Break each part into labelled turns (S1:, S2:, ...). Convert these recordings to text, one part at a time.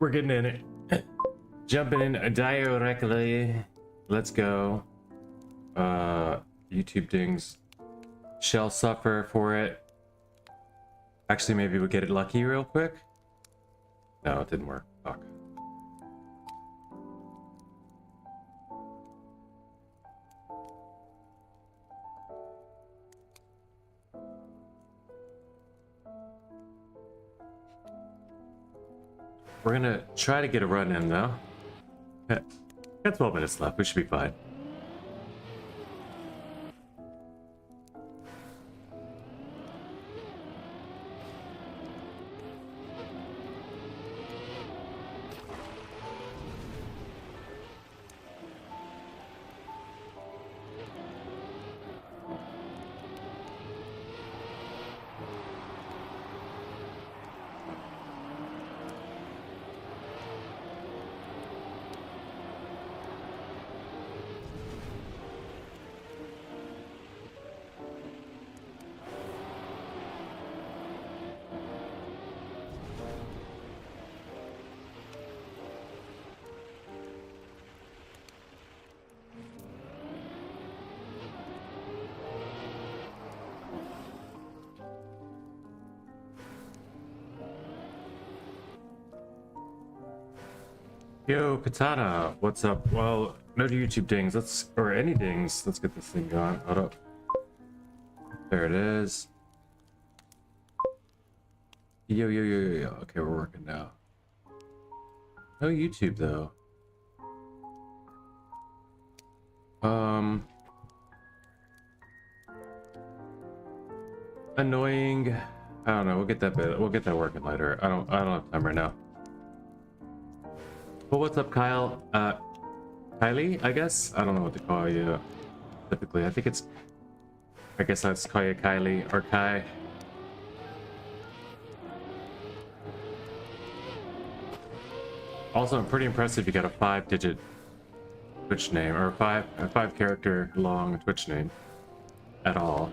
S1: We're getting in it. Jumping in directly. Let's go. YouTube dings. Shall suffer for it. Actually, maybe we'll get it lucky real quick. No, it didn't work. Fuck. We're gonna try to get a run in though. Got 12 minutes left. We should be fine. Yo, Katana, what's up? Well, no YouTube dings. Or any dings. Let's get this thing going. Hold up. There it is. Yo. Okay, we're working now. No YouTube though. Annoying. I don't know. We'll get that bit. We'll get that working later. I don't have time right now. Well, what's up, Kyle? Kylie, I guess? I don't know what to call you typically. I guess I'll just call you Kylie or Kai. Also, I'm pretty impressed if you got a 5-digit Twitch name, or a 5-character long Twitch name at all.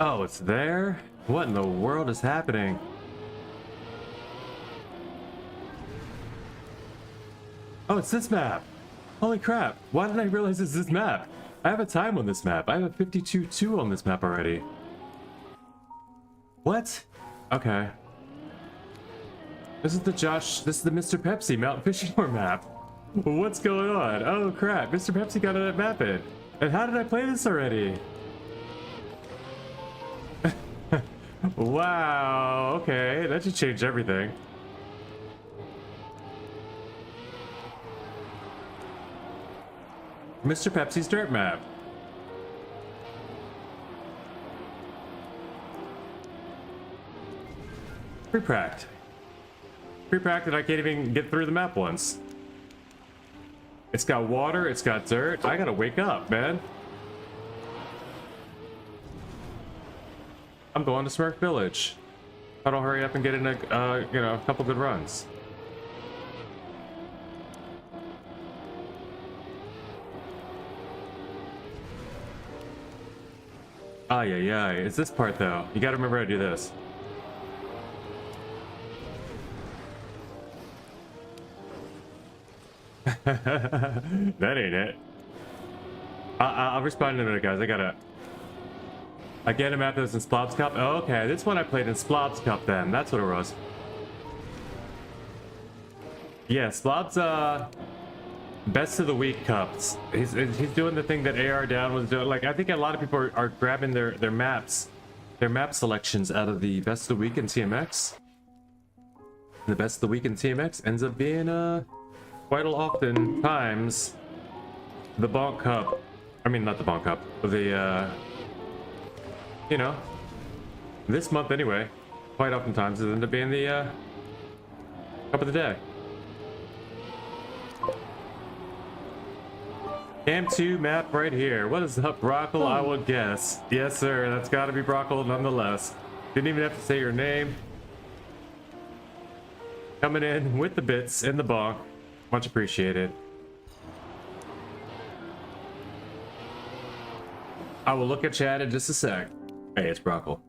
S1: Oh, it's there? What in the world is happening? Oh, it's this map. Holy crap. Why didn't I realize it's this map? I have a time on this map. I have a 52-2 on this map already. What? Okay. This is the Mr. Pepsi Mount Fishmore map. What's going on? Oh crap, Mr. Pepsi got that map in. And how did I play this already? Wow, okay, that should change everything. Mr. Pepsi's dirt map. Pre-pracked. Pre-pracked and I can't even get through the map once. It's got water, it's got dirt. I gotta wake up, man. I'm going to Smurf Village. I don't hurry up and get in a couple good runs. Yeah. It's this part though. You gotta remember how to do this. That ain't it. I'll respond in a minute, guys. I get a map that was in Splob's Cup. Oh, okay, this one I played in Splob's Cup then. That's what it was. Yeah, Splob's best of the week cups. He's doing the thing that AR Down was doing. Like, I think a lot of people are grabbing their map selections out of the best of the week in CMX. The best of the week in TMX ends up being quite often times the Bonk Cup. I mean, not the Bonk Cup, the you know, this month anyway, quite oftentimes it ends up being the Cup of the Day. Cam 2 map right here. What is up, Brockle? I will guess. Yes, sir. That's got to be Brockle nonetheless. Didn't even have to say your name. Coming in with the bits and the bonk. Much appreciated. I will look at chat in just a sec. Hey, it's Brockle.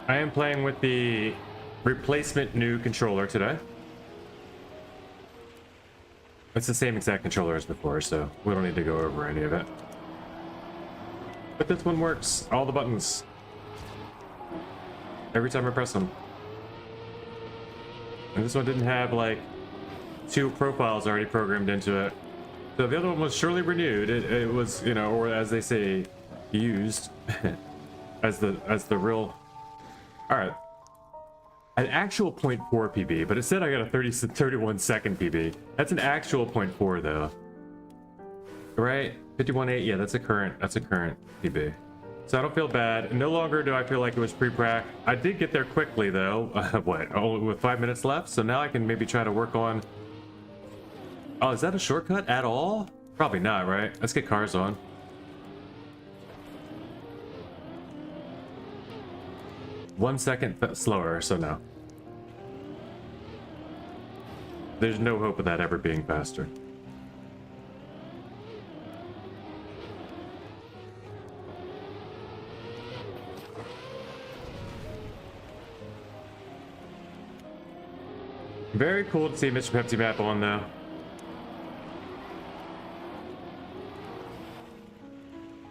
S1: I am playing with the replacement new controller today. It's the same exact controller as before, so we don't need to go over any of it. But this one works. All the buttons. Every time I press them. And this one didn't have like 2 profiles already programmed into it. So the other one was surely renewed. It was, you know, or as they say, used as the real. All right, an actual 0.4 PB, but it said I got a 31 second PB. That's an actual 0.4 though, right? 51.8. Yeah, that's a current PB. So I don't feel bad. No longer do I feel like it was pre-prac. I did get there quickly though. What? Only with 5 minutes left, so now I can maybe try to work on. Oh, is that a shortcut at all? Probably not, right? Let's get cars on. One second slower, so no. There's no hope of that ever being faster. Very cool to see Mr. Pepsi map on though.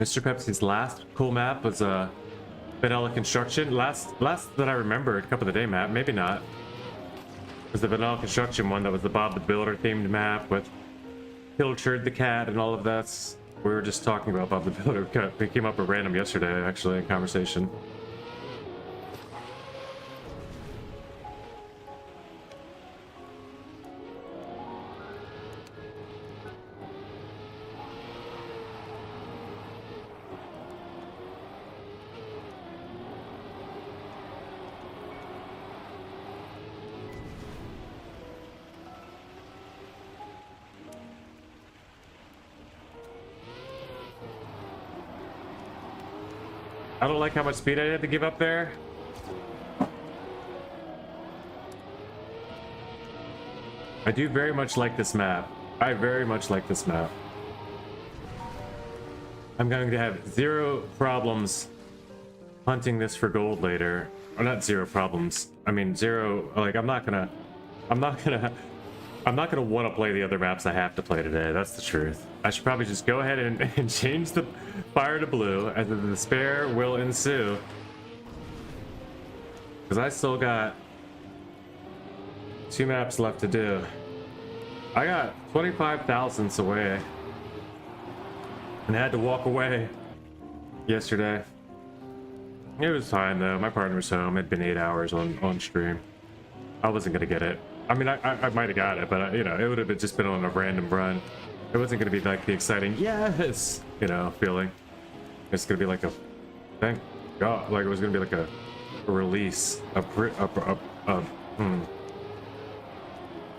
S1: Mr. Pepsi's last cool map was Vanilla Construction. Last that I remember, Cup of the Day map, maybe not. It was the Vanilla Construction one that was the Bob the Builder themed map with Pilchard the cat and all of that. We were just talking about Bob the Builder. We came up at random yesterday, actually, in conversation. I don't like how much speed I had to give up there. I do very much like this map. I very much like this map. I'm going to have 0 problems hunting this for gold later. Or not 0 problems. I mean 0, like I'm not gonna want to play the other maps I have to play today. That's the truth. I should probably just go ahead and change the fire to blue, and the despair will ensue. Because I still got 2 maps left to do. I got 25 thousandths away, and had to walk away yesterday. It was fine though. My partner was home. It'd been 8 hours on stream. I wasn't gonna get it. I mean, I might have got it, but you know, it would have just been on a random run. It wasn't going to be like the exciting yes, you know, feeling. It's going to be like a, thank God, like it was going to be like a release,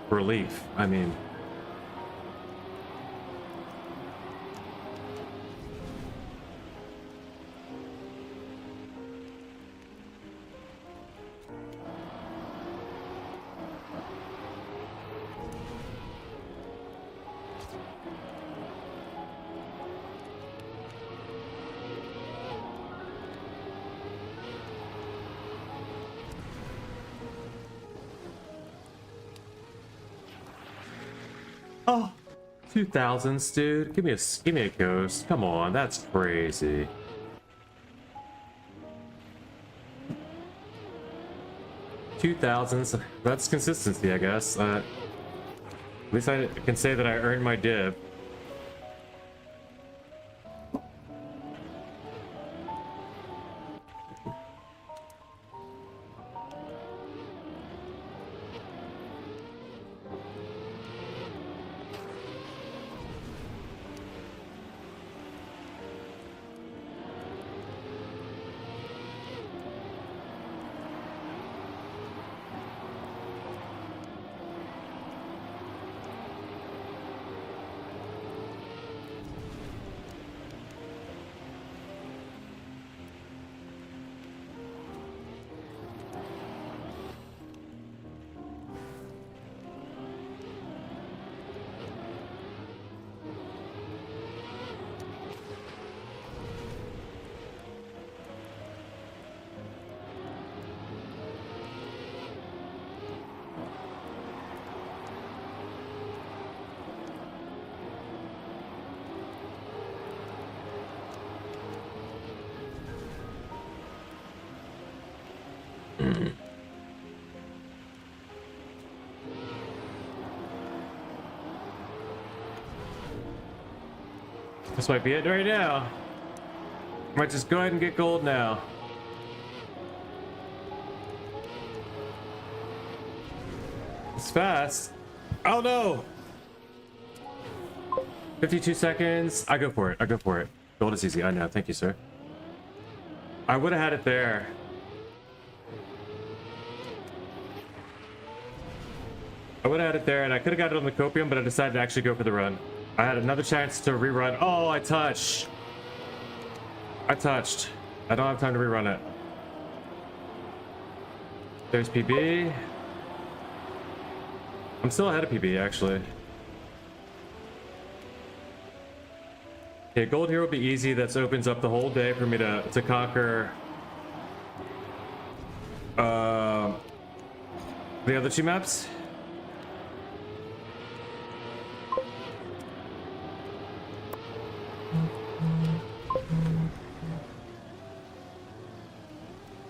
S1: relief. I mean. 2000s, dude. Give me a ghost. Come on, that's crazy. $2,000s. That's consistency, I guess. At least I can say that I earned my div. This might be it right now. Might just go ahead and get gold now. It's fast. Oh no! 52 seconds. I go for it. I go for it. Gold is easy. I know. Thank you, sir. I would have had it there. I would have had it there, and I could have got it on the copium, but I decided to actually go for the run. I had another chance to rerun. Oh, I touched. I touched. I don't have time to rerun it. There's PB. I'm still ahead of PB, actually. Okay, gold here will be easy. That opens up the whole day for me to conquer the other two maps.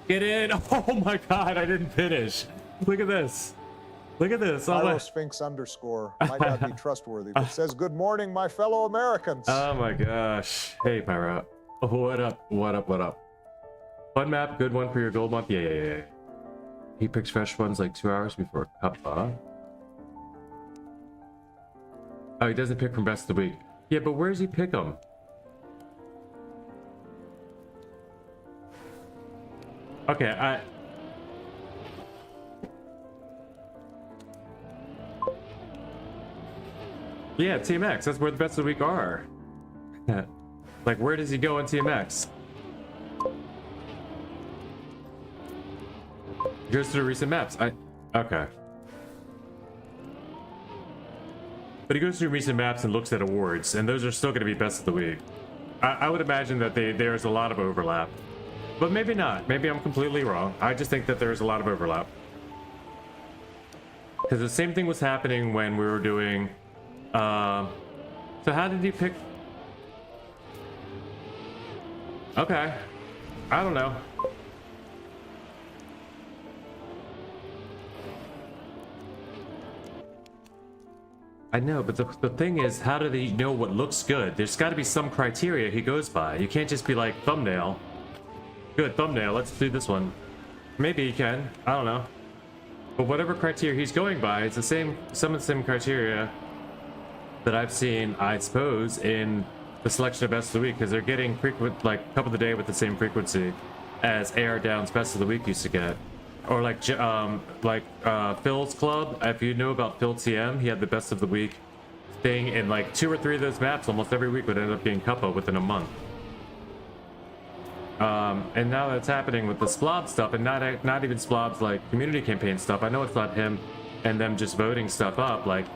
S1: Get in! Oh my god, I didn't finish. Look at this. Look at this. Oh
S2: Sphinx underscore might not be trustworthy, but says, "Good morning, my fellow Americans."
S1: Oh my gosh. Hey, Pyro. What up? What up? What up? Fun map, good one for your gold month. Yeah. He picks fresh ones like 2 hours before Cuppa. Oh, he doesn't pick from best of the week. Yeah, but where does he pick them? Okay, yeah, TMX. That's where the best of the week are. Like, where does he go on TMX? He goes to the recent maps. Okay. But he goes through recent maps and looks at awards, and those are still going to be best of the week. I would imagine that there's a lot of overlap. But maybe not. Maybe I'm completely wrong. I just think that there's a lot of overlap. Because the same thing was happening when we were doing... so how did he pick... Okay. I don't know. I know, but the thing is, how do they know what looks good? There's got to be some criteria he goes by. You can't just be like, thumbnail. Good, thumbnail, let's do this one. Maybe he can, I don't know. But whatever criteria he's going by, it's the same, some of the same criteria that I've seen, I suppose, in the selection of best of the week, because they're getting frequent, like, cup of the day with the same frequency as AR Down's best of the week used to get. Or like Phil's club, if you know about Phil TM, he had the best of the week thing in like 2 or 3 of those maps almost every week would end up being Cuppa within a month. And now that's happening with the Splob stuff, and not even Splob's like community campaign stuff. I know it's not him and them just voting stuff up, like.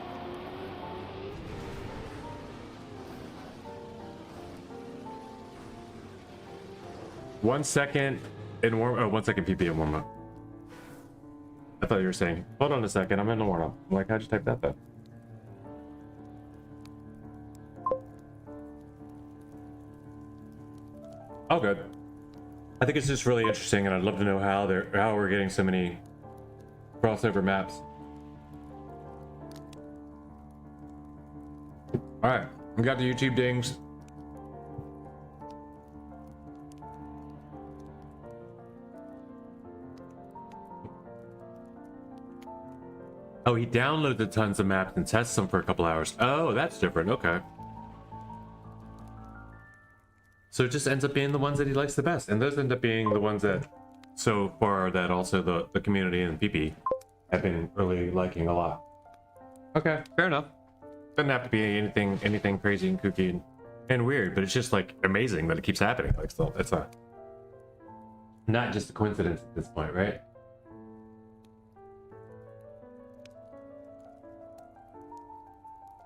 S1: One second in warm. Oh, 1 second PP in warm up. I thought you were saying. Hold on a second. I'm in the warm up. I'm like, how'd you type that though? Oh, good. I think it's just really interesting, and I'd love to know how we're getting so many crossover maps. All right, we got the YouTube dings. Oh, he downloaded tons of maps and tests them for a couple hours. Oh, that's different. Okay. So it just ends up being the ones that he likes the best, and those end up being the ones that, so far, that also the community and PP have been really liking a lot. Okay, fair enough. Doesn't have to be anything crazy and kooky and weird, but it's just like amazing that it keeps happening. Like, still, it's not just a coincidence at this point, right?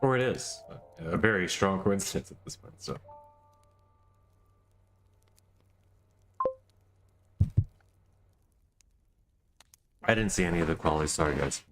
S1: Or it is a very strong coincidence at this point. So. I didn't see any of the qualities. Sorry, guys.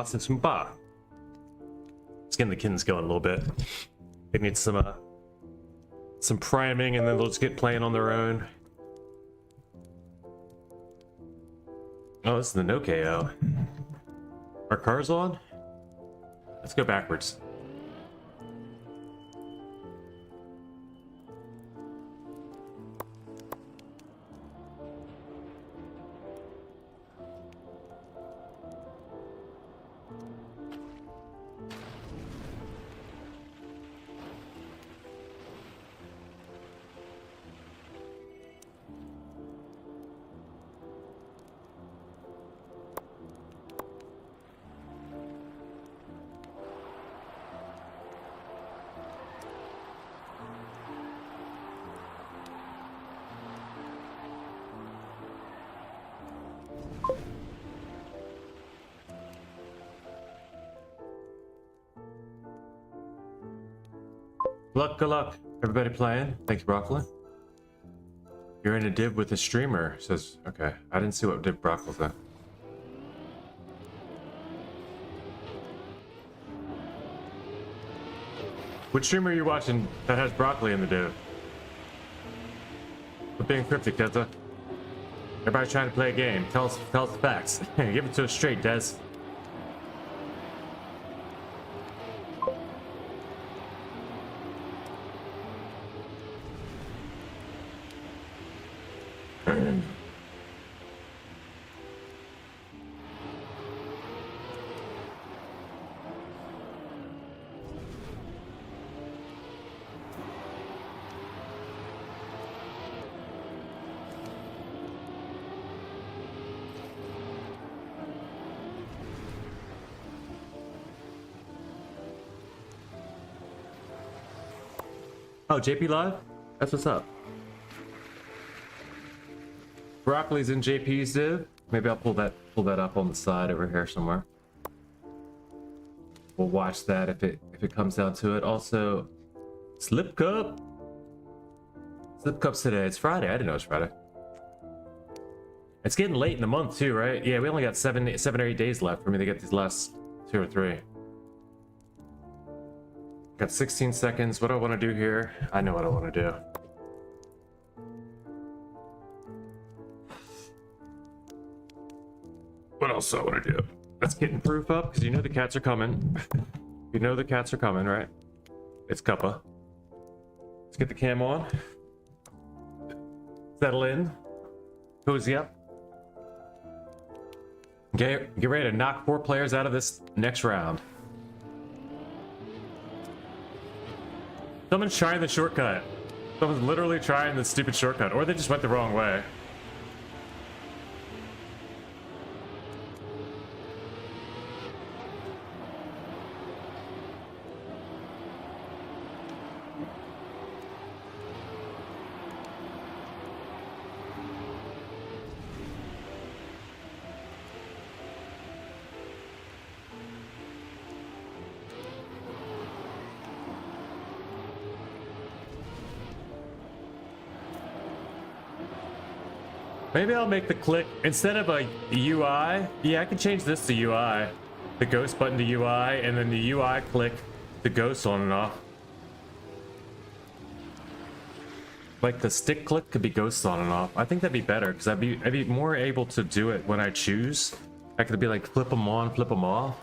S1: Some bar. Let's get the kittens going a little bit. They need some priming, and then they'll just get playing on their own. Oh, this is the no KO. Our car's on? Let's go backwards. Good luck. Everybody playing? Thank you, Broccoli. You're in a div with a streamer. Says, okay. I didn't see what div Broccoli's at. Which streamer are you watching that has Broccoli in the div? Quit being cryptic, Deza. Everybody's trying to play a game. Tell us the facts. Give it to us straight, Dez. Oh, JP Live? That's what's up. Broccoli's in JP's div. Maybe I'll pull that up on the side over here somewhere. We'll watch that if it comes down to it. Also, Slip Cup. Slip Cup's today. It's Friday. I didn't know it was Friday. It's getting late in the month too, right? Yeah, we only got seven or 8 days left for me to get these last 2 or 3. Got 16 seconds. What do I want to do here? I know what I want to do. What else do I want to do? Let's kitten proof up, because you know the cats are coming. You know the cats are coming, right? It's Cuppa. Let's get the cam on. Settle in. Cozy up. Get ready to knock 4 players out of this next round. Someone's trying the shortcut. Someone's literally trying the stupid shortcut, or they just went the wrong way. Maybe I'll make the click instead of a UI. Yeah, I can change this to UI. The ghost button to UI, and then the UI click the ghost on and off. Like the stick click could be ghosts on and off. I think that'd be better because I'd be more able to do it when I choose. I could be like flip them on, flip them off.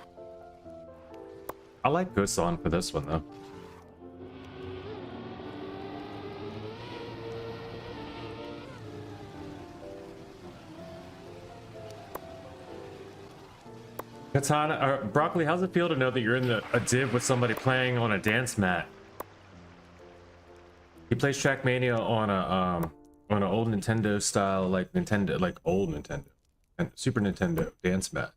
S1: I like ghosts on for this one though. Katana, Broccoli, how's it feel to know that you're in a div with somebody playing on a dance mat? He plays Trackmania on an old Nintendo style, like old Nintendo and Super Nintendo dance mat.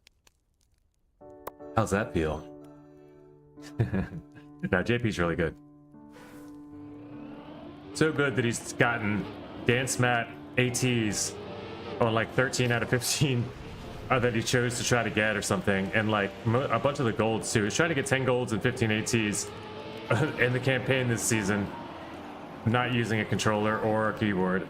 S1: How's that feel? No, JP's really good. So good that he's gotten dance mat ATs on like 13 out of 15 that he chose to try to get or something, and like a bunch of the golds too. He's trying to get 10 golds and 15 ATs in the campaign this season, not using a controller or a keyboard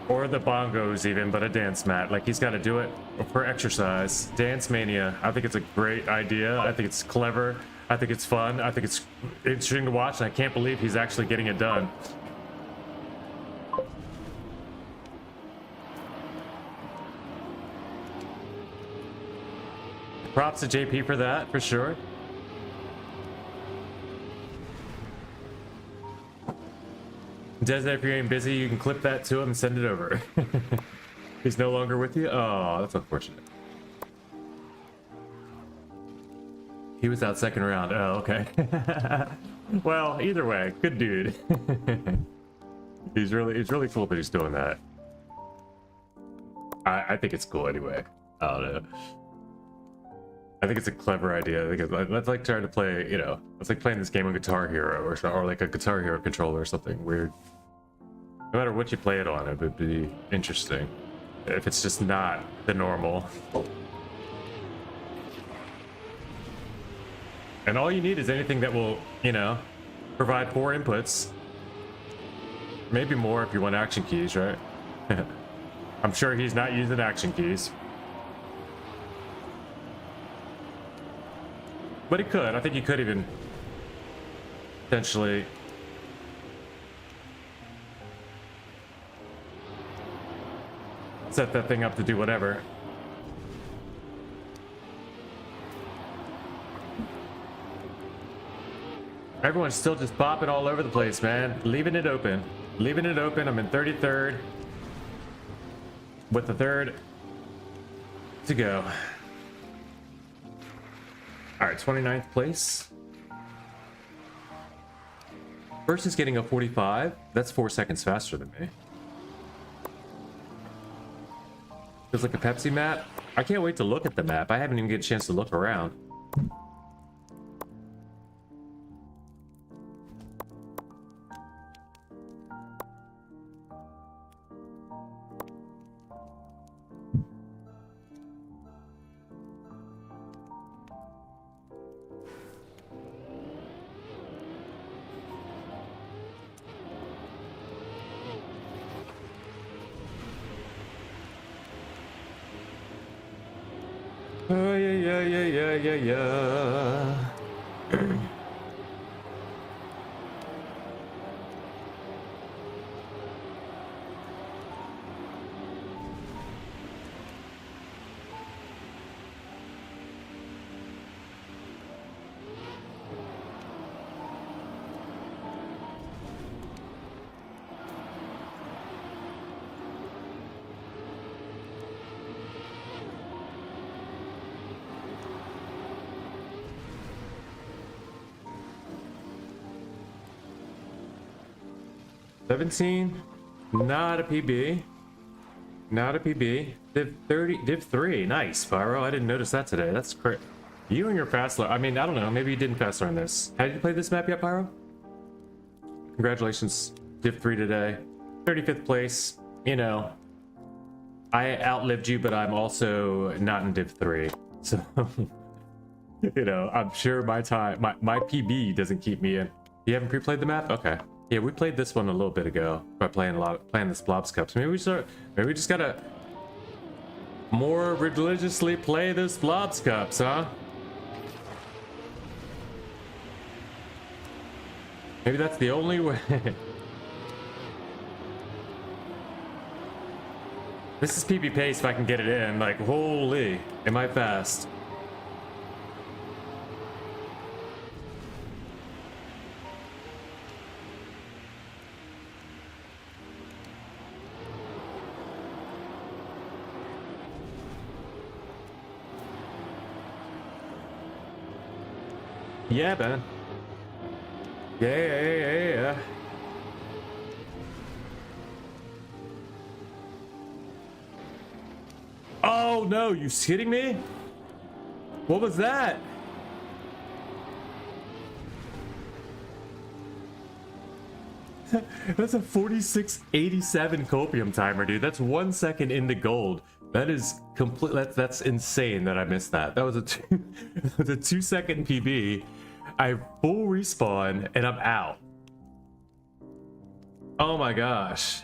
S1: or the bongos even, but a dance mat. Like, he's got to do it for exercise. Dance Mania, I think it's a great idea. I think it's clever. I think it's fun. I think it's interesting to watch, and I can't believe he's actually getting it done. Props to JP for that, for sure. Desna, if you're getting busy, you can clip that to him and send it over. He's no longer with you? Oh, that's unfortunate. He was out second round. Oh, okay. Well, either way, good dude. It's really cool that he's doing that. I think it's cool anyway. I don't know. I think it's a clever idea. I think let's like try to play, you know, it's like playing this game on Guitar Hero or like a Guitar Hero controller or something weird. No matter what you play it on, it would be interesting. If it's just not the normal. And all you need is anything that will, you know, provide 4 inputs. Maybe more if you want action keys, right? I'm sure he's not using action keys. But he could. I think he could even potentially set that thing up to do whatever. Everyone's still just bopping all over the place, man. Leaving it open. Leaving it open. I'm in 33rd with the 3rd to go. All right, 29th place. First is getting a 45. That's 4 seconds faster than me. Feels like a Pepsi map. I can't wait to look at the map. I haven't even get a chance to look around. Oh, yeah. 17, not a PB. Not a PB. Div 30, Div 3. Nice, Pyro. I didn't notice that today. That's great. You and your fast learn. I mean, I don't know. Maybe you didn't fast learn this. Have you played this map yet, Pyro? Congratulations. Div 3 today. 35th place. You know, I outlived you, but I'm also not in Div 3. So, you know, I'm sure my time, my PB doesn't keep me in. You haven't pre-played the map? Okay. Yeah, we played this one a little bit ago by playing this Blobs Cups. Maybe we just gotta more religiously play this Blobs Cups, huh? Maybe that's the only way. This is PB pace if I can get it in. Like, holy, am I fast? Yeah, man. Yeah. Oh no, you kidding me? What was that? That's a 46.87 copium timer, dude. That's 1 second into gold. That is complete. That's insane that I missed that. That was a it was a 2 second PB. I full respawn and I'm out. Oh my gosh.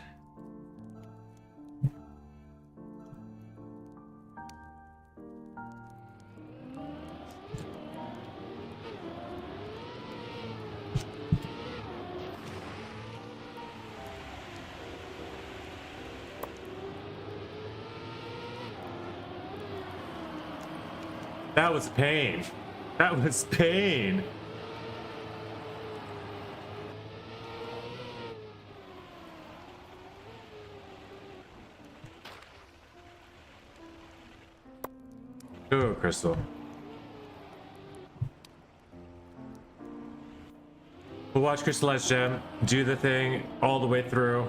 S1: That was pain. That was pain. Oh, Crystal. We'll watch Crystallized Gem do the thing all the way through.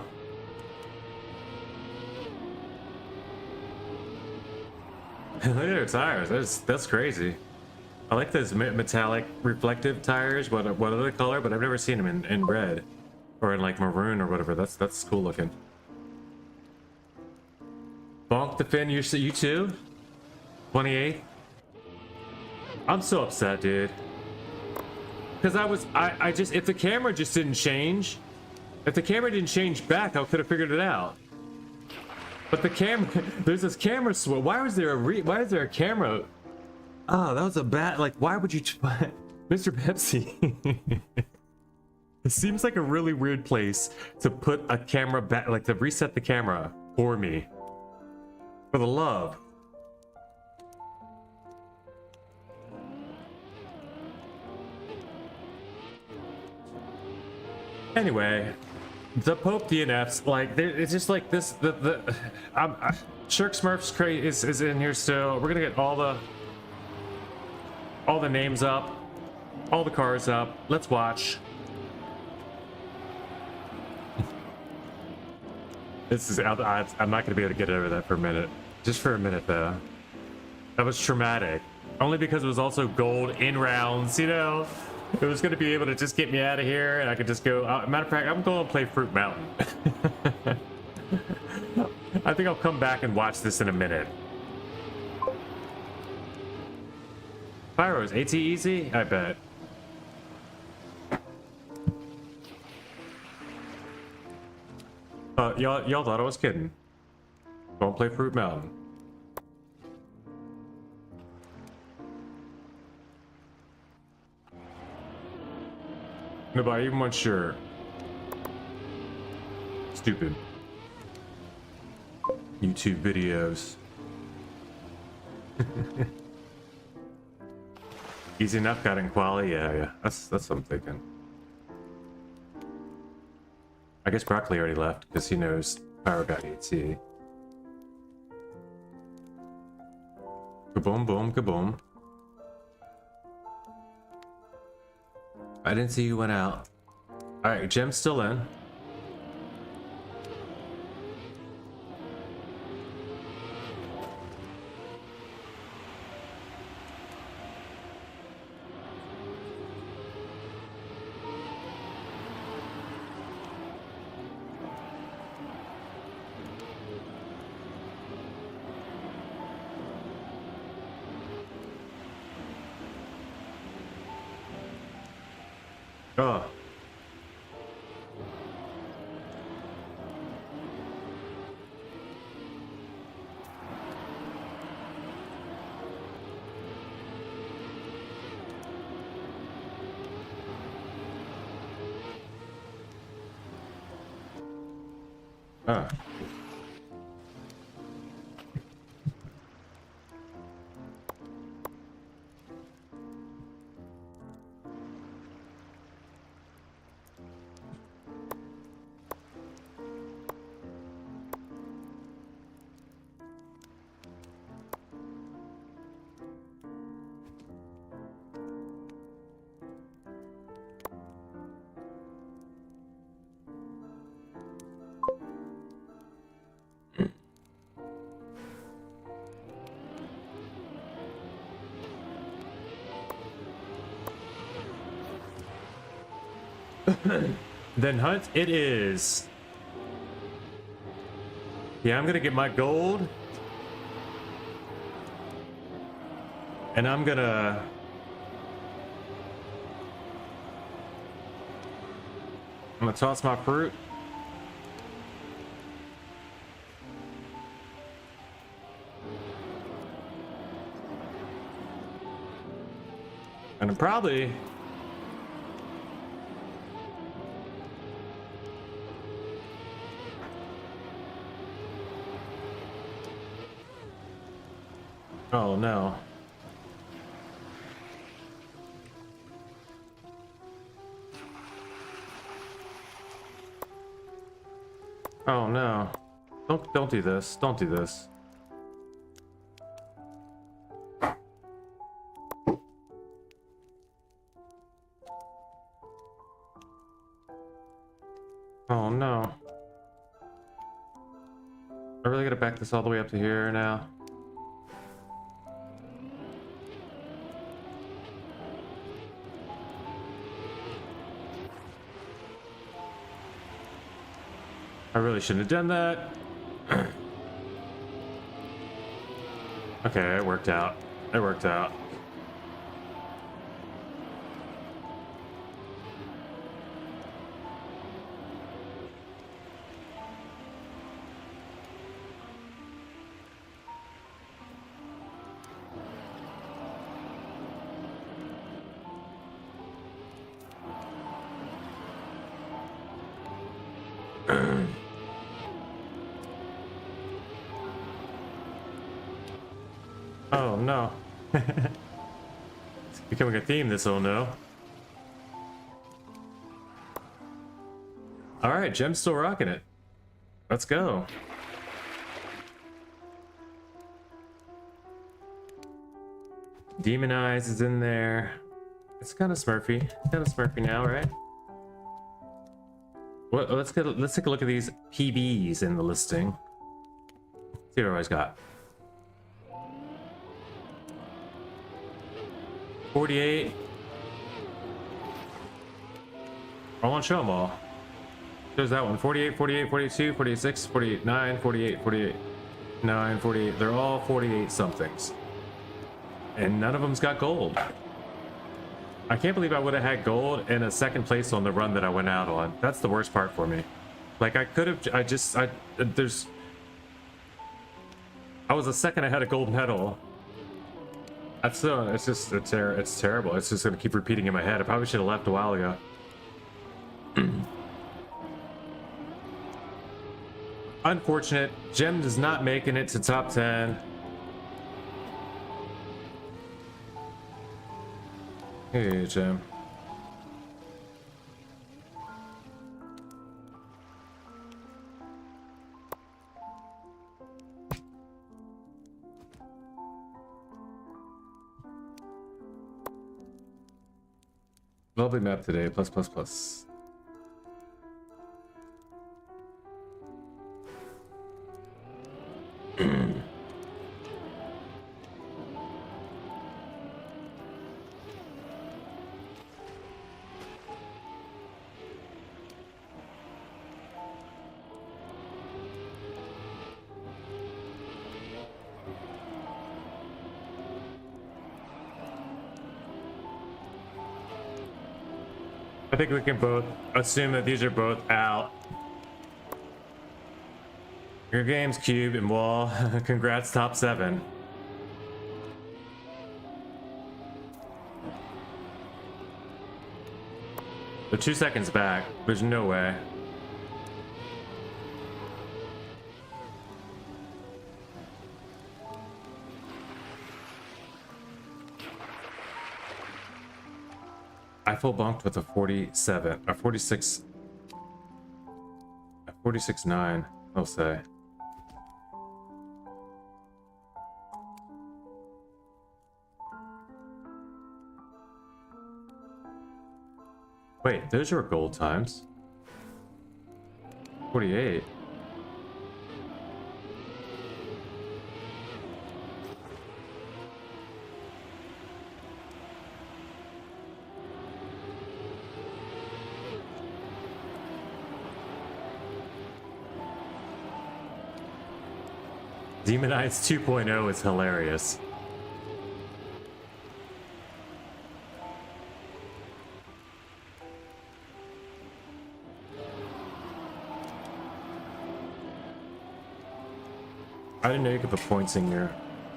S1: Look at their tires. That's crazy. I like those metallic reflective tires. What other color? But I've never seen them in red or in like maroon or whatever. That's cool looking. Bonk the fin. You too? 28. I'm so upset, dude. Because I just, if the camera just didn't change, if the camera didn't change back, I could have figured it out. But the camera, there's this camera switch. Why is there a camera? Oh, that was a bad, like, why would you, Mr. Pepsi? It seems like a really weird place to put a camera back, like to reset the camera for me. For the love. Anyway, the Pope DNFs, like, it's just like this, Shirk Smurf's crate is in here still. We're gonna get all the names up, all the cars up. Let's watch. This is, I'm not gonna be able to get over that for a minute. Just for a minute though. That was traumatic. Only because it was also gold in rounds, you know? It was going to be able to just get me out of here and I could just go. Matter of fact, I'm going to play Fruit Mountain. I think I'll come back and watch this in a minute. Pyros, AT easy? I bet. Y'all thought I was kidding. Don't play Fruit Mountain. Nobody even wants sure. Stupid. YouTube videos. Easy enough got in quality. Yeah. That's what I'm thinking. I guess Broccoli already left because he knows Pyro got AT. Kaboom, boom, kaboom. I didn't see you went out. All right, Gem's still in. Oh. Ah. Then hunt it is. Yeah, I'm gonna get my gold. And I'm gonna toss my fruit. And I'm probably oh no. Oh no. Don't do this. Don't do this. Oh no. I really gotta back this all the way up to here now. I really shouldn't have done that. Okay, it worked out. It worked out. Oh no. It's becoming a theme, this oh no. Alright, Gem's still rocking it. Let's go. Demon Eyes is in there. It's kind of Smurfy. Kind of Smurfy now, right? Well, let's take a look at these PBs in the listing. See what I got. 48. I want to show them all. There's that one. 48, 48, 42, 46, 48, 9, 48, 48, 9, 48. They're all 48 somethings. And none of them's got gold. I can't believe I would have had gold in a second place on the run that I went out on. That's the worst part for me. Like I could have, I was a second ahead of gold medal. That's it's just, it's terrible. It's just gonna keep repeating in my head. I probably should have left a while ago. Unfortunate. Gem is not making it to top 10. Hey, Gem. Lovely map today. Plus, plus, plus. I think we can both assume that these are both out. Your game's Cube and Wall. Congrats, top 7. They're 2 seconds back. There's no way. I full bunked with a 47, a 46, a 46.9, I'll say. Wait, those are gold times. 48. Demonize 2.0 is hilarious. I didn't know you could put points in your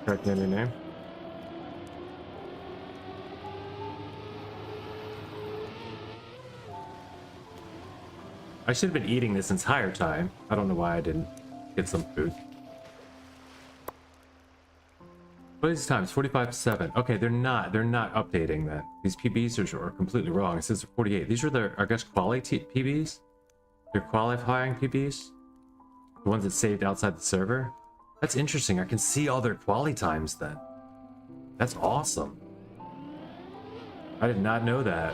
S1: Trackmania name. I should have been eating this entire time. I don't know why I didn't get some food. What are these times? 45-7. Okay, they're not updating that. These PBs are completely wrong. It says 48. These are the, I guess, quality PBs? They're qualifying PBs? The ones that saved outside the server? That's interesting. I can see all their quality times then. That's awesome. I did not know that.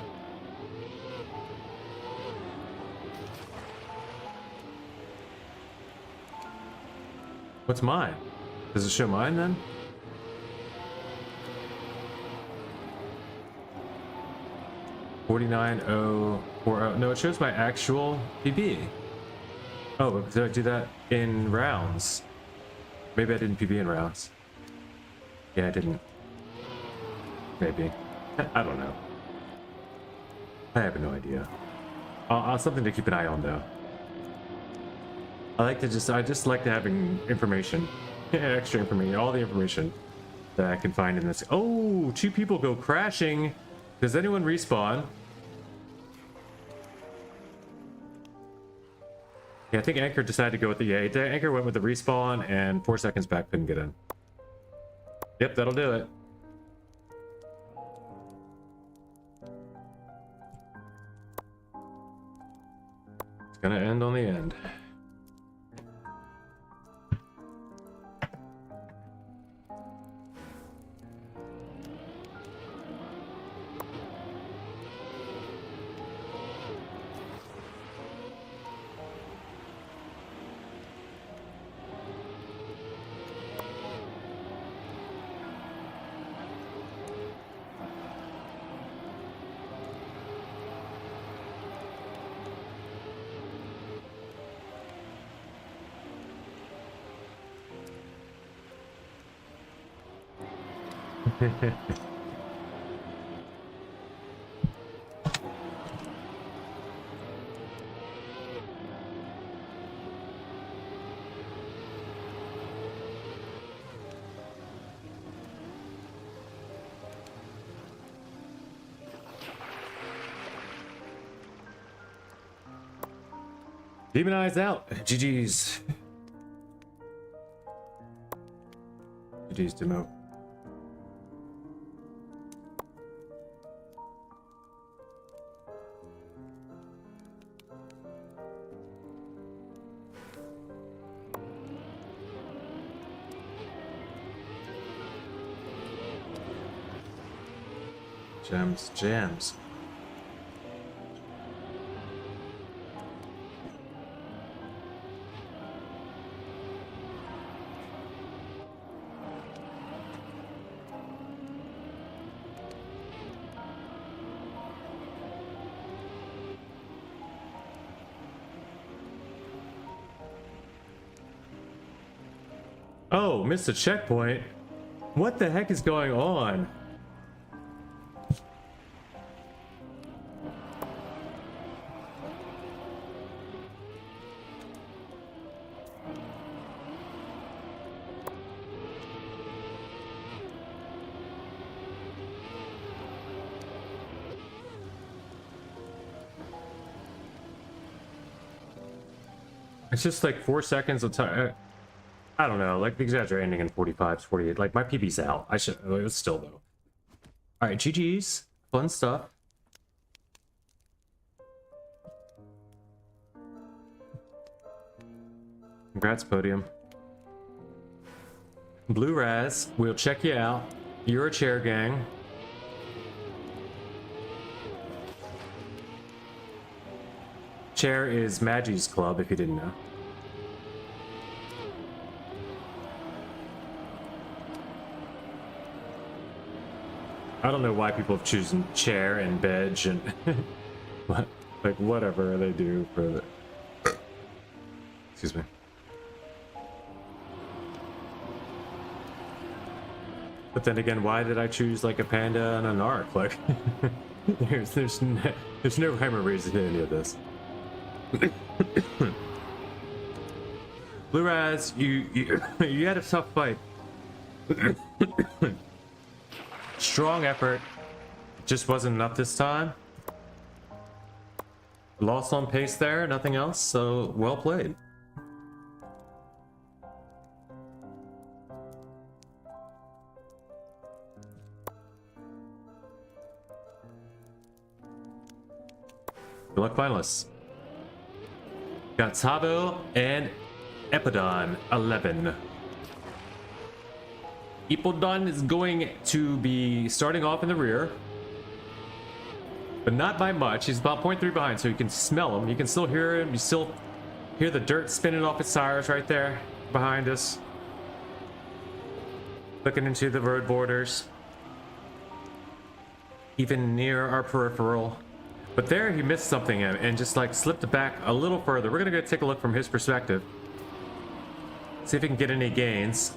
S1: What's mine? Does it show mine then? $49,040. No, it shows my actual PB. Oh, but did I do that in rounds? Maybe I didn't PB in rounds. Yeah, I didn't. Maybe. I don't know. I have no idea. Something to keep an eye on though. I just like having information. Extra information, all the information that I can find in this. Oh, 2 people go crashing. Does anyone respawn? Yeah, I think Anchor decided to go with the... Yeah, Anchor went with the respawn and 4 seconds back couldn't get in. Yep, that'll do it. It's gonna end on the end. Demonize out. GG's. GG's demo. Jams. Oh, missed a checkpoint. What the heck is going on? It's just like 4 seconds of time. I don't know, like the exaggerate ending in 45s, 48. Like my PB's out. I should. It was still though. All right, GG's. Fun stuff. Congrats, Podium. Blue Raz, we'll check you out. You're a chair gang. Chair is Maggie's club, if you didn't know. I don't know why people have chosen chair and veg and like whatever they do for the. Excuse me. But then again, why did I choose like a panda and an arc? Like, there's no rhyme or reason to any of this. Blue Raz, you had a tough fight. Strong effort, just wasn't enough this time. Lost on pace there, nothing else. So well played. Good luck, finalists. Got Tavo and Epidon 11. Epidon is going to be starting off in the rear, but not by much. He's about 0.3 behind, so you can smell him. You can still hear him. You still hear the dirt spinning off his tires right there behind us. Looking into the road borders, even near our peripheral. But there he missed something and just like slipped back a little further. We're gonna go take a look from his perspective. See if he can get any gains.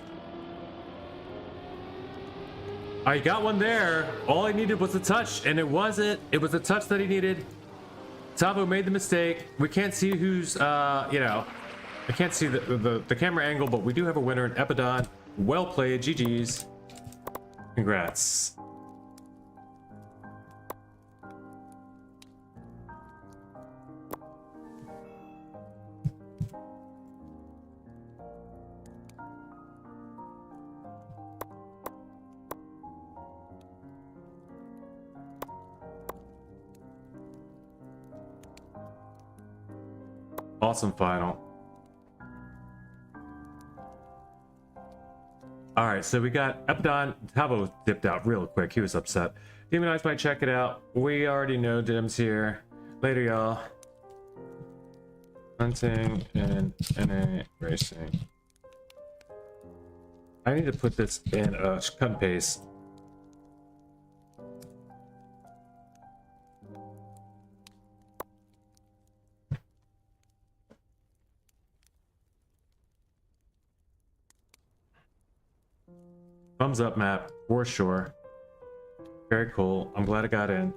S1: I got one there. All I needed was a touch, and it wasn't. It was a touch that he needed. Tavo made the mistake. We can't see who's, you know, I can't see the camera angle, but we do have a winner in Epidon. Well played, GG's. Congrats. Awesome final. All right, so we got Epidon. Tavo dipped out real quick. He was upset. Demonize might check it out. We already know Dim's here. Later, y'all. Hunting and NA racing. I need to put this in a cut and paste. Thumbs up map, for sure. Very cool. I'm glad I got in.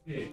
S1: Hey.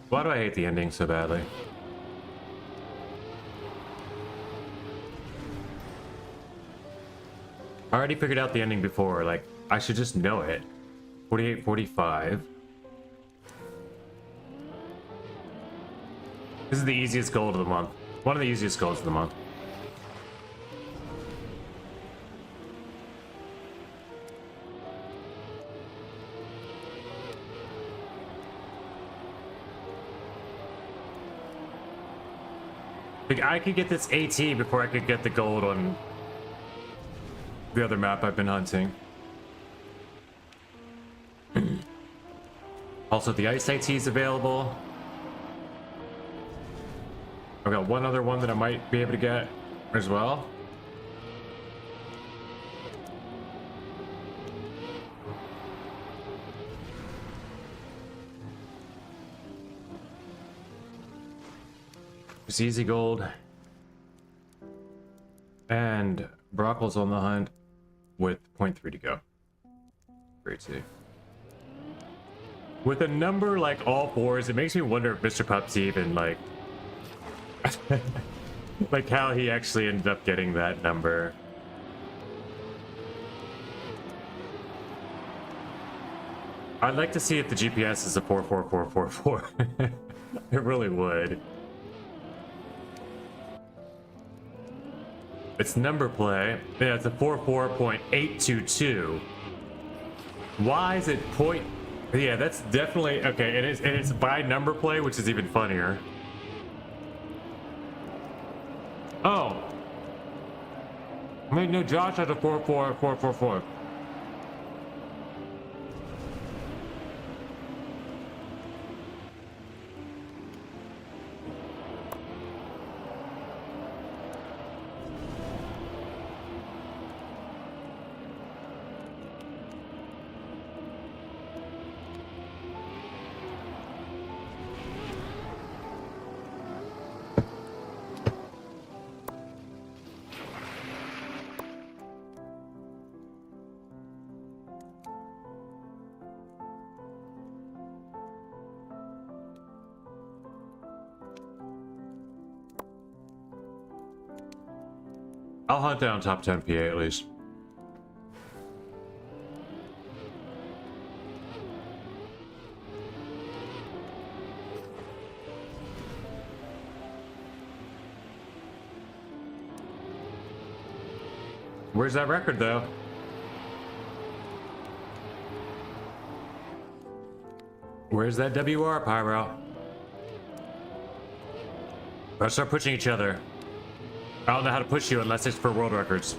S1: Why do I hate the ending so badly? I already figured out the ending before, like, I should just know it. 48, 45. This is the easiest goal of the month. One of the easiest goals of the month. Like, I could get this AT before I could get the gold on the other map I've been hunting. Also, the ice AT is available. I've got one other one that I might be able to get as well. It's easy gold. And Brockle's on the hunt with 0.3 to go. Great too. With a number like all fours, it makes me wonder if Mr. Pup's even like like how he actually ended up getting that number. I'd like to see if the GPS is a 44444. It really would. It's number play. Yeah, it's a 44.822. Why is it point? Yeah, that's definitely okay. And it's by number play, which is even funnier. Oh, wait, no, Josh has a 44444. I'll hunt down top 10 PA at least. Where's that record though? Where's that WR, Pyro? Let's start pushing each other. I don't know how to push you unless it's for world records.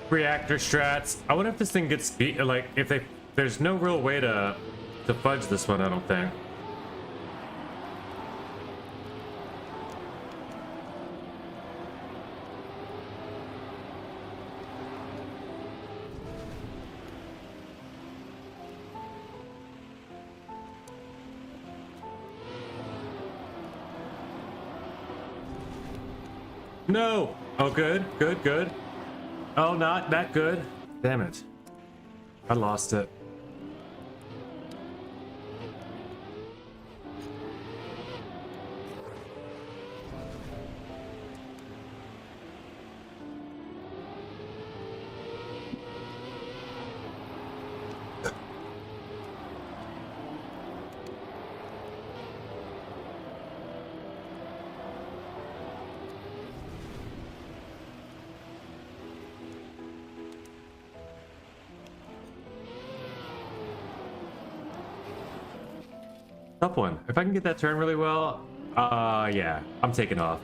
S1: Reactor strats. I wonder if this thing gets beat. Like, if they, there's no real way to fudge this one. I don't think. No. Oh, good, good, good. Oh, not that good. Damn it. I lost it. Tough one. If I can get that turn really well, yeah, I'm taking off.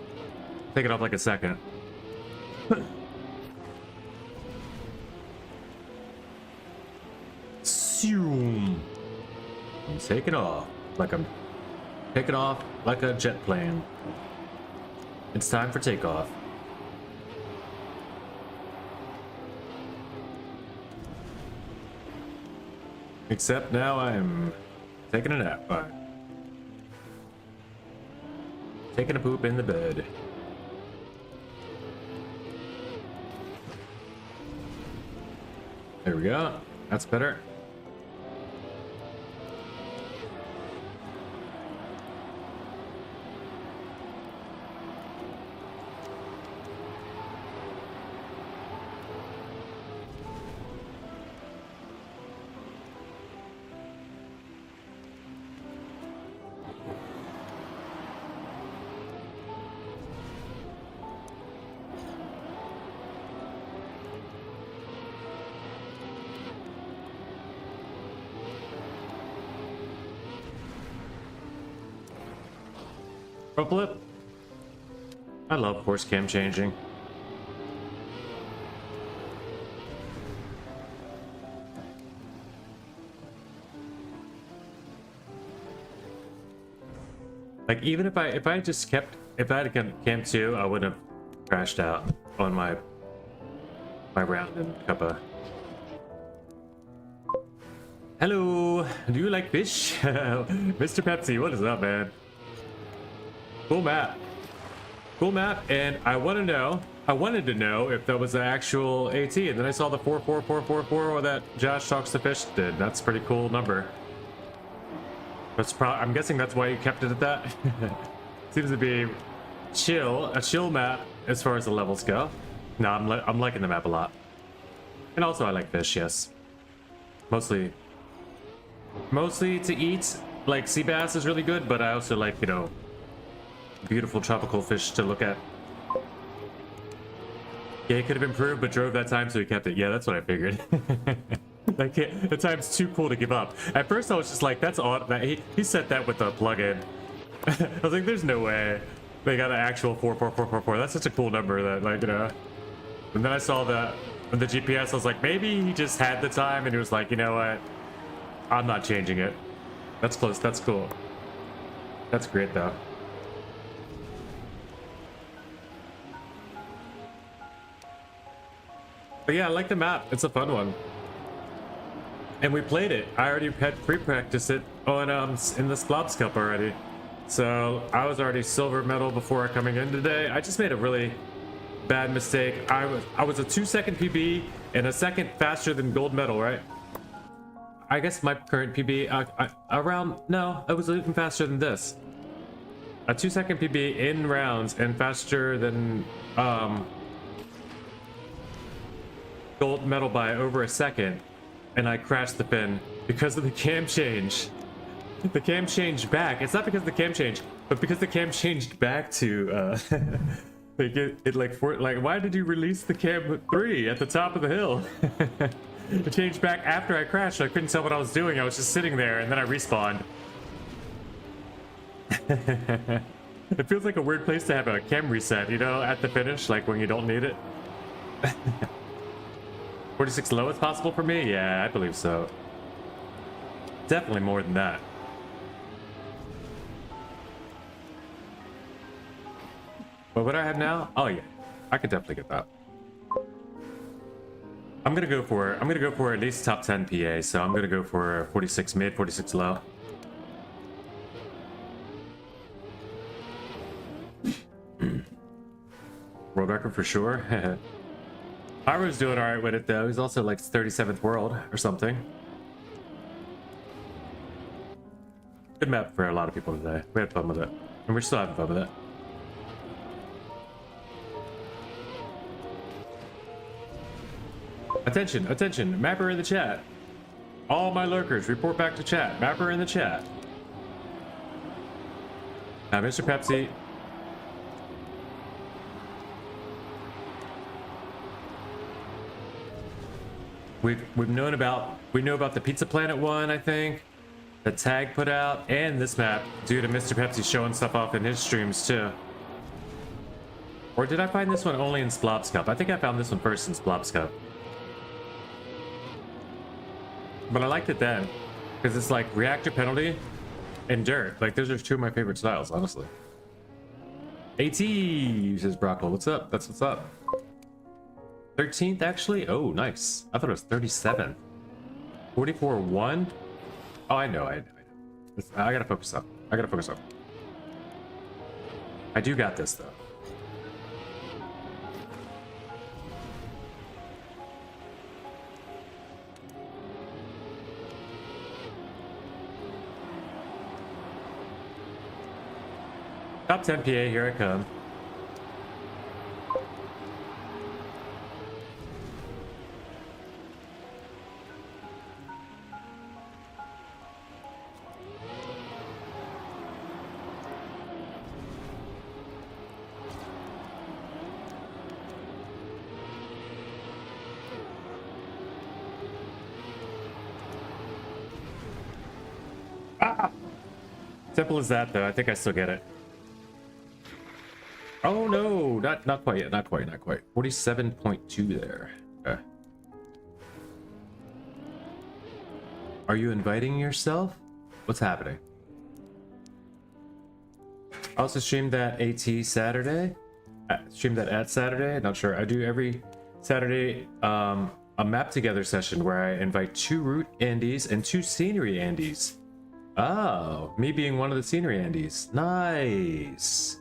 S1: Taking off like a second. Zoom. I'm taking off like I'm taking off like a jet plane. It's time for takeoff. Except now I'm taking a nap. All right. Taking a poop in the bed. There we go. That's better. Pro flip. I love horse cam changing. Like even if I just kept, if I had cam 2, I wouldn't have crashed out on my round in Cuppa. Hello, do you like fish? Mr. Pepsi, what is up, man? Cool map. Cool map, and I wanted to know if that was the actual AT, and then I saw the 44444 that Josh Talks to Fish did. That's a pretty cool number. I'm guessing that's why you kept it at that. Seems to be a chill map as far as the levels go. No, I'm liking the map a lot. And also I like fish, yes. Mostly to eat, like sea bass is really good, but I also like, you know, beautiful tropical fish to look at. Yeah, he could have improved, but drove that time, so he kept it. Yeah, that's what I figured. Like, the time's too cool to give up. At first, I was just like, that's odd. He set that with a plug-in. I was like, there's no way they got an actual 44444. That's such a cool number that, like, you know. And then I saw the GPS. I was like, maybe he just had the time, and he was like, you know what? I'm not changing it. That's close. That's cool. That's great, though. But yeah, I like the map. It's a fun one. And we played it. I already had pre-practiced it on in the Splobs Cup already. So I was already silver medal before coming in today. I just made a really bad mistake. I was a 2-second PB and a second faster than gold medal, right? I guess my current PB no, I was even faster than this. A 2-second PB in rounds and faster than gold medal by over a second, and I crashed the fin because of the cam change. The cam changed back. It's not because of the cam change, but because the cam changed back to why did you release the cam 3 at the top of the hill? It changed back after I crashed, so I couldn't tell what I was doing. I was just sitting there, and then I respawned. It feels like a weird place to have a cam reset, you know, at the finish, like when you don't need it. 46 lowest possible for me? Yeah, I believe so. Definitely more than that. But what I have now? Oh yeah, I could definitely get that. I'm gonna go for at least top 10 PA, so I'm gonna go for 46 mid, 46 low. World record for sure. Pyro's doing alright with it though. He's also like 37th world or something. Good map for a lot of people today. We had fun with it. And we're still having fun with it. Attention, attention, mapper in the chat. All my lurkers, report back to chat. Mapper in the chat. Now, Mr. Pepsi. We know about the Pizza Planet one, I think. the tag put out, and this map due to Mr. Pepsi showing stuff off in his streams too. Or did I find this one only in Splob's Cup? I think I found this one first in Splob's Cup. But I liked it then, because it's like reactor penalty and dirt. Like, those are two of my favorite styles, honestly. AT, says Brockle. What's up? That's what's up. 13th, actually? Oh, nice. I thought it was 37. 44-1? Oh, I know. I gotta focus up. I gotta focus up. I do got this, though. Top 10 PA, here I come. Simple as that, though. I think I still get it. Oh no, not quite yet. Not quite. 47.2 there. Okay. Are you inviting yourself? What's happening? I also streamed that AT Saturday. Streamed that at Saturday. Not sure. I do every Saturday a map together session where I invite 2 route Andes and 2 scenery Andes. Oh, me being one of the scenery Andes. Nice.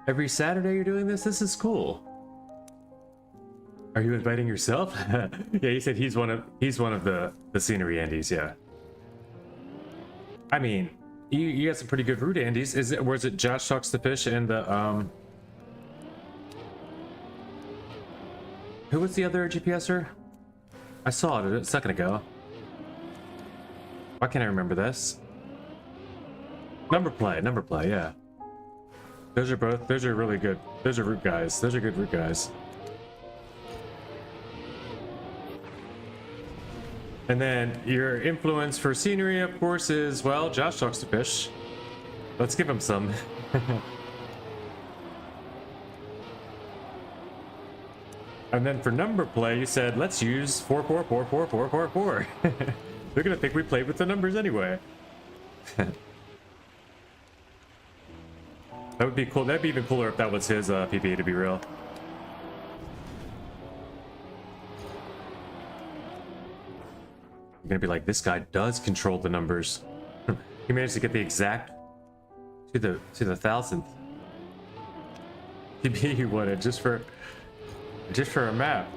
S1: Every Saturday you're doing this? This is cool. Are you inviting yourself? Yeah, he said he's one of the scenery Andes, yeah. I mean, you got some pretty good route Andes. Was it Josh Talks the Fish and the who was the other GPSer? I saw it a second ago. Why can't I remember this? Number play, yeah. Those are really good. Those are route guys. Those are good route guys. And then your influence for scenery, of course, is, well, Josh Talks to Fish. Let's give him some. And then for number play, you said, let's use 44444444. They're gonna think we played with the numbers anyway. That would be cool. That'd be even cooler if that was his PPA, to be real. You're gonna be like, this guy does control the numbers. He managed to get the exact to the 1000th PPA he wanted just for a map.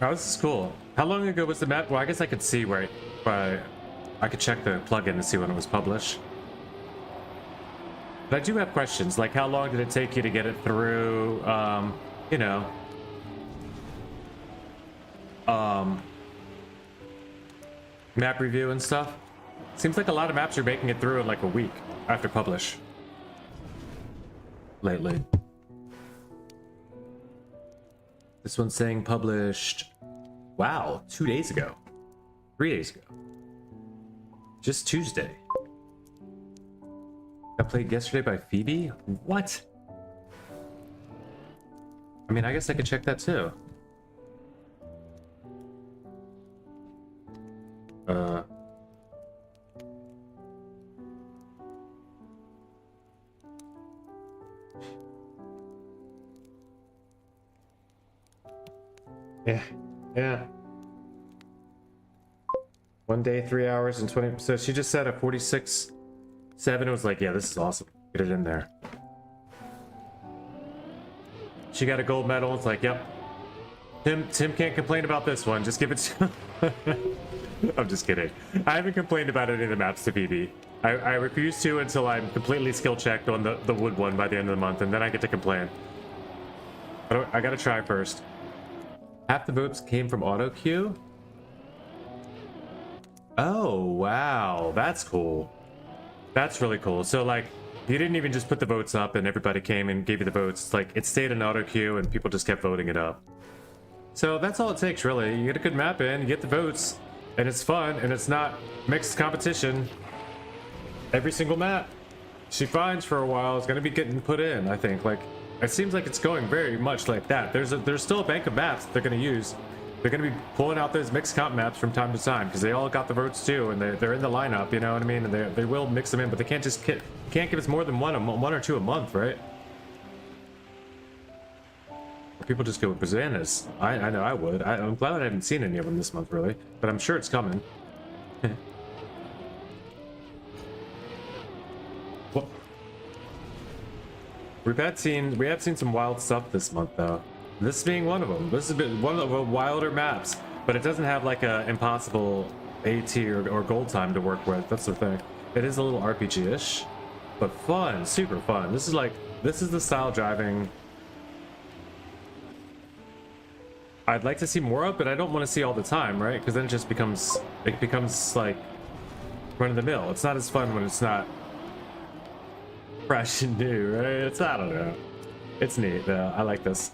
S1: Oh, this is cool. How long ago was the map? Well, I guess I could see where I could check the plugin to see when it was published. But I do have questions, like how long did it take you to get it through, you know, map review and stuff? Seems like a lot of maps are making it through in like a week after publish. Lately. This one's saying published, wow, 2 days ago. 3 days ago. Just Tuesday. Got played yesterday by Phoebe? What? I mean, I guess I could check that too. Yeah. 1 day, 3 hours and 20. So she just said a 46.7. It was like, yeah, this is awesome. Get it in there. She got a gold medal. It's like, yep. Tim can't complain about this one. Just give it to I'm just kidding. I haven't complained about any of the maps to Phoebe. I refuse to until I'm completely skill checked on the wood one by the end of the month, and then I get to complain. But I gotta try first. Half the votes came from auto queue. Oh, wow. That's cool. That's really cool. So, like, you didn't even just put the votes up and everybody came and gave you the votes. Like, it stayed in auto queue and people just kept voting it up. So that's all it takes, really. You get a good map in, you get the votes, and it's fun, and it's not mixed competition. Every single map she finds for a while is going to be getting put in, I think. Like, it seems like it's going very much like that. There's still a bank of maps that they're going to use. They're going to be pulling out those mixed comp maps from time to time because they all got the votes too, and they're in the lineup, you know what I mean? And they will mix them in, but they can't just can't give us more than one or two a month, right? People just go bananas. I know I would. I'm glad I haven't seen any of them this month, really, but I'm sure it's coming. Well, we have seen some wild stuff this month, though. This being one of them. This has been one of the wilder maps, but it doesn't have like a impossible AT or gold time to work with. That's the thing. It is a little RPG-ish, but fun, super fun. This is the style driving I'd like to see more of, but I don't want to see all the time, right? Because then it becomes like run of the mill. It's not as fun when it's not fresh and new, right? I don't know. It's neat though. I like this.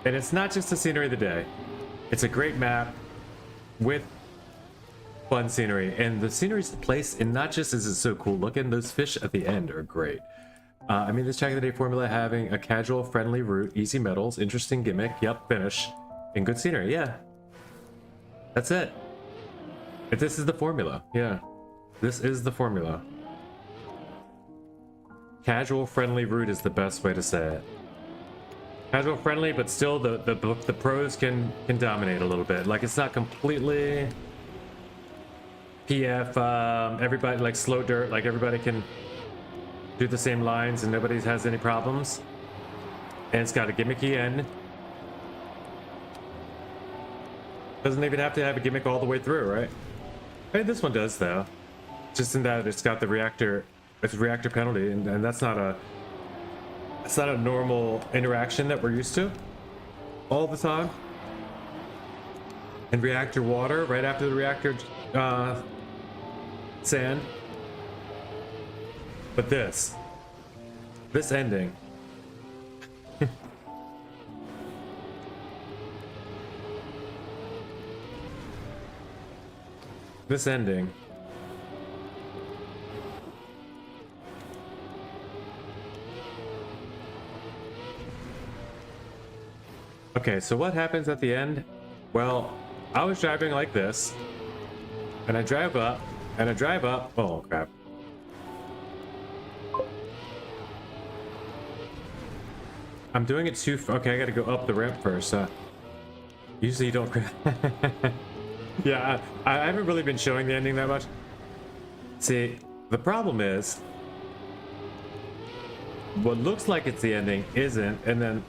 S1: And it's not just the scenery of the day. It's a great map with fun scenery. And the scenery's placed, and not just is it so cool looking, those fish at the end are great. I mean, this Track of the Day formula having a casual, friendly route, easy medals, interesting gimmick, yep, finish, and good scenery, yeah. That's it. This is the formula, yeah. This is the formula. Casual, friendly route is the best way to say it. Casual, friendly, but still the pros can dominate a little bit. Like, it's not completely PF, everybody, like slow dirt, like everybody can do the same lines and nobody has any problems. And it's got a gimmicky end. Doesn't even have to have a gimmick all the way through, right? I mean, this one does though. Just in that it's got the reactor, it's a reactor penalty, and that's not a normal interaction that we're used to all the time. And reactor water right after the reactor sand. But this ending. This ending. Okay, so what happens at the end? Well, I was driving like this, and I drive up, and I drive up. Oh, crap. I'm doing it too. Okay, I gotta go up the ramp first. Usually you don't. Yeah, I haven't really been showing the ending that much. See, the problem is, what looks like it's the ending isn't, and then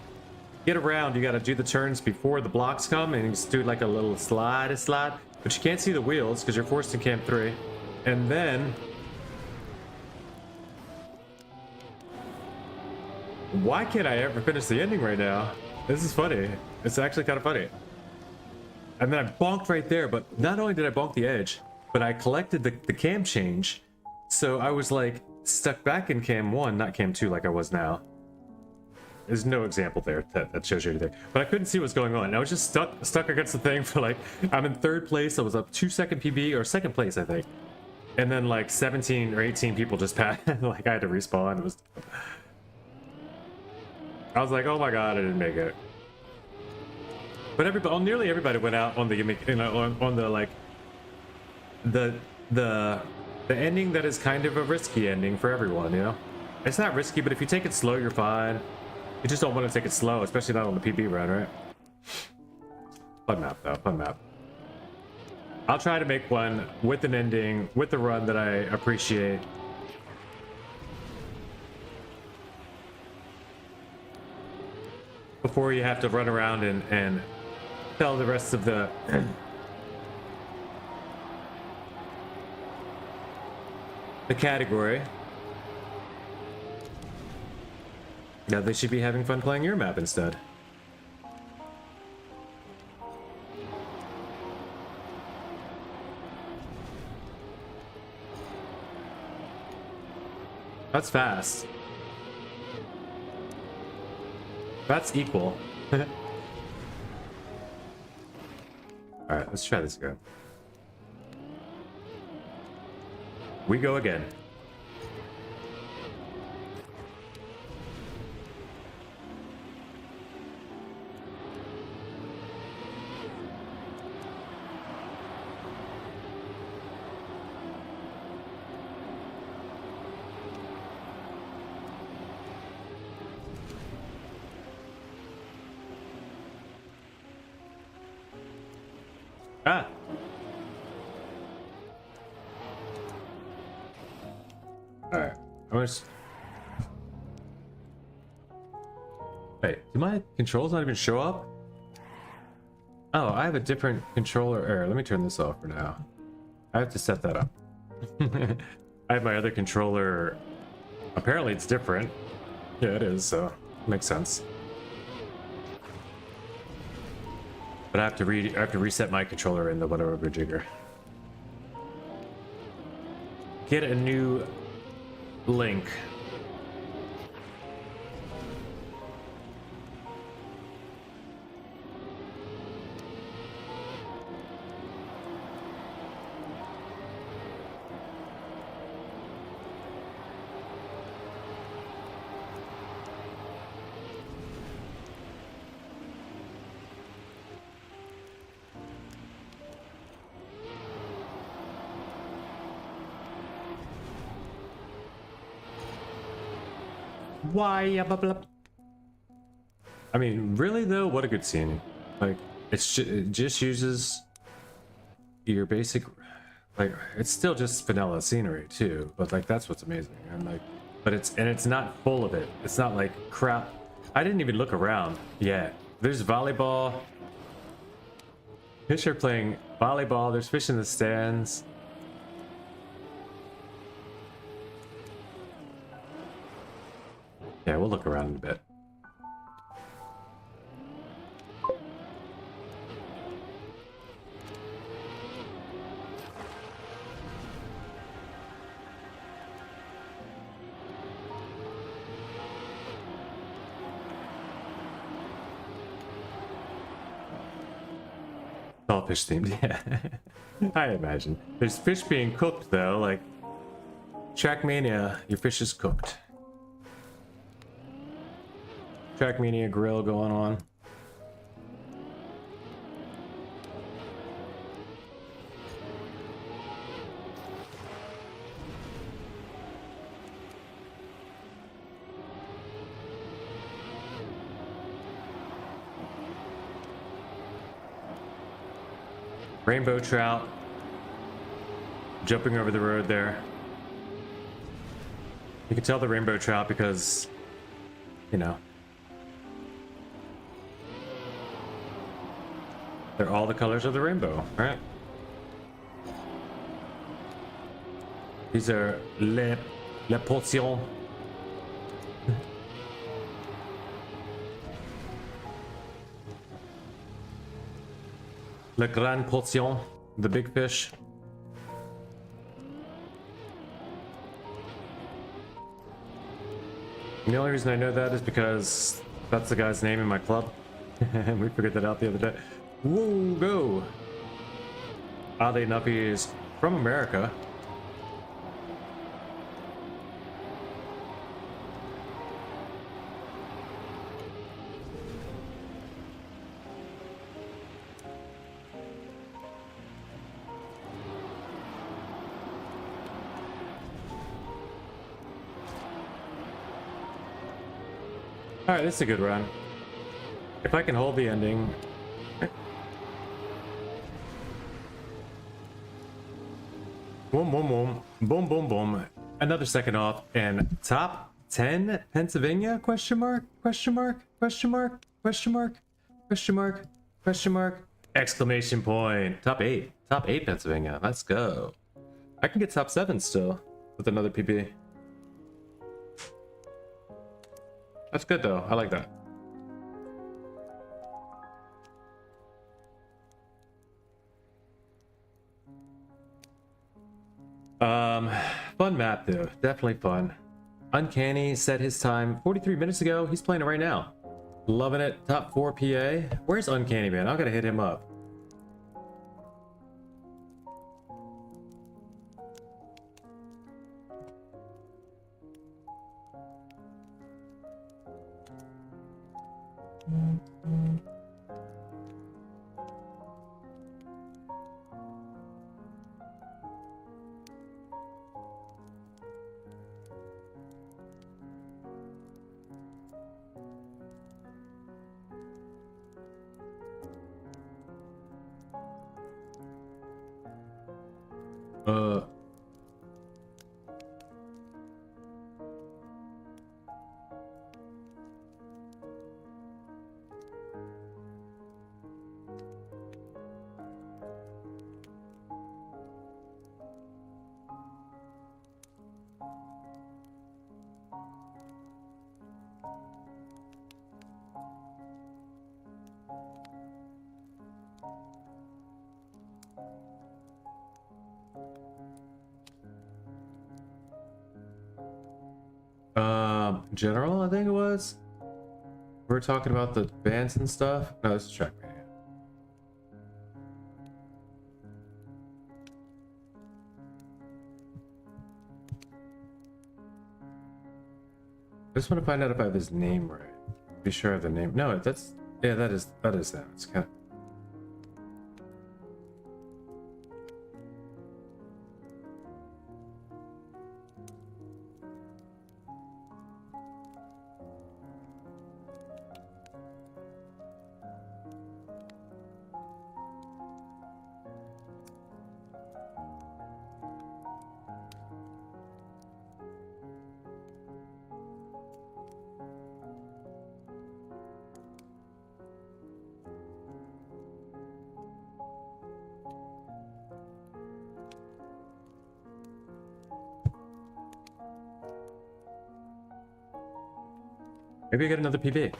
S1: get around, you gotta do the turns before the blocks come, and you just do like a little slide, but you can't see the wheels because you're forced in Camp 3. And then, why can't I ever finish the ending right now? This is funny. It's actually kind of funny. And then I bonked right there, but not only did I bonk the edge, but I collected the cam change. So I was like stuck back in cam 1, not cam 2 like I was now. There's no example there that shows you anything. But I couldn't see what's going on. I was just stuck against the thing for like, I'm in 3rd place. I was up 2-second PB, or 2nd place, I think. And then like 17 or 18 people just passed. Like I had to respawn. It was... I was like, oh my god, I didn't make it. But nearly everybody went out on the gimmick, you know, on the like the ending that is kind of a risky ending for everyone, you know. It's not risky, but if you take it slow, you're fine. You just don't want to take it slow, especially not on the PB run, right? Fun map though, fun map. I'll try to make one with an ending, with the run that I appreciate. Before you have to run around and tell the rest of the category that they should be having fun playing your map instead. That's fast. That's equal. All right, let's try this again. We go again. Ah. Alright. Wait, do my controls not even show up? Oh, I have a different controller error. Let me turn this off for now. I have to set that up. I have my other controller. Apparently it's different. Yeah, it is, so makes sense. But I have to reset my controller in the whatever jigger. Get a new link. Why? Blah, blah. I mean, really though, what a good scene. Like, it just uses your basic, like, it's still just vanilla scenery too, but like that's what's amazing. And like, but it's not full of it. It's not like crap. I didn't even look around yet. There's volleyball. Fish are playing volleyball. There's fish in the stands. Yeah, we'll look around in a bit. All fish themed, yeah. I imagine. There's fish being cooked though, like Trackmania, your fish is cooked. Trackmania grill going on. Rainbow trout jumping over the road there. You can tell the rainbow trout because, you know, they're all the colors of the rainbow, right? These are les portions. Le grand portion, the big fish. And the only reason I know that is because that's the guy's name in my club. We figured that out the other day. Whoa, go! Oddly enough, he is from America. Alright, this is a good run. If I can hold the ending. Boom, boom, boom. Boom, boom, boom. Another second off. And top 10 Pennsylvania? Question mark? Question mark? Question mark? Question mark? Question mark? Question mark? Exclamation point. Top 8. Top 8 Pennsylvania. Let's go. I can get top 7 still with another PB. That's good though. I like that. Fun map though. Definitely fun. Uncanny set his time 43 minutes ago. He's playing it right now. Loving it. Top 4 PA. Where's Uncanny, man? I gotta hit him up. General, I think it was. We were talking about the bands and stuff. No, this is Trackmania. I just want to find out if I have his name right. Be sure I have the name. No, that's yeah, that is that. It's kind of. Maybe I get another PB.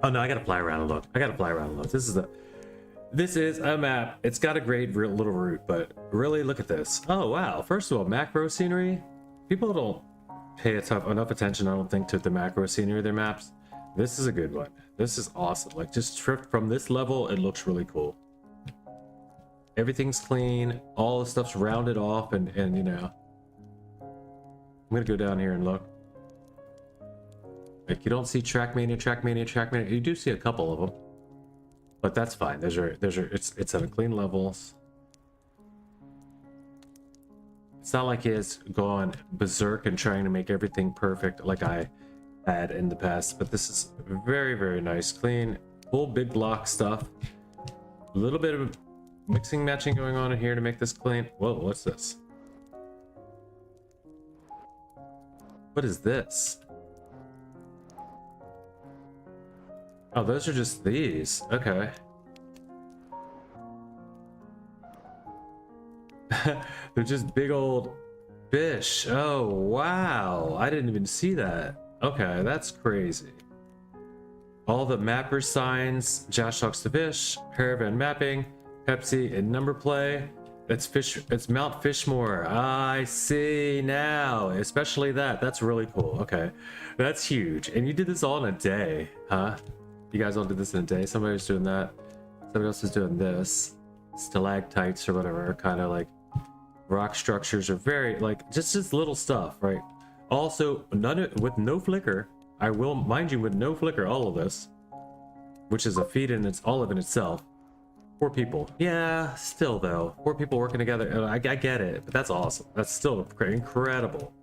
S1: Oh no, I gotta fly around and look. This is a map. It's got a great little route, but really look at this. Oh wow! First of all, macro scenery. People don't pay enough attention, I don't think, to the macro scenery of their maps. This is a good one. This is awesome. Like just from this level, it looks really cool. Everything's clean. All the stuff's rounded off, and you know. I'm gonna go down here and look. Like you don't see Trackmania. You do see a couple of them, but that's fine. It's at a clean levels. It's not like it's gone berserk and trying to make everything perfect like I had in the past. But this is very, very nice, clean, full big block stuff. A little bit of mixing matching going on in here to make this clean. Whoa, what's this? What is this? Oh, those are just these. Okay. They're just big old fish. Oh, wow. I didn't even see that. Okay, that's crazy. All the mapper signs, Josh talks to fish, Paravan mapping, Pepsi and number play. It's Mount Fishmore. I see now. Especially that. That's really cool. Okay. That's huge. And you did this all in a day, huh? You guys all did this in a day. Somebody was doing that. Somebody else is doing this. Stalactites or whatever, kind of like rock structures are very like just little stuff, right? Also, with no flicker. I will mind you with no flicker. All of this, which is a feat in all of itself. 4 people. Yeah, still though, 4 people working together. I get it, but that's awesome. That's still incredible.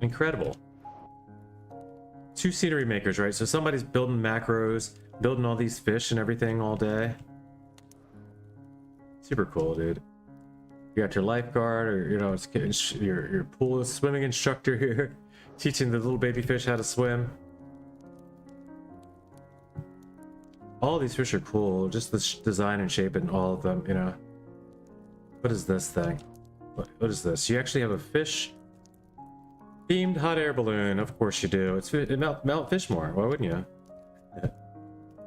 S1: Incredible. 2 scenery makers, right? So somebody's building macros, building all these fish and everything all day. Super cool, dude. You got your lifeguard, or you know, it's your pool swimming instructor here, teaching the little baby fish how to swim. All these fish are cool, just the design and shape and all of them, you know. What is this thing? What is this? You actually have a fish themed hot air balloon. Of course you do. It's Mount Fishmore. Why wouldn't you? Yeah.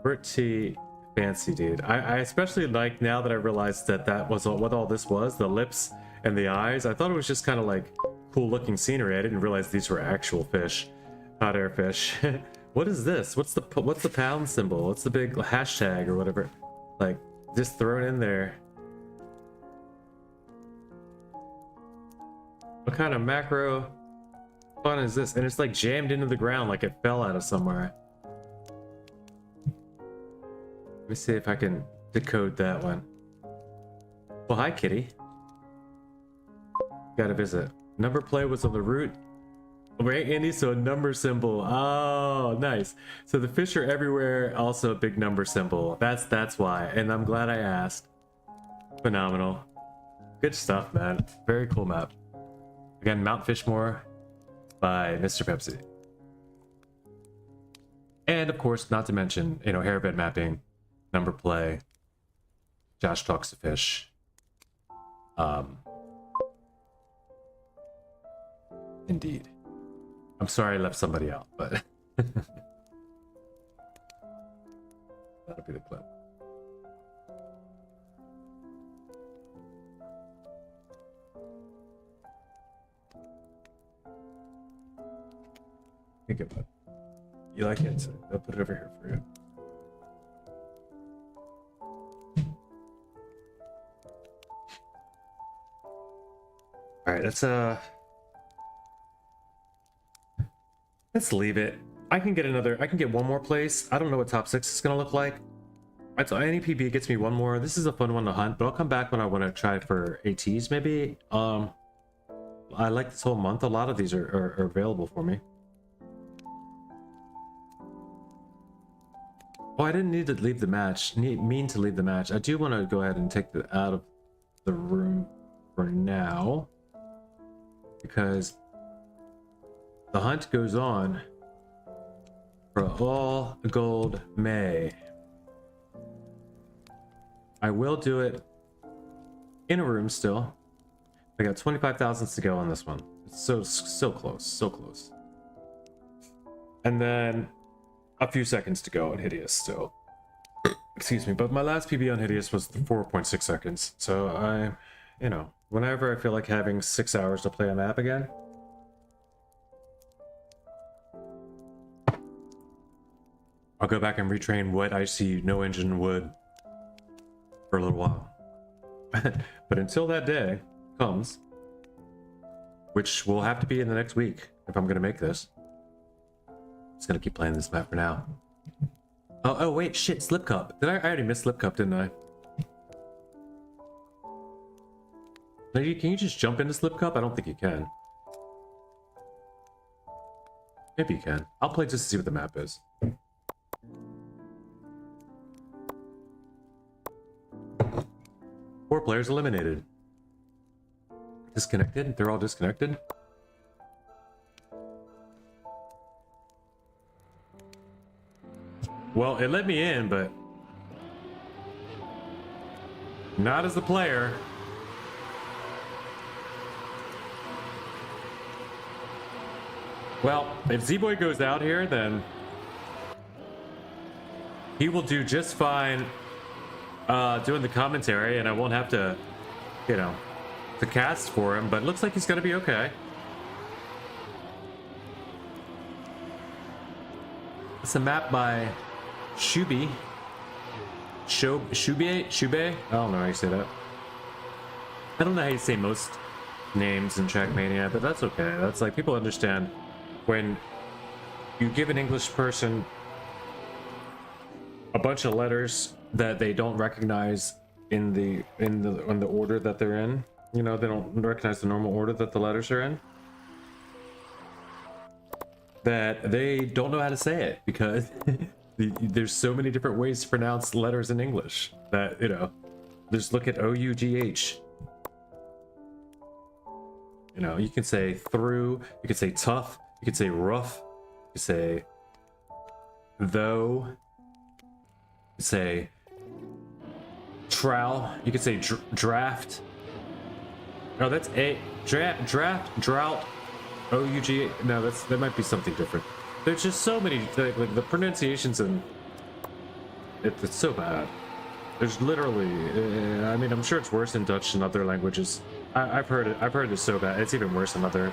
S1: Pretty fancy, dude. I especially like now that I realized that was what all this was, the lips and the eyes. I thought it was just kind of like cool looking scenery. I didn't realize these were actual fish, hot air fish. What is this? What's the pound symbol? What's the big hashtag or whatever? Like just thrown in there. What kind of macro fun is this? And it's like jammed into the ground like it fell out of somewhere. Let me see if I can decode that one. Well, hi, kitty. Got a visit. Number play was on the route. Right, Andy? So a number symbol. Oh, nice. So the fish are everywhere. Also a big number symbol. That's why. And I'm glad I asked. Phenomenal. Good stuff, man. Very cool map. Again, Mount Fishmore by Mr. Pepsi. And of course, not to mention, you know, hairbed mapping, number play, Josh talks to fish. Indeed. I'm sorry I left somebody out, but that'll be the clip. Think about it. You like it, so I'll put it over here for you. All right, let's leave it. I can get one more place. I don't know what top 6 is gonna look like. Any PB gets me one more. This is a fun one to hunt, but I'll come back when I want to try for ATs maybe. I like this whole month. A lot of these are available for me. Oh, I didn't need to leave the match. Mean to leave the match. I do want to go ahead and take the out of the room for now, because the hunt goes on for all gold May. I will do it in a room still. I got 25,000 to go on this one. It's so close, so close. And then a few seconds to go on Hideous still. Excuse me, but my last PB on Hideous was 4.6 seconds. So I, you know, whenever I feel like having 6 hours to play a map again, I'll go back and retrain wet IC no engine wood for a little while. But until that day comes, which will have to be in the next week if I'm gonna make this, I'm just gonna keep playing this map for now. Oh wait, shit, Slip Cup. I already missed Slip Cup, didn't I? Can you just jump into Slip Cup? I don't think you can. Maybe you can. I'll play just to see what the map is. 4 players eliminated. Disconnected? They're all disconnected? Well, it let me in, but not as the player. Well, if Z-Boy goes out here, then he will do just fine doing the commentary, and I won't have to, you know, to cast for him, but it looks like he's gonna be okay. It's a map by Shube. Shube? I don't know how you say that. I don't know how you say most names in Trackmania, but that's okay. That's like, people understand when you give an English person a bunch of letters that they don't recognize in the order that they're in. You know, they don't recognize the normal order that the letters are in. That they don't know how to say it, because there's so many different ways to pronounce letters in English that, you know, just look at O-U-G-H. You know, you can say through, you can say tough, you can say rough, you can say though, you can say trowel, you can say draft. No, that's a draft, drought, O-U-G. No, that might be something different. There's just so many, like the pronunciations, and it's so bad. There's literally, I mean, I'm sure it's worse in Dutch and other languages. I've heard it. I've heard it's so bad. It's even worse in other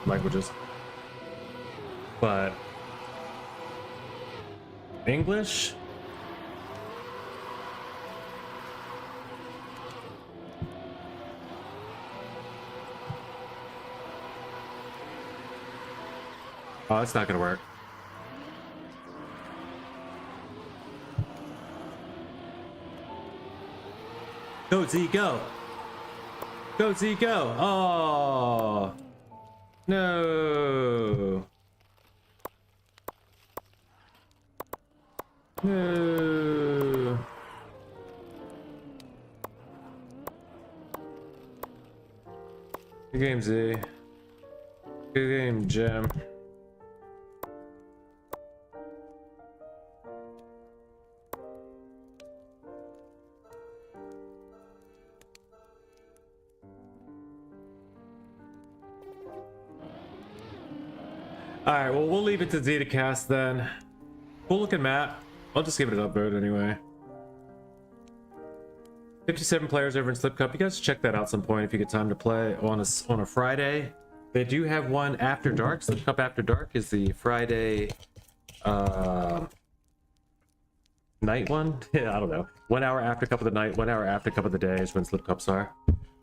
S1: languages. But English? Oh, it's not gonna work. Go Z, go! Go Z, go! Oh no! No! Good game, Z. Good game, Jim. Alright, well, we'll leave it to Z to cast then. Cool looking map. I'll just give it an upvote anyway. 57 players over in Slip Cup. You guys check that out some point if you get time to play on a Friday. They do have one after dark. Slip Cup After Dark is the Friday night one. Yeah, I don't know. 1 hour after Cup of the night, 1 hour after Cup of the day is when Slip Cups are.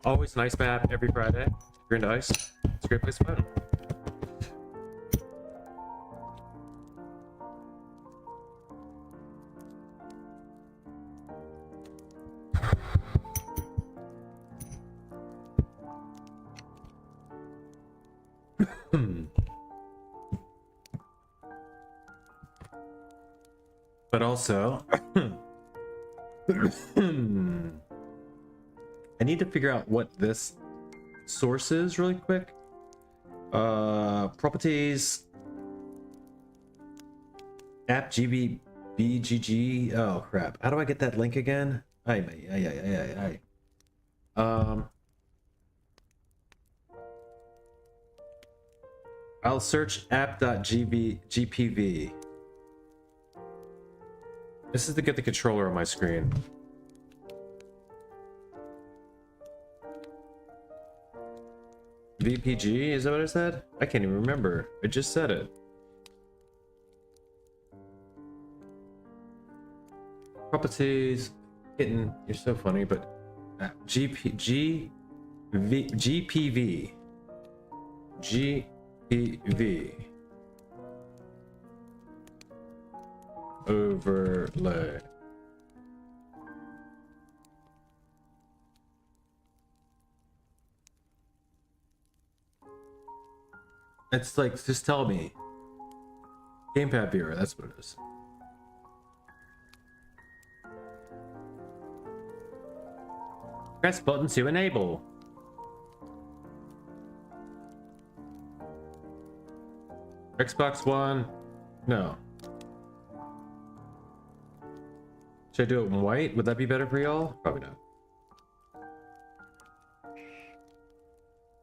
S1: Always nice map every Friday. If you're into ice, it's a great place to play. But also, I need to figure out what this source is really quick. Properties, app GBBGG. Oh crap! How do I get that link again? I'll search app.gpv. This is to get the controller on my screen. VPG, is that what I said? I can't even remember. I just said it. Properties, kitten, you're so funny, but GPV. GPV. Overlay. It's like, just tell me. Gamepad viewer, that's what it is. Press button to enable. Xbox One? No. Should I do it in white? Would that be better for y'all? Probably not.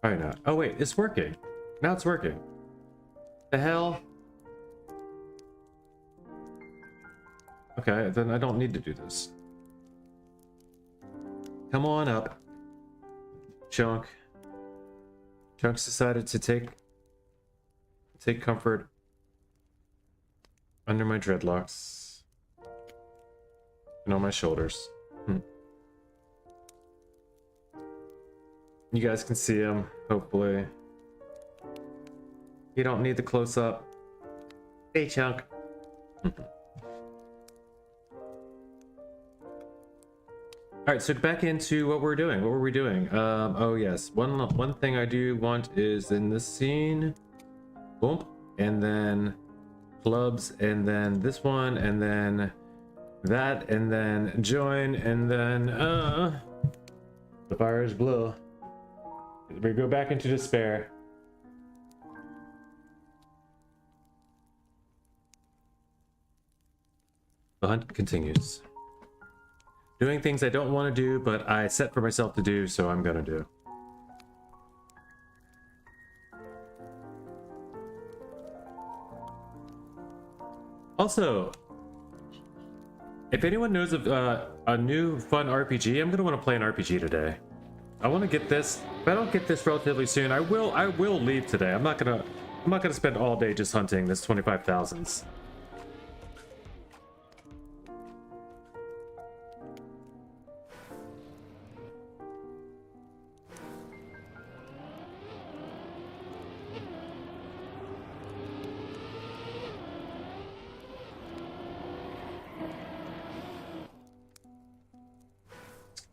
S1: Probably not. Oh wait, it's working. Now it's working. The hell? Okay, then I don't need to do this. Come on up. Chunk. Chunk's decided to take comfort under my dreadlocks. And on my shoulders. You guys can see him, hopefully. You don't need the close-up. Hey, Chunk. Alright, so back into what we're doing. What were we doing? Oh yes, one thing I do want is in this scene. Boom. And then clubs, and then this one, and then that, and then join, and then the fire is blue. We go back into despair. The hunt continues. Doing things I don't want to do, but I set for myself to do, so I'm gonna do. Also, if anyone knows of a new fun RPG, I'm gonna want to play an RPG today. I want to get this. If I don't get this relatively soon, I will leave today. I'm not gonna spend all day just hunting this 25,000s.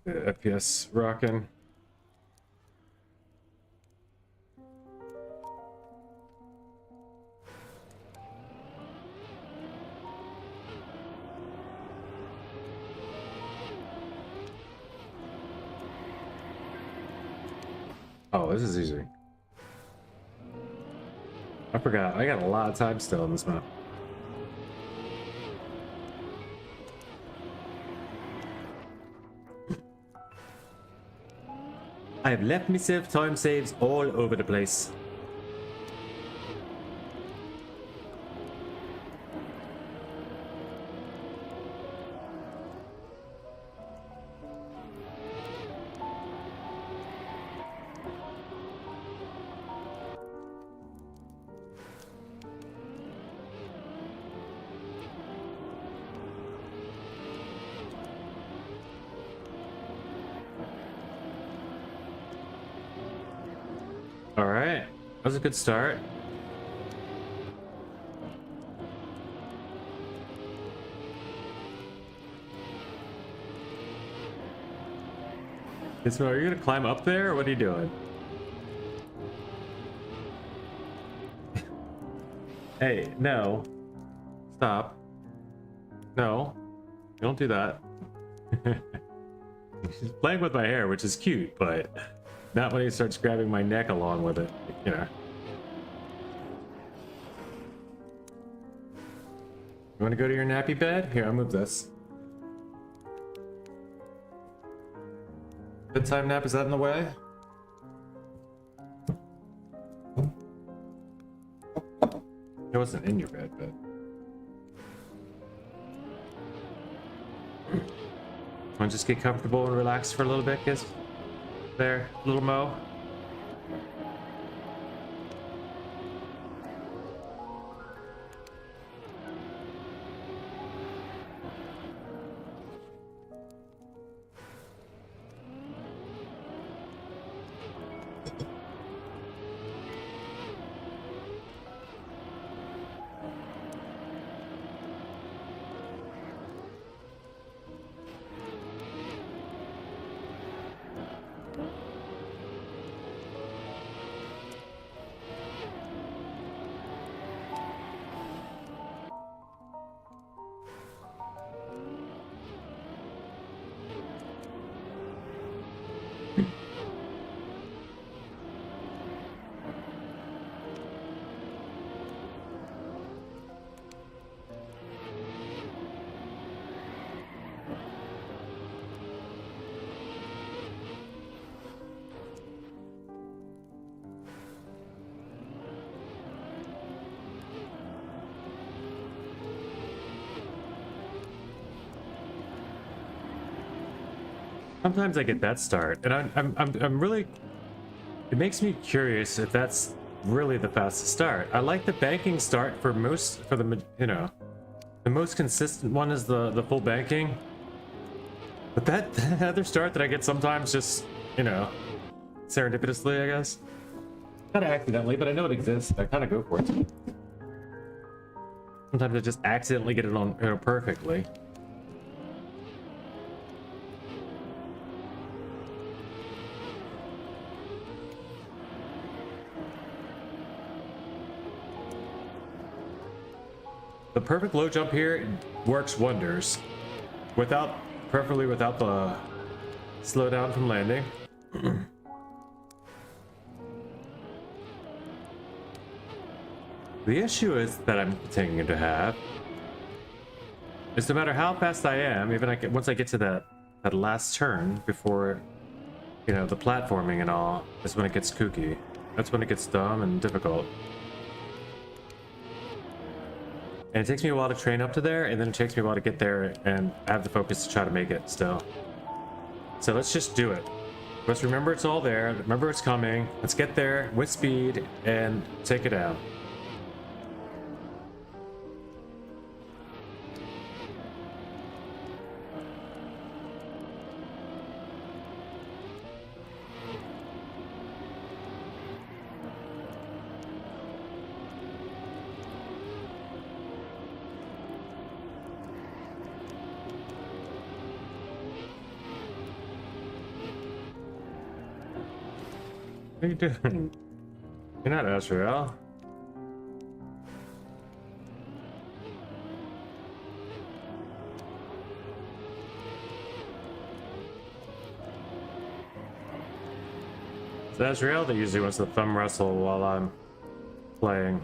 S1: FPS rocking. Oh, this is easy. I forgot. I got a lot of time still in this map. I have left myself time saves all over the place. All right, that was a good start. So are you gonna climb up there, or what are you doing? Hey, no. Stop. No. Don't do that. She's playing with my hair, which is cute, but not when he starts grabbing my neck along with it, you know. You want to go to your nappy bed? Here, I'll move this. Bedtime nap, is that in the way? It wasn't in your bed, but... Want to just get comfortable and relax for a little bit, guys? There, little Mo. Sometimes I get that start, and I'm really. It makes me curious if that's really the fastest start. I like the banking start for the you know, the most consistent one is the full banking. But that other start that I get sometimes just, you know, serendipitously, I guess. Kind of accidentally, but I know it exists. I kind of go for it. Sometimes I just accidentally get it on, you know, perfectly. The perfect low jump here works wonders, preferably without the slowdown from landing. The issue is that I'm continuing to have is no matter how fast I am, even once I get to that last turn before, you know, the platforming and all, is when it gets kooky. That's when it gets dumb and difficult. And it takes me a while to train up to there, and then it takes me a while to get there and have the focus to try to make it still. So let's just do it. Let's remember it's all there, remember it's coming, let's get there with speed and take it out. What are you doing? You're not Azrael. It's Azrael that usually wants to thumb wrestle while I'm playing.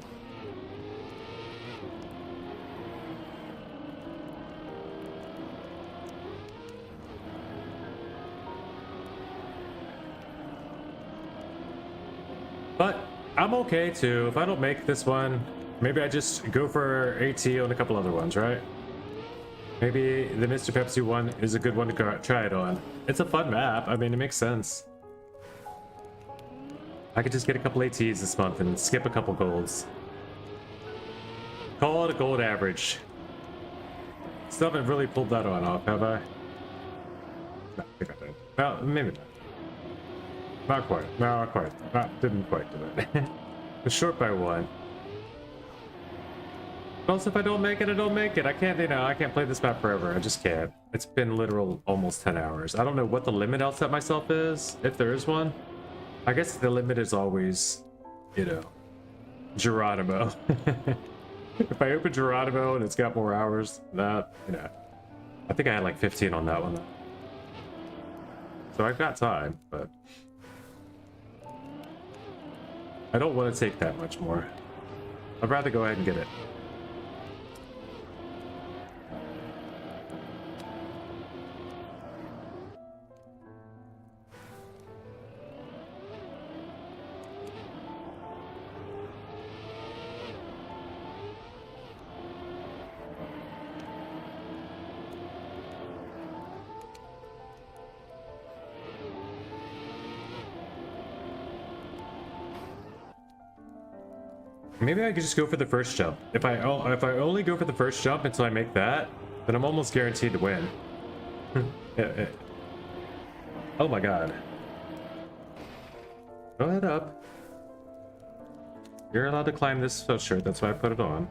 S1: But I'm okay too. If I don't make this one, maybe I just go for AT on a couple other ones, right? Maybe the Mr. Pepsi one is a good one to try it on. It's a fun map. I mean, it makes sense. I could just get a couple ATs this month and skip a couple golds. Call it a gold average. Still haven't really pulled that one off, have I? No, I think I did. Well, maybe not. Not quite. Not quite. Didn't quite do it. It's short by one. Also, if I don't make it, I don't make it. I can't, I can't play this map forever. I just can't. It's been literal almost 10 hours. I don't know what the limit I'll set myself is, if there is one. I guess the limit is always, Geronimo. If I open Geronimo and it's got more hours, that, I think I had like 15 on that one. So I've got time, but I don't want to take that much more. I'd rather go ahead and get it. Maybe I could just go for the first jump. If I only go for the first jump until I make that, then I'm almost guaranteed to win. Oh my god. Go ahead up. You're allowed to climb this sweatshirt, that's why I put it on.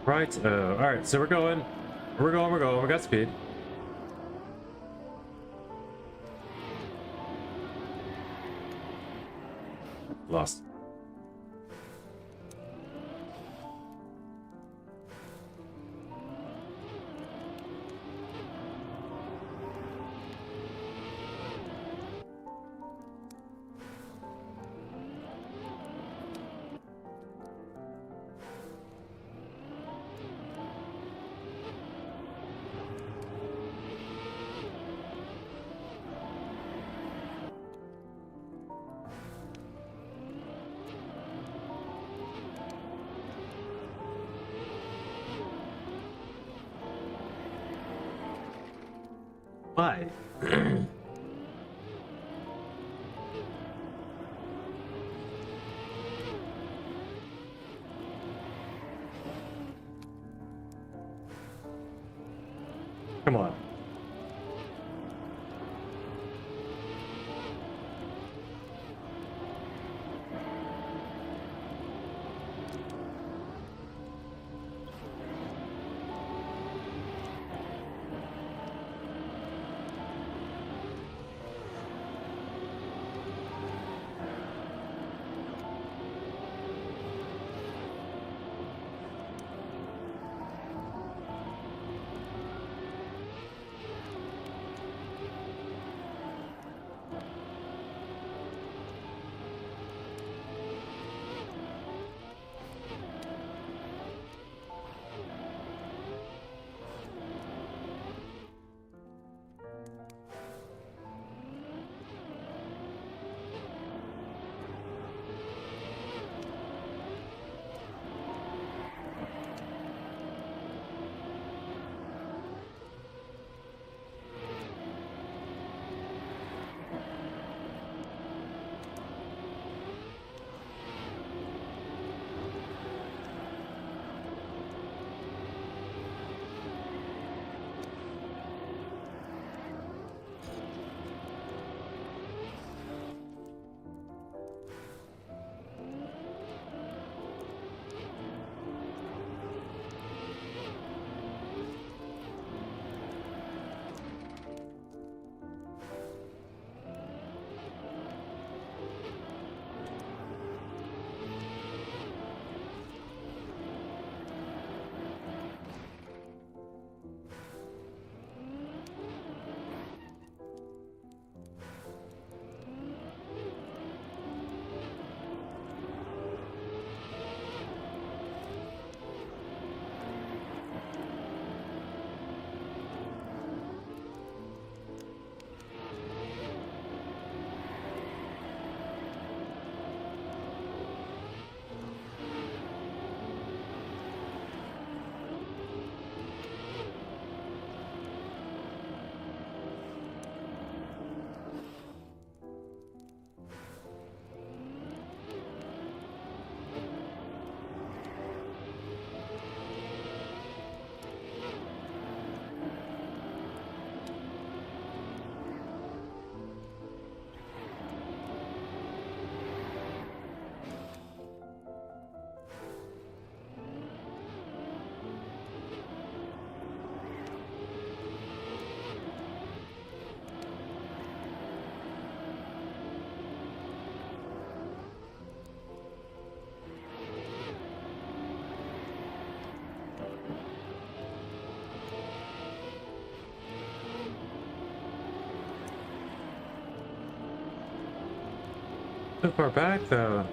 S1: Right, alright, so we're going. We got speed. Lost. Why? Come on. So far back though.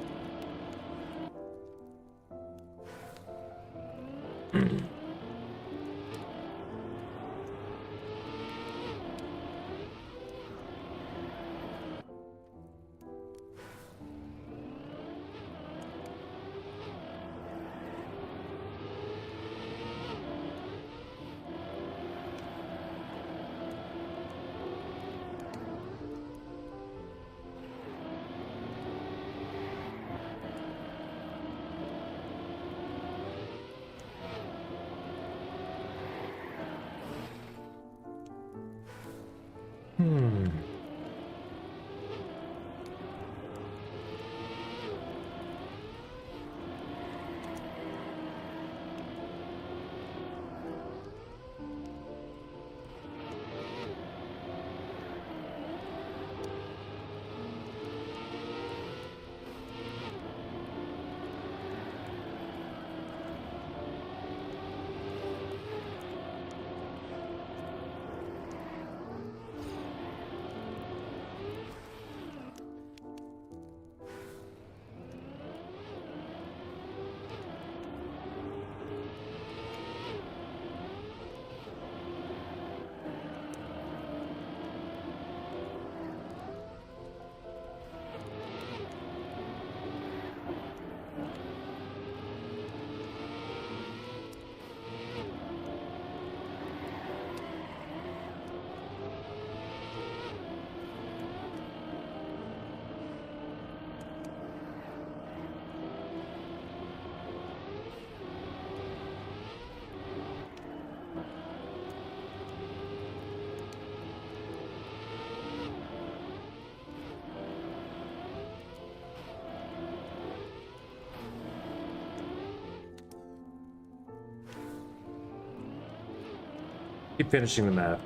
S1: Keep finishing the map.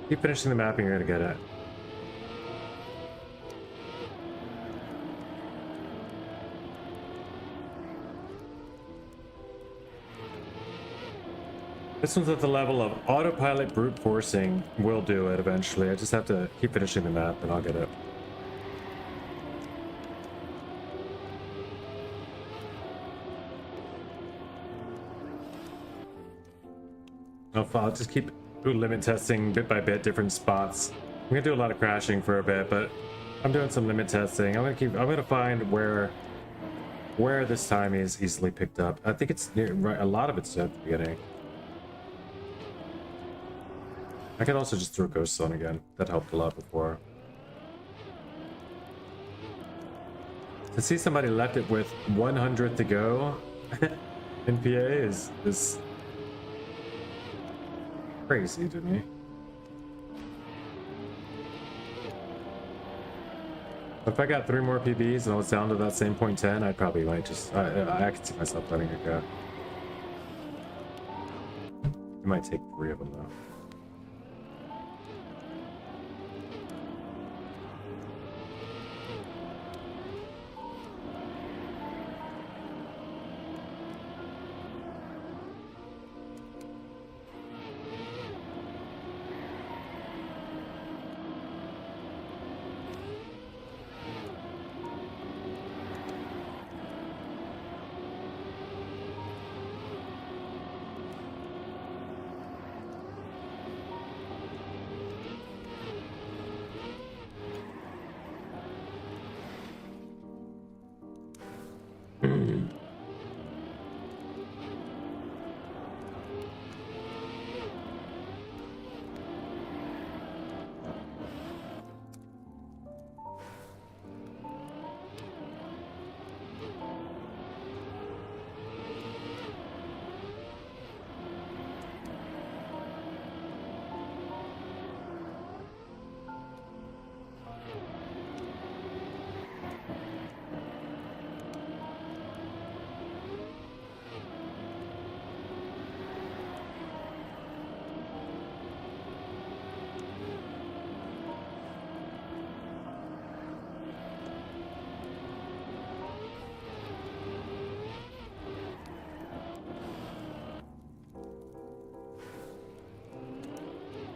S1: Keep finishing the map and you're gonna get it. This one's at the level of autopilot brute forcing. Will do it eventually. I just have to keep finishing the map and I'll get it. I'll just keep limit testing bit by bit, different spots. I'm gonna do a lot of crashing for a bit, but I'm doing some limit testing. I'm gonna find where this time is easily picked up. I think it's near, right, a lot of it's at the beginning. I can also just throw Ghost Zone again. That helped a lot before. To see somebody left it with 100 to go in PA is crazy to me. If I got 3 more PBs and I was down to that same .10, I probably might just... I could see myself letting it go. It might take 3 of them though.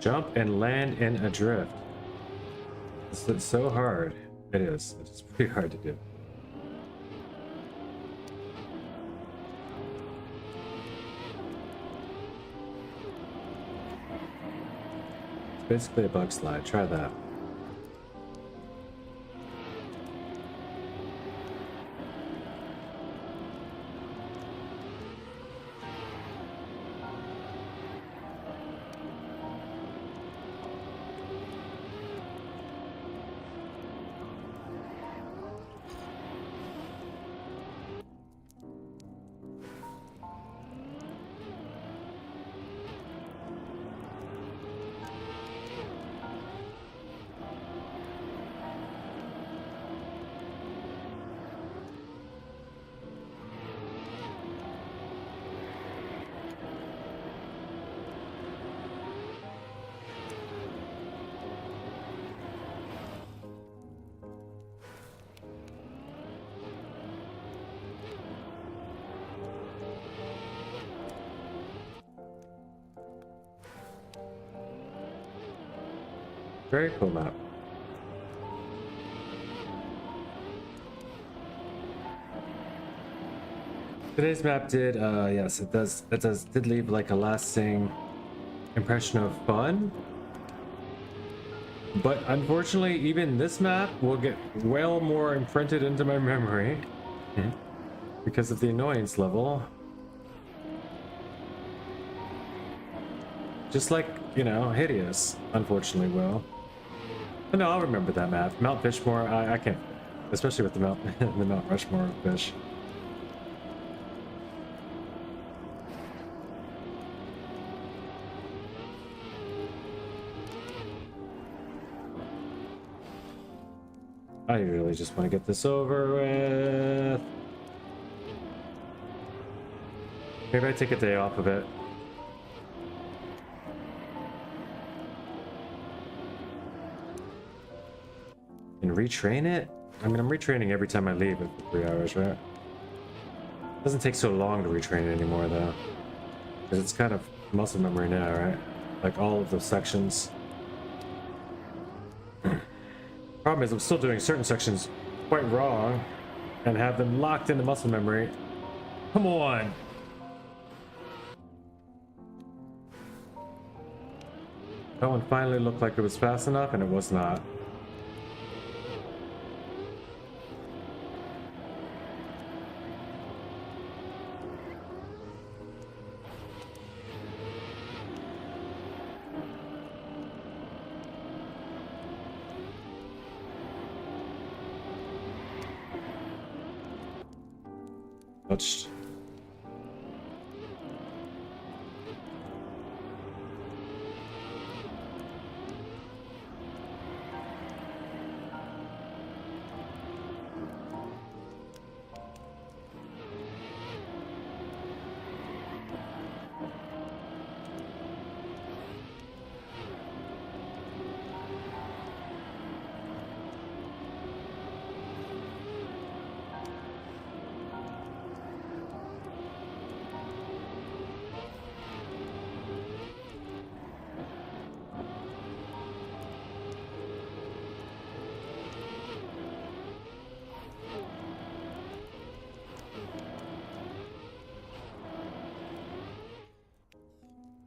S1: Jump and land in a drift. It's so hard. It is. It's pretty hard to do. basically a bug slide. Try that. Very cool map. Today's map did, yes, did leave like a lasting impression of fun. But unfortunately, even this map will get well more imprinted into my memory because of the annoyance level. Just like, you know, Hideous, unfortunately will. But no, I'll remember that map. Mount Fishmore, I can't, especially with the Mount, the Mount Rushmore fish. I really just want to get this over with. Maybe I take a day off of it. And retrain it? I mean, I'm retraining every time I leave it for 3 hours, right? It doesn't take so long to retrain it anymore, though. Because it's kind of muscle memory now, right? Like all of those sections. Problem is, I'm still doing certain sections quite wrong and have them locked into muscle memory. Come on! That one finally looked like it was fast enough, and it was not. Touched.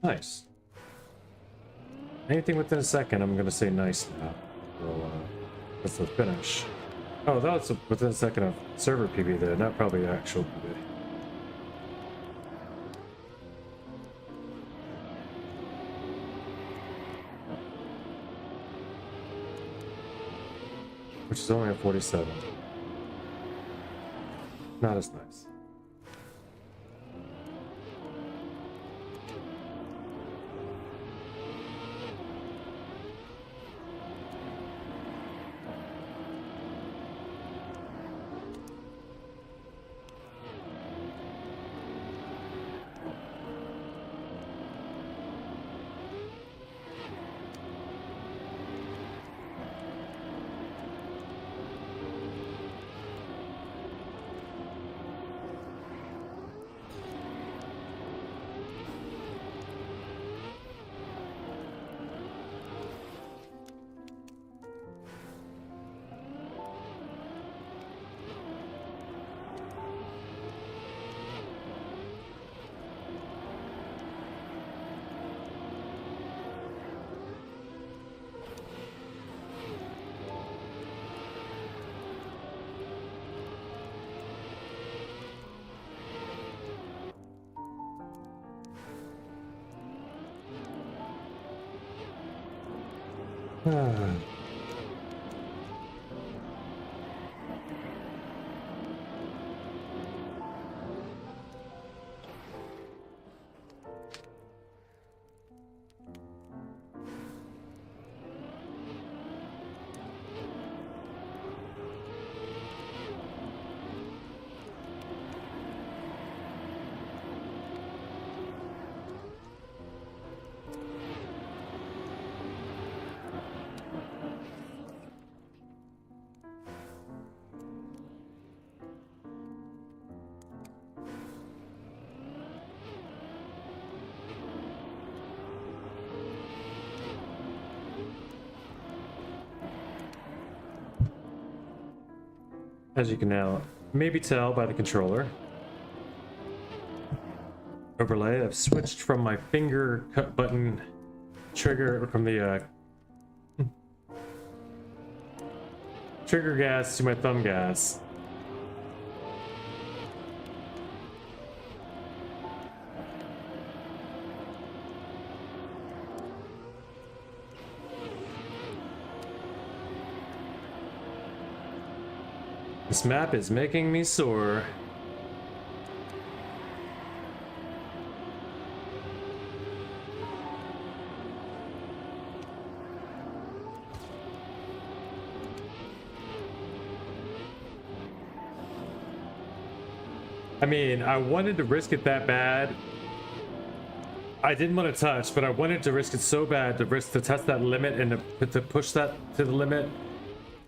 S1: Nice. Anything within a second, I'm gonna say nice now. Well, that's the finish. Oh, that was within a second of server PB there, not probably actual PB. Which is only at 47. Not as nice. As you can now maybe tell by the controller overlay, I've switched from my finger cut button trigger, from the trigger gas to my thumb gas. This map is making me sore. I mean, I wanted to risk it that bad. I didn't want to touch, but I wanted to risk it so bad to test that limit and to push that to the limit.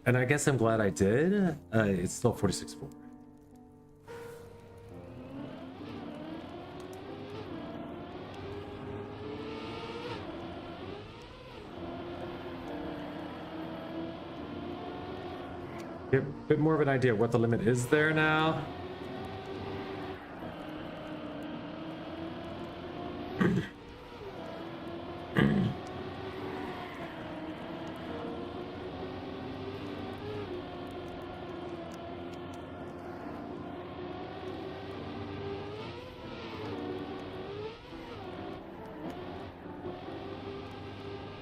S1: And I guess I'm glad I did. It's still 46.4. Get a bit more of an idea of what the limit is there now.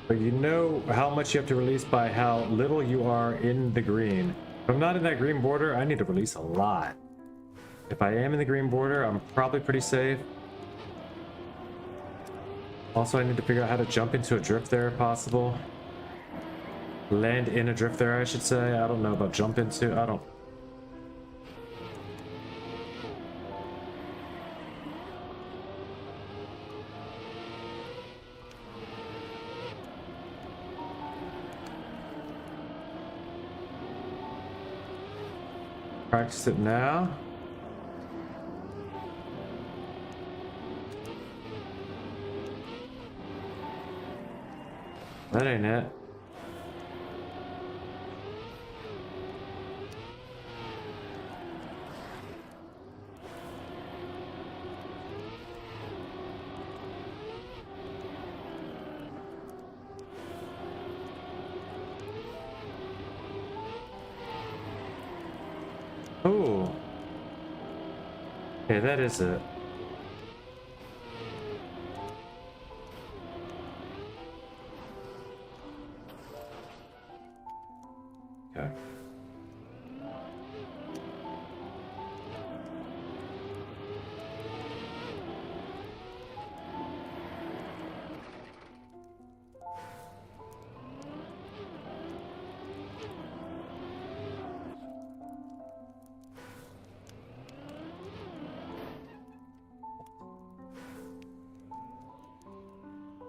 S1: But you know how much you have to release by how little you are in the green. If I'm not in that green border, I need to release a lot. If I am in the green border, I'm probably pretty safe. Also, I need to figure out how to jump into a drift there if possible. Land in a drift there, I should say. I don't know about jump into. I don't. Practice it now. That ain't it. Oh. Okay, that is it. Okay.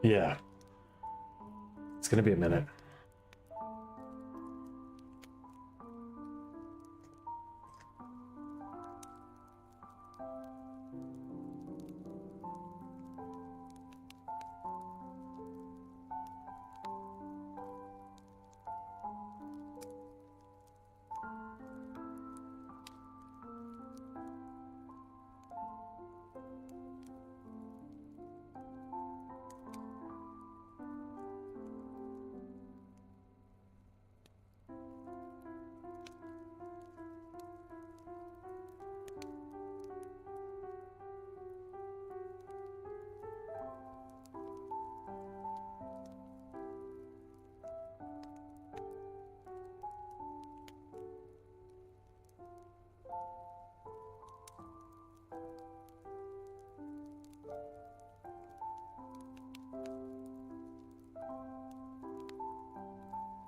S1: Yeah. It's gonna be a minute.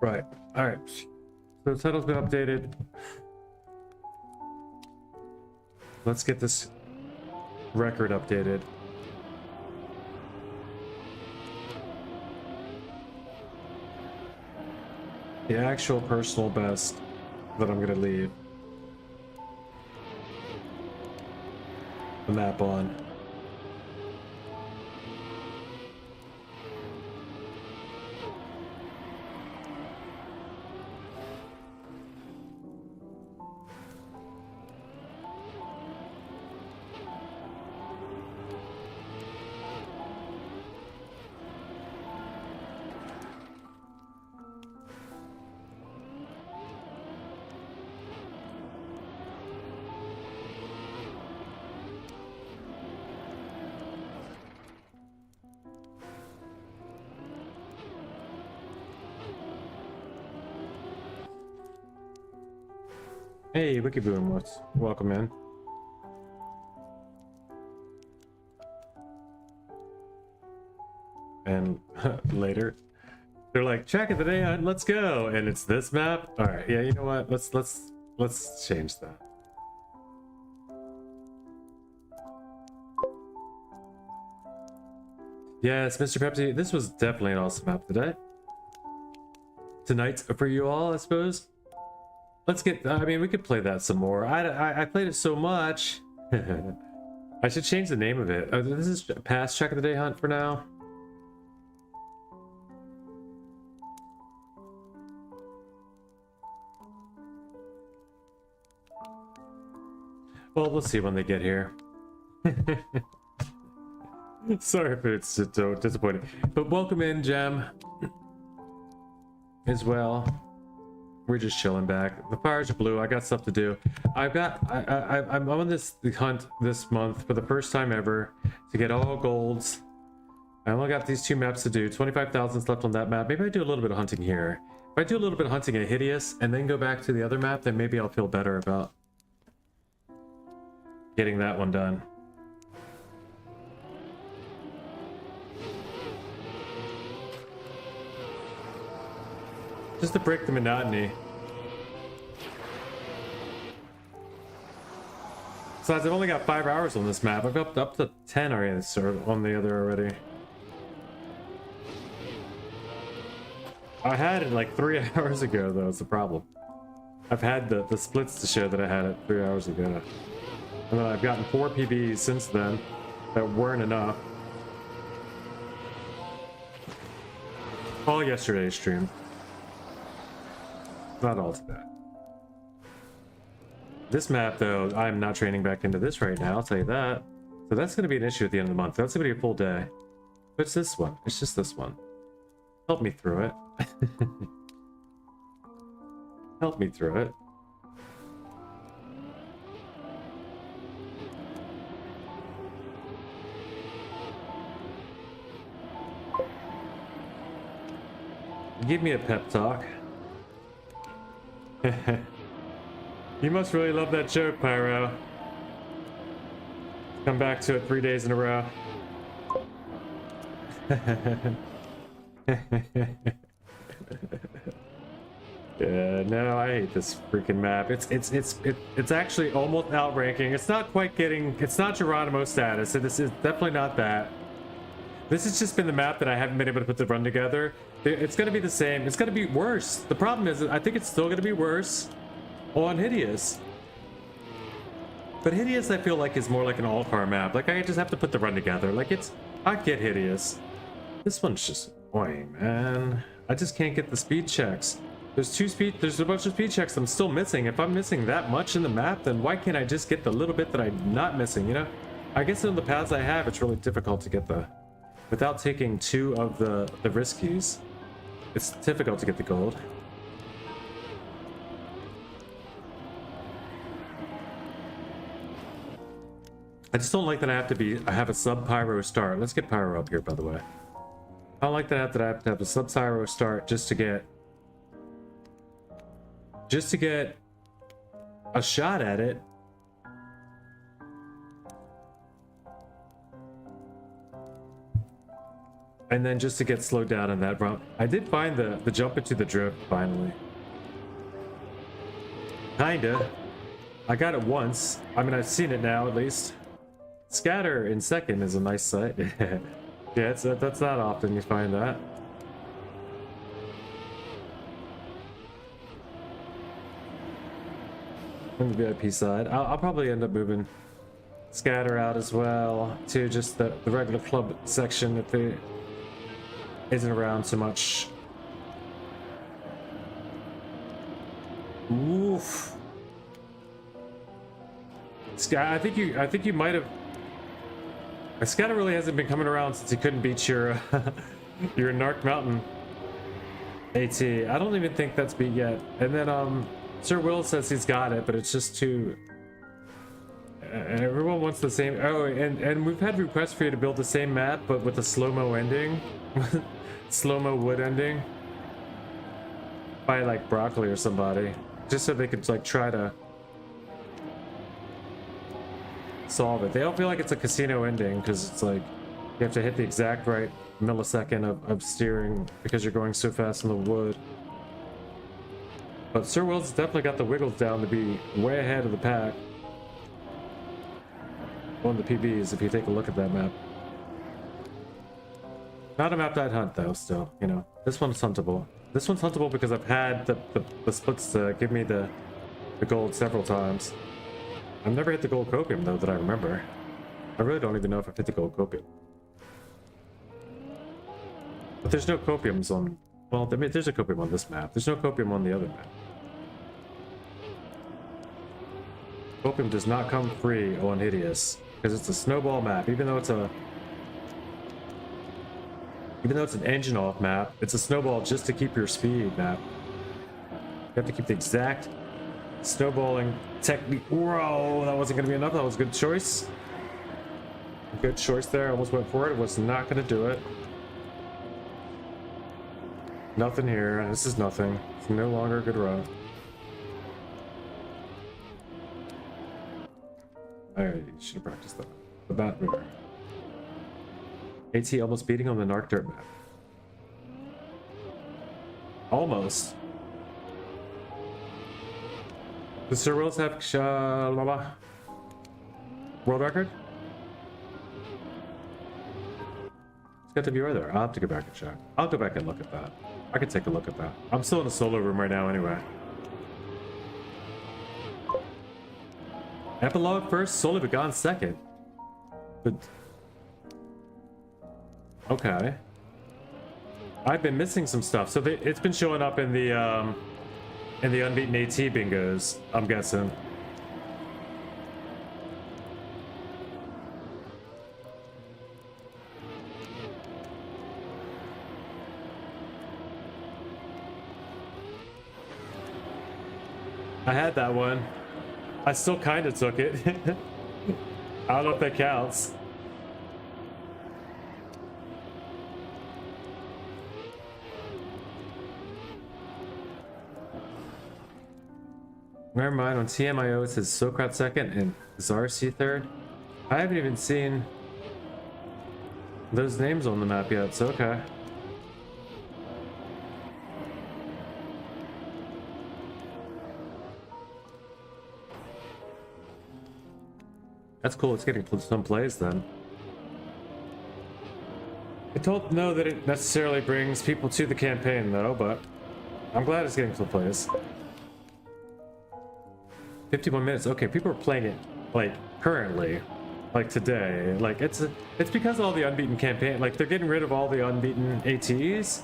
S1: Right. All right. So the title's been updated. Let's get this record updated. The actual personal best that I'm gonna leave the map on. Hey, Wikiboom, what's welcome in. And later, they're like, check it today, let's go, and it's this map. All right, yeah, you know what? Let's change that. Yes, Mr. Pepsi, this was definitely an awesome map today. Tonight's for you all, I suppose. Let's get, I mean, we could play that some more. I played it so much. I should change the name of it. This is past Check of the Day Hunt for now. Well, we'll see when they get here. Sorry if it's so disappointing. But welcome in, Gem. As well. We're just chilling back. The fires are blue. I got stuff to do. I'm on this hunt this month for the first time ever to get all golds. I only got these 2 maps to do. 25,000's left on that map. Maybe I do a little bit of hunting here. If I do a little bit of hunting at Hideous and then go back to the other map, then maybe I'll feel better about getting that one done. Just to break the monotony. Besides, I've only got 5 hours on this map. I've got up to 10 already on the other already. I had it like 3 hours ago, though. It's a problem. I've had the splits to show that I had it 3 hours ago. And then I've gotten 4 PBs since then that weren't enough. All yesterday's stream. Not all today. This map, though, I'm not training back into this right now, I'll tell you that. So that's going to be an issue at the end of the month. That's going to be a full day. But it's this one. It's just this one. Help me through it. Help me through it. Give me a pep talk. You must really love that joke, Pyro. Come back to it 3 days in a row. Yeah, no, I hate this freaking map. It's actually almost outranking. It's not quite getting. It's not Geronimo status. So this is definitely not that. This has just been the map that I haven't been able to put the run together. It's gonna be the same. It's gonna be worse. The problem is, I think it's still gonna be worse on Hideous. But Hideous, I feel like, is more like an all-car map. Like, I just have to put the run together. Like, I get Hideous. This one's just annoying, man. I just can't get the speed checks. There's a bunch of speed checks I'm still missing. If I'm missing that much in the map, then why can't I just get the little bit that I'm not missing, you know? I guess in the paths I have, it's really difficult to get the... Without taking 2 of the riskies, it's difficult to get the gold. I just don't like that I have a sub pyro start. Let's get pyro up here, by the way. I don't like that I have to have a sub pyro start just to get a shot at it. And then just to get slowed down in that run. I did find the jump into the drift finally. Kinda. I got it once. I mean, I've seen it now at least. Scatter in second is a nice sight. Yeah, that's not often you find that. On the VIP side, I'll probably end up moving Scatter out as well to just the regular club section if it isn't around so much. Oof. I think you might have. Scatter really hasn't been coming around since he couldn't beat your your Narc Mountain AT. I don't even think that's beat yet. And then Sir Will says he's got it, but it's just too. Everyone wants the same. Oh, and we've had requests for you to build the same map, but with a slow-mo ending, slow-mo wood ending, by like Broccoli or somebody, just so they could like try to solve it. They don't feel like it's a casino ending because it's like you have to hit the exact right millisecond of steering because you're going so fast in the wood. But Sir Will's definitely got the wiggles down to be way ahead of the pack on the PBs if you take a look at that map. Not a map I'd hunt though, still, you know. This one's huntable. This one's huntable because I've had the splits to give me the gold several times. I've never hit the gold copium though that I remember. I really don't even know if I've hit the gold copium. But there's no copiums on, well, I mean, there's a copium on this map. There's no copium on the other map. Copium does not come free on Hideous because it's a snowball map. Even though it's an engine off map, it's a snowball just to keep your speed map. You have to keep the exact snowballing technique. Whoa, that wasn't gonna be enough. That was a good choice. Good choice there. I almost went for it. Was not gonna do it. Nothing here. This is nothing. It's no longer a good run. I should have practiced that. The bat river. AT almost beating on the Narc Dirt map. Almost. Does Sir Wills have world record? It's got to be right there. I'll have to go back and check. I'll go back and look at that. I can take a look at that. I'm still in the solo room right now anyway. Epilogue first, Solo Begon second. But okay. I've been missing some stuff. So it's been showing up in the unbeaten AT bingos, I'm guessing. I had that one. I still kind of took it. I don't know if that counts. Never mind, on TMIO it says Socrat second and NA.RC third. I haven't even seen those names on the map yet, so okay. That's cool, it's getting some plays then. I don't know that it necessarily brings people to the campaign though, but I'm glad it's getting some plays. 51 minutes, okay, people are playing it like currently, like today. Like it's because of all the unbeaten campaign, like they're getting rid of all the unbeaten ATs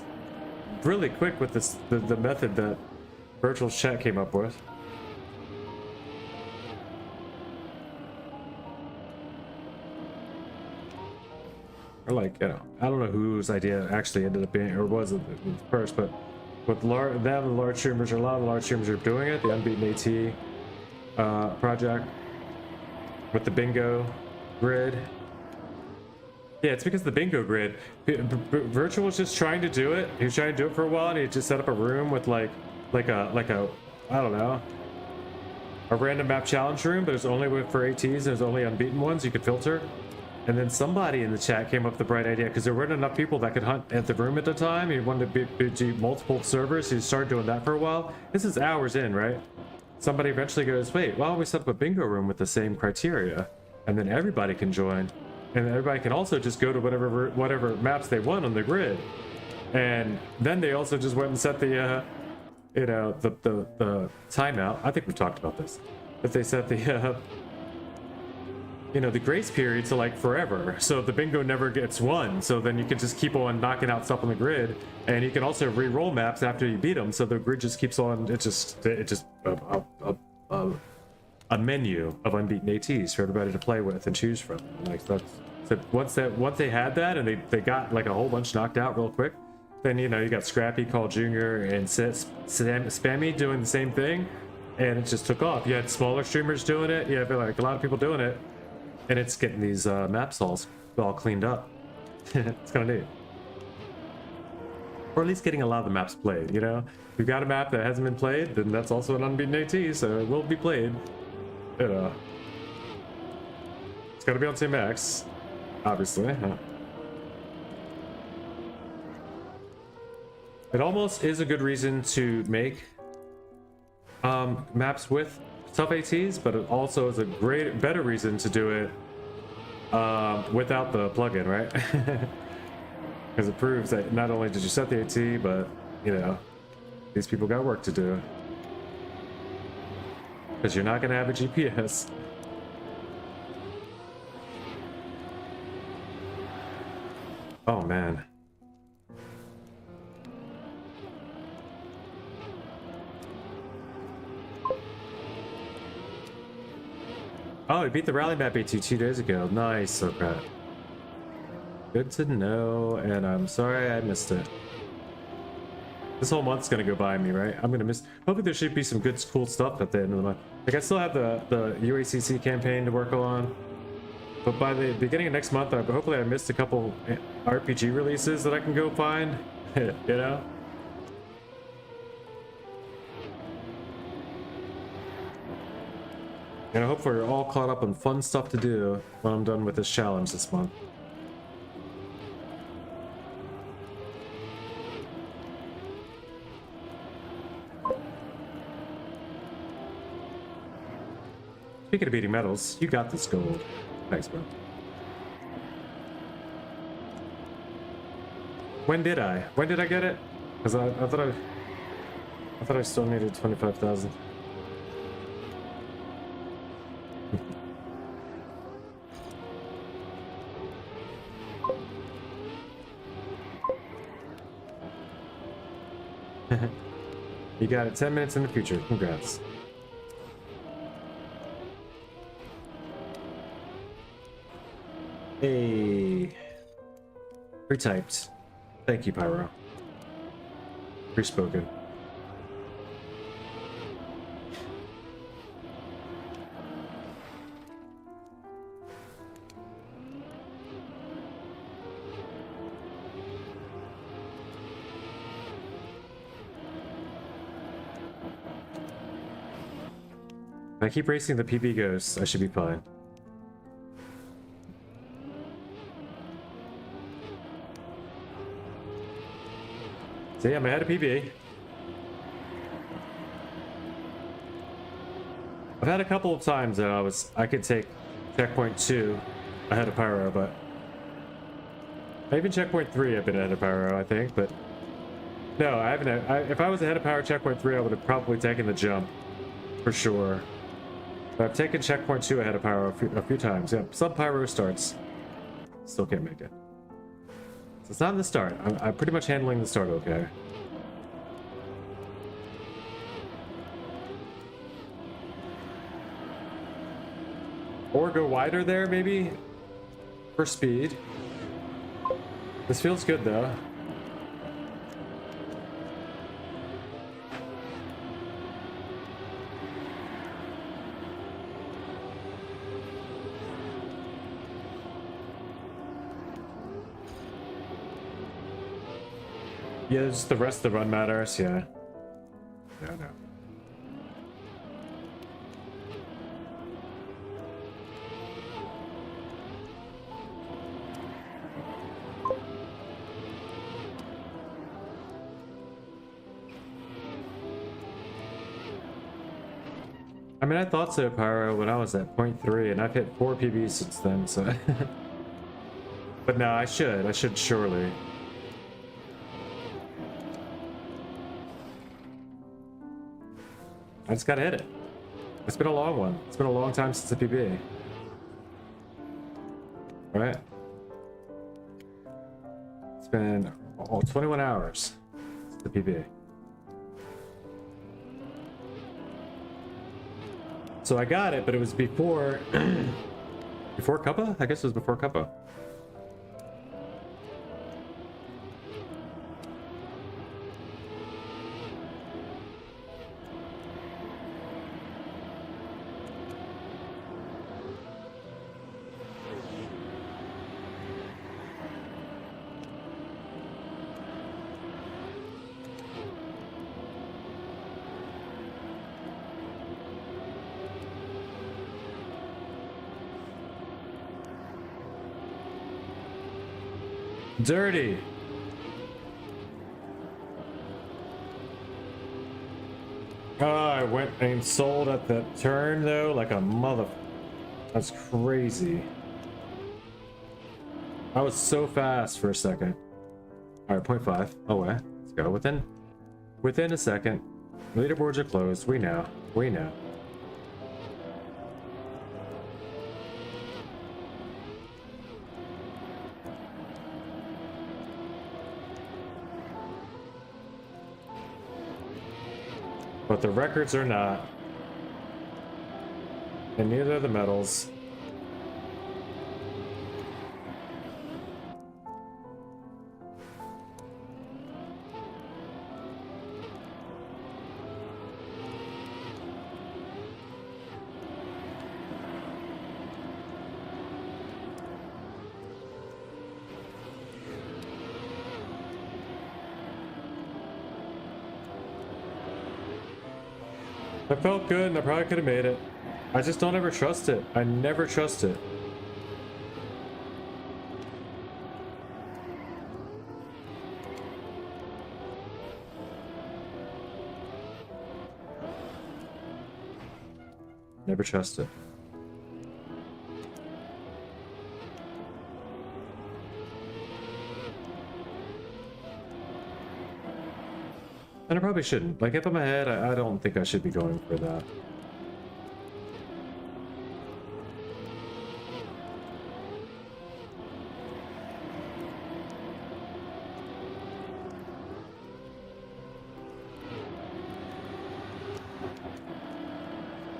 S1: really quick with this the method that Virtual Chat came up with. Or like, you know, I don't know whose idea actually ended up being, or was it first, but with the large streamers, or a lot of the large streamers are doing it, the unbeaten AT project with the bingo grid. Yeah, it's because the bingo grid, Virtual was just trying to do it. He was trying to do it for a while, and he just set up a room with like a I don't know, a random map challenge room, but it's only for ATs. There's only unbeaten ones you could filter. And then somebody in the chat came up with the bright idea because there weren't enough people that could hunt at the room at the time. He wanted to do multiple servers. He started doing that for a while. This is hours in, right? Somebody eventually goes, wait, why don't we set up a bingo room with the same criteria? And then everybody can join. And everybody can also just go to whatever maps they want on the grid. And then they also just went and set the, you know, the timeout. I think we talked about this. But they set the, you know, the grace period to like forever, so the bingo never gets won. So then you can just keep on knocking out stuff on the grid, and you can also re-roll maps after you beat them, so the grid just keeps on. It's just a menu of unbeaten ATs for everybody to play with and choose from. Like that's so once they had that and they got like a whole bunch knocked out real quick, then you know you got Scrappy, Call Jr. and Spammy doing the same thing, and it just took off. You had smaller streamers doing it. You had like a lot of people doing it. And it's getting these map stalls all cleaned up. It's kind of neat. Or at least getting a lot of the maps played, you know? If you've got a map that hasn't been played, then that's also an unbeaten AT, so it will be played. You know. It's got to be on same max, obviously. Huh. It almost is a good reason to make maps with tough ATs, but it also is a better reason to do it without the plugin, right? Because it proves that not only did you set the AT, but you know, these people got work to do. Because you're not going to have a GPS. Oh man. Oh, he beat the rally map AT 2 days ago. Nice, Socrat. Good to know, and I'm sorry I missed it. This whole month's gonna go by me, right? I'm gonna miss. Hopefully there should be some good, cool stuff at the end of the month. Like I still have the UACC campaign to work on, but by the beginning of next month, hopefully I missed a couple RPG releases that I can go find. You know. And I hope we're all caught up on fun stuff to do when I'm done with this challenge this month. Speaking of beating medals, you got this gold. Thanks, bro. When did I? When did I get it? Because I thought I still needed 25,000. You got it 10 minutes in the future. Congrats. Hey. Retyped. Thank you, Pyro. Respoken. If I keep racing the PB ghosts, I should be fine. See, I'm ahead of PB. I've had a couple of times that I could take checkpoint 2 ahead of Pyro, but even checkpoint 3 I've been ahead of Pyro, I think, but no, I haven't. If I was ahead of Pyro checkpoint 3, I would have probably taken the jump for sure. But I've taken checkpoint 2 ahead of Pyro a few times. Yeah, some Pyro starts. Still can't make it. So it's not in the start. I'm pretty much handling the start okay. Or go wider there, maybe? For speed. This feels good, though. Yeah, just the rest of the run matters, yeah. Yeah, no. I mean, I thought so, Pyro, when I was at 0.3, and I've hit 4 PBs since then, so... But no, I should surely. I just gotta hit it. It's been a long one. It's been a long time since a PB. Right? It's been 21 hours since the PB. So I got it, but it was before... before Cuppa? I guess it was before Cuppa. Dirty. Oh, I went and sold at the turn though, like a mother. That's crazy. I was so fast for a second. All right, 0.5. Away. Let's go. Within a second. Leaderboards are closed. We know. We know. But the records are not. And neither are the medals. I felt good and I probably could have made it. I just don't ever trust it. I never trust it. Never trust it. And I probably shouldn't. Like, if I'm ahead, I don't think I should be going for that.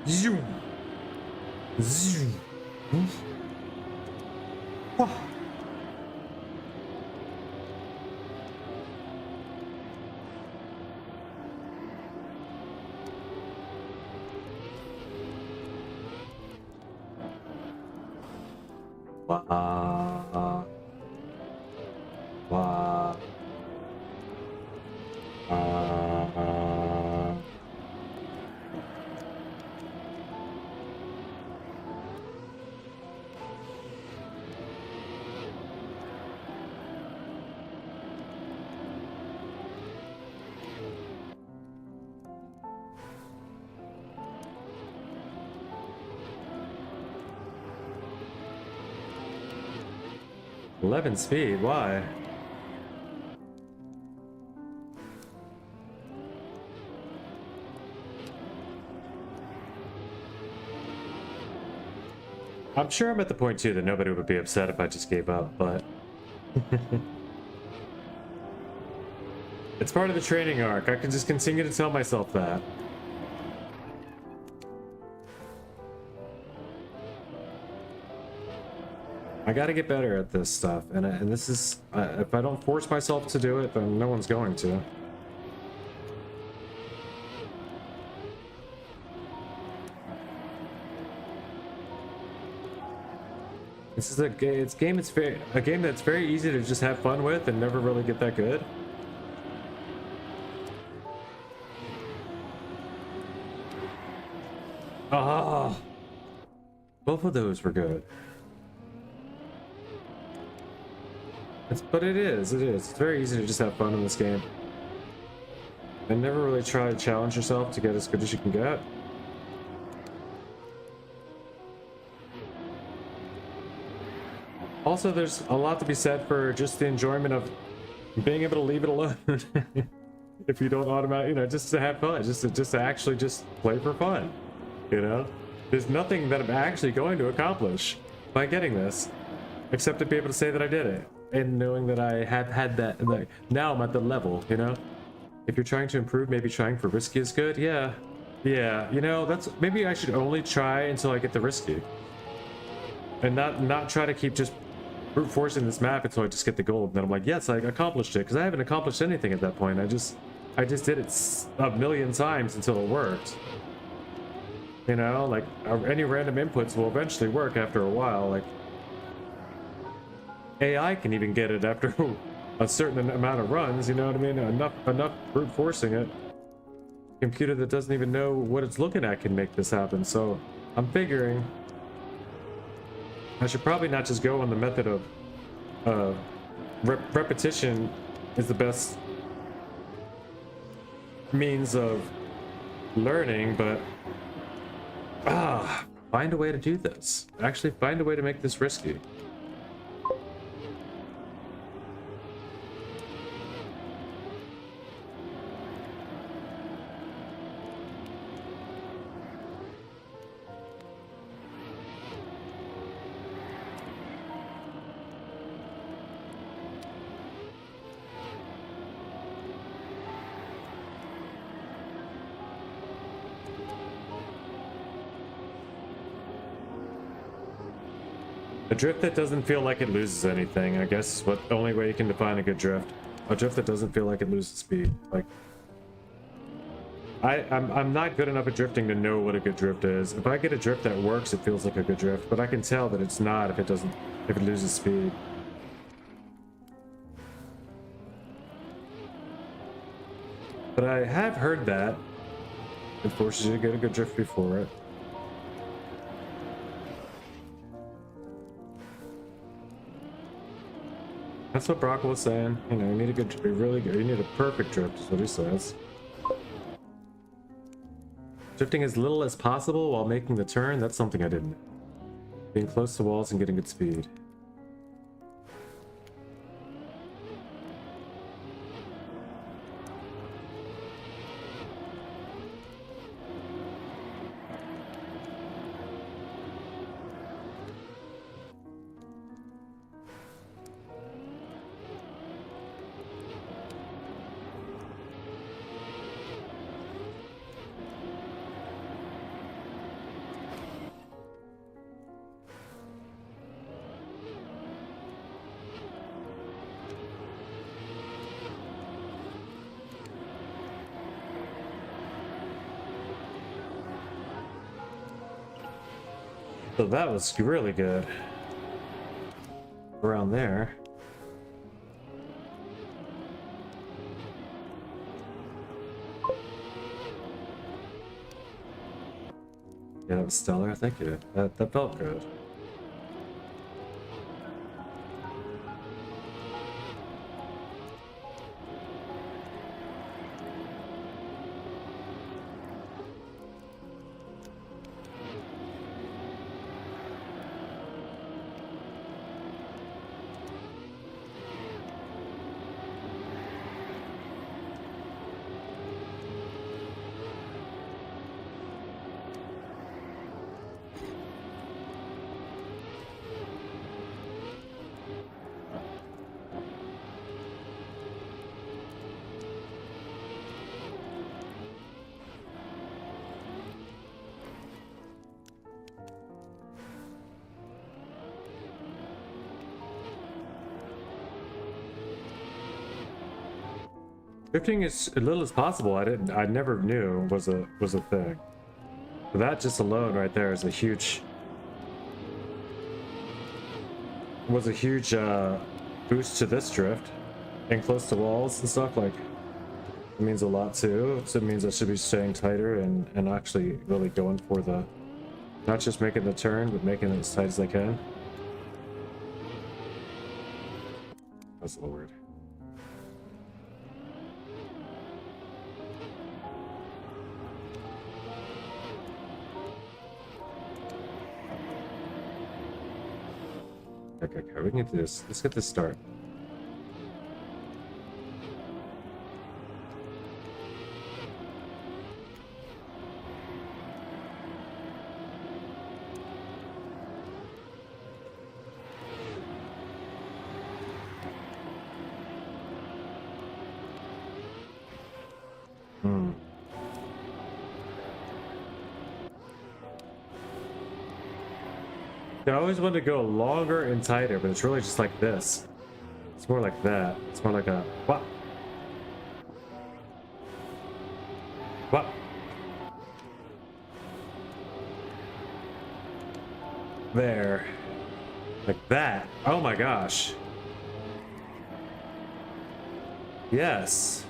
S1: Zoom. Zoom. Wah. Wow. Wow. 11 speed, why? I'm sure I'm at the point too that nobody would be upset if I just gave up, but it's part of the training arc. I can just continue to tell myself that. I gotta get better at this stuff, and this is, if I don't force myself to do it, then no one's going to. This is a game that's very easy to just have fun with and never really get that good. Ah, both of those were good. But it is. It's very easy to just have fun in this game. And never really try to challenge yourself to get as good as you can get. Also, there's a lot to be said for just the enjoyment of being able to leave it alone. If you don't automatically, you know, just to have fun, just to actually just play for fun, you know? There's nothing that I'm actually going to accomplish by getting this, except to be able to say that I did it, and knowing that I have had that, and like, now I'm at the level, you know? If you're trying to improve, maybe trying for risky is good, yeah. Yeah, you know, that's, maybe I should only try until I get the risky. And not try to keep just brute forcing this map until I just get the gold. And then I'm like, yes, I accomplished it, because I haven't accomplished anything at that point. I just did it a million times until it worked. You know, like any random inputs will eventually work after a while. Like AI can even get it after a certain amount of runs. You know what I mean? Enough brute forcing it. Computer that doesn't even know what it's looking at can make this happen. So I'm figuring I should probably not just go on the method of repetition is the best means of learning, but find a way to do this. Actually find a way to make this risky. A drift that doesn't feel like it loses anything, I guess is what the only way you can define a good drift. A drift that doesn't feel like it loses speed. Like I'm not good enough at drifting to know what a good drift is. If I get a drift that works, it feels like a good drift, but I can tell that it's not if it loses speed. But I have heard that it forces you to get a good drift before it. That's what Brock was saying. You know, you need a good, be really good. You need a perfect drift, is what he says. Drifting as little as possible while making the turn, that's something I didn't know. Being close to walls and getting good speed. So that was really good. Around there. Yeah, that was stellar. Thank you. That felt good. Drifting as little as possible. I never knew was a thing. But that just alone right there is a huge boost to this drift. And close to walls and stuff, like, it means a lot too. So it means I should be staying tighter and actually really going for the, not just making the turn, but making it as tight as I can. That's a little weird. Okay, we can get this. Let's get this start. I always wanted to go longer and tighter, but it's really just like this. It's more like that. It's more like a what? What? There. Like that. Oh my gosh. Yes.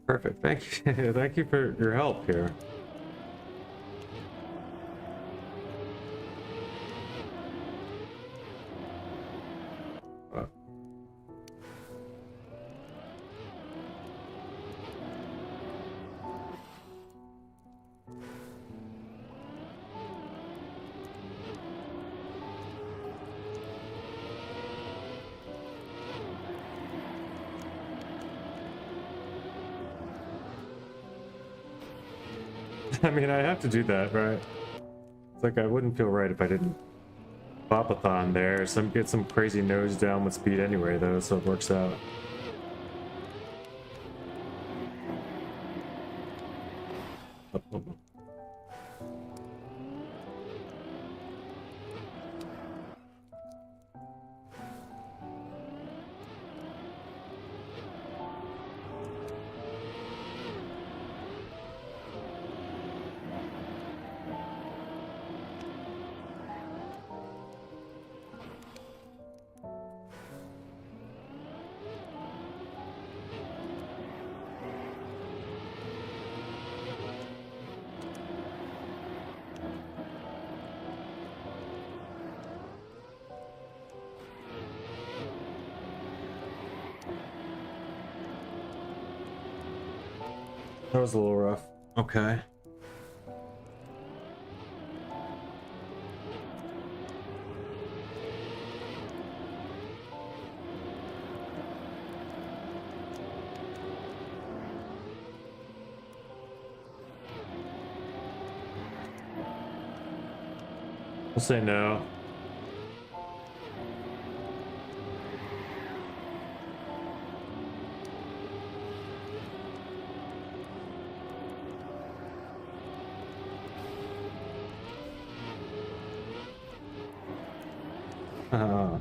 S1: Perfect. Thank you. Thank you for your help here. I mean, I have to do that, right? It's like I wouldn't feel right if I didn't bopathon there. Get some crazy nose down with speed anyway, though, so it works out. That was a little rough. Okay. We'll say no. Uh,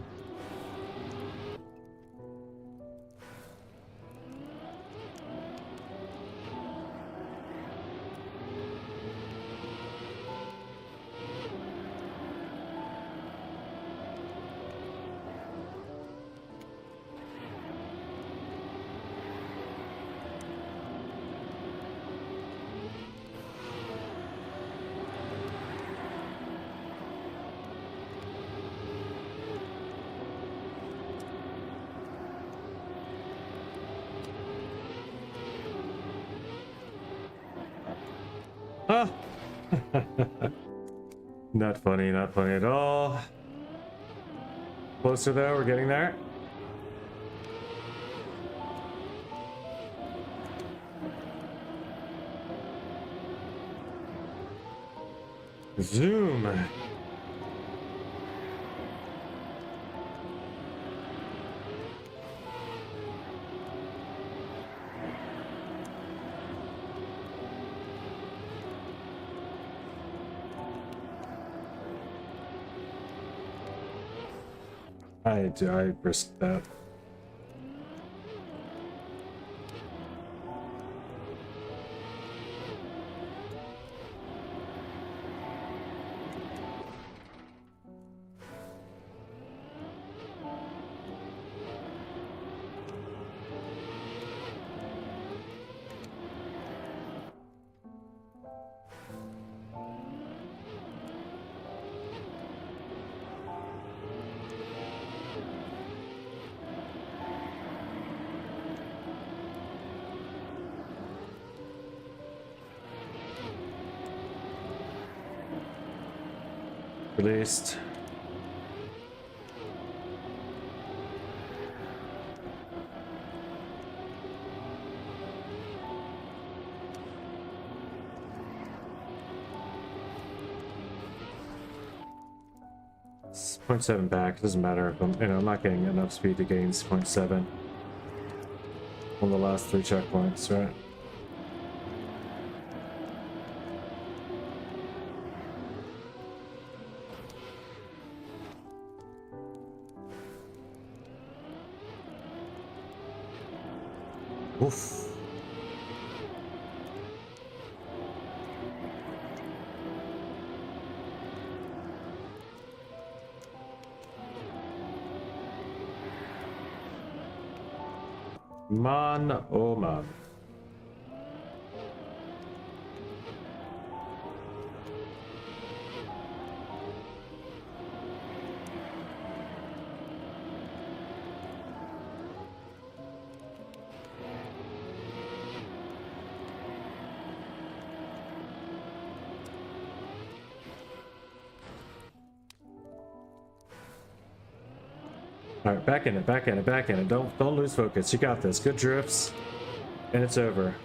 S1: ah. Not funny, not funny at all. Closer though, we're getting there. Zoom. I risked that. Released. It's 0.7 back. Doesn't matter if I'm, I'm not getting enough speed to gain 0.7 on the last 3 checkpoints, right? Oof. Man, oh man. All right, back in it, back in it, back in it. Don't lose focus. You got this. Good drifts, and it's over.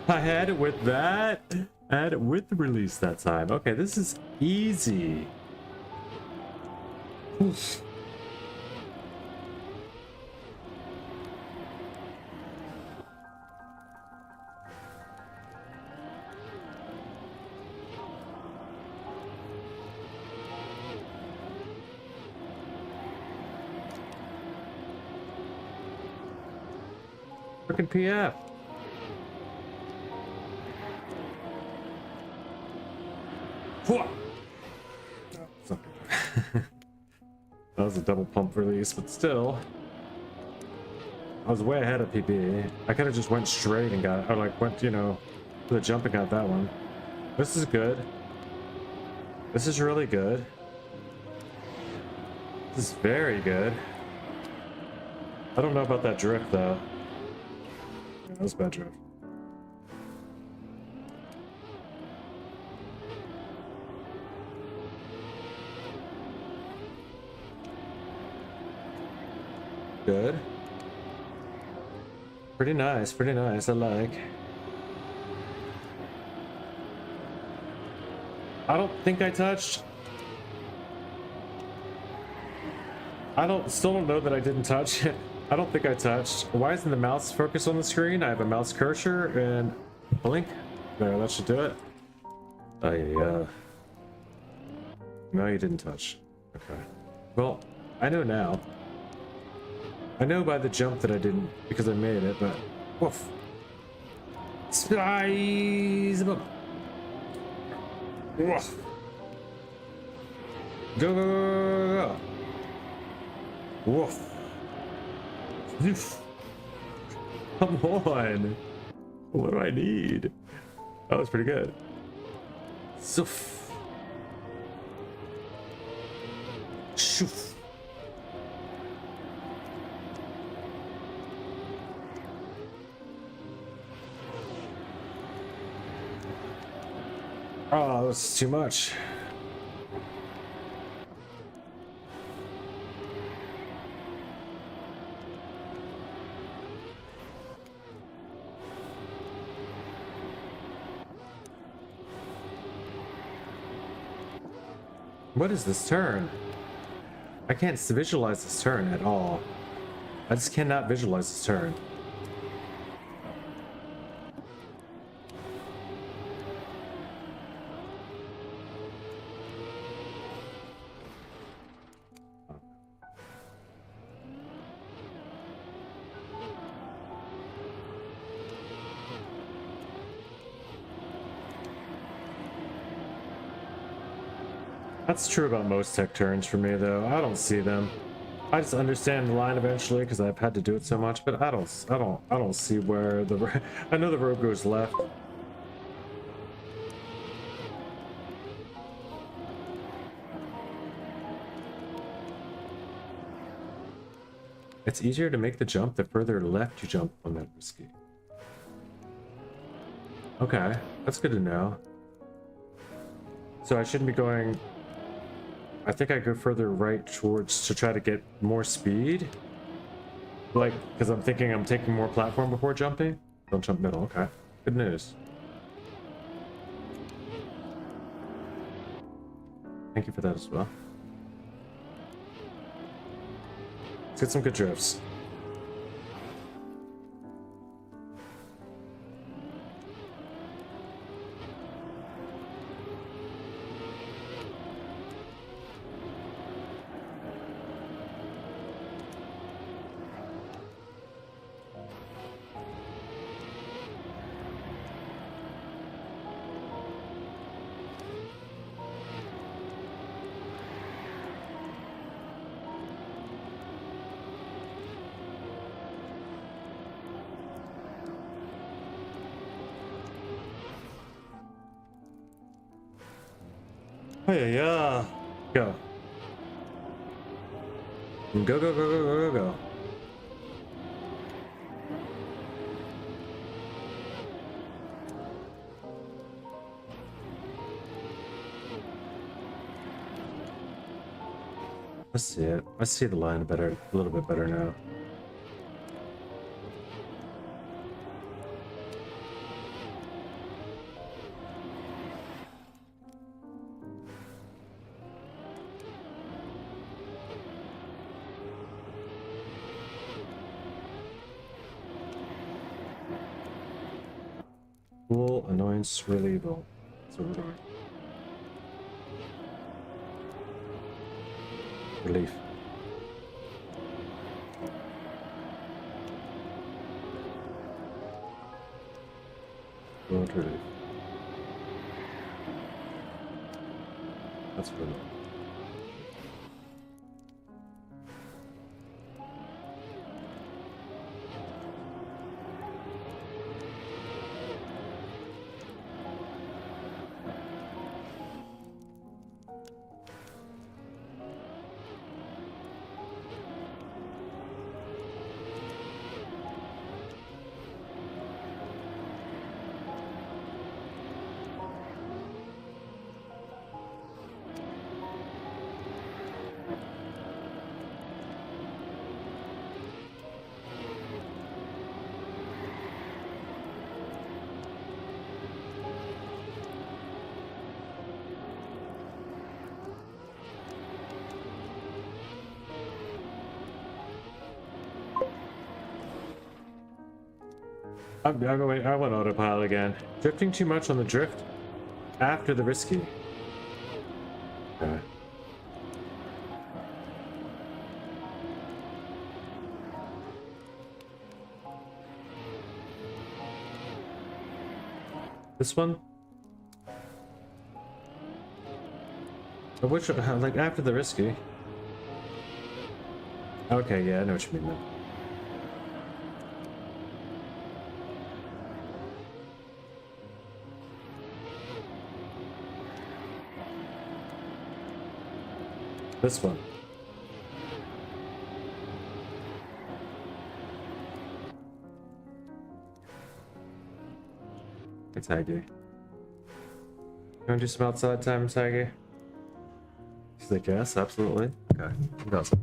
S1: I had it with that. I had it with the release that time. Okay, this is easy. Oof. Frickin' PF. That was a double pump release, but still, I was way ahead of PB. I could have just went straight and got, or like went, to the jump and got that one. This is good. This is really good. This is very good. I don't know about that drift though. Yeah, that was a bad drift. Good. Pretty nice, I like. I don't think I touched. Still don't know that I didn't touch it. I don't think I touched. Why isn't the mouse focus on the screen? I have a mouse cursor and blink. There, that should do it. Oh yeah. No, you didn't touch. Okay. Well, I know now. I know by the jump that I didn't because I made it, but woof. Spies. Woof. Go, go, go, go, go. Woof. Oof. Come on. What do I need? That was pretty good. Soof. Shoof. Oh, that's too much. What is this turn? I can't visualize this turn at all. I just cannot visualize this turn. That's true about most tech turns for me, though. I don't see them. I just understand the line eventually because I've had to do it so much, but I don't see where the. I know the road goes left. It's easier to make the jump the further left you jump on that risky. Okay, that's good to know. So I shouldn't be going... I think I go further right towards to try to get more speed. Like, because I'm thinking I'm taking more platform before jumping. Don't jump middle, okay. Good news. Thank you for that as well. Let's get some good drifts. Oh yeah, yeah. Go. Go, go, go, go, go, go, go. Let's see it. Let's see the line better, a little bit better now. Cool, annoyance, reliable. So we're doing. Relief. World relief. That's relief. I went autopilot again. Drifting too much on the drift after the risky. Okay. This one? Which, like after the risky? Okay, yeah, I know what you mean then. This one. It's Haggy. You wanna do some outside time, Haggy? He's like, yes, absolutely. Okay, he does it.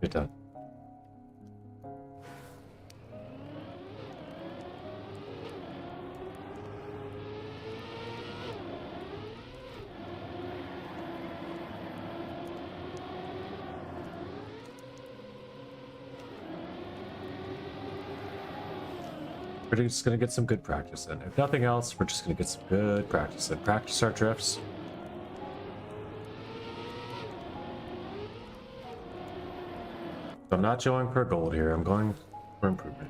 S1: You're done. we're just gonna get some good practice in. If nothing else, we're just gonna get some good practice in. Practice our drifts. I'm not going for gold here. I'm going for improvement.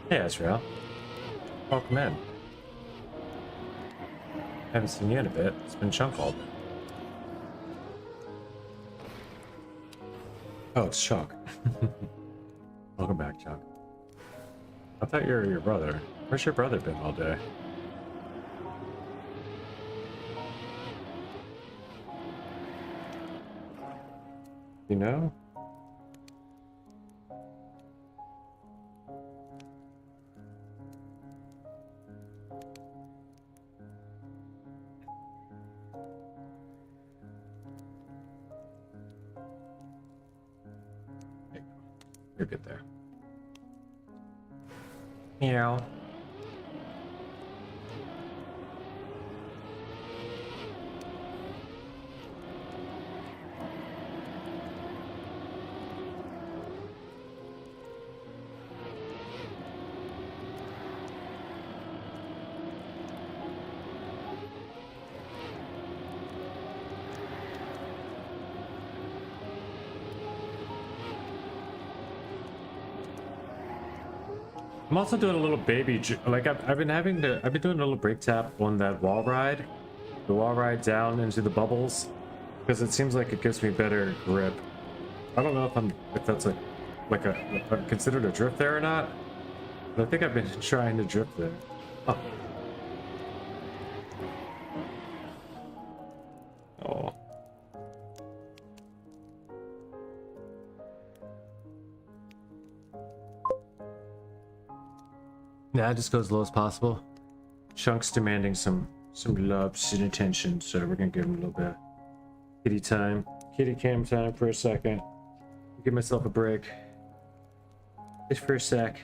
S1: Hey, Ezreal. Welcome in. Haven't seen you in a bit. It's been Chunk all day. Oh, it's Chuck. Welcome back, Chuck. I thought you were your brother. Where's your brother been all day? You know? You're good there. Meow. I'm also doing a little baby, like I've been doing a little brake tap on that wall ride, the wall ride down into the bubbles, because it seems like it gives me better grip. I don't know if that's considered a drift there or not, but I think I've been trying to drift there. Oh. Oh. Yeah, just go as low as possible. Chunk's demanding some love and attention, so we're gonna give him a little bit of kitty time, kitty cam time for a second. Give myself a break, just for a sec.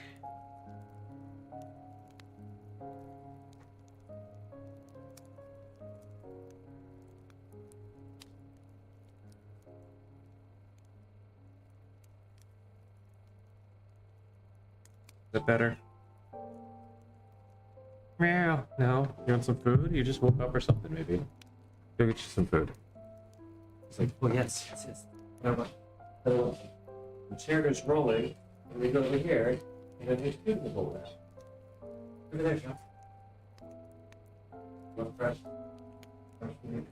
S1: Is that better? Meow. No. You want some food? You just woke up or something, maybe. Go get you some food. It's like, oh, yes. The chair is rolling, and we go over here, and then his food will roll down. Over there, John. Want fresh? Fresh food?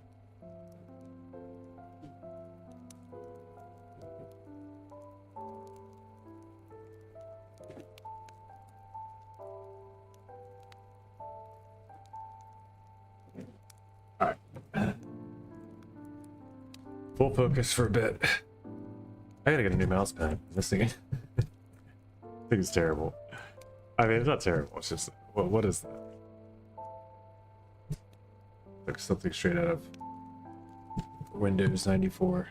S1: Full focus for a bit. I gotta get a new mouse pad. This thing, I think it's terrible. I mean, it's not terrible. It's just, what is that? Like something straight out of Windows 94.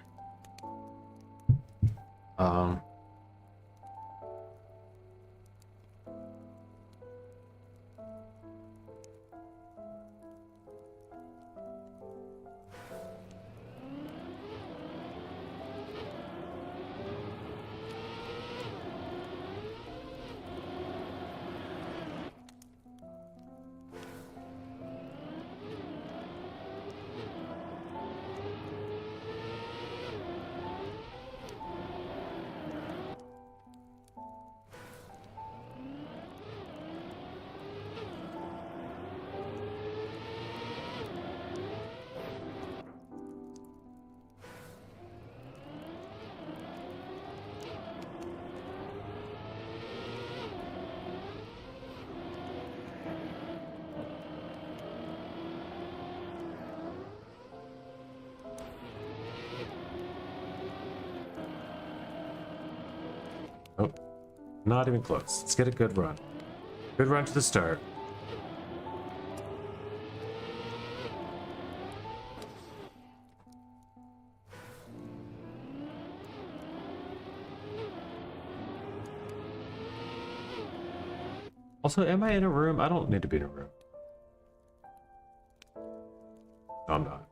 S1: Oh, not even close. Let's get a good run. Good run to the start. Also, am I in a room? I don't need to be in a room. No, I'm not.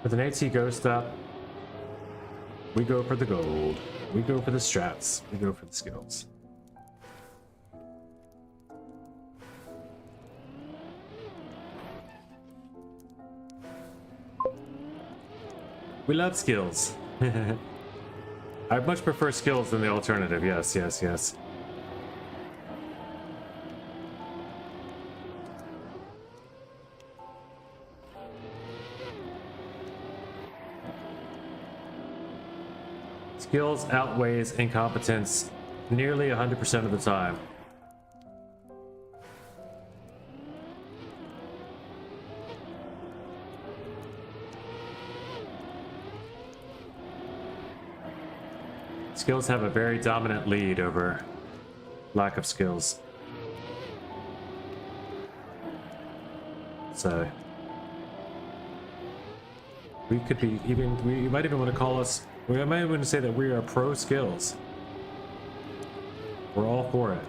S1: With an AT ghost up, we go for the gold. We go for the strats. We go for the skills. We love skills. I much prefer skills than the alternative. Yes, yes, yes. Skills outweighs incompetence nearly 100% of the time. Skills have a very dominant lead over lack of skills. So we could be even, we might even want to call us, we might even want to say that we are pro skills. We're all for it.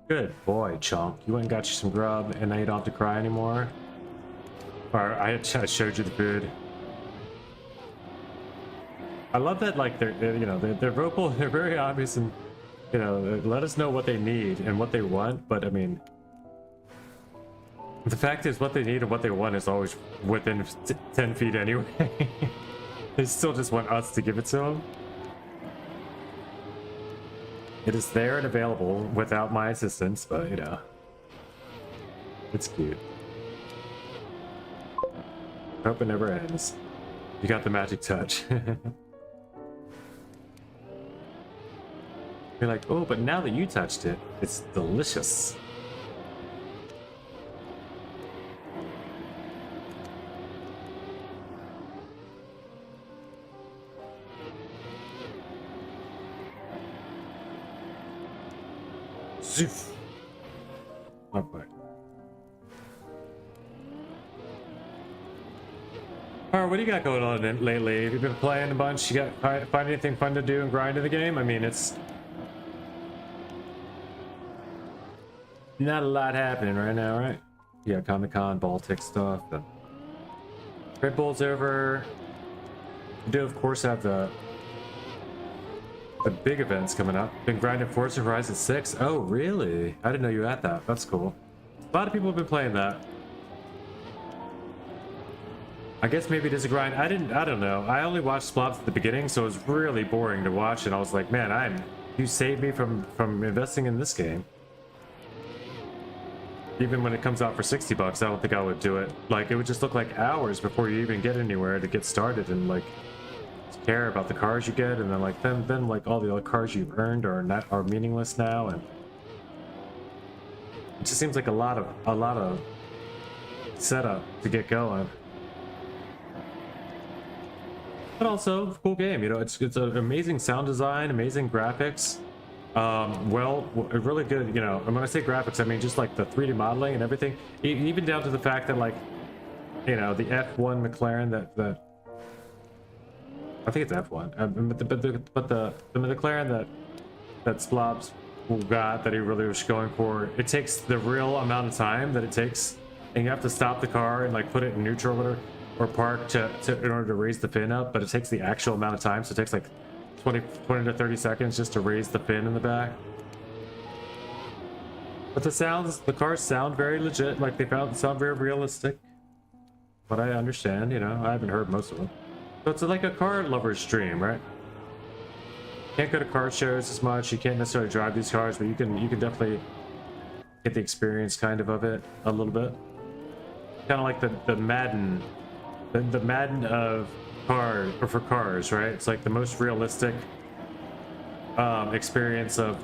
S1: Good boy, Chunk. You went and got you some grub, and now you don't have to cry anymore. Or I showed you the food. I love that, like they're you know they're vocal. They're very obvious, and you know let us know what they need and what they want. But I mean, the fact is, what they need and what they want is always within 10 feet anyway. They still just want us to give it to them. It is there and available without my assistance, but you know, it's cute. Hope it never ends. You got the magic touch. You're like, oh, but now that you touched it, it's delicious. Zoof. Okay. Alright, what do you got going on lately? Have you been playing a bunch? You got find anything fun to do and grind in the game? I mean, it's not a lot happening right now, right? Yeah, Comic-Con, Baltic stuff. The Red Bull's over. We do, of course, have the big events coming up. Been grinding Forza Horizon 6. Oh, really? I didn't know you had that. That's cool. A lot of people have been playing that. I guess maybe it is a grind. I don't know. I only watched Splobs at the beginning, so it was really boring to watch, and I was like, man, you saved me from investing in this game. Even when it comes out for 60 bucks, I don't think I would do it. Like, it would just look like hours before you even get anywhere to get started, and like care about the cars you get, and then like then like all the other cars you've earned are meaningless now, and it just seems like a lot of setup to get going. But also cool game, you know. It's an amazing sound design, amazing graphics, well, really good, you know. And when I say graphics, I mean just like the 3D modeling and everything, even down to the fact that, like, you know, the F1 McLaren that I think it's F1, but the McLaren that Splobs got, that he really was going for, it takes the real amount of time that it takes, and you have to stop the car and like put it in neutral or whatever, or park in order to raise the fin up, but it takes the actual amount of time, so it takes like 20 to 30 seconds just to raise the fin in the back. But the cars sound very legit, like they sound very realistic. But I understand, you know, I haven't heard most of them. So it's like a car lover's dream, right? Can't go to car shows as much, you can't necessarily drive these cars, but you can definitely get the experience kind of it a little bit. Kind of like the Madden the Madden of cars, or for cars, right? It's like the most realistic experience of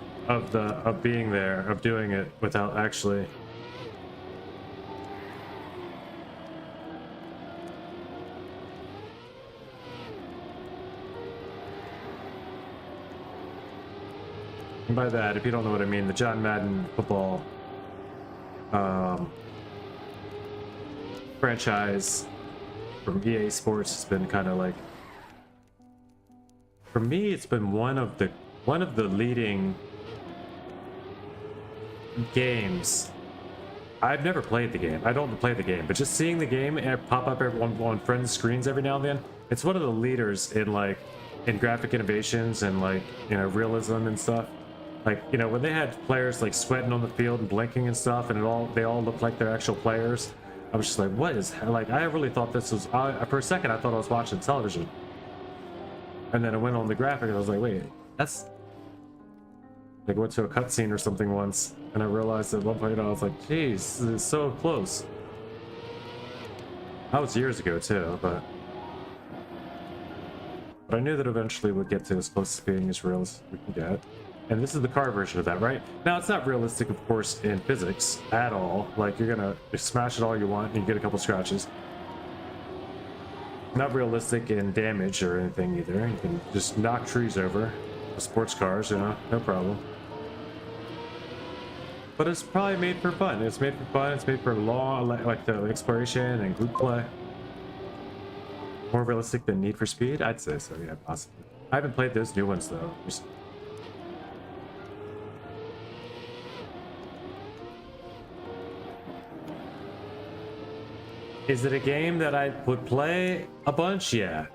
S1: being there, of doing it without actually. And by that, if you don't know what I mean, the John Madden football franchise from EA Sports has been kind of like, for me, it's been one of the leading games. I've never played the game. I don't play the game, but just seeing the game pop up on friends' screens every now and then, it's one of the leaders in like in graphic innovations and like, you know, realism and stuff. Like, you know, when they had players like sweating on the field and blinking and stuff, and they all looked like they're actual players, I was just like, what is, like, I really thought this was, for a second I thought I was watching television, and then I went on the graphic and I was like, wait, that's like, went to a cutscene or something once, and I realized at one point I was like, geez, this is so close. That was years ago too, but I knew that eventually we'd get to as close to being as real as we can get. And this is the car version of that, right? Now, it's not realistic, of course, in physics at all. Like, you're gonna smash it all you want and you get a couple scratches. Not realistic in damage or anything either. You can just knock trees over. Sports cars, you know, no problem. But it's probably made for fun. It's made for fun. It's made for long, like the exploration and group play. More realistic than Need for Speed? I'd say so, yeah, possibly. I haven't played those new ones, though. Is it a game that I would play a bunch? Yeah.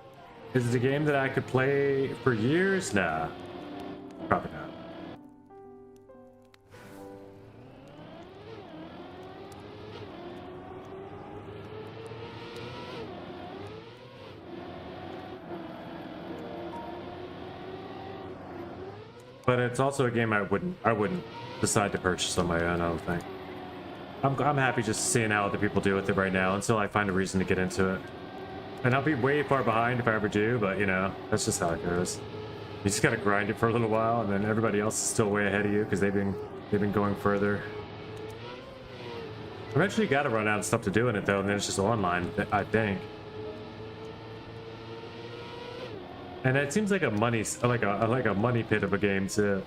S1: Is it a game that I could play for years? Nah. Probably not. But it's also a game I wouldn't decide to purchase on my own, I don't think. I'm happy just seeing how other people do with it right now until I find a reason to get into it. And I'll be way far behind if I ever do, but you know, that's just how it goes. You just gotta grind it for a little while, and then everybody else is still way ahead of you because they've been going further. Eventually you gotta run out of stuff to do in it though, and then it's just online, I think. And it seems like a money pit of a game too.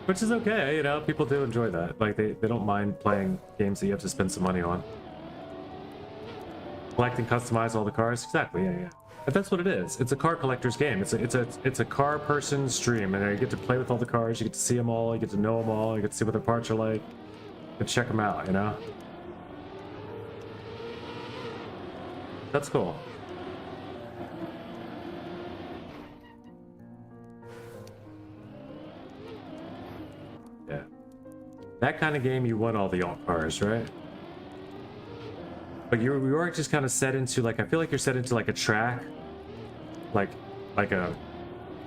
S1: Which is okay, you know, people do enjoy that. Like, they don't mind playing games that you have to spend some money on. Collect and customize all the cars, exactly, yeah. But that's what it is. It's a car collector's game. It's a car person's dream, and you get to play with all the cars, you get to see them all, you get to know them all, you get to see what their parts are like, and check them out, you know? That's cool. Yeah. That kind of game, you want all the alt cars, right? But you are just kind of set into, like, I feel like you're set into like a track, like a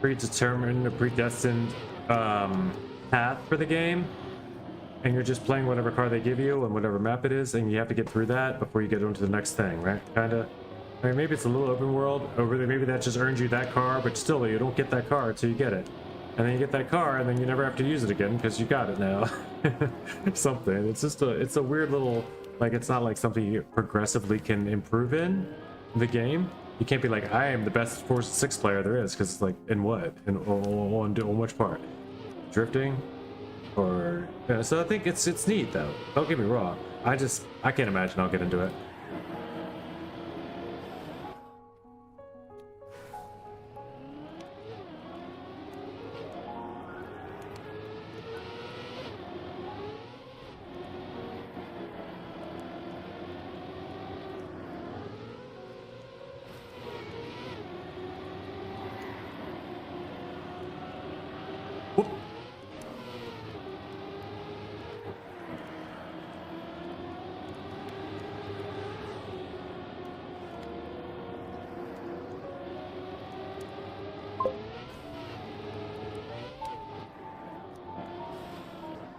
S1: predetermined or predestined path for the game, and you're just playing whatever car they give you and whatever map it is, and you have to get through that before you get on to the next thing, right? Kind of. I mean, maybe it's a little open world over there. Maybe that just earns you that car, but still, you don't get that car until you get it. And then you get that car, and then you never have to use it again because you got it now. Something. It's just it's a weird little, like, it's not like something you progressively can improve in the game. You can't be like, I am the best Forza 6 player there is, because it's like, in what? On which part? Drifting? Or, yeah, so I think it's neat though. Don't get me wrong. I can't imagine I'll get into it.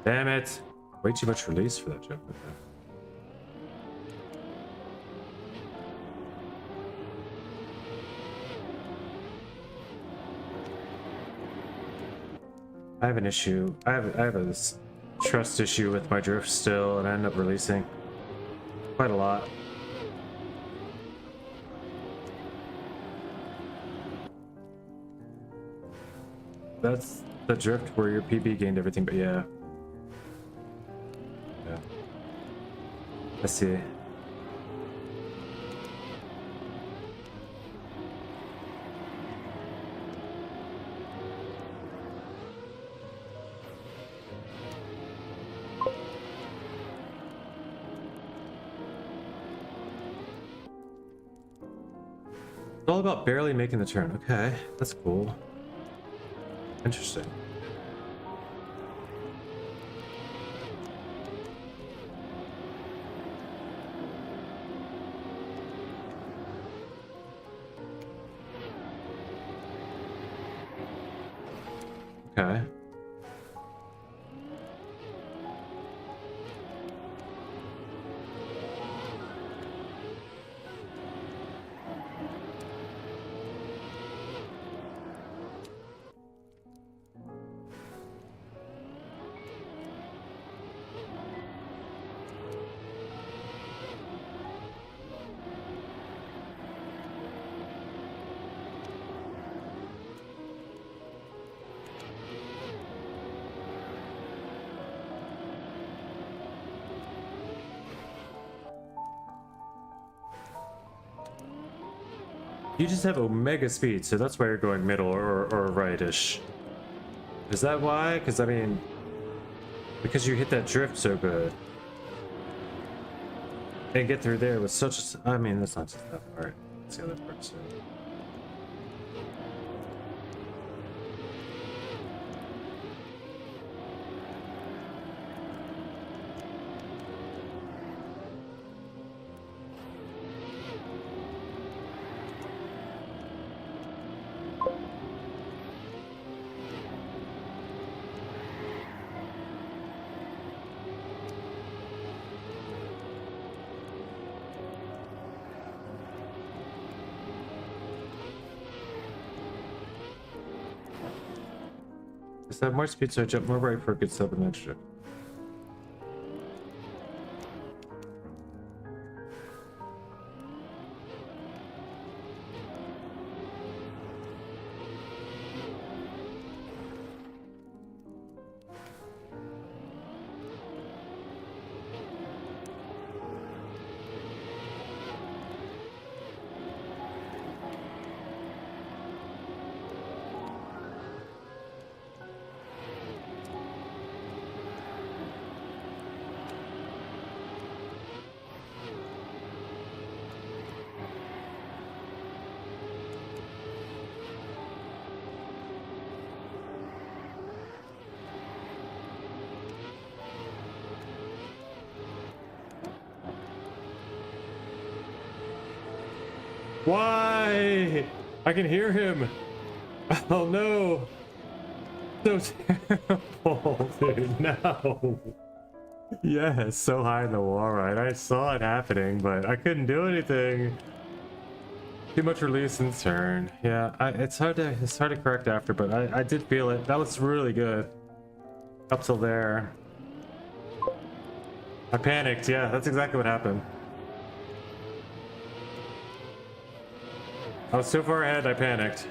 S1: Damn it. Way too much release for that jump. I have an issue. I have a trust issue with my drift still, and I end up releasing quite a lot. That's the drift where your PB gained everything, but yeah. Yeah. I see. It's all about barely making the turn. Okay, that's cool. Interesting. Okay. You just have omega speed, so that's why you're going middle or rightish. Is that why? Because I mean, because you hit that drift so good. And get through there with such I mean, that's not just that part. It's the other part too. Just have more speed so I jump more right for a good sub and extra. Why? I can hear him. Oh no. So terrible, dude. No. Yes, so high in the wall ride. I saw it happening, but I couldn't do anything. Too much release and turn. Yeah, it's hard to correct after, but I did feel it. That was really good. Up till there. I panicked. Yeah, that's exactly what happened. I was so far ahead, I panicked.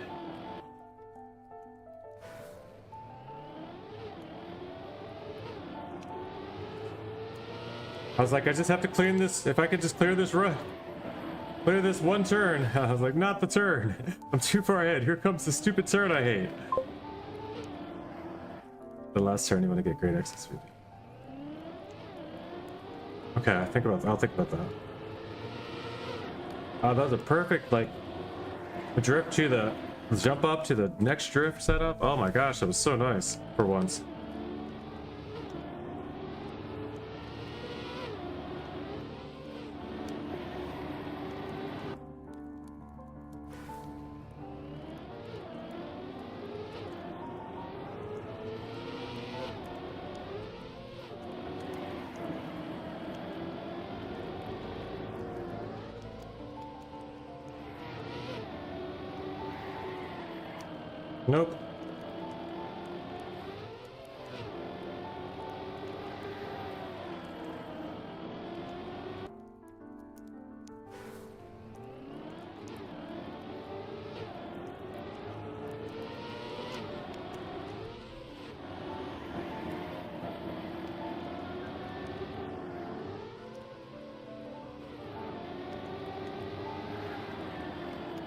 S1: I was like, I just have to clean this. If I could just clear this run, clear this one turn. I was like, not the turn. I'm too far ahead. Here comes the stupid turn I hate. The last turn, you want to get great exit speed. Okay, I'll think about that. That was a perfect, like, drift to the jump up to the next drift setup. Oh my gosh, that was so nice for once. Nope.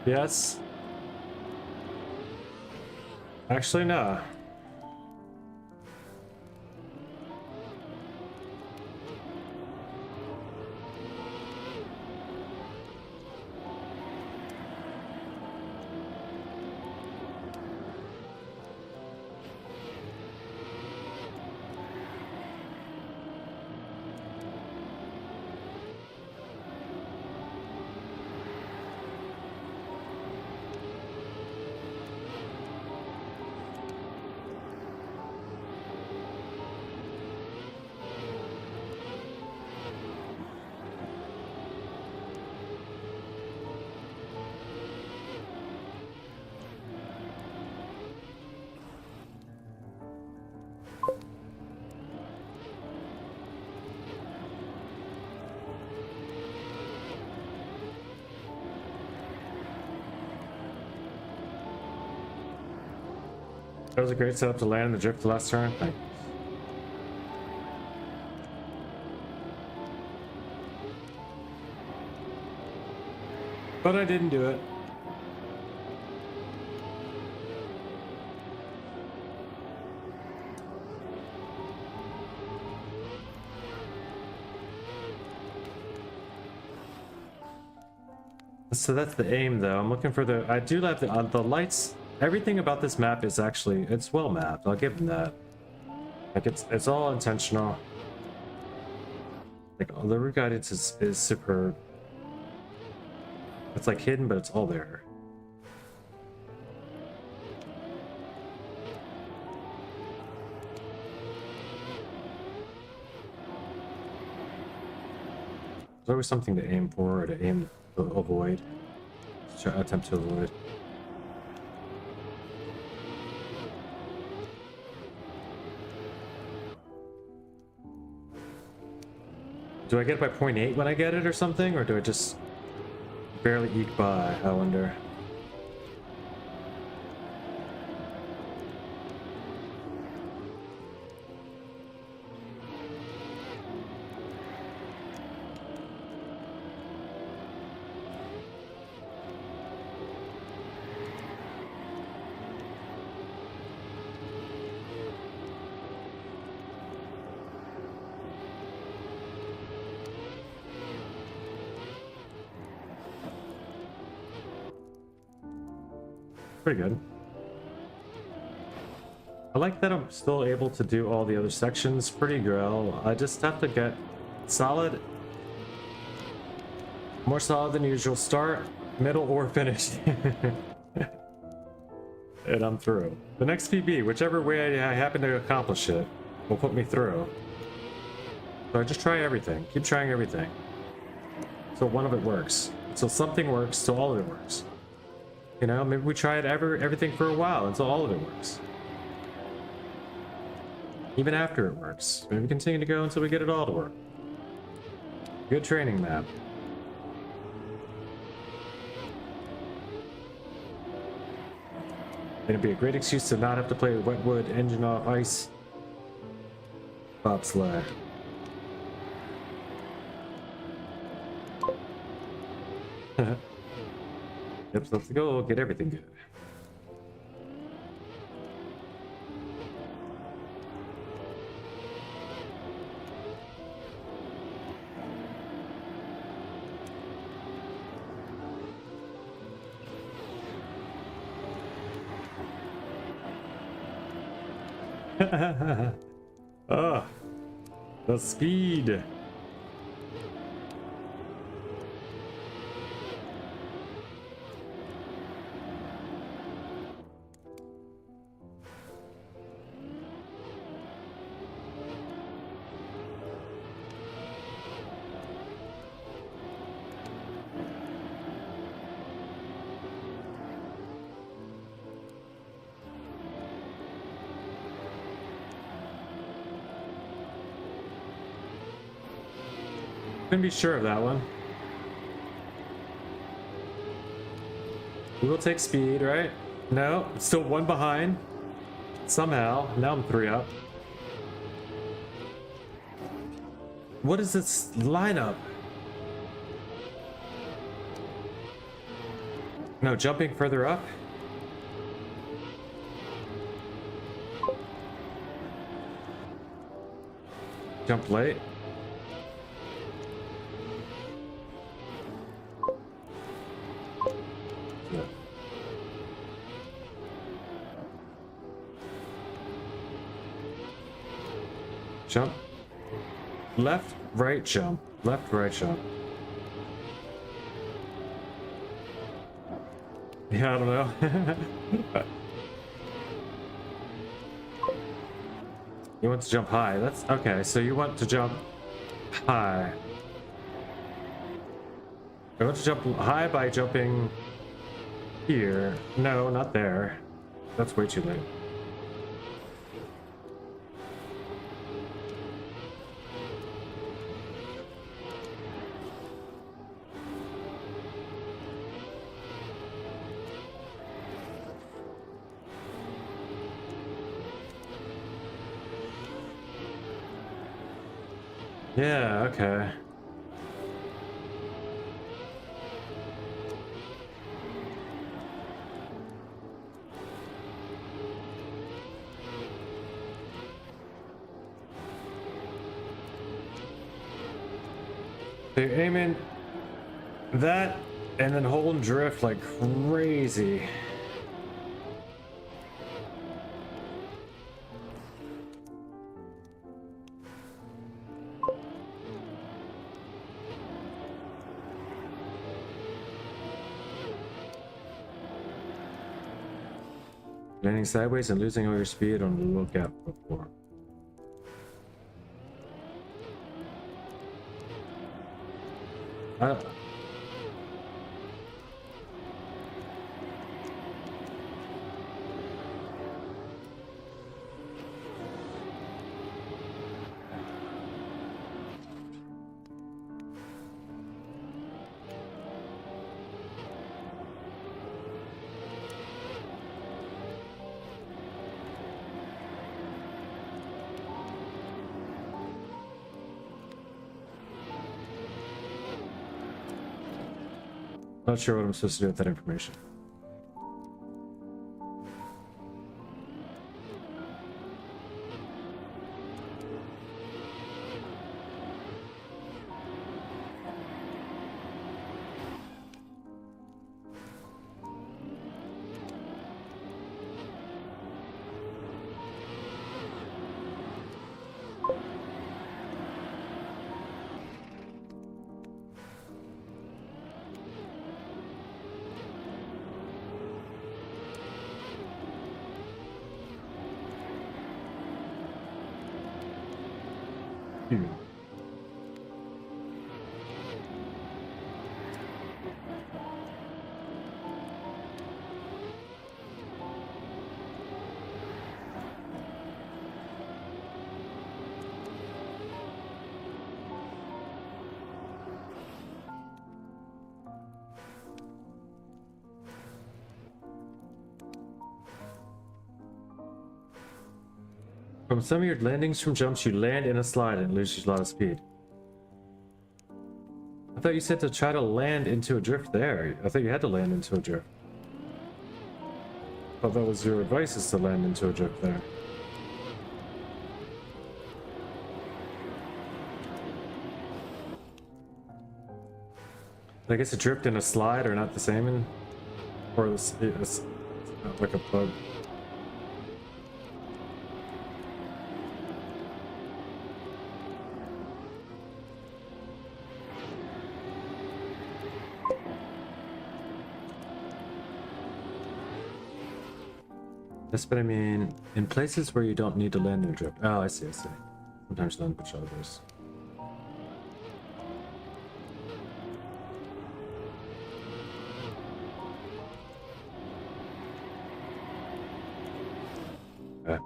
S1: Yes. Actually, no. That was a great setup to land the drift last turn. Thanks. But I didn't do it. So that's the aim, though. I'm looking for the. I do have the lights. Everything about this map is actually, it's well mapped. I'll give them that. Like it's all intentional. Like the route guidance is superb. It's like hidden, but it's all there. There's always something to aim for or to aim to avoid. Attempt to avoid. Do I get it by 0.8 when I get it or something? Or do I just barely eke by, I wonder? Pretty good. I like that I'm still able to do all the other sections pretty well. I just have to get solid, more solid than usual, start, middle, or finish. And I'm through. The next PB, whichever way I happen to accomplish it, will put me through. So I just try everything. Keep trying everything. So one of it works. So something works, so all of it works. You know, maybe we try everything for a while until all of it works. Even after it works. Maybe continue to go until we get it all to work. Good training map. And it'd be a great excuse to not have to play with wetwood, engine off, ice, bobsleigh. Yep, so let's go get everything good. Oh, the speed. Couldn't be sure of that one. We will take speed, right? No, it's still one behind. Somehow. Now I'm 3 up. What is this lineup? No, jumping further up. Jump late. Yeah. Jump. Left, right jump. Left, right jump. Yeah, I don't know. You want to jump high. That's okay. So you want to jump high. I want to jump high by jumping here. No, not there. That's way too late. Yeah, okay. They're aiming that and then hold and drift like crazy. Landing sideways and losing all your speed on the lookout before. Not sure what I'm supposed to do with that information. From some of your landings from jumps, you land in a slide and lose a lot of speed. I thought you said to try to land into a drift there. I thought you had to land into a drift. I thought that was your advice, is to land into a drift there. I guess a drift and a slide are not the same in... Or it's like a bug. Yes, but I mean, in places where you don't need to land in a drift. Oh, I see, I see. Sometimes land with shoulders. Okay.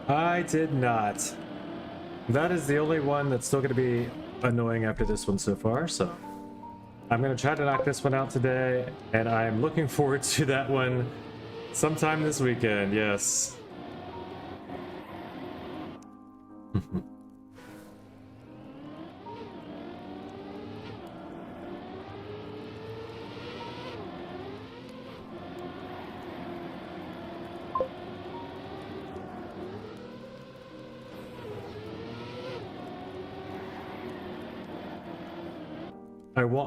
S1: I did not. That is the only one that's still going to be annoying after this one so far, so I'm going to try to knock this one out today, and I'm looking forward to that one sometime this weekend, yes.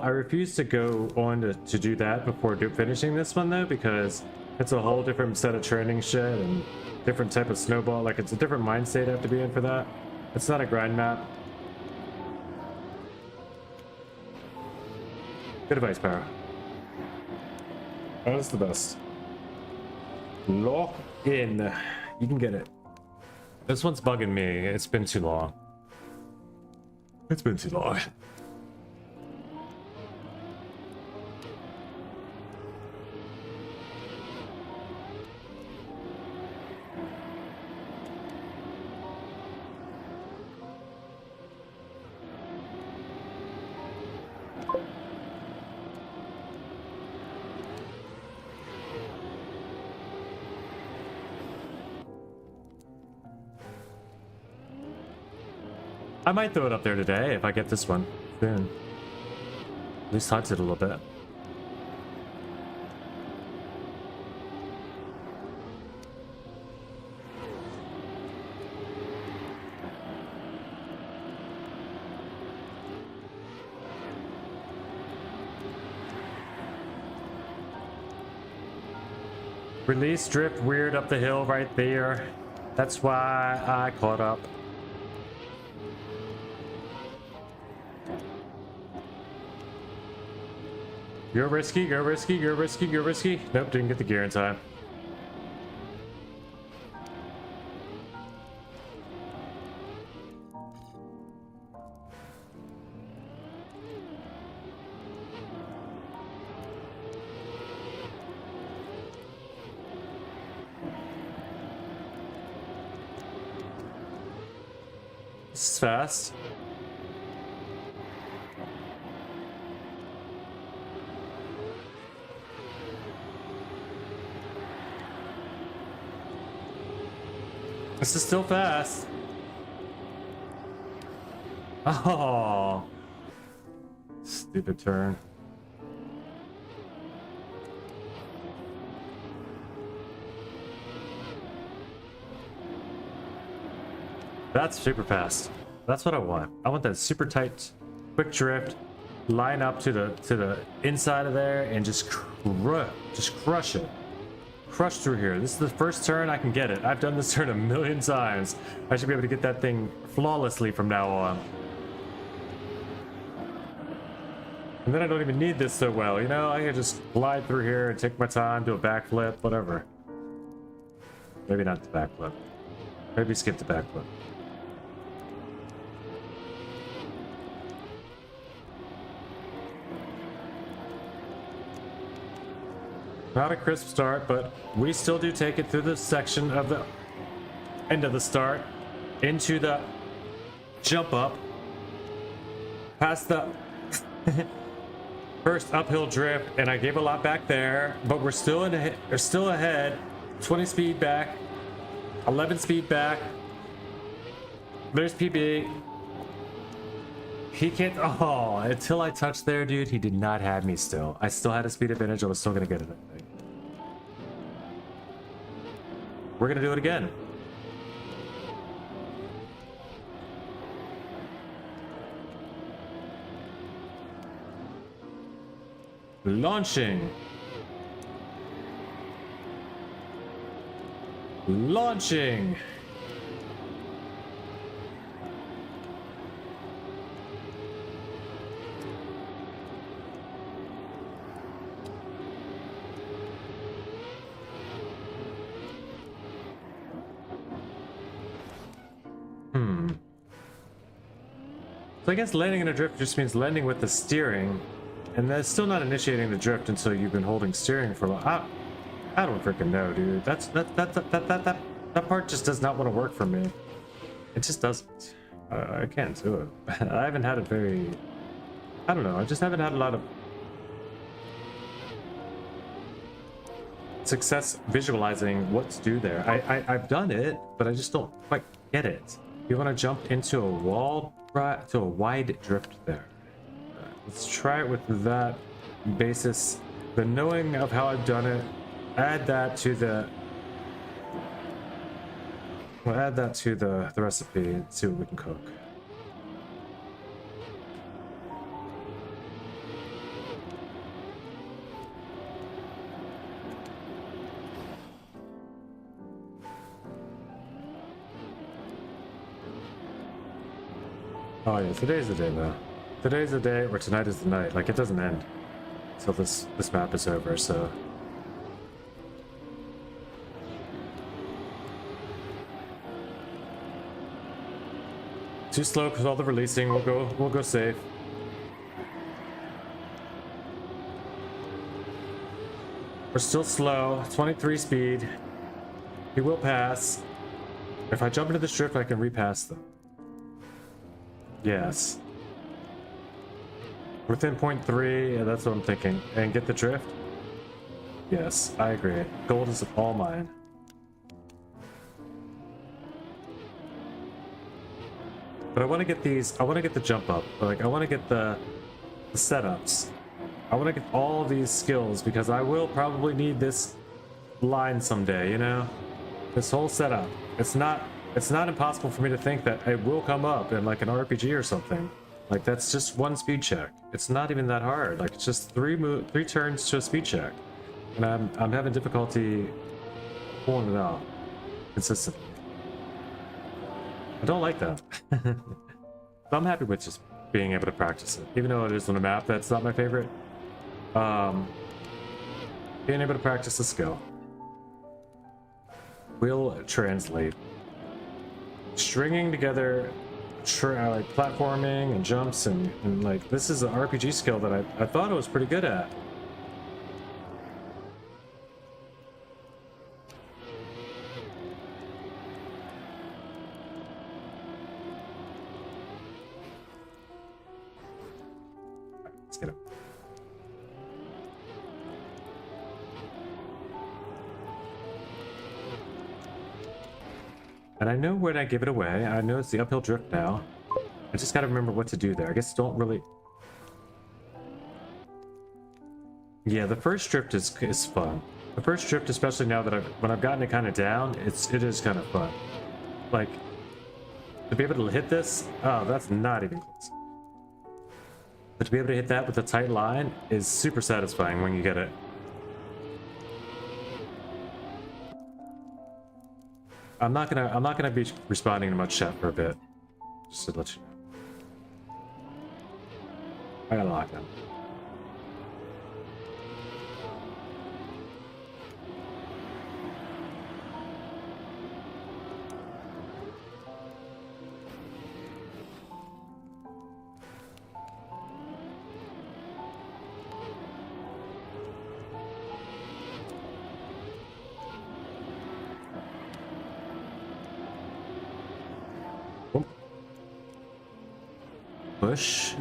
S1: I refuse to go on to do that before finishing this one though, because it's a whole different set of training shit and different type of snowball. Like, it's a different mind state I have to be in for that. It's not a grind map. Good advice, Para. That is the best. Lock in. You can get it. This one's bugging me. It's been too long. It's been too long. I might throw it up there today if I get this one soon. At least hunt it a little bit. Release drift weird up the hill right there. That's why I caught up. You're risky, you're risky, you're risky, you're risky. Nope, didn't get the gear in time. This is fast. This is still fast. Oh, stupid turn. That's super fast. That's what I want. I want that super tight, quick drift, line up to the inside of there, and just crush it. Crush through here. This is the first turn I can get it. I've done this turn a million times. I should be able to get that thing flawlessly from now on. And then I don't even need this so well, you know? I can just glide through here and take my time, do a backflip, whatever. Maybe not the backflip. Maybe skip the backflip. Not a crisp start, but we still do take it through the section of the end of the start into the jump up past the first uphill drift, and I gave a lot back there, but we're still ahead. 20 speed back, 11 speed back. There's PB. He can't. Oh, until I touched there, dude, he did not have me still. I still had a speed advantage. I was still gonna get it. We're gonna do it again. Launching. Launching. So I guess landing in a drift just means landing with the steering, and that's still not initiating the drift until you've been holding steering for a while. I don't freaking know, dude. That part just does not want to work for me. It just doesn't. I can't do it. I haven't had it very... I don't know. I just haven't had a lot of success visualizing what to do there. I've done it, but I just don't quite get it. You want to jump into a wall, to a wide drift there. Let's try it with that basis. The knowing of how I've done it, add that to the... We'll add that to the recipe and see what we can cook. Oh yeah, today's the day though. Today's the day, or tonight is the night. Like, it doesn't end until this map is over, so... Too slow because all the releasing. We'll go safe. We're still slow. 23 speed. He will pass. If I jump into the drift, I can repass them. Yes. Within 0.3, yeah, that's what I'm thinking. And get the drift? Yes, I agree. Gold is all mine. But I want to get these, I want to get the jump up. Like, I want to get the setups. I want to get all these skills because I will probably need this line someday, you know? This whole setup. It's not impossible for me to think that it will come up in like an RPG or something. Like, that's just one speed check. It's not even that hard. Like, it's just three turns to a speed check. And I'm having difficulty pulling it out consistently. I don't like that. So I'm happy with just being able to practice it. Even though it is on a map that's not my favorite. Being able to practice the skill will translate. Stringing together like platforming and jumps and like, this is an RPG skill that I thought I was pretty good at. Let's get him. And I know when I give it away, I know it's the uphill drift now. I just gotta remember what to do there. I guess don't really... Yeah, the first drift is fun. The first drift, especially now that when I've gotten it kind of down, it is kind of fun. Like, to be able to hit this, oh, that's not even close. But to be able to hit that with a tight line is super satisfying when you get it. I'm not gonna be responding to much chat for a bit, just to let you know. I got a lockdown. Push.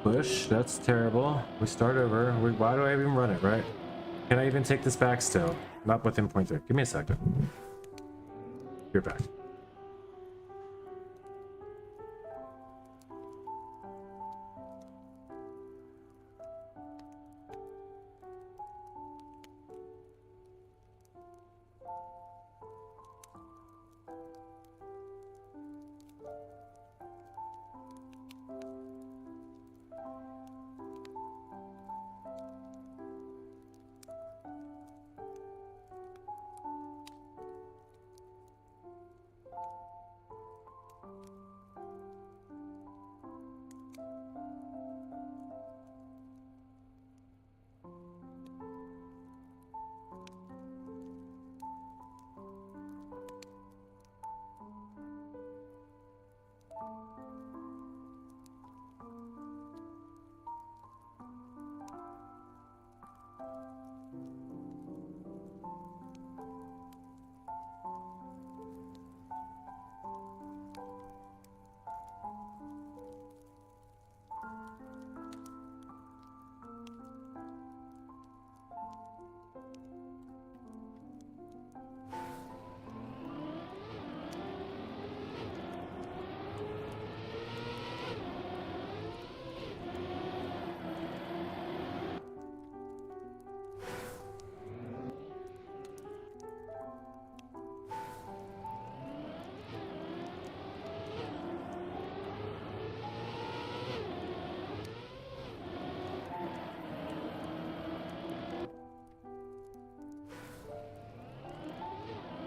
S1: Push, that's terrible. We start over. Why do I even run it, right? Can I even take this back still? Not within 0.3. Give me a second. You're back.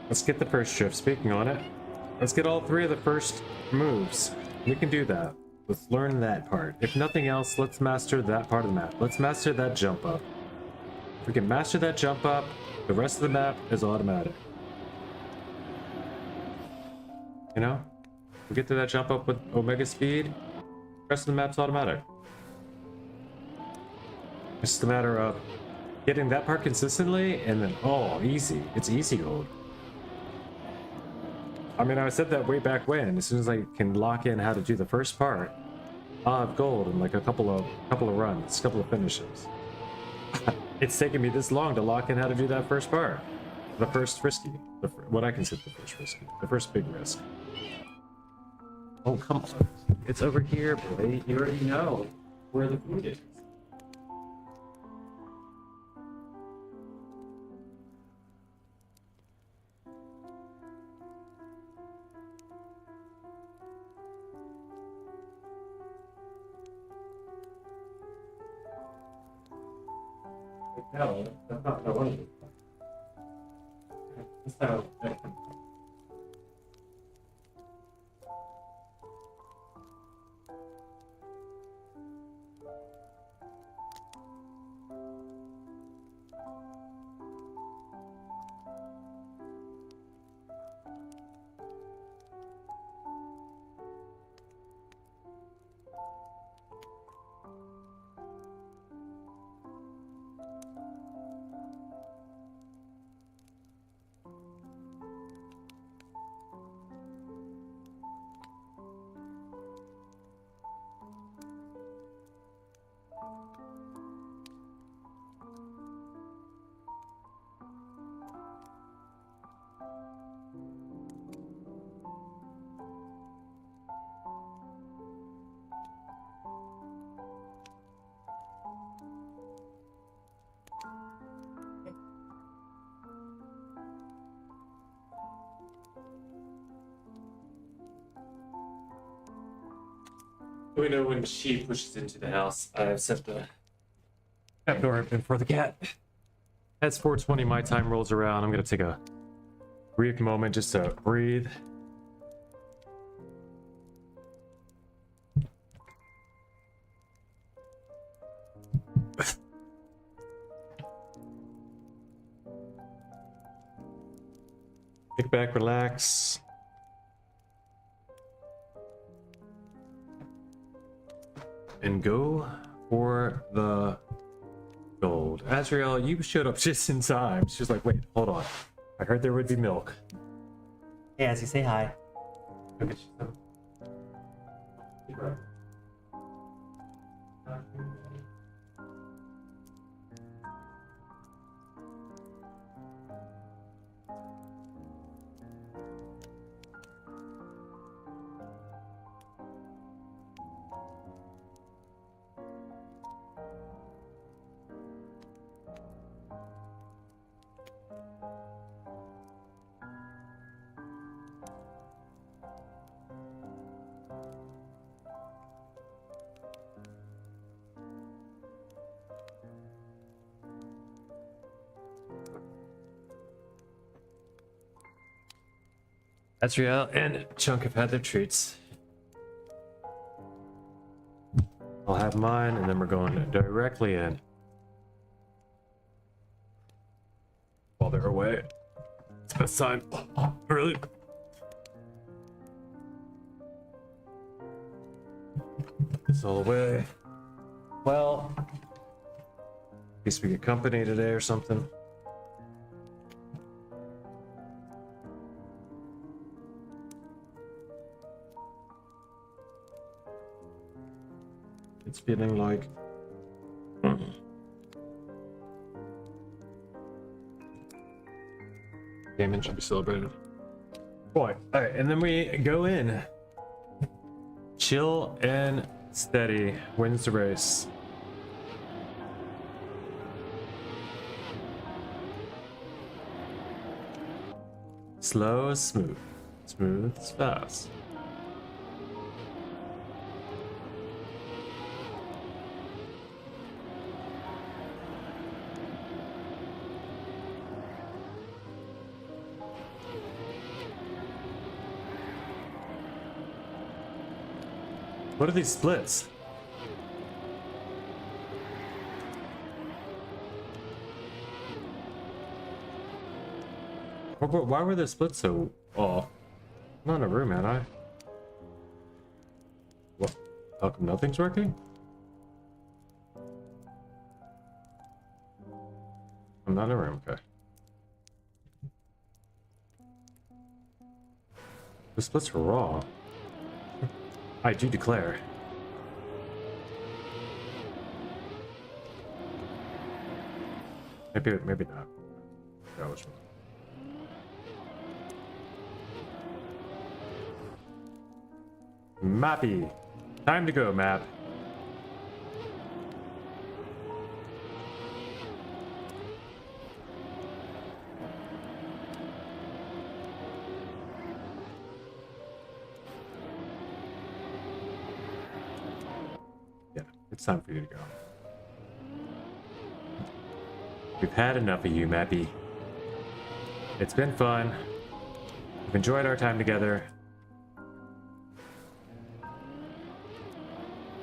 S1: Let's get the first drift. Speaking on it, let's get all 3 of the first moves. We can do that. Let's learn that part. If nothing else, let's master that part of the map. Let's master that jump up. If we can master that jump up, the rest of the map is automatic. You know? We get to that jump up with Omega speed, the rest of the map's automatic. It's just a matter of getting that part consistently, and then, oh, easy. It's easy gold. I mean, I said that way back when. As soon as I can lock in how to do the first part, I'll have gold in like a couple of runs, a couple of finishes. It's taken me this long to lock in how to do that first part. The first risky. What I consider the first risky. The first big risk. Oh, come on. It's over here, boy. You already know where the food is. No, that's not what I wanted. That's how. We know when she pushes into the house, I've set the trap door open for the cat. As 4:20 my time rolls around, I'm gonna take a brief moment just to breathe. Kick back, relax. And go for the gold. Azrael, you showed up just in time. She was like, wait, hold on. I heard there would be milk.
S3: Hey, Azzy, say hi.
S1: Okay, right. Azrael and Chunk have had their treats. I'll have mine, and then we're going directly in. While they're away. It's best time. Early. It's all away. Well, at least we get company today or something. It's feeling like gaming should be celebrated. Boy, all right, and then we go in. Chill and steady wins the race. Slow is smooth. Smooth is fast. What are these splits? Why were the splits so off? I'm not in a room, man. What? How come nothing's working? I'm not in a room, okay. The splits were raw. I do declare. Maybe not. That was wrong. Mappy. Time to go, map. Yeah, it's time for you to go. We've had enough of you, Mappy. It's been fun. We've enjoyed our time together.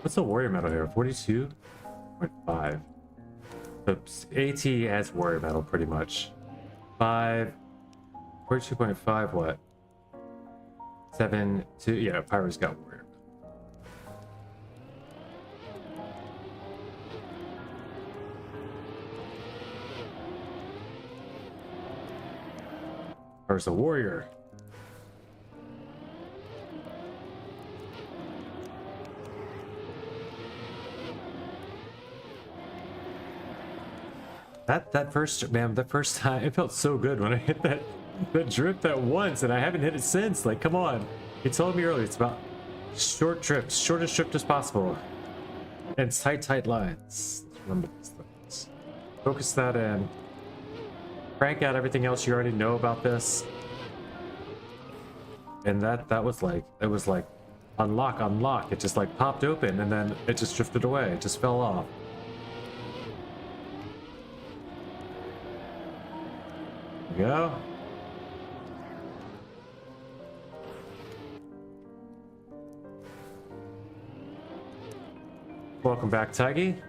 S1: What's the warrior medal here? 42.5. The AT has warrior medal pretty much. 42.5 what? 7 2 yeah, Pyro's got warrior. Pyro's a warrior. That first, man, the first time, it felt so good when I hit that drift that once, and I haven't hit it since. Like, come on. You told me earlier, it's about short drifts, shortest drift as possible. And tight lines. Let's remember these things. Focus that in. Crank out everything else you already know about this. And that was like, it was like unlock. It just like popped open, and then it just drifted away. It just fell off. Go. Welcome back, Tiggy.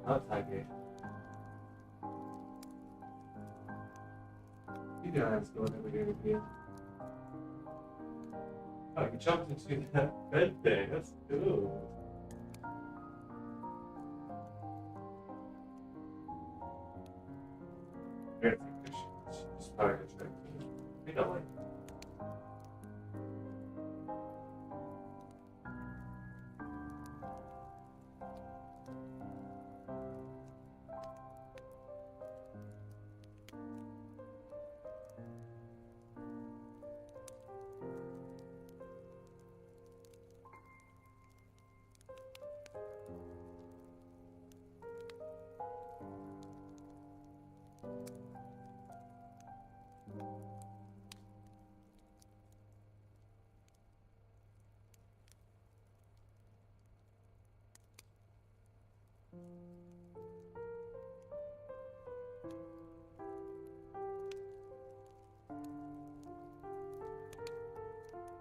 S1: Oh, Tiggy. You guys going over here again? Oh, you jumped into that bed thing. That's cool.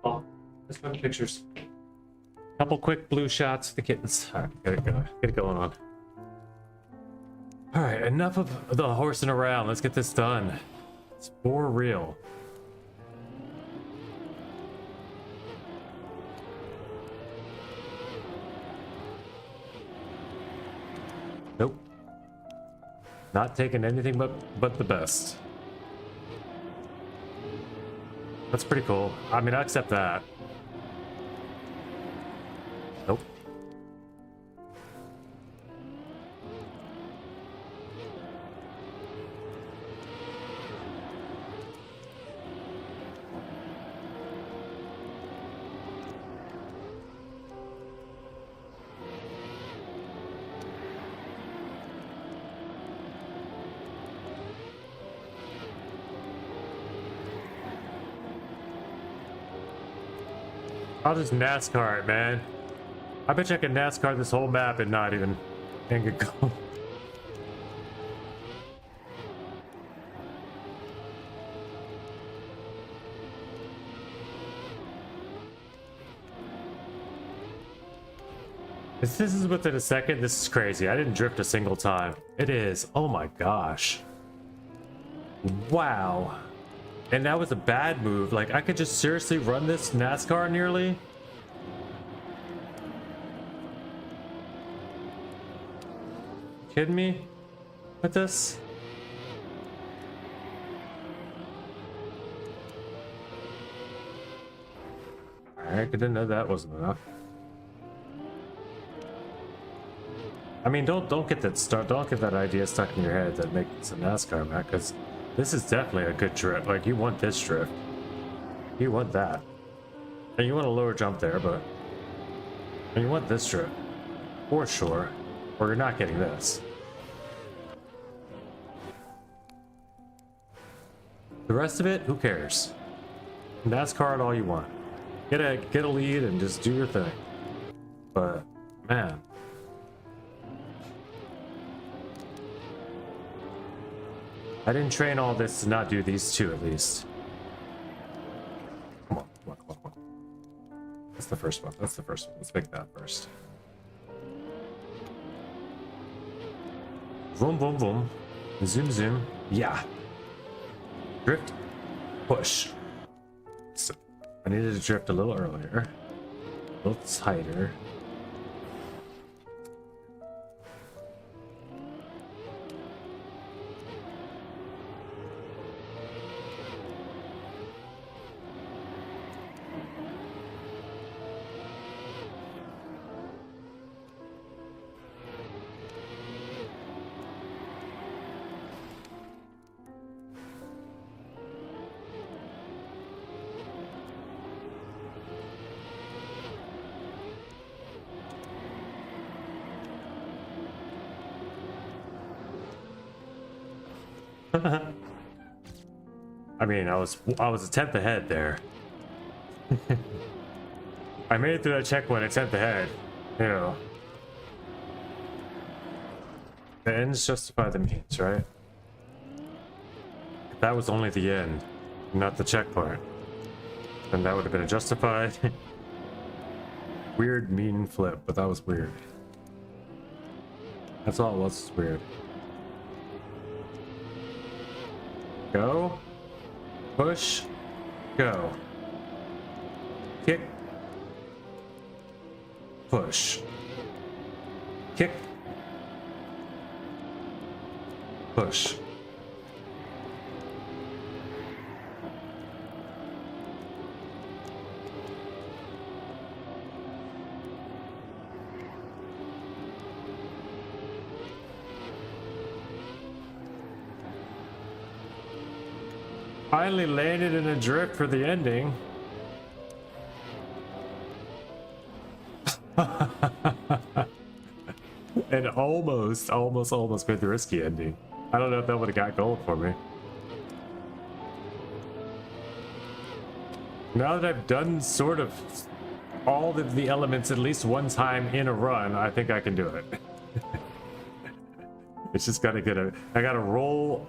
S1: Oh, let's go to pictures. Couple quick blue shots of the kittens. All right, get it going on. All right, enough of the horsing around. Let's get this done. It's for real. Nope. Not taking anything but the best. That's pretty cool. I mean, I accept that. Nope. I'll just NASCAR it, man. I bet you I can NASCAR this whole map and not even get going. If this is within a second, this is crazy. I didn't drift a single time. It is. Oh my gosh. Wow. And that was a bad move. Like, I could just seriously run this NASCAR nearly. Kidding me with this? I didn't know that wasn't enough. I mean, don't get that idea stuck in your head that makes a NASCAR map, because this is definitely a good drift. Like, you want this drift. You want that. And you want a lower jump there, but and you want this drift. For sure. Or you're not getting this. The rest of it, who cares? NASCAR it all you want. Get a lead and just do your thing. But man. I didn't train all this to not do these two at least. Come on, come on, come on, come on. That's the first one. That's the first one. Let's make that first. Boom, boom, boom. Zoom, zoom. Yeah. Drift. Push. So I needed to drift a little earlier. A little tighter. I mean, I was a tenth ahead there. I made it through that checkpoint a tenth ahead. You know, the ends justify the means, right? If that was only the end, not the checkpoint, then that would have been a justified weird mean flip. But that was weird. That's all it was. Weird. Go. Push. Go. Kick. Push. Kick. Push. Finally landed in a drift for the ending. And almost made the risky ending. I don't know if that would have got gold for me. Now that I've done sort of all of the elements at least one time in a run, I think I can do it. It's just gotta get a, I gotta roll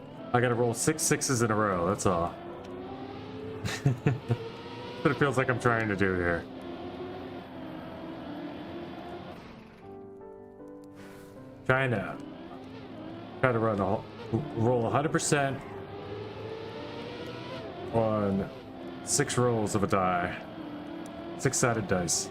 S1: 6 sixes in a row, that's all. That's what it feels like I'm trying to do here. Try to run roll 100% on 6 rolls of a die. 6-sided dice.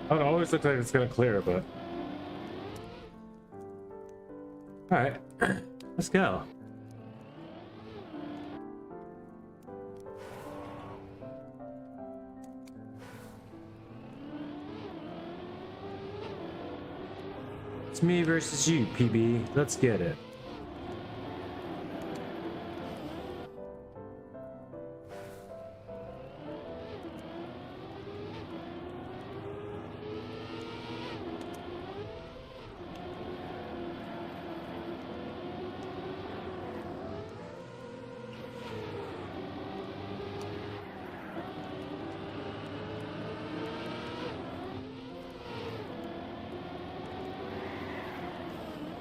S1: Oh, it always looks like it's gonna clear, but all right, let's go. It's me versus you, PB. Let's get it.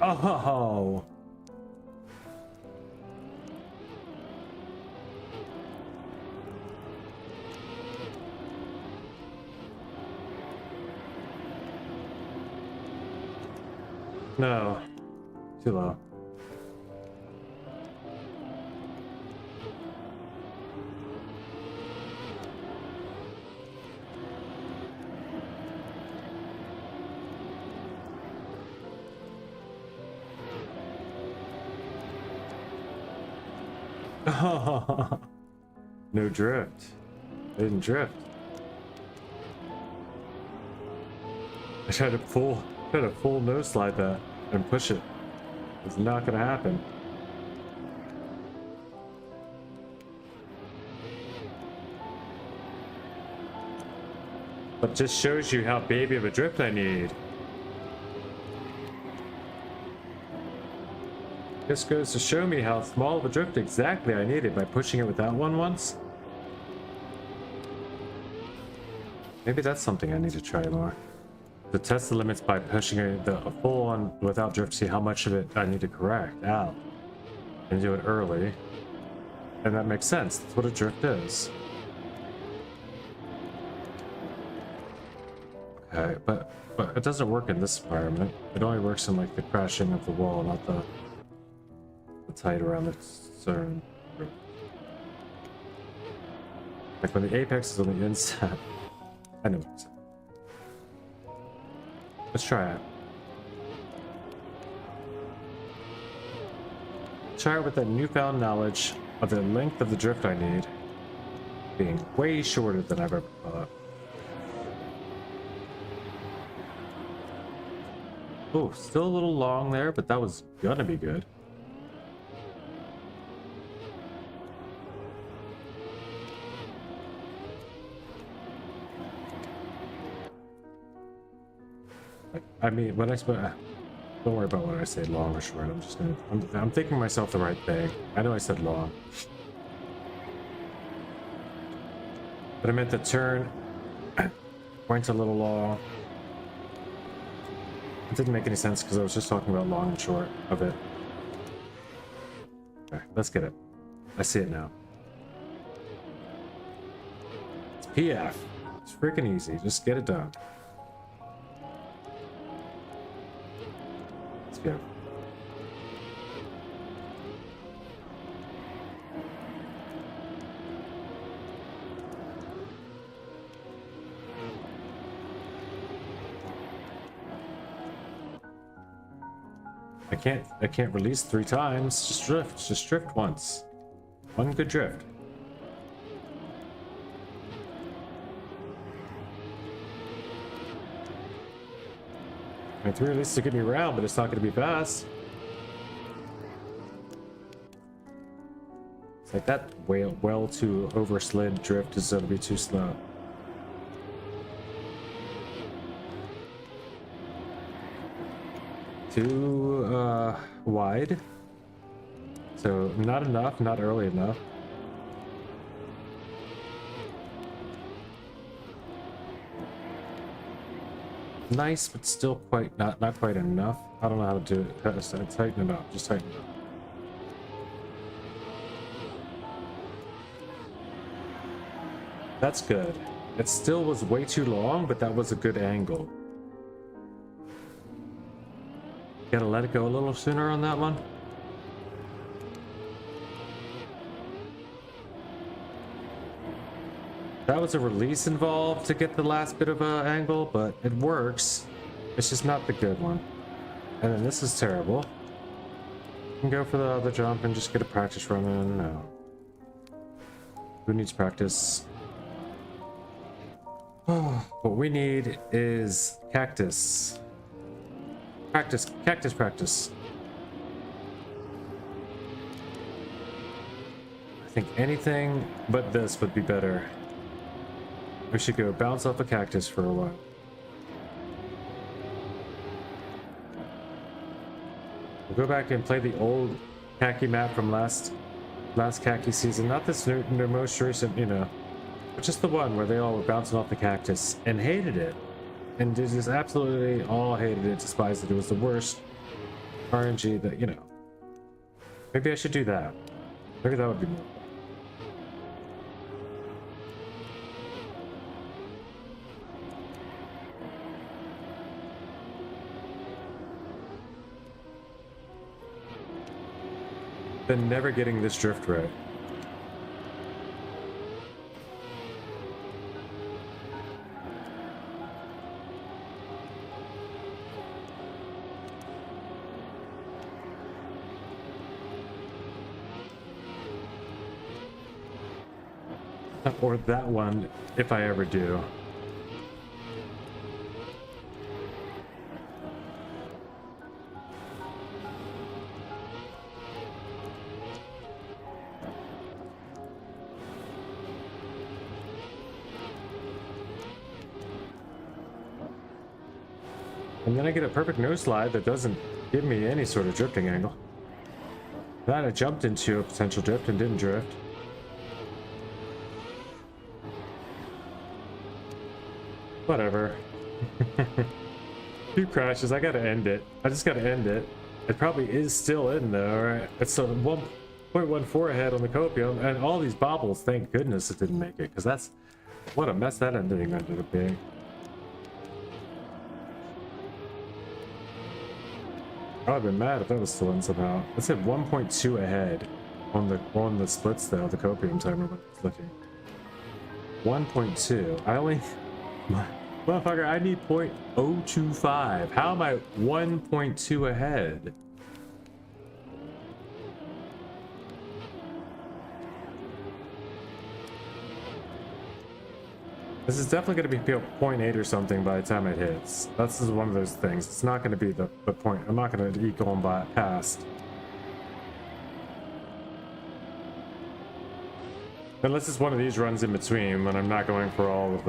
S1: Oh, no, too low. No drift. I didn't drift. I tried to full nose slide that and push it. It's not gonna happen. But just shows you how baby of a drift I need. This goes to show me how small of a drift exactly I needed by pushing it with that one once. Maybe that's something I need to try more. To test the limits by pushing it the full on without drift, see how much of it I need to correct out. And do it early. And that makes sense. That's what a drift is. Okay, but it doesn't work in this environment. It only works in like the crashing of the wall, not the tight around the stern. Like when the apex is on the inside. I know what I'm saying. Let's try it. Try it with that newfound knowledge of the length of the drift I need being way shorter than I've ever thought. Oh, still a little long there, but that was gonna be good. I mean, when I don't worry about when I say long or short. I'm just gonna. I'm thinking myself the right thing. I know I said long, but I meant the turn points a little long. It didn't make any sense because I was just talking about long and short of it. Okay, let's get it. I see it now. It's PF. It's freaking easy. Just get it done. Let's go. I can't release 3 times. Just drift once. One good drift. I mean, 3 releases to get me around, but it's not going to be fast. It's like that well too overslid drift is going to be too slow. Too wide, so not enough, not early enough. Nice, but still quite not quite enough. I don't know how to do it. Tighten it up, just tighten it up. That's good. It still was way too long, but that was a good angle. Gotta let it go a little sooner on that one. That was a release involved to get the last bit of a angle, but it works. It's just not the good one. And then this is terrible. You can go for the other jump and just get a practice run in. No. Who needs practice? What we need is cactus. Practice, cactus practice. I think anything but this would be better. We should go bounce off a cactus for a while. We'll go back and play the old khaki map from last khaki season. Not this new most recent, you know, but just the one where they all were bouncing off the cactus and hated it. And they just absolutely all hated it, despised it. It was the worst RNG that, you know. Maybe I should do that. Maybe that would be more. Been never getting this drift right. Or that one, if I ever do. And then I get a perfect nose slide that doesn't give me any sort of drifting angle. Then I jumped into a potential drift and didn't drift. Whatever. Few crashes, I gotta end it. I just gotta end it. It probably is still in though, right? It's a 1.14 ahead on the copium, and all these bobbles, thank goodness it didn't make it, because that's what a mess that ending ended up being. I would have been mad if that was still in somehow. Let's hit 1.2 ahead on the splits though, the copium timer when it's looking. 1.2. I only motherfucker, I need 0.025. How am I 1.2 ahead? This is definitely going to be 0.8 or something by the time it hits. This is one of those things. It's not going to be the point. I'm not going to be going by past. Unless it's one of these runs in between when I'm not going for all of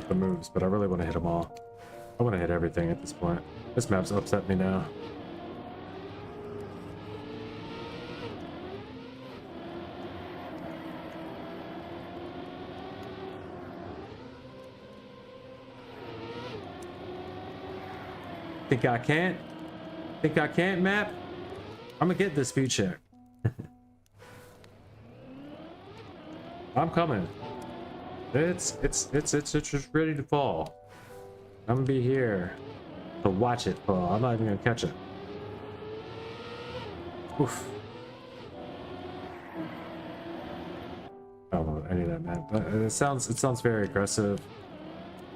S1: the moves, but I really want to hit them all. I want to hit everything at this point. This map's upset me now. Think I can't? Think I can't, map? I'm gonna get this speed check. I'm coming. It's just ready to fall. I'm gonna be here to watch it fall. I'm not even gonna catch it. Oof. I don't know what any of that meant, but it sounds very aggressive.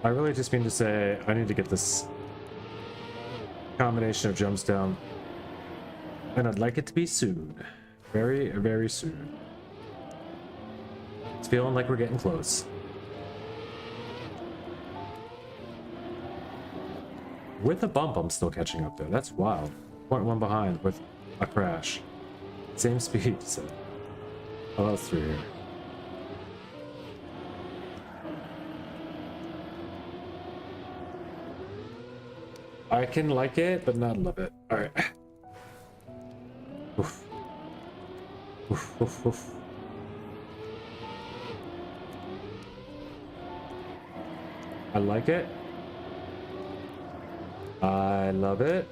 S1: I really just mean to say I need to get this combination of jumps down, and I'd like it to be soon. Very, very soon. It's feeling like we're getting close. With a bump, I'm still catching up there. That's wild. 0.1 behind with a crash. Same speed, so. Oh, that's through here. I can like it, but not love it. Alright. Oof. Oof, oof, oof. I like it. I love it.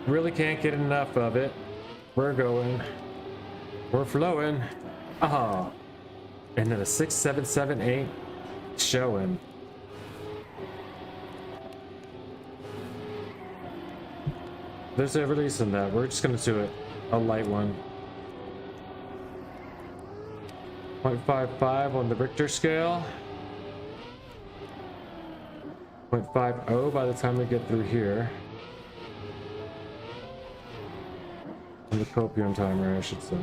S1: Really can't get enough of it. We're going. We're flowing. Oh. And then a 6, 7, 7, 8 showing. There's a release in that. We're just gonna do it. A light one. 0.55 on the Richter scale. 0.50 by the time we get through here. On the copium timer, I should say.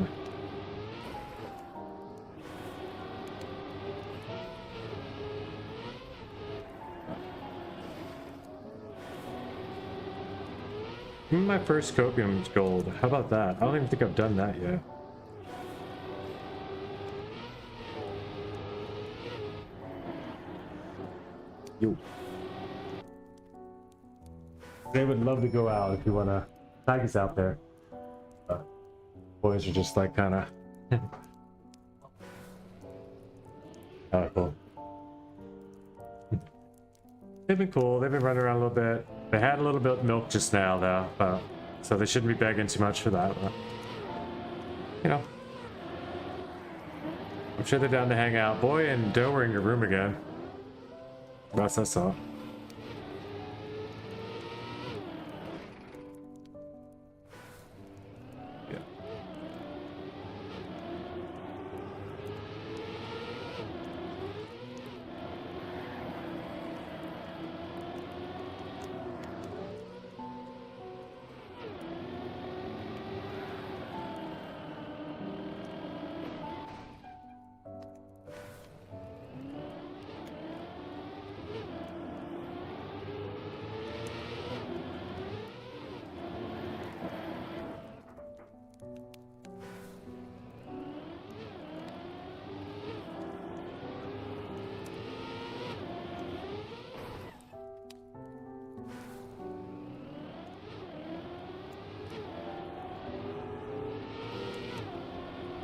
S1: My first copium gold. How about that? I don't even think I've done that yet. Yo. They would love to go out if you want to tag us out there. Boys are just like kind of. Oh, cool. They've been cool. They've been running around a little bit. They had a little bit of milk just now, though, so they shouldn't be begging too much for that. But, you know, I'm sure they're down to hang out. Boy and Doe were in your room again. Last I saw. Yeah.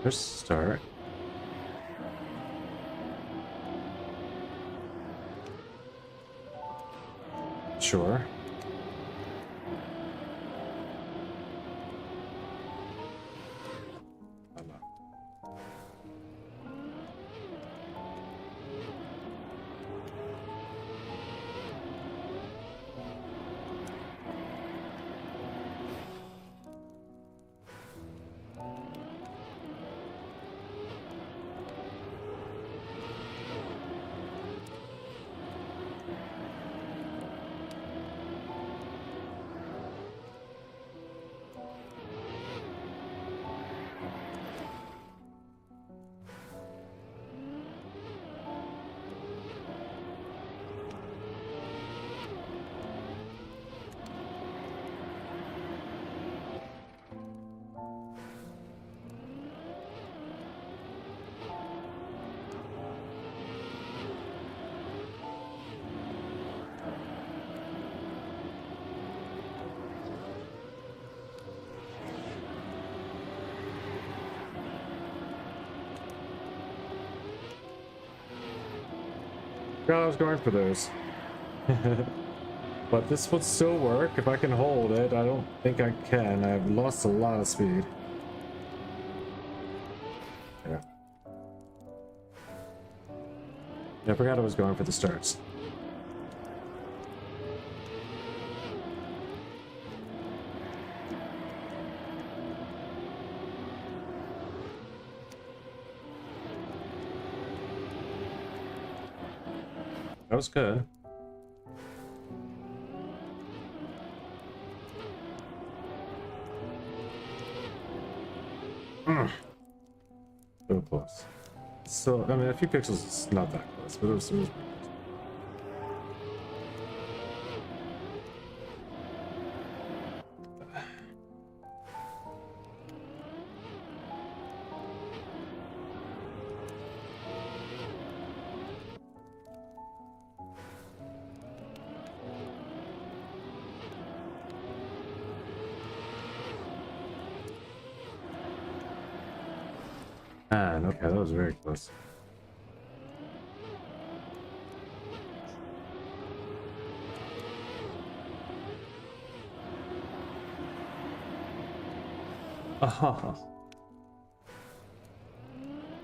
S1: Let's start. Sure. I was going for those. But this would still work if I can hold it. I don't think I can. I've lost a lot of speed. Yeah. I forgot I was going for the starts. That was good. So close. So, I mean, a few pixels is not that close, but it was pretty close. Man, okay, that was very close. A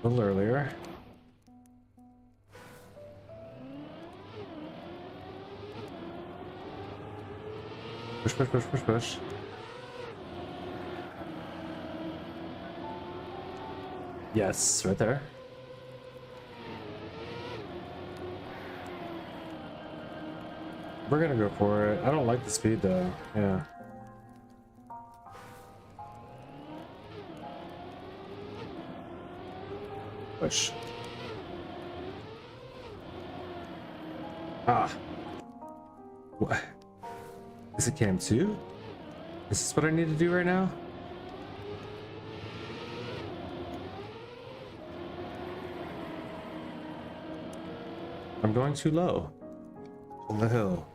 S1: little earlier. Push, push, push, push, push. Yes, right there. We're gonna go for it. I don't like the speed though. Yeah. Push. Ah. What? Is it cam 2? Is this what I need to do right now? I'm going too low on the hill.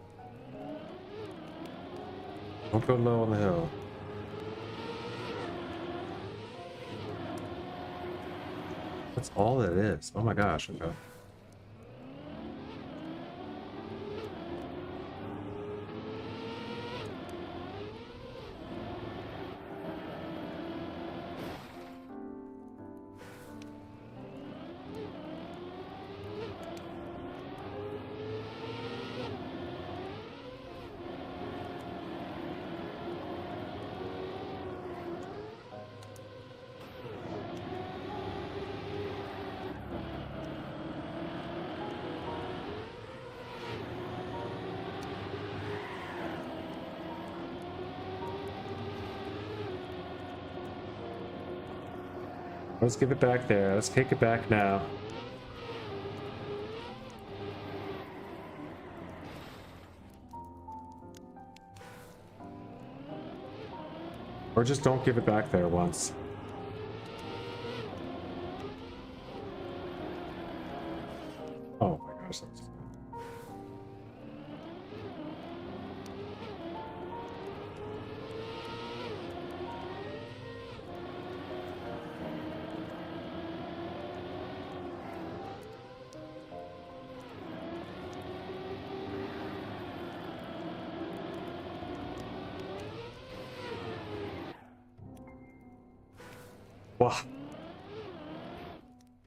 S1: Don't go low on the hill. That's all it is. Oh my gosh. Okay. Let's give it back there. Let's kick it back now. Or just don't give it back there once. Oh my gosh, that's... Wow.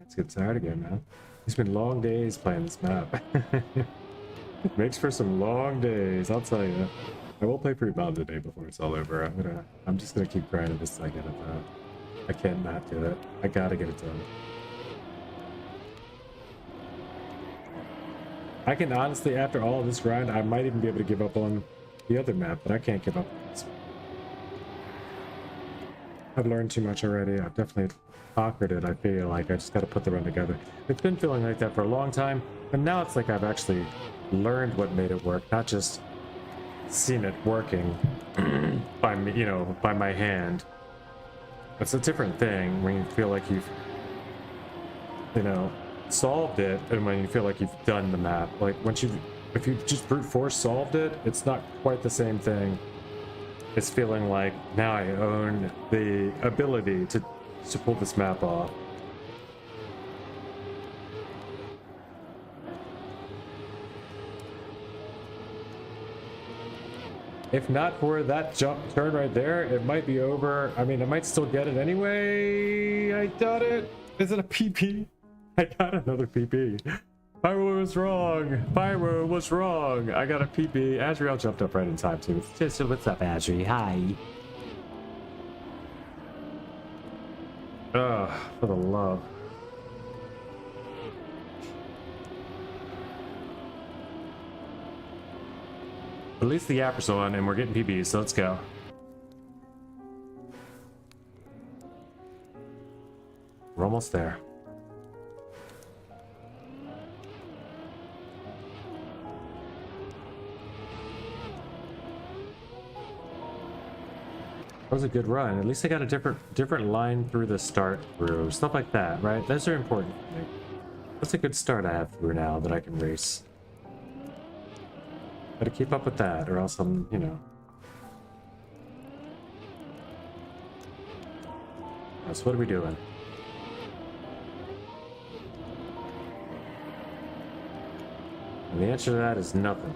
S1: Let's get tired again, man. It's been long days playing this map. Makes for some long days, I'll tell you. I will play pretty well today before it's all over. I'm just gonna keep grinding this till I get it done. I can't not do it. I gotta get it done. I can honestly, after all of this grind, I might even be able to give up on the other map, but I can't give up on this one. I've learned too much already. I've definitely conquered it. I feel like I just got to put the run together. It's been feeling like that for a long time, but now it's like I've actually learned what made it work, not just seen it working by me, you know, by my hand. It's a different thing when you feel like you've, you know, solved it, and when you feel like you've done the map. Like if you just brute force solved it, it's not quite the same thing. It's feeling like now I own the ability to pull this map off. If not for that jump turn right there, it might be over. I mean, I might still get it anyway. I got it. Is it a PP? I got another PP. Pyro was wrong. Pyro was wrong. I got a PP. Azriel jumped up right in time too.
S3: Just what's up, Azri? Hi.
S1: Ugh, for the love. At least the Yapper's on and we're getting PBs, so let's go. We're almost there. That was a good run. At least I got a different line through the start through. Stuff like that, right? Those are important for me. That's a good start I have through now that I can race. Gotta keep up with that, or else I'm, you know. So what are we doing? And the answer to that is nothing.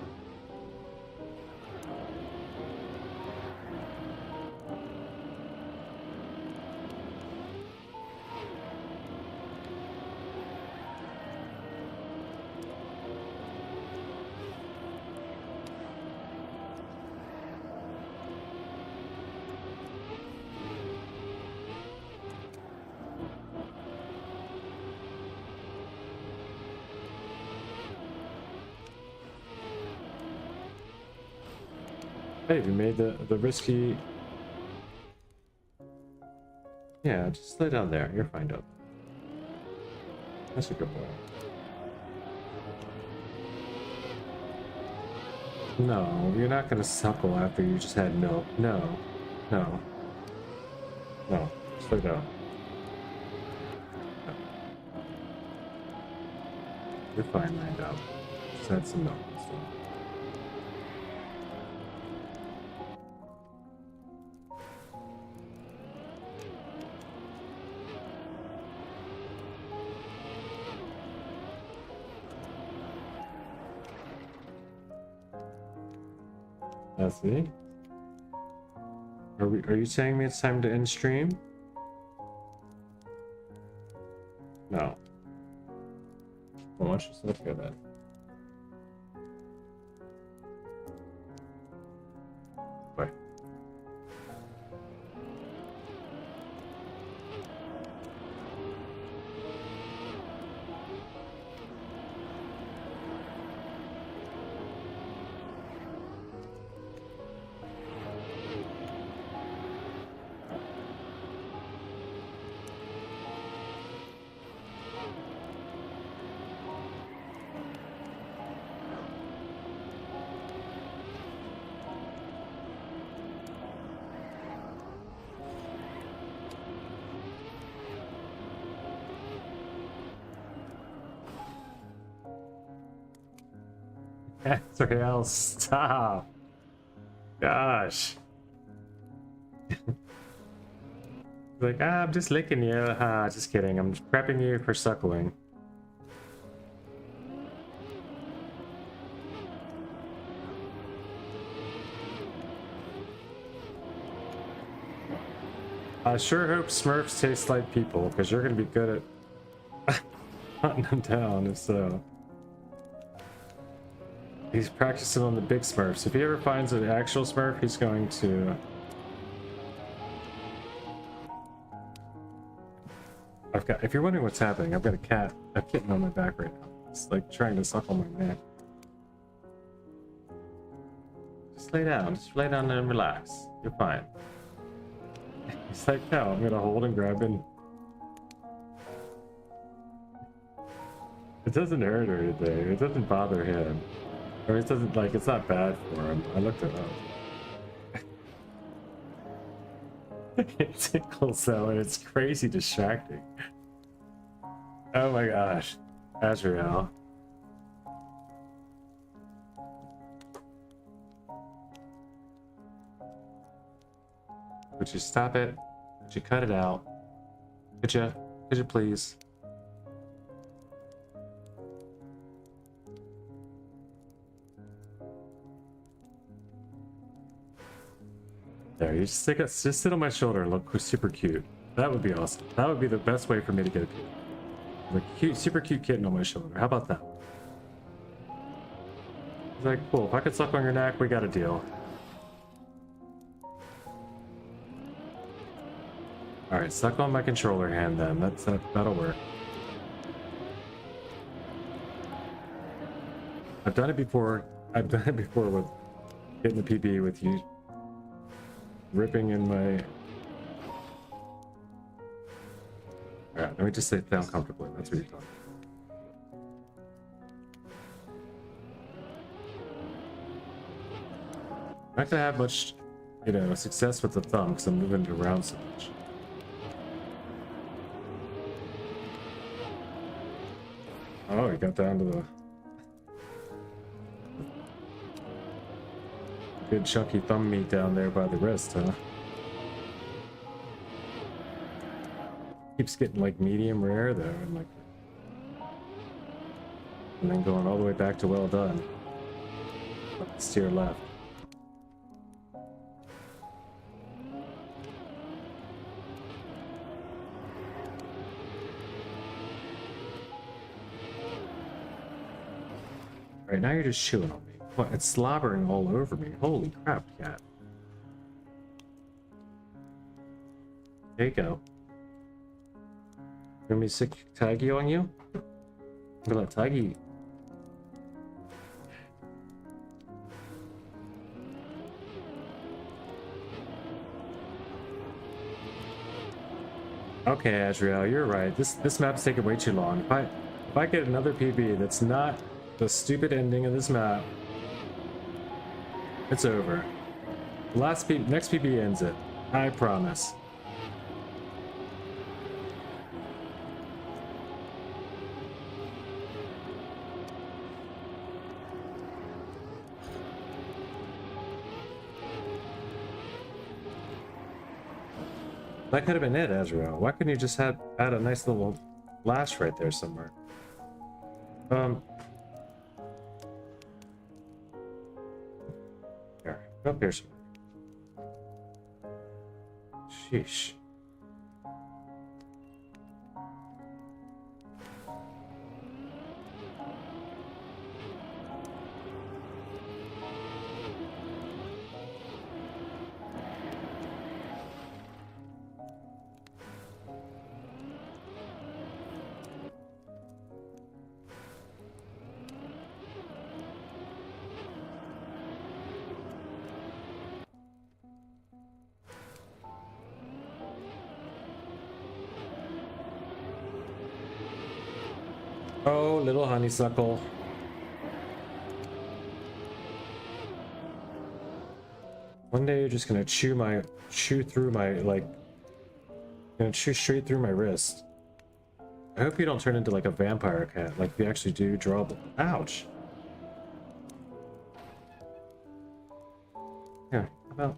S1: Hey, you made the risky. Yeah, just lay down there. You're fine, up. That's a good boy. No, you're not gonna suckle after you just had milk. No, no, no. Just lay down. No. You're fine, laying down. Just had some milk and stuff. That's it. Are you saying me it's time to end stream? No. Well, watch yourself here then. Bye. Azrael, stop. Gosh. Like, I'm just licking you. Just kidding. I'm just prepping you for suckling. I sure hope Smurfs taste like people, because you're going to be good at hunting them down, if so. He's practicing on the big Smurfs. If he ever finds an actual Smurf, he's going to... if you're wondering what's happening, I've got a kitten on my back right now. It's like trying to suckle my neck. Just lay down and relax. You're fine. He's like, no, I'm gonna hold and grab him. It doesn't hurt or anything. It doesn't bother him. Or it doesn't, like, it's not bad for him. I looked it up. It tickles though, and it's crazy distracting. Oh my gosh. Azrael. Would you stop it? Would you cut it out? Could you? Could you please? There, you just sit on my shoulder and look super cute. That would be awesome. That would be the best way for me to get a kitten. A cute, super cute kitten on my shoulder. How about that? He's like, cool. If I could suck on your neck, we got a deal. All right, suck on my controller hand then. That'll work. I've done it before. I've done it before with getting the PB with you ripping in my... Alright, let me just sit down comfortably. That's what you're talking about. I'm not gonna have much, success with the thumb because I'm moving it around so much. Oh, he got down to the good chunky thumb meat down there by the wrist, huh? Keeps getting like medium rare though, and then going all the way back to well done. Steer left. All right, now you're just chewing on me. What? It's slobbering all over me. Holy crap, cat. There you go. Want me to stick Tiggy on you? I'm gonna let Tiggy. Okay, Azrael, you're right. This map's taking way too long. If I get another PB that's not the stupid ending of this map, it's over. Next PB ends it. I promise. That could have been it, Azrael. Why couldn't you just add a nice little lash right there somewhere? Here. Up here somewhere. Sheesh. Oh, little honeysuckle. One day you're just gonna chew through my, like, gonna chew straight through my wrist. I hope you don't turn into like a vampire cat, like you actually do draw. Ouch. Here, how about?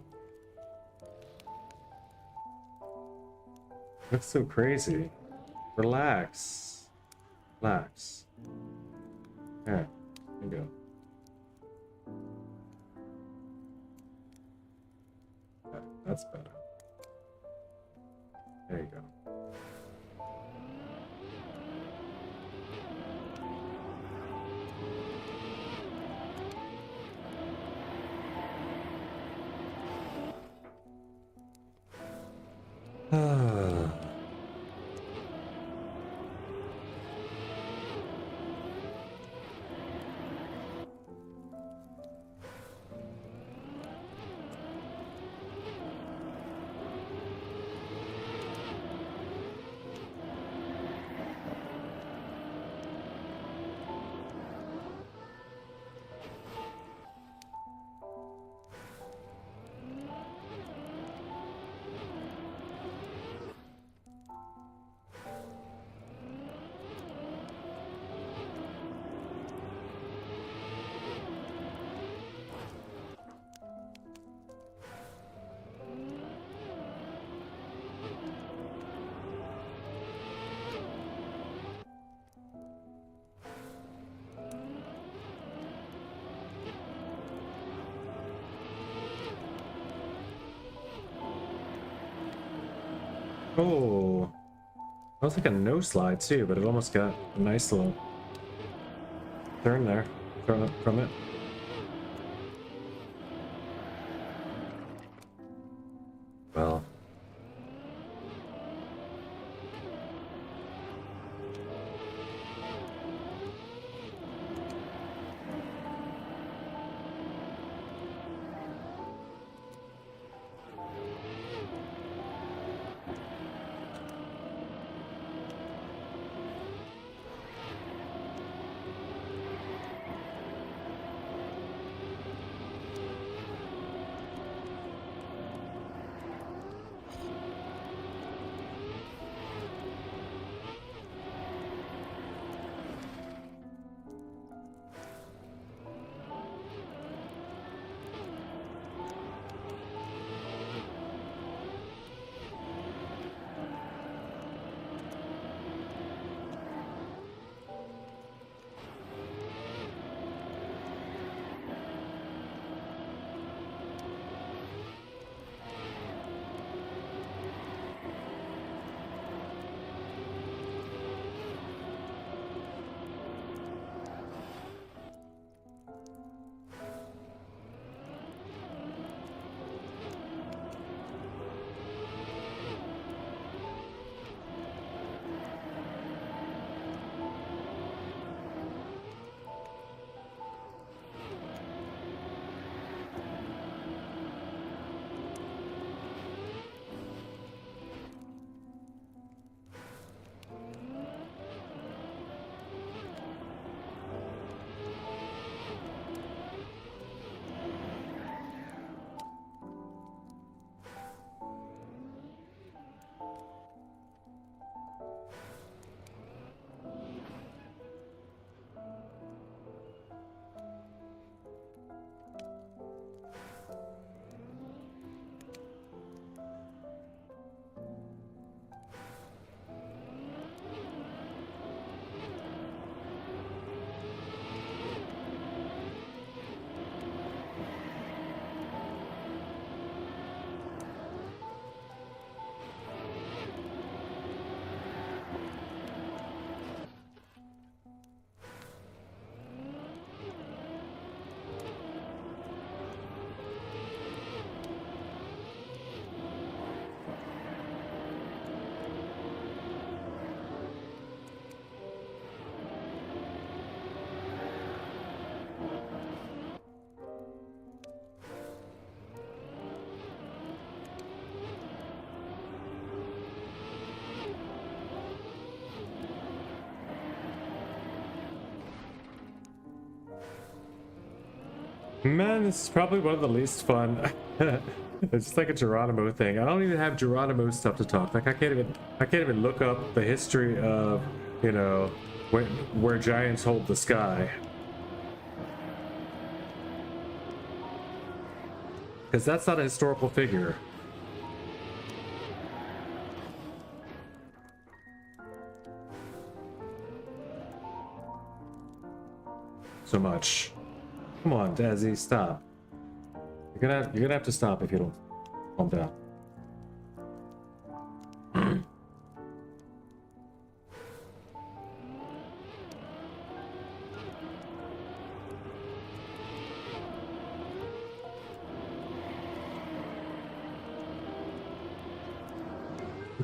S1: Looks so crazy. Relax. Relax. There you go. That's better. There you go. Oh, that was like a no slide too, but it almost got a nice little turn there from it. Well, Man, this is probably one of the least fun. It's just like a Geronimo thing. I don't even have Geronimo stuff to talk. Like I can't even look up the history of, you know, where giants hold the sky. Because that's not a historical figure. So much. Come on, Dazzy, stop. You're gonna have to stop if you don't calm down.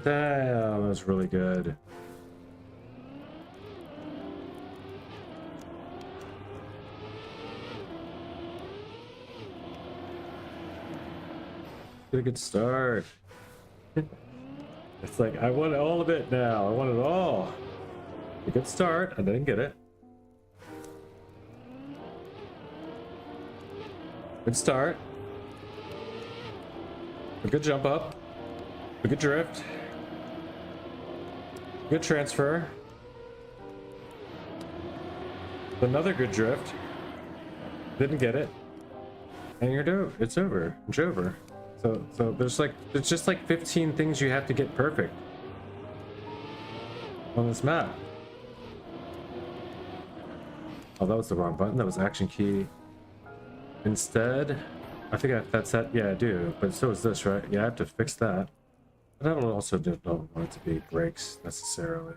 S1: Damn, that was really good. Get a good start. It's like, I want all of it now. I want it all. A good start. I didn't get it. Good start. A good jump up. A good drift. Good transfer. Another good drift. Didn't get it. And you're done. It's over. It's over. So there's just like 15 things you have to get perfect on this map. Oh, that was the wrong button. That was action key. Instead, I think that's that. Yeah, I do. But so is this, right? Yeah, I have to fix that. But I also don't want it to be brakes necessarily.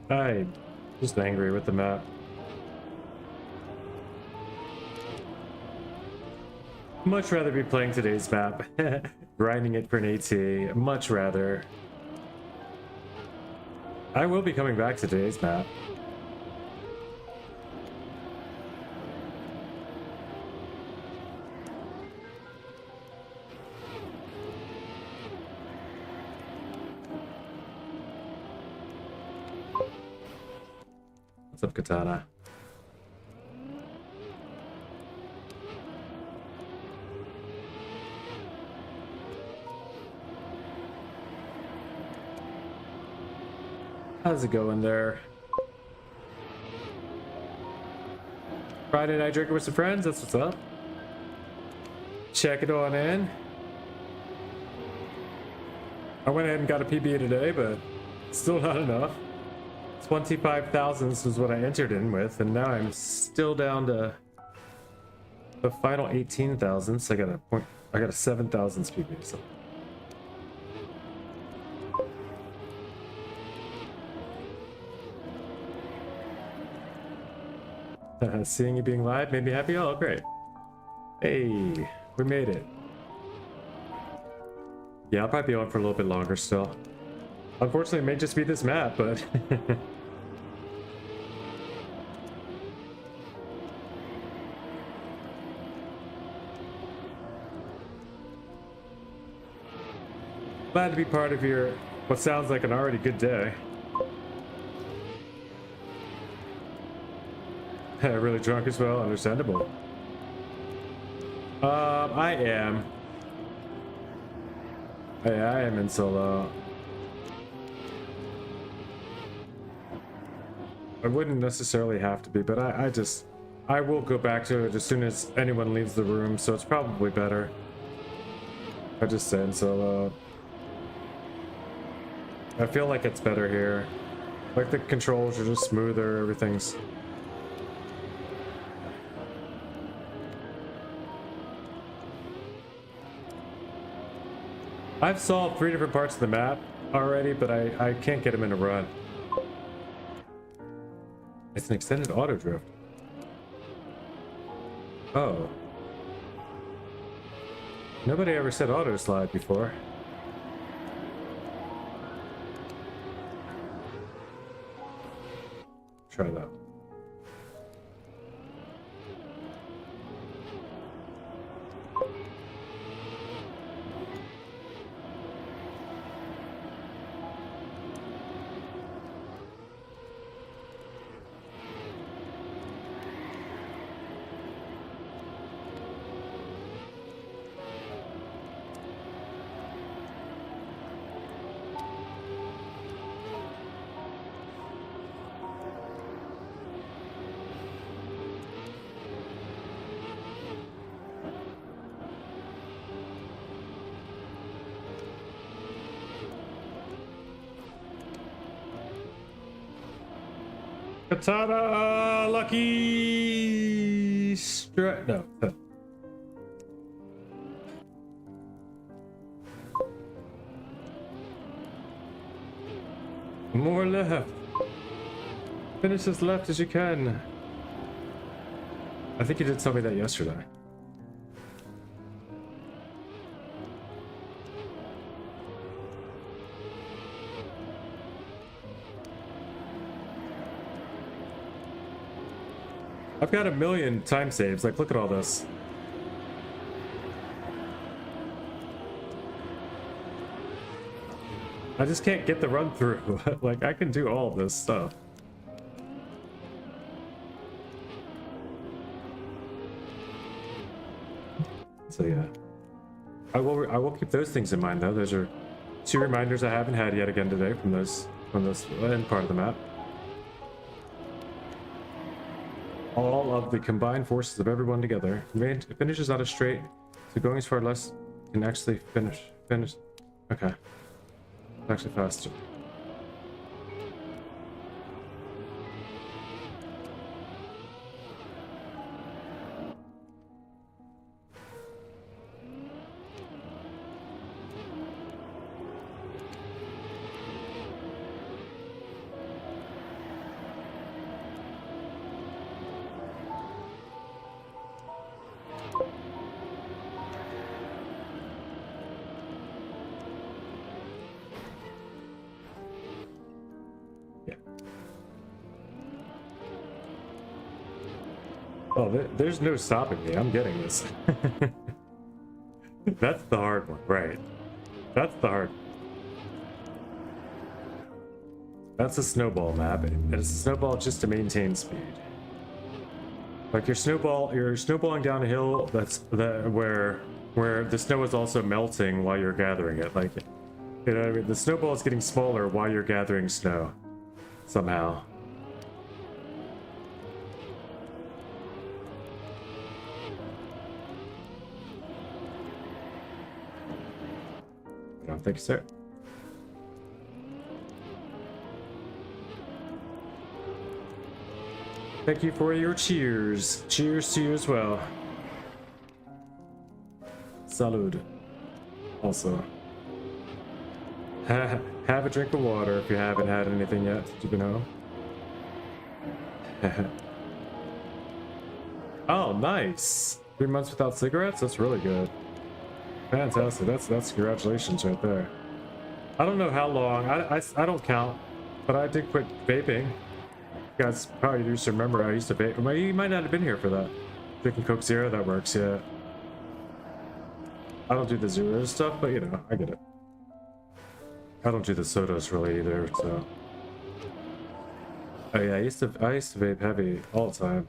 S1: I'm just angry with the map. Much rather be playing today's map, grinding it for an AT. Much rather. I will be coming back to today's map. What's up, Katana? How's it going there? Friday night drinking with some friends, that's what's up. Check it on in. I went ahead and got a PB today, but still not enough. 25,000 is what I entered in with, and now I'm still down to the final 18,000. So I got a 7,000 PB. So. Seeing you being live made me happy. Oh, great. Hey, we made it. Yeah, I'll probably be on for a little bit longer still. Unfortunately, it may just be this map, but... Glad to be part of your, what sounds like an already good day. Really drunk as well, understandable. I am. I am in solo. I wouldn't necessarily have to be, but I will go back to it as soon as anyone leaves the room, so it's probably better. I just stay in solo. I feel like it's better here. Like the controls are just smoother, everything's... I've solved 3 different parts of the map already, but I can't get them in a run. It's an extended auto drift. Oh. Nobody ever said auto slide before. Try that. Katana, lucky strike. No. More left. Finish as left as you can. I think you did tell me that yesterday. I've got 1,000,000 time saves. Like, look at all this. I just can't get the run through. Like, I can do all this stuff. So yeah, I will keep those things in mind though. Those are 2 reminders I haven't had yet again today from this end part of the map. All of the combined forces of everyone together. It finishes out a straight, so going as far less can actually finish. Okay, actually faster. Oh, there's no stopping me. I'm getting this. That's the hard one, right? That's the hard one. That's a snowball map. It's a snowball just to maintain speed. Like you're snowballing down a hill where the snow is also melting while you're gathering it. Like, you know what I mean? The snowball is getting smaller while you're gathering snow. Somehow. Thank you, sir. Thank you for your cheers. Cheers to you as well. Salud. Also. Have a drink of water if you haven't had anything yet. You know. Oh, nice. 3 months without cigarettes? That's really good. Fantastic. That's congratulations right there. I don't know how long. I don't count, but I did quit vaping. You guys probably used to remember I used to vape. Well, you might not have been here for that. Drinking Coke Zero, that works, yeah. I don't do the zero stuff, but you know, I get it. I don't do the sodas really either, so. Oh yeah, I used to vape heavy all the time.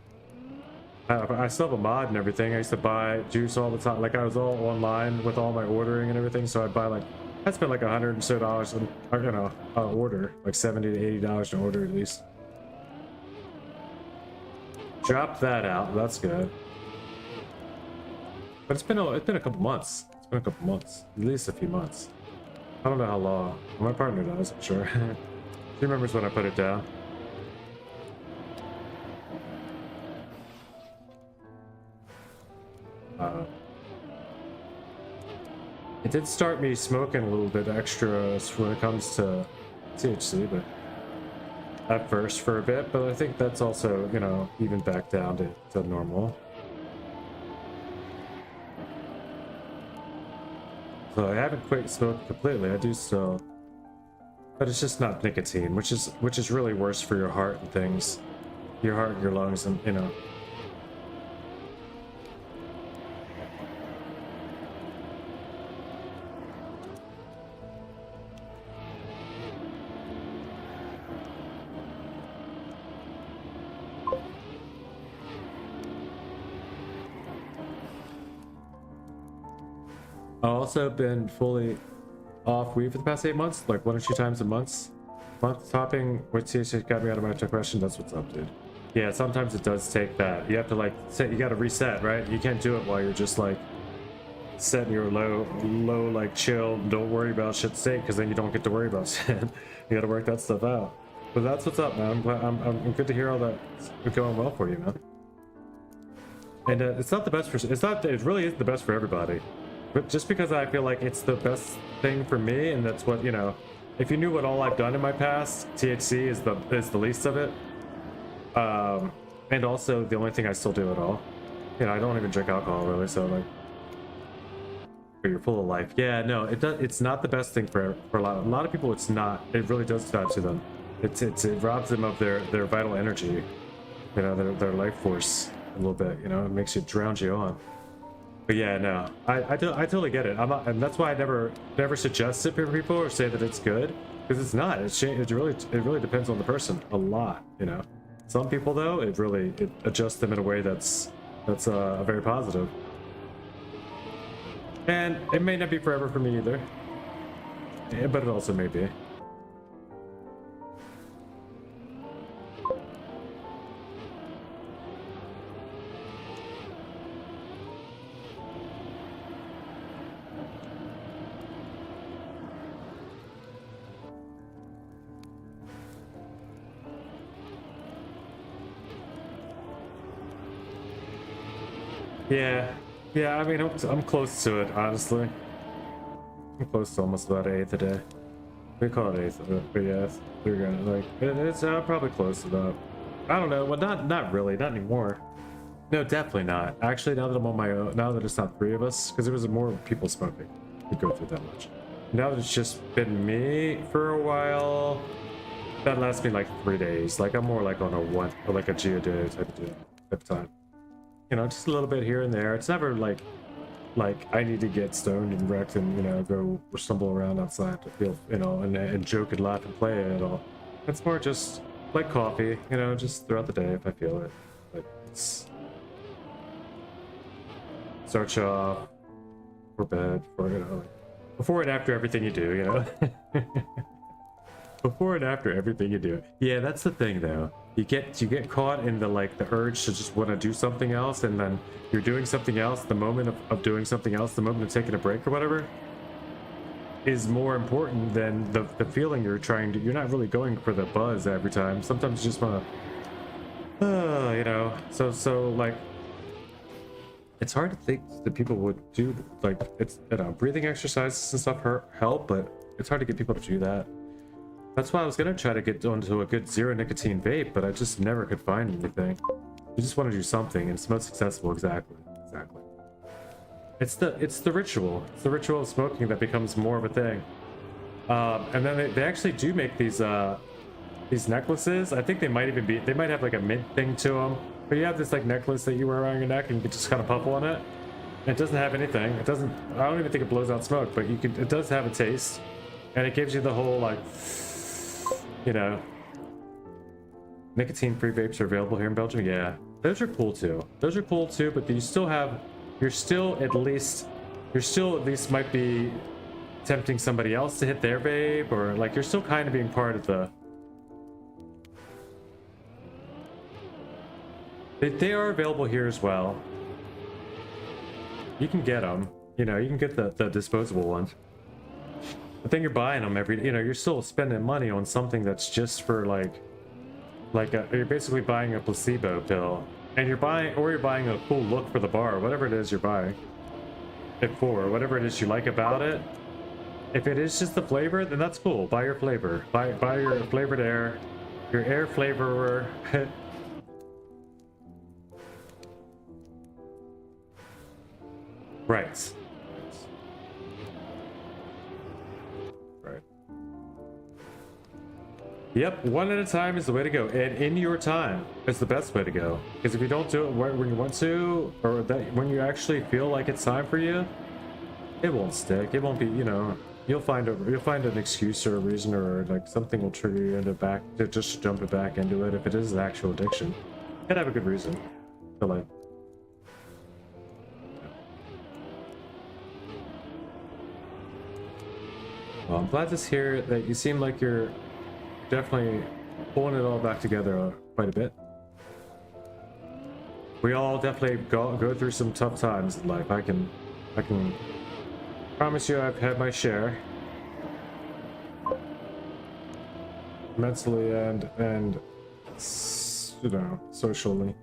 S1: I still have a mod and everything. I used to buy juice all the time. Like I was all online with all my ordering and everything, so I'd buy like, I'd spend like $100 and so dollars on, you know, order, like $70 to $80 to order at least. Drop that out. That's good. But it's been a couple months. It's been a couple months, at least a few months. I don't know how long. My partner does, I'm sure. She remembers when I put it down. It did start me smoking a little bit extra when it comes to THC, but at first for a bit, but I think that's also, you know, even back down to normal. So I haven't quit smoking completely. I do still, but it's just not nicotine, which is really worse for your heart and things, your heart and your lungs, and you know. I've also been fully off weed for the past 8 months, like 1 or 2 times a month. Topping with THC got me out of my depression. That's what's up, dude. Yeah, sometimes it does take that. You have to like you got to reset, right? You can't do it while you're just like setting your low, like chill, don't worry about shit state, because then you don't get to worry about shit. You got to work that stuff out. But that's what's up, man. I'm good to hear all that going well for you, man. And it's not the best for. It's not. It really isn't the best for everybody. But just because I feel like it's the best thing for me, and that's what, you know, if you knew what all I've done in my past, THC is the least of it. And also the only thing I still do at all. You know, I don't even drink alcohol really, so like, you're full of life. Yeah, no, it's not the best thing for a lot of people. It's not. It really does that to them. It robs them of their vital energy, you know, their life force a little bit. You know, it makes you drowns you on. But yeah, no, I totally get it. I'm not, and that's why I never suggest it for people or say that it's good, because it's not. It really depends on the person a lot, you know. Some people though, it adjusts them in a way that's very positive. And it may not be forever for me either, but it also may be. Yeah, I mean, I'm close to it, honestly. I'm close to almost about 1/8 a day. We call it 1/8 of it, but yeah, we're gonna, like, it's probably close to that. I don't know, well, not really, not anymore. No, definitely not. Actually, now that I'm on my own, now that it's not 3 of us, because it was more people smoking, we go through that much. Now that it's just been me for a while, that lasts me like 3 days. Like, I'm more like on like a geoday type of time. You know, just a little bit here and there. It's never like I need to get stoned and wrecked and, you know, go stumble around outside to feel, you know, and joke and laugh and play at all. It's more just like coffee, you know, just throughout the day if I feel it. Like, it's start you off for bed, for, you know, like, before and after everything you do, you know. Before and after everything you do. Yeah, that's the thing though. You get caught in the urge to just want to do something else, and then you're doing something else. The moment of doing something else, the moment of taking a break or whatever, is more important than the feeling you're trying to. You're not really going for the buzz every time. Sometimes you just want to, you know. So like, it's hard to think that people would do, like, it's, you know, breathing exercises and stuff help, but it's hard to get people to do that. That's why I was gonna try to get onto a good zero nicotine vape, but I just never could find anything. You just want to do something, and it's most successful. Exactly. It's the ritual. It's the ritual of smoking that becomes more of a thing. And then they actually do make these necklaces. I think they might even they might have like a mint thing to them. But you have this like necklace that you wear around your neck, and you can just kind of puff on it. And it doesn't have anything. It doesn't. I don't even think it blows out smoke, but it does have a taste, and it gives you the whole like, you know. Nicotine-free vapes are available here in Belgium. Yeah, those are cool too. Those are cool too, but you still have, you're still at least might be tempting somebody else to hit their vape, or like you're still kind of being part of the. They are available here as well. You can get them. You know, you can get the disposable ones. But then you're buying them you're still spending money on something that's just for you're basically buying a placebo pill, and you're buying a cool look for the bar, whatever it is you're buying it for, whatever it is you like about it. If it is just the flavor, then that's cool. Buy your flavor. Buy your flavored air, your air flavorer. Right. Yep, one at a time is the way to go, and in your time is the best way to go. Because if you don't do it when you want to, or when you actually feel like it's time for you, it won't stick. It won't be, you'll find an excuse or a reason, or like something will trigger you to just jump it back into it. If it is an actual addiction, you gotta have a good reason to like. Well, I'm glad to hear that you seem like you're definitely pulling it all back together quite a bit. We all definitely go through some tough times in life. I can promise you I've had my share, mentally and socially.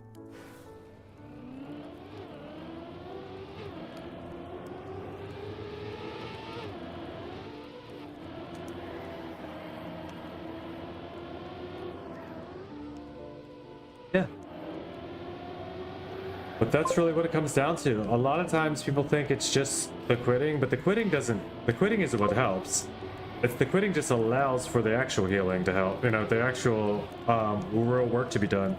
S1: Yeah. But that's really what it comes down to. A lot of times people think it's just the quitting, but the quitting isn't what helps. It's the quitting just allows for the actual healing to help, the actual real work to be done.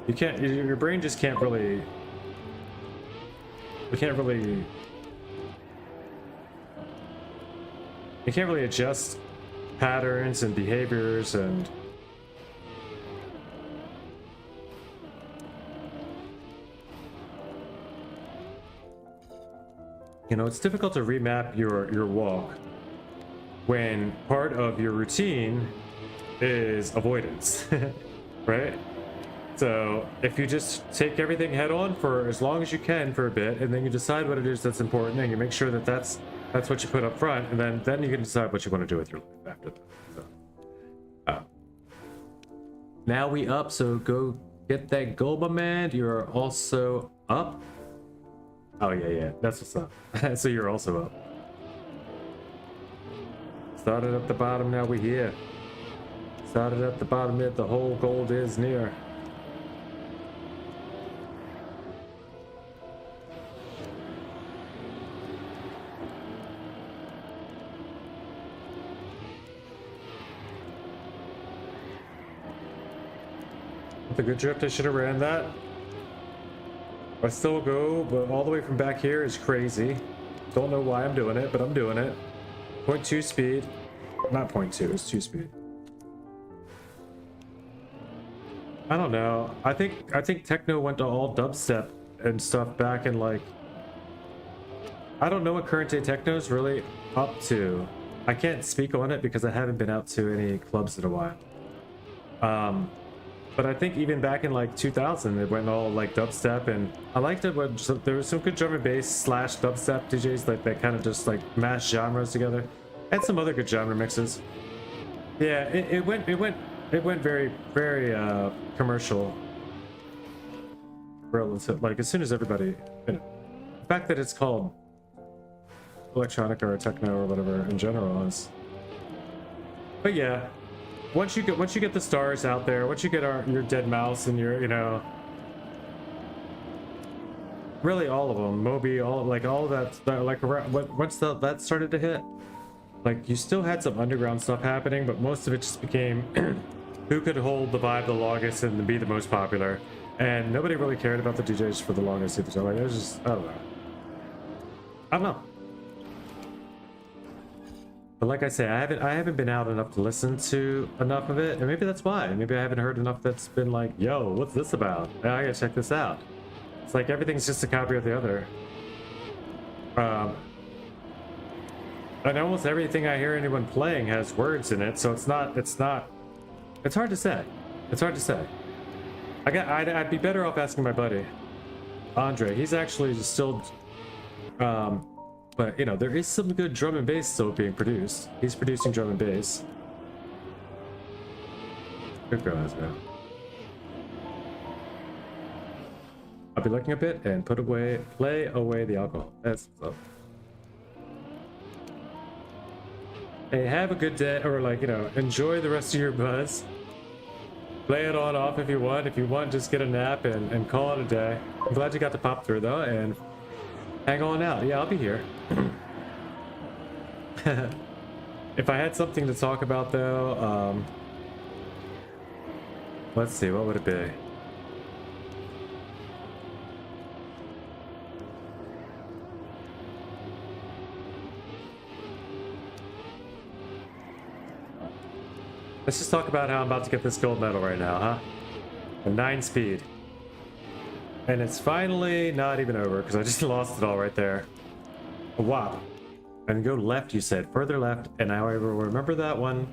S1: Your brain just can't really adjust patterns and behaviors and it's difficult to remap your walk when part of your routine is avoidance, right? So if you just take everything head on for as long as you can for a bit, and then you decide what it is that's important, and you make sure that that's what you put up front, and then you can decide what you want to do with your life after that. So, now we up, so go get that goal, my man. You're also up. Oh yeah, that's what's up. So you're also up. Started at the bottom, now we're here. Started at the bottom, yet the whole gold is near. With a good drift, I should have ran that. I still go, but all the way from back here is crazy. Don't know why I'm doing it, but I'm doing it. 0.2 speed. Not 0.2, it's 2 speed. I don't know. I think techno went to all dubstep and stuff back in like... I don't know what current day techno is really up to. I can't speak on it because I haven't been out to any clubs in a while. But I think even back in like 2000, it went all like dubstep, and I liked it when there was some good drum and bass / dubstep DJs like that kind of just like mash genres together, and some other good genre mixes. Yeah, it went very commercial. Relative, like as soon as everybody, the fact that it's called electronica or techno or whatever in general is. But yeah. Once you get the stars out there, once you get your Dead Mouse and your really all of them, Moby, all of that like once that started to hit, like you still had some underground stuff happening, but most of it just became who could hold the vibe the longest and be the most popular, and nobody really cared about the DJs for the longest either. So like it was just I don't know. But like I say, I haven't been out enough to listen to enough of it, and maybe that's why. Maybe I haven't heard enough that's been like, yo, what's this about? I gotta check this out. It's like everything's just a copy of the other. And almost everything I hear anyone playing has words in it, so it's hard to say. It's hard to say. I'd be better off asking my buddy, Andre. He's actually still, but you know, there is some good drum and bass still being produced. He's producing drum and bass. Good girl, Ezra. I'll be looking a bit and play away the alcohol. That's what's up. Hey, have a good day, or like, you know, enjoy the rest of your buzz. Play it on off if you want. If you want, just get a nap and call it a day. I'm glad you got to pop through though, and hang on out. Yeah, I'll be here. If I had something to talk about though, let's see, what would it be? Let's just talk about how I'm about to get this gold medal right now, huh? A 9 speed. And it's finally not even over because I just lost it all right there. A wop. And go left, you said. Further left. And I remember that one.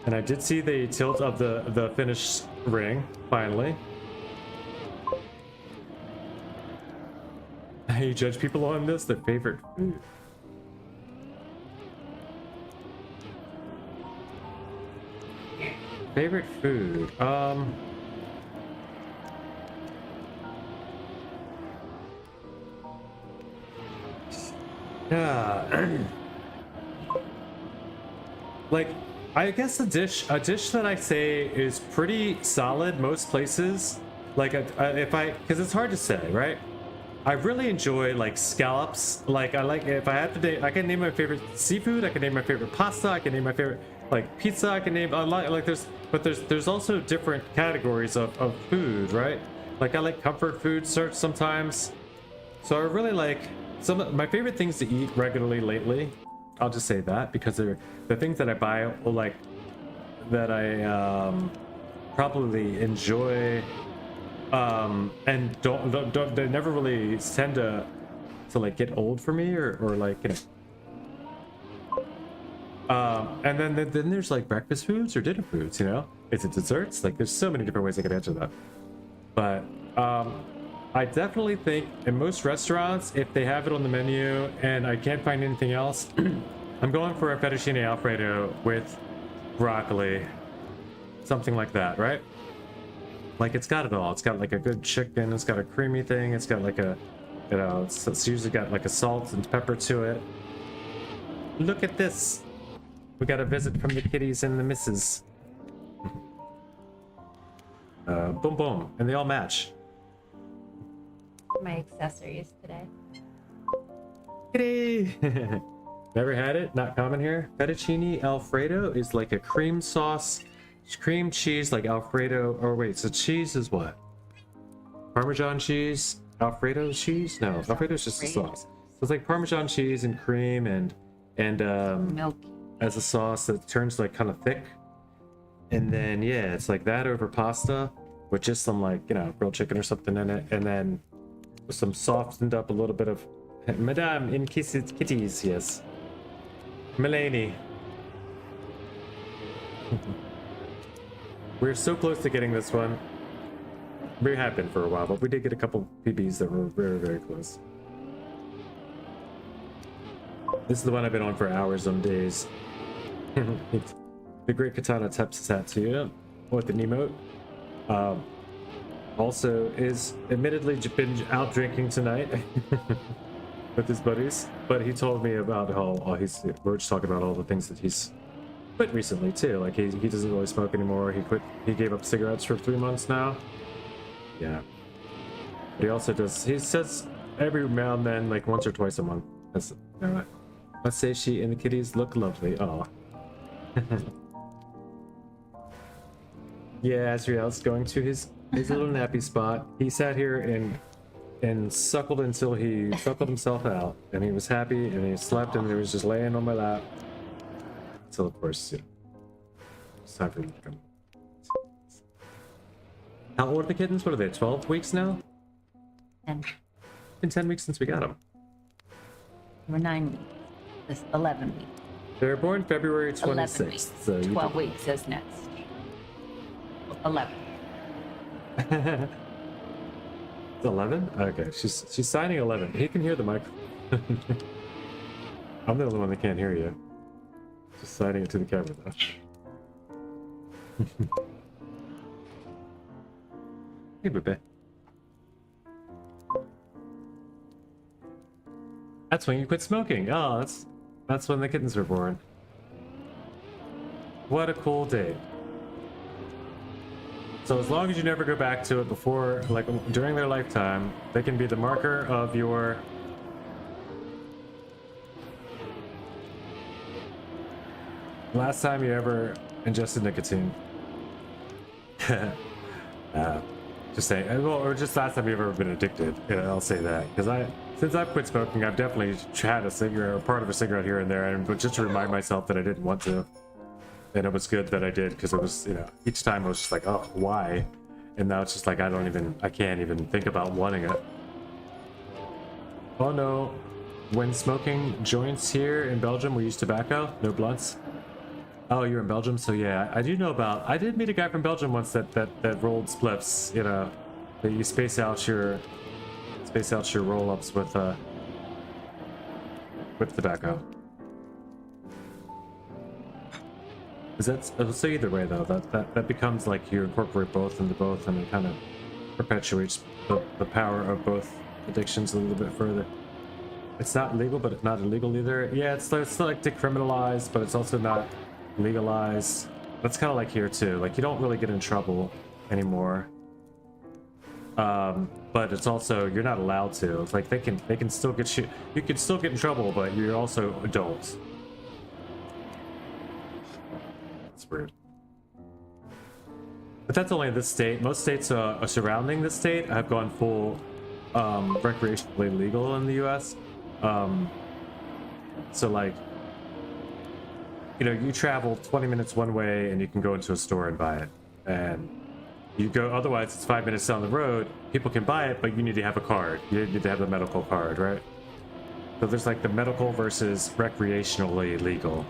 S1: And I did see the tilt of the finish ring, finally. You judge people on this? Their favorite food. Favorite food, yeah. Like, I guess a dish that I say is pretty solid most places. Like, because it's hard to say, right? I really enjoy like scallops. Like, if I had to name, I can name my favorite seafood. I can name my favorite pasta. I can name my favorite like pizza. I can name a lot. Like there's also different categories of food, right? Like I like comfort food sometimes. So I really like some of my favorite things to eat regularly lately. I'll just say that because they're the things that I buy, like that I probably enjoy, and don't they never really tend to like get old for me or like, you know. And then there's like breakfast foods or dinner foods, you know? Is it desserts? Like there's so many different ways I could answer that. But I definitely think in most restaurants, if they have it on the menu and I can't find anything else, I'm going for a fettuccine alfredo with broccoli. Something like that, right? Like it's got it all. It's got like a good chicken, it's got a creamy thing, it's got like a, you know, it's usually got like a salt and pepper to it. Look at this. We got a visit from the kitties and the missus. Boom, boom. And they all match.
S4: My accessories today.
S1: Kitty! Never had it? Not common here? Fettuccine Alfredo is like a cream sauce, cream cheese like Alfredo. Or wait, so cheese is what? Parmesan cheese? Alfredo cheese? No, Alfredo is just a sauce. So it's like Parmesan cheese and cream and
S4: Milk.
S1: as a sauce that turns like kind of thick, and then yeah, it's like that over pasta with just some like, you know, grilled chicken or something in it, and then with some softened up a little bit of Madame in kitties, yes, Mulaney. We're so close to getting this one. We have been for a while, but we did get a couple PBs that were very, very close. This is the one I've been on for hours on days. The Great Katana taps his hat to you with an emote. Also is admittedly been out drinking tonight with his buddies, but he told me about how we're just talking about all the things that he's quit recently too. Like he doesn't really smoke anymore. He gave up cigarettes for 3 months now. Yeah. But he also does, he says every now and then, like once or twice a month. That's, you know what? Let's say she and the kitties look lovely. Oh. Yeah, Azriel's going to his little nappy spot. He sat here and suckled until he suckled himself out, and he was happy, and he slept, and he was just laying on my lap. So of course, you know, it's time for him to come. How old are the kittens? What are they? 12 weeks now?
S4: 10.
S1: Been 10 weeks since we got them.
S4: We're 9 weeks. This 11 weeks.
S1: They were born February
S4: 11
S1: 26th.
S4: weeks.
S1: So
S4: 12 weeks is next. 11.
S1: It's 11? Okay, she's signing 11. He can hear the microphone. I'm the only one that can't hear you. Just signing it to the camera though. Hey, baby. That's when you quit smoking. Oh, that's when the kittens were born. What a cool day. So as long as you never go back to it before, like during their lifetime, they can be the marker of your last time you ever ingested nicotine. Just saying, well, or just last time you've ever been addicted. Yeah, I'll say that because since I've quit smoking, I've definitely had a cigarette or part of a cigarette here and there, and but just to remind myself that I didn't want to. And it was good that I did because it was, you know, each time I was just like, oh, why? And now it's just like I can't even think about wanting it. Oh no, when smoking joints here in Belgium, we use tobacco, no blunts. Oh, you're in Belgium, so yeah, I do know about. I did meet a guy from Belgium once that rolled spliffs. You know, that you space out your roll-ups with tobacco. So either way though, that becomes like you incorporate both into both, and it kind of perpetuates the power of both addictions a little bit further. It's not legal, but it's not illegal either. Yeah, it's like decriminalized, but it's also not legalized. That's kind of like here too. Like you don't really get in trouble anymore, but it's also you're not allowed to. It's like they can still get you. You can still get in trouble, but you're also adults. It's weird. But that's only this state. Most states surrounding this state have gone full recreationally legal in the U.S. So like, you know, you travel 20 minutes one way and you can go into a store and buy it. And you go, otherwise it's 5 minutes down the road, people can buy it, but you need to have a card. You need to have the medical card, right? So there's like the medical versus recreationally legal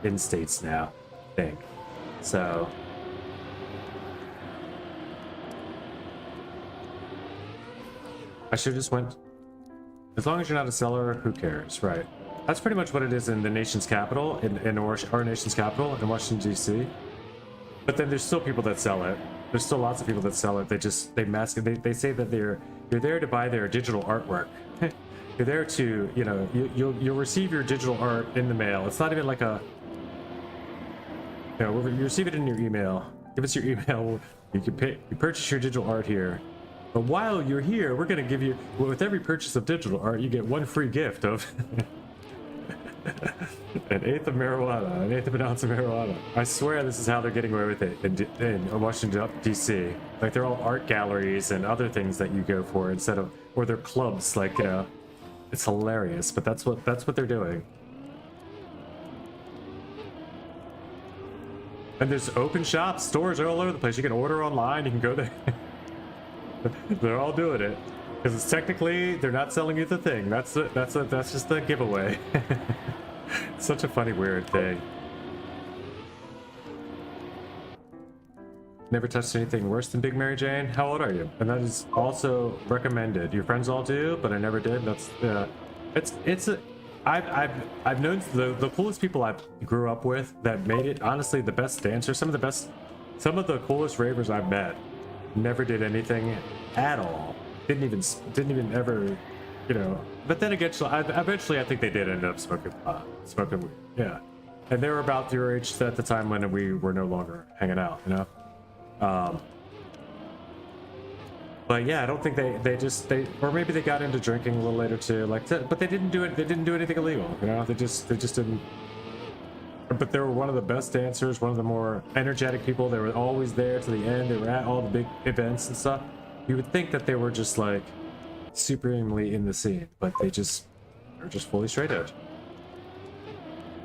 S1: in states now, I think. So I should have just went. As long as you're not a seller, who cares, right? That's pretty much what it is in the nation's capital, in our nation's capital, in Washington, D.C. But then there's still people that sell it. There's still lots of people that sell it. They mask it. They say that you're there to buy their digital artwork. You're there to, you know, you'll receive your digital art in the mail. It's not even like a, you know, you receive it in your email. Give us your email. You can pay. You purchase your digital art here. But while you're here, we're going to give you, well, with every purchase of digital art, you get one free gift of an eighth of marijuana, an eighth of an ounce of marijuana. I swear this is how they're getting away with it in Washington, D.C. Like, they're all art galleries and other things that you go for instead of, or they're clubs, like, you know, it's hilarious, but that's what they're doing. And there's open shops, stores all over the place. You can order online, you can go there. They're all doing it because it's technically they're not selling you the thing. That's just the giveaway. It's such a funny, weird thing. Never touched anything worse than Big Mary Jane. How old are you? And that is also recommended. Your friends all do, but I never did. That's I've known the coolest people I grew up with that made it. Honestly, the best dancers, some of the coolest ravers I've met. Never did anything at all. Didn't even ever, you know. But then eventually I think they did end up smoking weed. Yeah, and they were about your age at the time when we were no longer hanging out, you know. But yeah, I don't think they or maybe they got into drinking a little later too. Like, but they didn't do it. They didn't do anything illegal. You know, they just didn't. But they were one of the best dancers, one of the more energetic people. They were always there to the end. They were at all the big events and stuff. You would think that they were just like supremely in the scene, but they're just fully straight edge.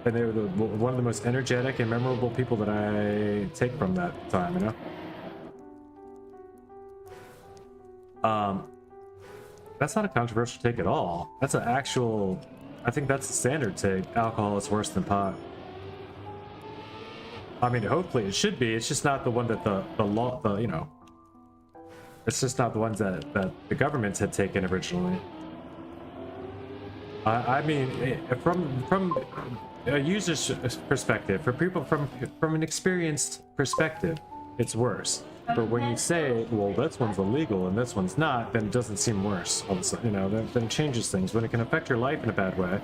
S1: And they were one of the most energetic and memorable people that I take from that time, you know? That's not a controversial take at all. That's an actual, I think that's the standard take. Alcohol is worse than pot. I mean, hopefully it should be. It's just not the one that the law, you know, it's just not the ones that the governments had taken originally. I mean, from a user's perspective, for people from an experienced perspective, it's worse. But when you say, well, this one's illegal and this one's not, then it doesn't seem worse. All of a sudden, you know, then it changes things. When it can affect your life in a bad way,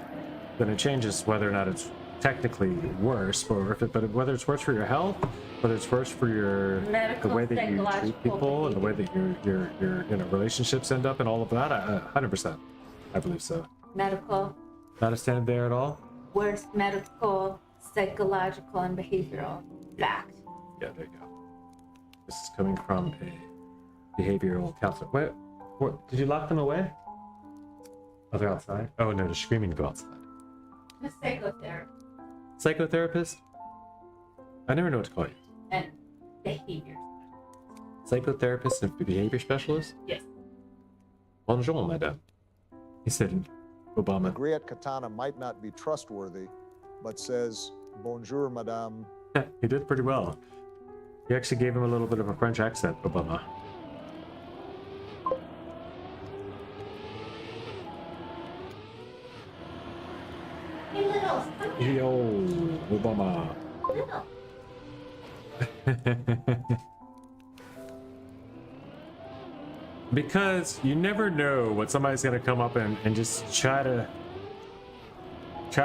S1: then it changes whether or not it's technically worse, or but whether it's worse for your health, whether it's worse for your the way that you treat people and the way that your you know, relationships end up and all of that. 100%, I believe so.
S4: Medical.
S1: Not a standard there at all.
S4: Worst medical, psychological, and behavioral fact.
S1: Yeah, there you go. This is coming from a behavioral counselor. What? Did you lock them away? Oh, they're outside? Oh, no, they're screaming to go outside.
S4: A psychotherapist.
S1: Psychotherapist? I never know what to call you.
S4: And behavior.
S1: Psychotherapist and behavior specialist?
S4: Yes.
S1: Bonjour, madame. He said Obama.
S2: Griet Katana might not be trustworthy, but says, bonjour, madame.
S1: He did pretty well. He actually gave him a little bit of a French accent, Obama.
S4: Hey, little.
S1: Yo, Obama.
S4: Little.
S1: Because you never know what somebody's gonna come up and just try to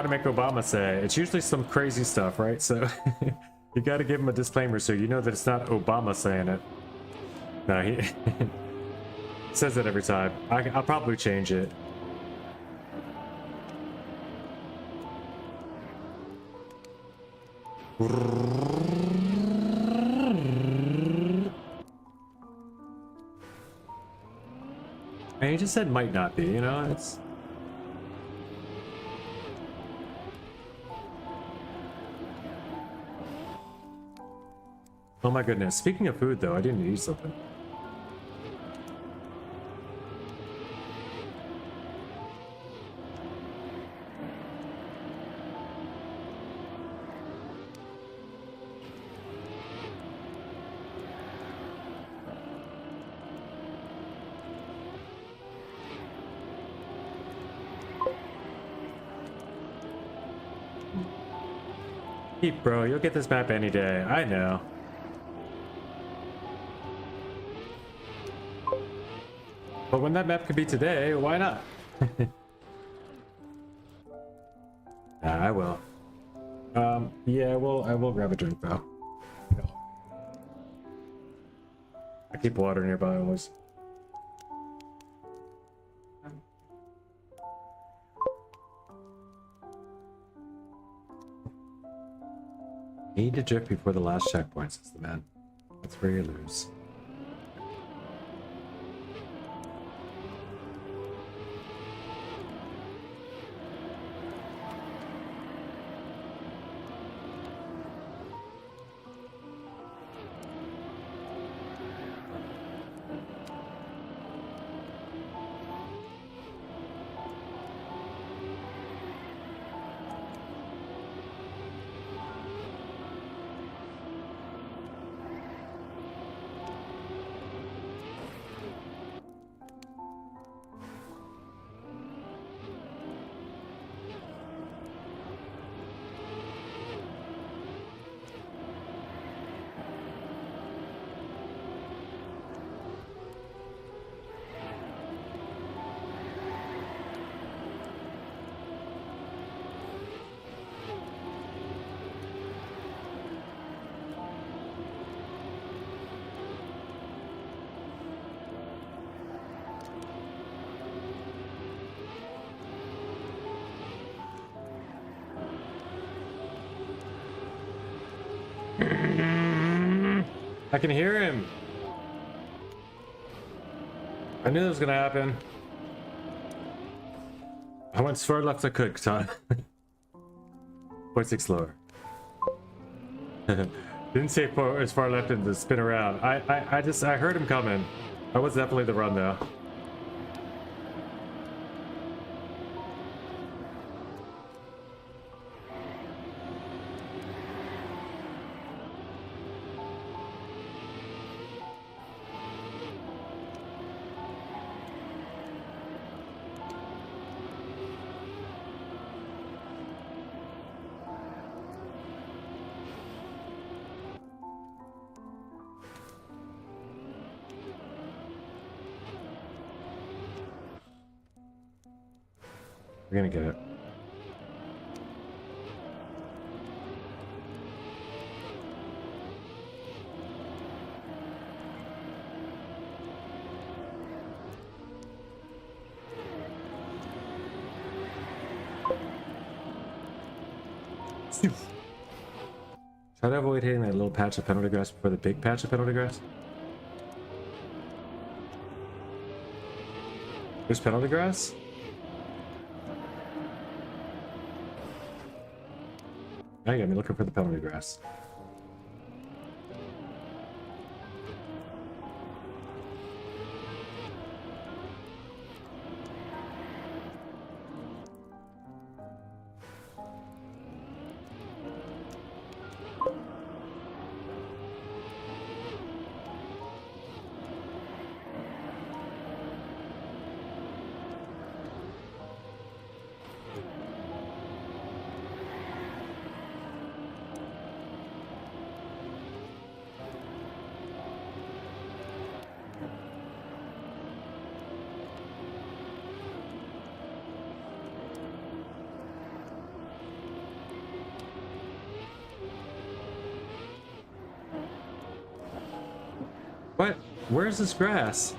S1: make Obama say. It's usually some crazy stuff, right? So you got to give him a disclaimer so you know that it's not Obama saying it. No, he says it every time. I'll probably change it. And he just said might not be, you know, it's... Oh my goodness, speaking of food though, I didn't eat something. Keep, bro, you'll get this map any day. I know. But when that map could be today, why not? I will. Yeah, well, I will grab a drink though. I keep water nearby always. Need to drift before the last checkpoint, says the man. That's where you lose. I can hear him. I knew that was gonna happen. I went as far left as I could, Katan. 0.6 slower. Didn't say as far left and to spin around. I heard him coming. That was definitely the run though. We're gonna get it. Try to avoid hitting that little patch of penalty grass before the big patch of penalty grass. There's penalty grass? Now you got me looking for the penalty grass. What? Where's this grass?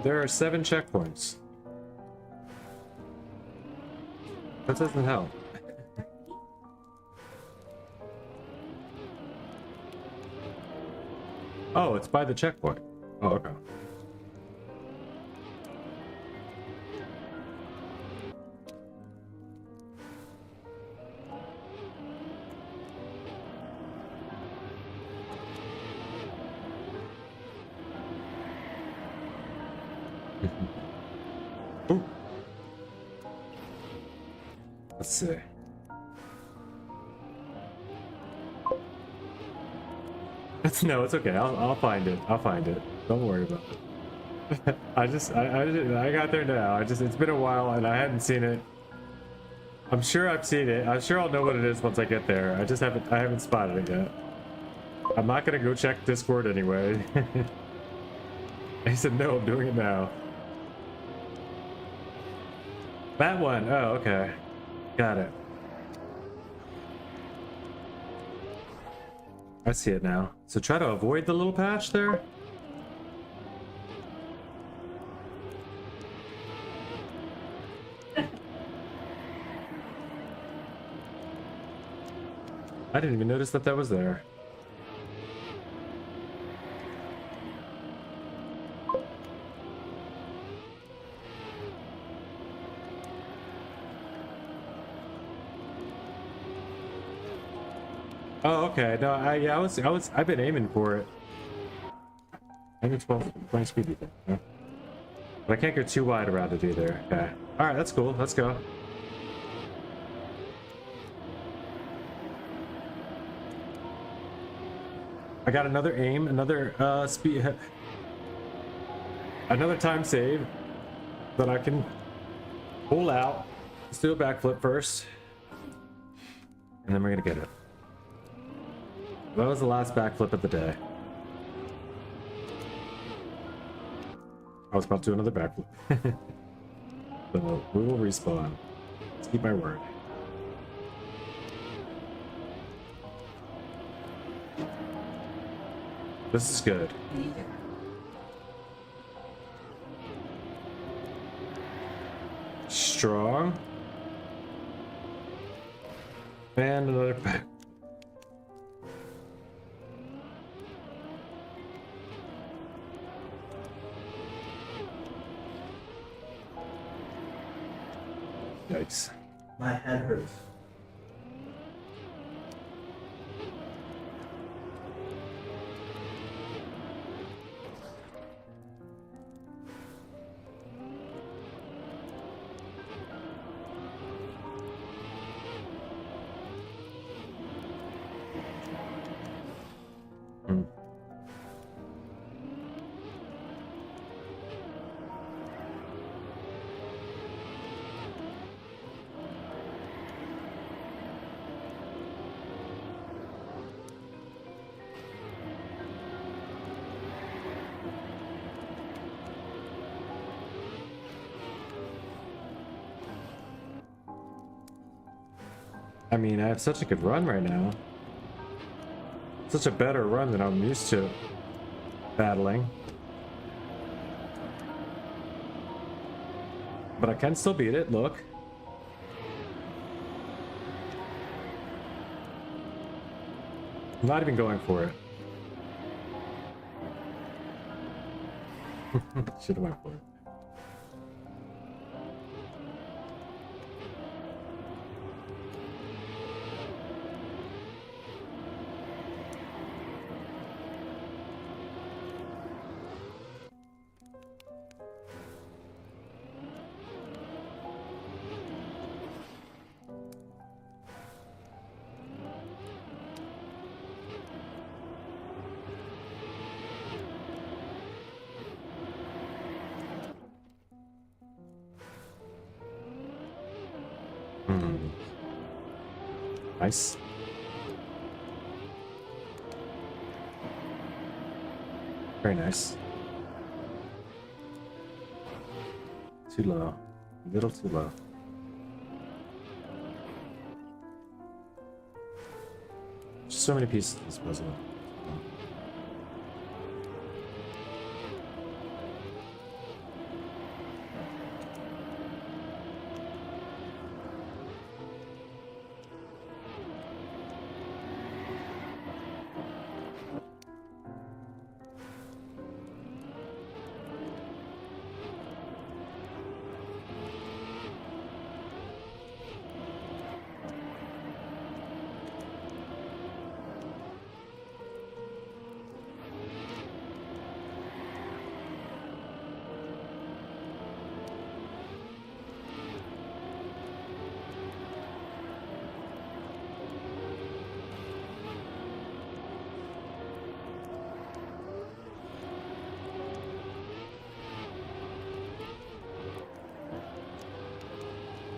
S1: There are 7 checkpoints. That doesn't help. Oh, it's by the checkpoint. Oh, okay. Ooh. Let's see. No, it's okay. I'll find it. I'll find it. Don't worry about it. I got there now. It's been a while and I hadn't seen it. I'm sure I've seen it. I'm sure I'll know what it is once I get there. I haven't spotted it yet. I'm not gonna go check Discord anyway. He said no, I'm doing it now. That one. Oh, okay. Got it. I see it now. So try to avoid the little patch there. I didn't even notice that was there. Oh, okay. No, I've been aiming for it. I think it's 20 speed, you think? Yeah. But I can't go too wide around it either. Okay. All right, that's cool. Let's go. I got another aim, another speed, another time save that I can pull out. Let's do a backflip first, and then we're gonna get it. That was the last backflip of the day. I was about to do another backflip. So we will respawn. Let's keep my word. This is good. Strong. And another pack. Yikes.
S5: My head hurts.
S1: Hmm. I mean, I have such a good run right now. Such a better run than I'm used to battling. But I can still beat it, look. I'm not even going for it. Should have went for it. Nice. Very nice. Too low. A little too low. So many pieces to this puzzle.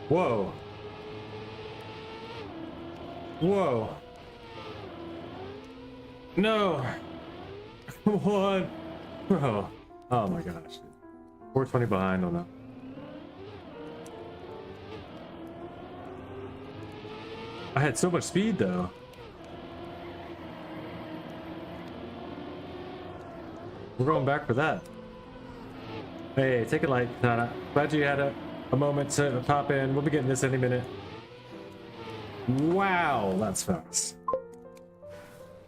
S1: Whoa. Whoa. No. What? Bro. Oh my gosh. 420 behind on that. I had so much speed though. We're going back for that. Hey, take it light, Tana. Glad you had a moment to pop in. We'll be getting this any minute. Wow, that's fast.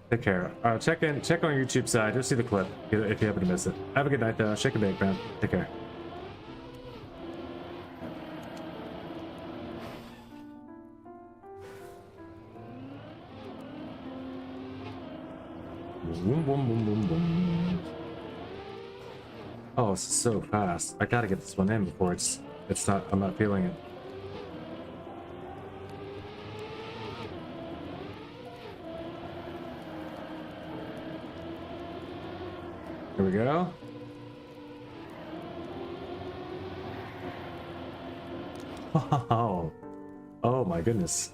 S1: Take care. Check on YouTube side. You'll see the clip if you happen to miss it. Have a good night though. Shake a bake, man. Take care. Boom, boom, boom, boom, boom. Oh, this is so fast. I gotta get this one in before I'm not feeling it. Here we go. Oh, oh my goodness.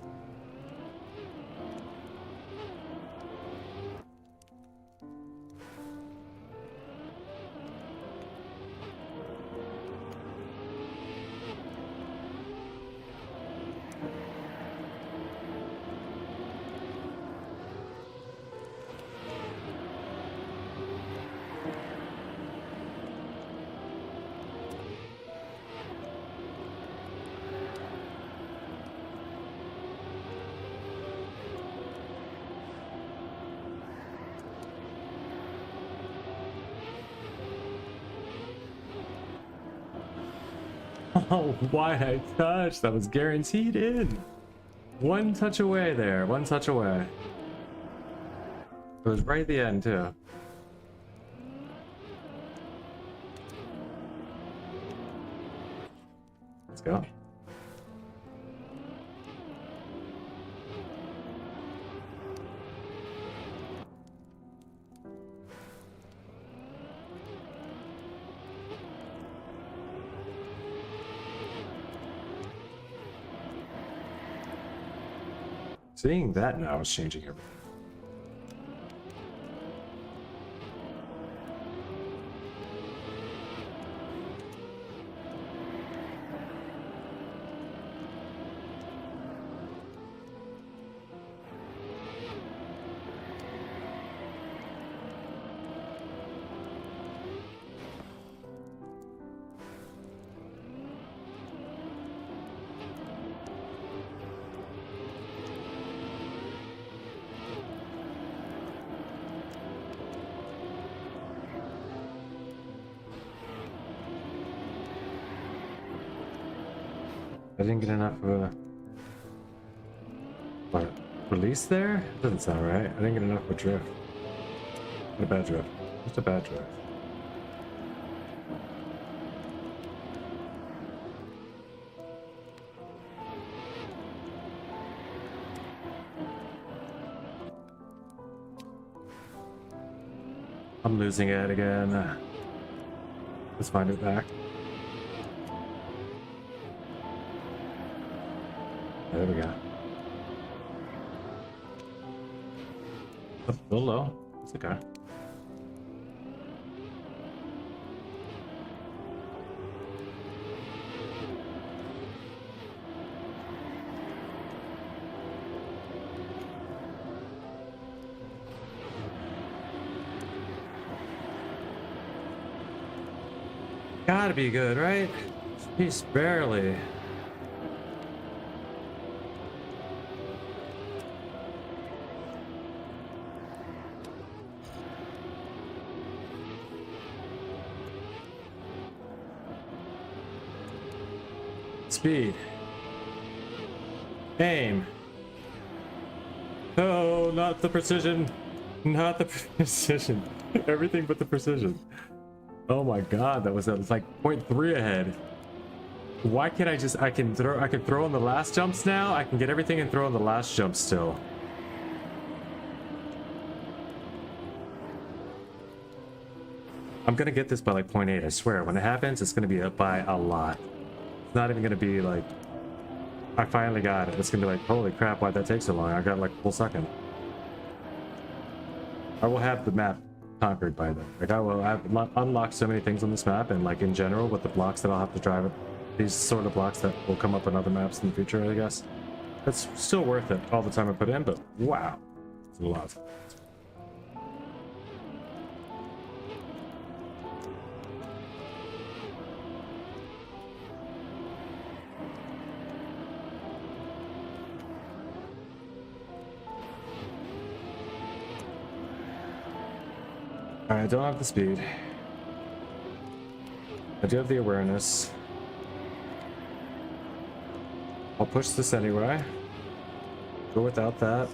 S1: Oh, why I touched? That was guaranteed in. One touch away there. One touch away. It was right at the end too. Let's go. Seeing that now is changing everything. I didn't get enough of a what, release there? Doesn't sound right. I didn't get enough of a drift. What a bad drift. Just a bad drift. I'm losing it again. Let's find it back. There we go. A little low. It's okay. Gotta be good, right? Just barely. Speed. Aim. Oh, not the precision. Not the precision. Everything but the precision. Oh my god, that was like 0.3 ahead. Why can't I can throw on the last jumps now? I can get everything and throw on the last jump still. I'm gonna get this by like 0.8, I swear. When it happens, it's gonna be up by a lot. It's not even gonna be like, I finally got it. It's gonna be like, holy crap, why'd that take so long? I got like a full second. I will have the map conquered by then. Like I will have unlocked so many things on this map, and like in general with the blocks that I'll have to drive it, these sort of blocks that will come up on other maps in the future, I guess. It's still worth it all the time I put in, but wow, it's a lot. I don't have the speed. I do have the awareness. I'll push this anyway. Go without that.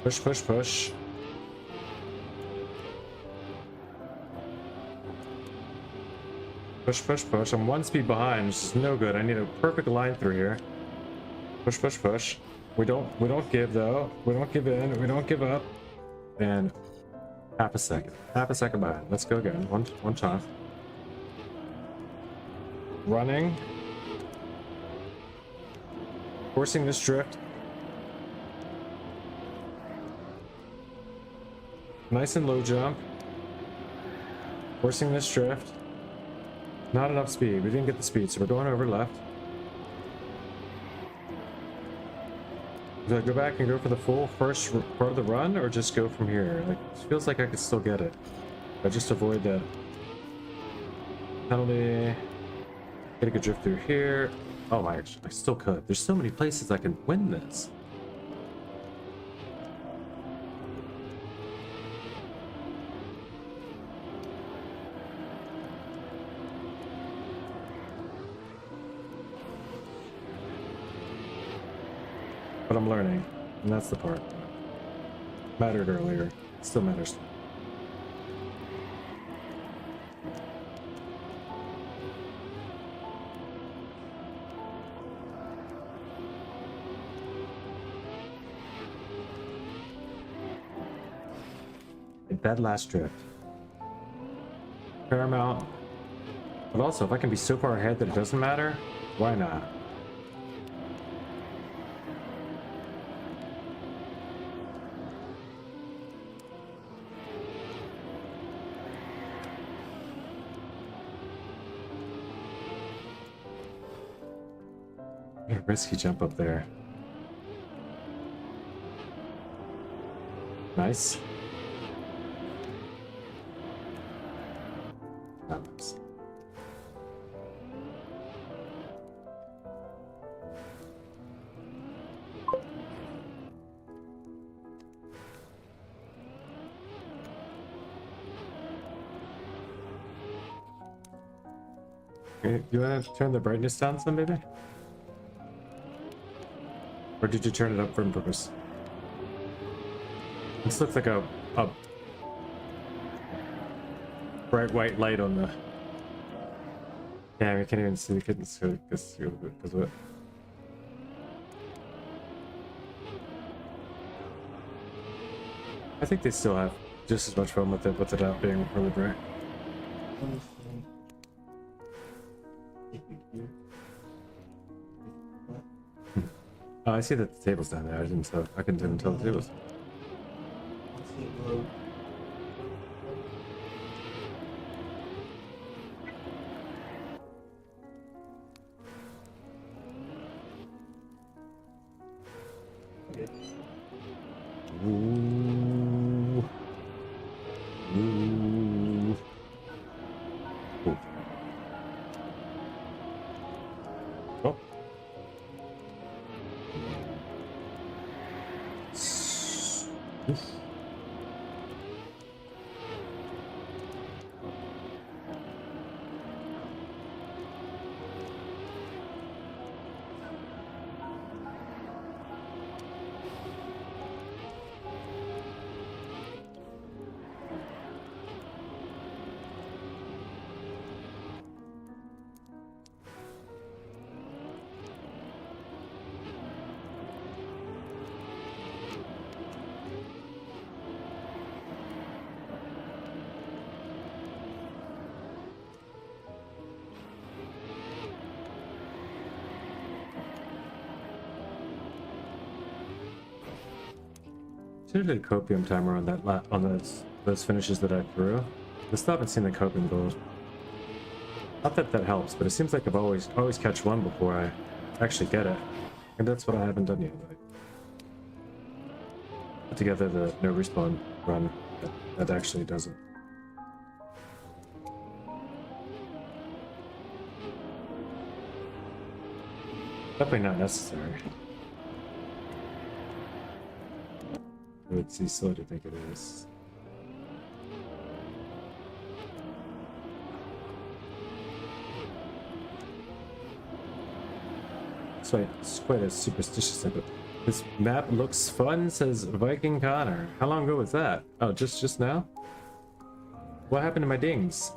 S1: Push, push, push. Push, push, push. I'm one speed behind, which is no good. I need a perfect line through here. Push, push, push. We don't give though. We don't give in. We don't give up. And half a second behind. Let's go again. One time. Running. Forcing this drift. Nice and low jump. Forcing this drift. Not enough speed. We didn't get the speed, so we're going over left. Do I go back and go for the full first part of the run, or just go from here? Like, it feels like I could still get it. I just avoid that penalty. Get a good drift through here. Oh my, I still could. There's so many places I can win this. but I'm learning, and that's the part. Mattered earlier, still matters. That last drift. Paramount. But also, if I can be so far ahead that it doesn't matter, why not? A risky jump up there. Nice. Not nice. Okay, you want to turn the brightness down some, maybe? Or did you turn it up for purpose? This looks like a bright white light on the... Yeah, we can't even see. We couldn't see because of it. I think they still have just as much fun with it without being really bright. Oh, I see that the table's down there. I couldn't even tell the tables. Ooh. Ooh. Oh. Oh. Oof. Should have did a copium timer on that on those finishes that I threw. I still haven't seen the copium gold. Not that that helps, but it seems like I've always catch one before I actually get it, and that's what I haven't done yet. Like, put together the no respawn run that actually does it. Definitely not necessary. It's slow to think it is. So it's quite a superstitious thing. This map looks fun, says Viking Connor. How long ago was that? Oh, just now? What happened to my dings?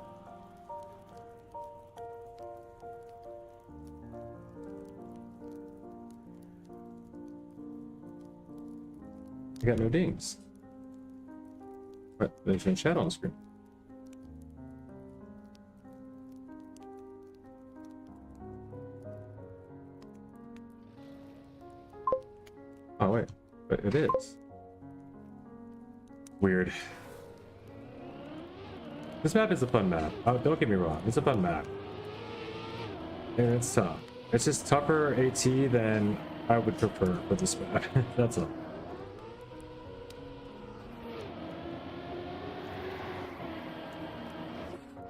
S1: I got no dings. But there's no chat on the screen. Oh wait, but it is. Weird. This map is a fun map. Oh, don't get me wrong, it's a fun map. And it's tough. It's just tougher AT than I would prefer for this map. That's all.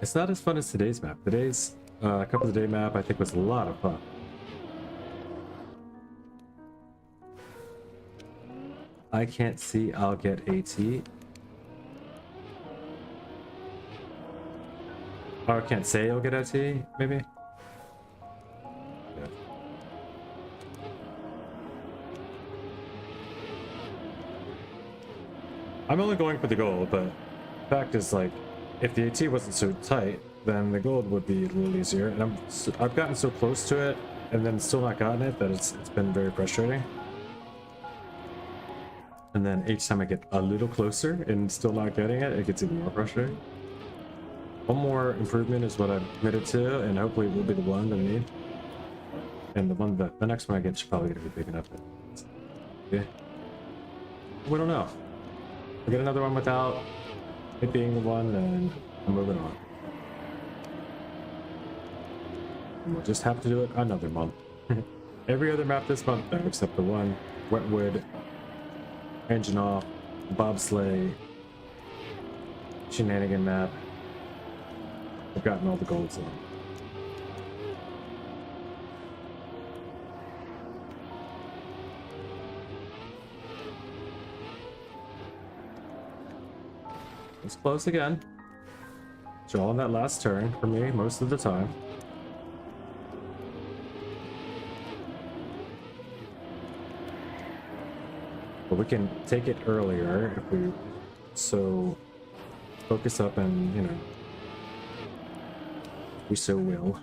S1: It's not as fun as today's map. Today's Cup of the Day map I think was a lot of fun. I can't see I'll get AT. Oh, I can't say I'll get AT, maybe? Yeah. I'm only going for the gold, but the fact is, like, if the AT wasn't so tight, then the gold would be a little easier. And I've gotten so close to it, and then still not gotten it, that it's been very frustrating. And then each time I get a little closer and still not getting it, it gets even more frustrating. One more improvement is what I've committed to, and hopefully it will be the one that I need. And the next one I get is probably gonna be big enough. Yeah. We don't know. We get another one without it being the one, and I'm moving on. And we'll just have to do it another month. Every other map this month, though, except the one. Wetwood, engine off, bobsleigh, shenanigan map. I've gotten all the golds in. It's close again. It's all in that last turn for me most of the time. But we can take it earlier if we so focus up and, you know, we so will.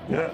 S1: Yeah.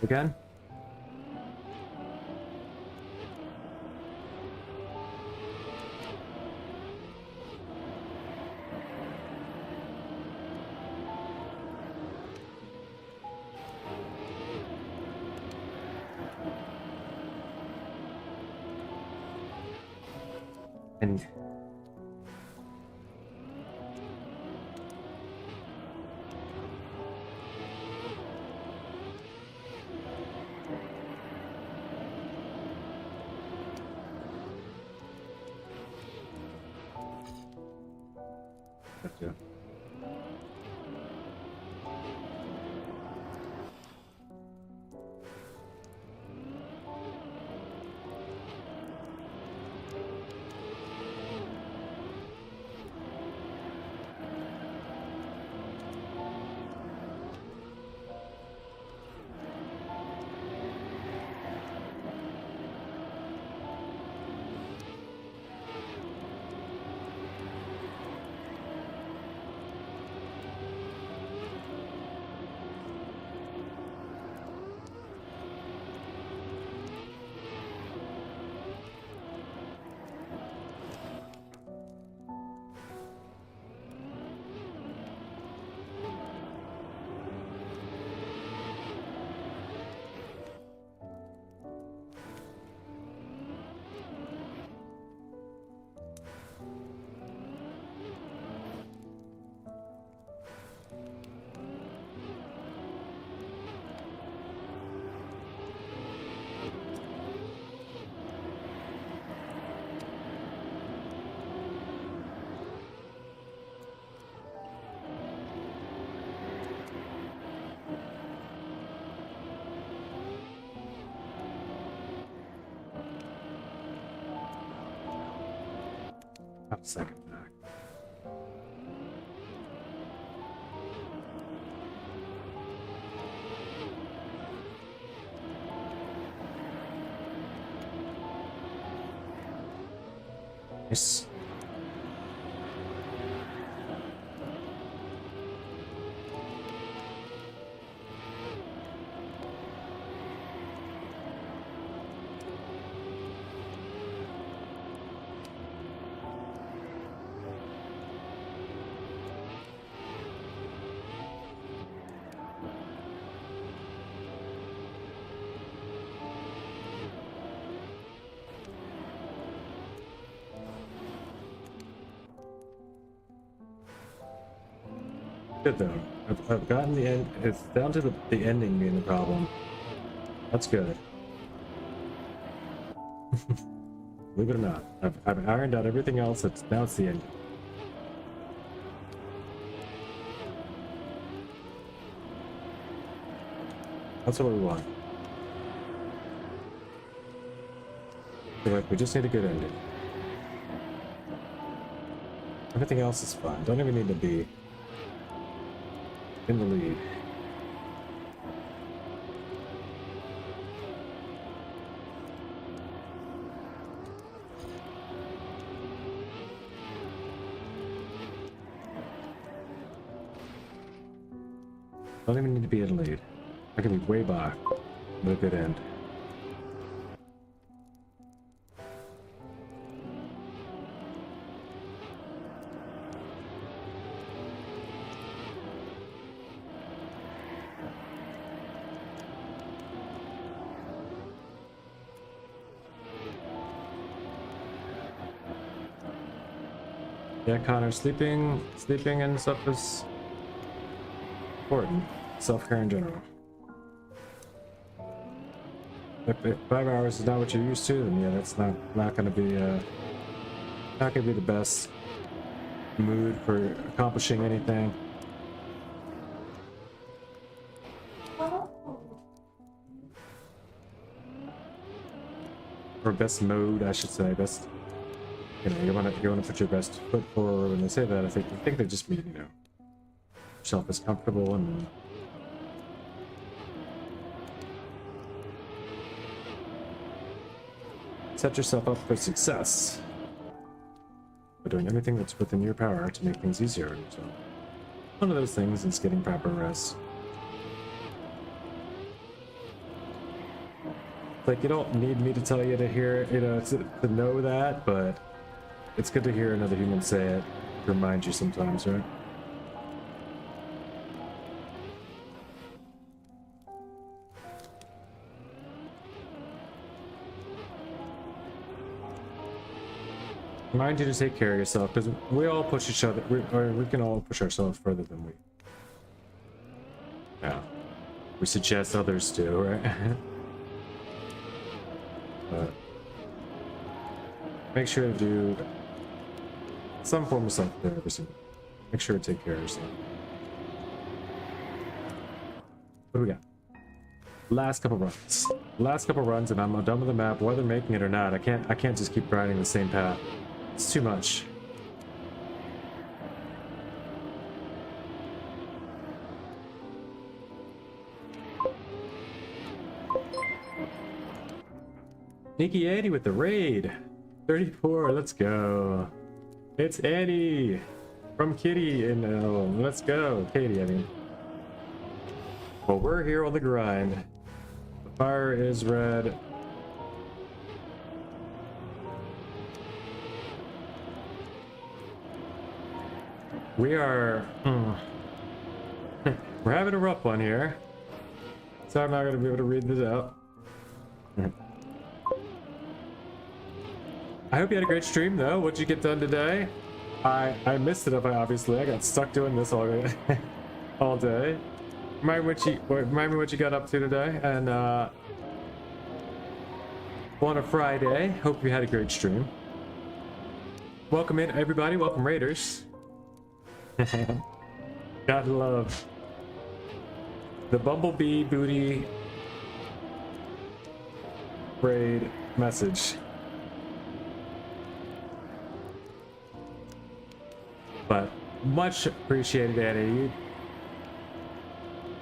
S1: Again? And yeah. a second back. Nice. Good though. I've gotten the end. It's down to the ending being the problem. That's good. Believe it or not, I've ironed out everything else. Now it's the end. That's what we want. Feel like we just need a good ending. Everything else is fine. Don't even need to be in the lead. Don't even need to be in the lead. I can be way back with a good end. Yeah, Connor, sleeping and stuff is important. Self-care in general. If 5 hours is not what you're used to, then yeah, that's not gonna be the best mood for accomplishing anything. Or best mode, I should say. Best. You know, you wanna put your best foot forward. When they say that, I think they just mean, you know, yourself is comfortable and set yourself up for success by doing everything that's within your power to make things easier. So one of those things is getting proper rest. Like, you don't need me to tell you to hear, you know, to know that, but it's good to hear another human say it to remind you sometimes, right? Remind you to take care of yourself, because we all push each other, we can all push ourselves further than we suggest others do, right? But make sure to do some form of self-care every single day. Make sure to take care of yourself. What do we got? Last couple runs, and I'm done with the map. Whether making it or not, I can't just keep riding the same path. It's too much. Nikki 80 with the raid. 34, let's go. It's Annie from Kitty, and let's go. Katie, I mean. Well, we're here on the grind. The fire is red. We are... we're having a rough one here. So I'm not going to be able to read this out. I hope you had a great stream, though. What'd you get done today? I missed it, obviously. I got stuck doing this all day. All day. Remind me what you got up to today. And on a Friday. Hope you had a great stream. Welcome in, everybody. Welcome, Raiders. Gotta love the Bumblebee Booty raid message. Much appreciated, Annie. You've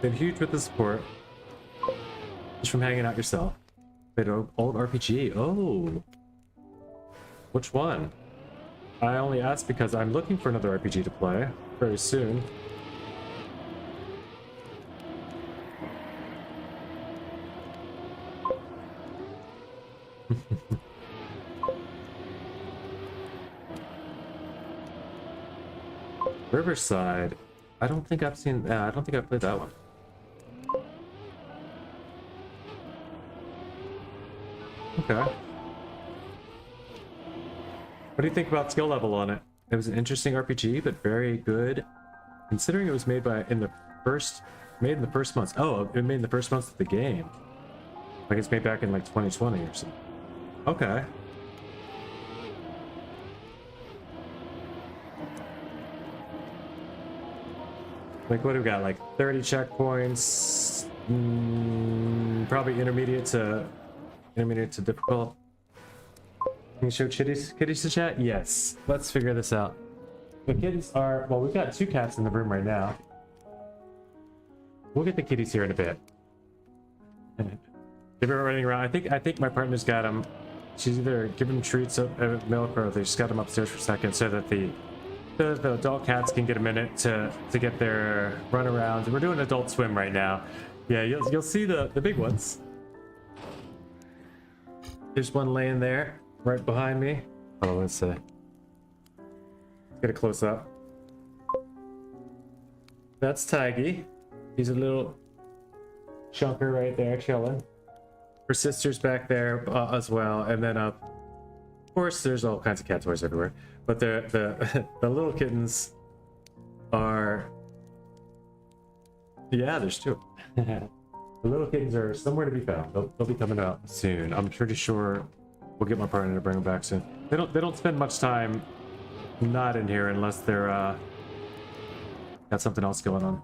S1: been huge with the support. Just from hanging out yourself. Played an old RPG. Oh. Which one? I only asked because I'm looking for another RPG to play very soon. Riverside. I don't think I've seen. I don't think I've played that one. Okay. What do you think about skill level on it? It was an interesting RPG, but very good, considering it was made in the first months. Oh, it made in the first months of the game. Like it's made back in like 2020 or something. Okay. Like what do we got? Like 30 checkpoints. Probably intermediate to difficult. Can you show kitties to chat? Yes. Let's figure this out. The kitties are, well, we've got 2 cats in the room right now. We'll get the kitties here in a bit. They've been running around. I think my partner's got them. She's either giving them treats of milk or they just got them upstairs for a second so that the adult cats can get a minute to get their run around. We're doing adult swim right now. Yeah, you'll see the big ones. There's one laying there right behind me. Oh, let's get a close up. That's Tiggy. He's a little chunker right there chilling. Her sister's back there as well, and then of course there's all kinds of cat toys everywhere. But the little kittens are, yeah, there's 2. The little kittens are somewhere to be found. They'll be coming out soon. I'm pretty sure we'll get my partner to bring them back soon. They don't spend much time not in here unless they're got something else going on.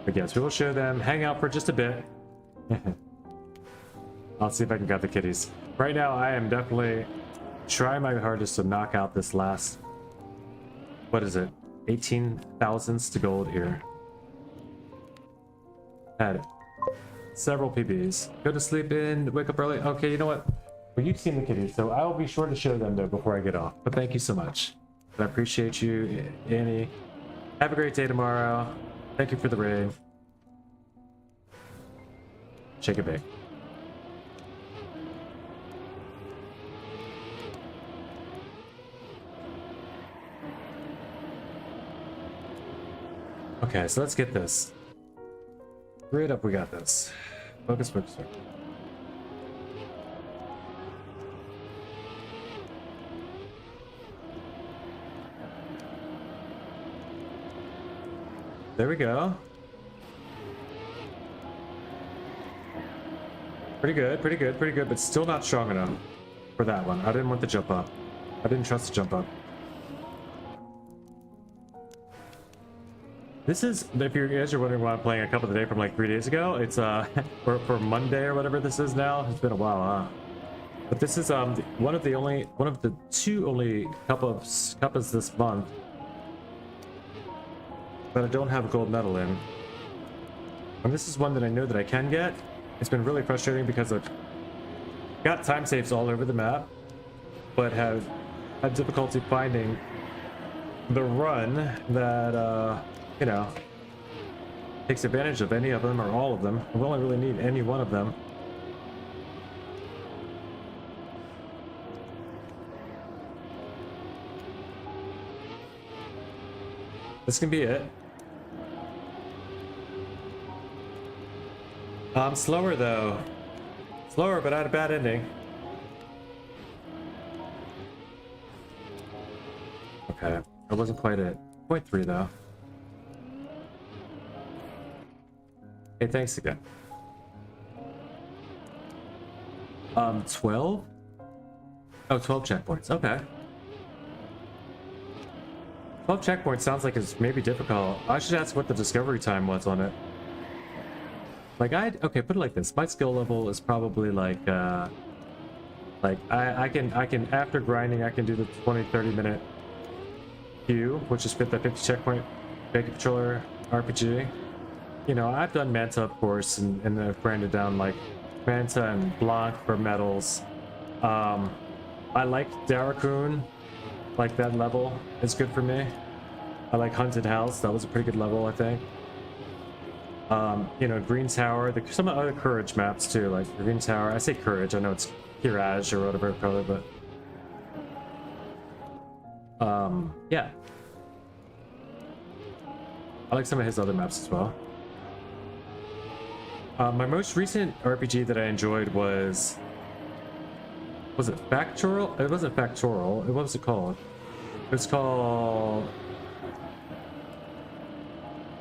S1: But yes, we will show them, hang out for just a bit. I'll see if I can get the kitties. Right now, I am definitely trying my hardest to knock out this last, what is it, 18 thousandths to gold here. Had several PBs. Go to sleep in, wake up early. Okay, you know what? Well, you've seen the kitties, so I will be sure to show them though before I get off. But thank you so much. I appreciate you, Annie. Have a great day tomorrow. Thank you for the raid. Shake it big. Okay, so let's get this. Right up, we got this. Focus, focus, focus. There we go. Pretty good, pretty good, pretty good, but still not strong enough for that one. I didn't want the jump up. I didn't trust the jump up. This is, if you guys are wondering why I'm playing a couple of the day from like 3 days ago, it's for Monday or whatever this is now. It's been a while, huh? But this is one of the 2 only Cuppas this month that I don't have a gold medal in. And this is one that I know that I can get. It's been really frustrating because I've got time saves all over the map, but have had difficulty finding the run that you know, takes advantage of any of them or all of them. We only really need any one of them. This can be it. Slower though. Slower, but had a bad ending. Okay, that wasn't quite it. 0.3 though. Hey, thanks again. 12? Oh, 12 checkpoints. Okay. 12 checkpoints sounds like it's maybe difficult. I should ask what the discovery time was on it. Like okay, put it like this. My skill level is probably like I can after grinding I can do the 20-30 minute Q, which is fit that 50 checkpoint Banky Patroller RPG. You know, I've done Manta, of course, and I've branded down like Manta and Blanc for medals. I like Darakun, like that level is good for me. I like Hunted House, that was a pretty good level, I think. You know, Green Tower, some of the other Courage maps too, like Green Tower. I say Courage, I know it's Kiraj or whatever color, but yeah. I like some of his other maps as well. My most recent RPG that I enjoyed was it Factorial? It wasn't Factorial. What was it called? It's called...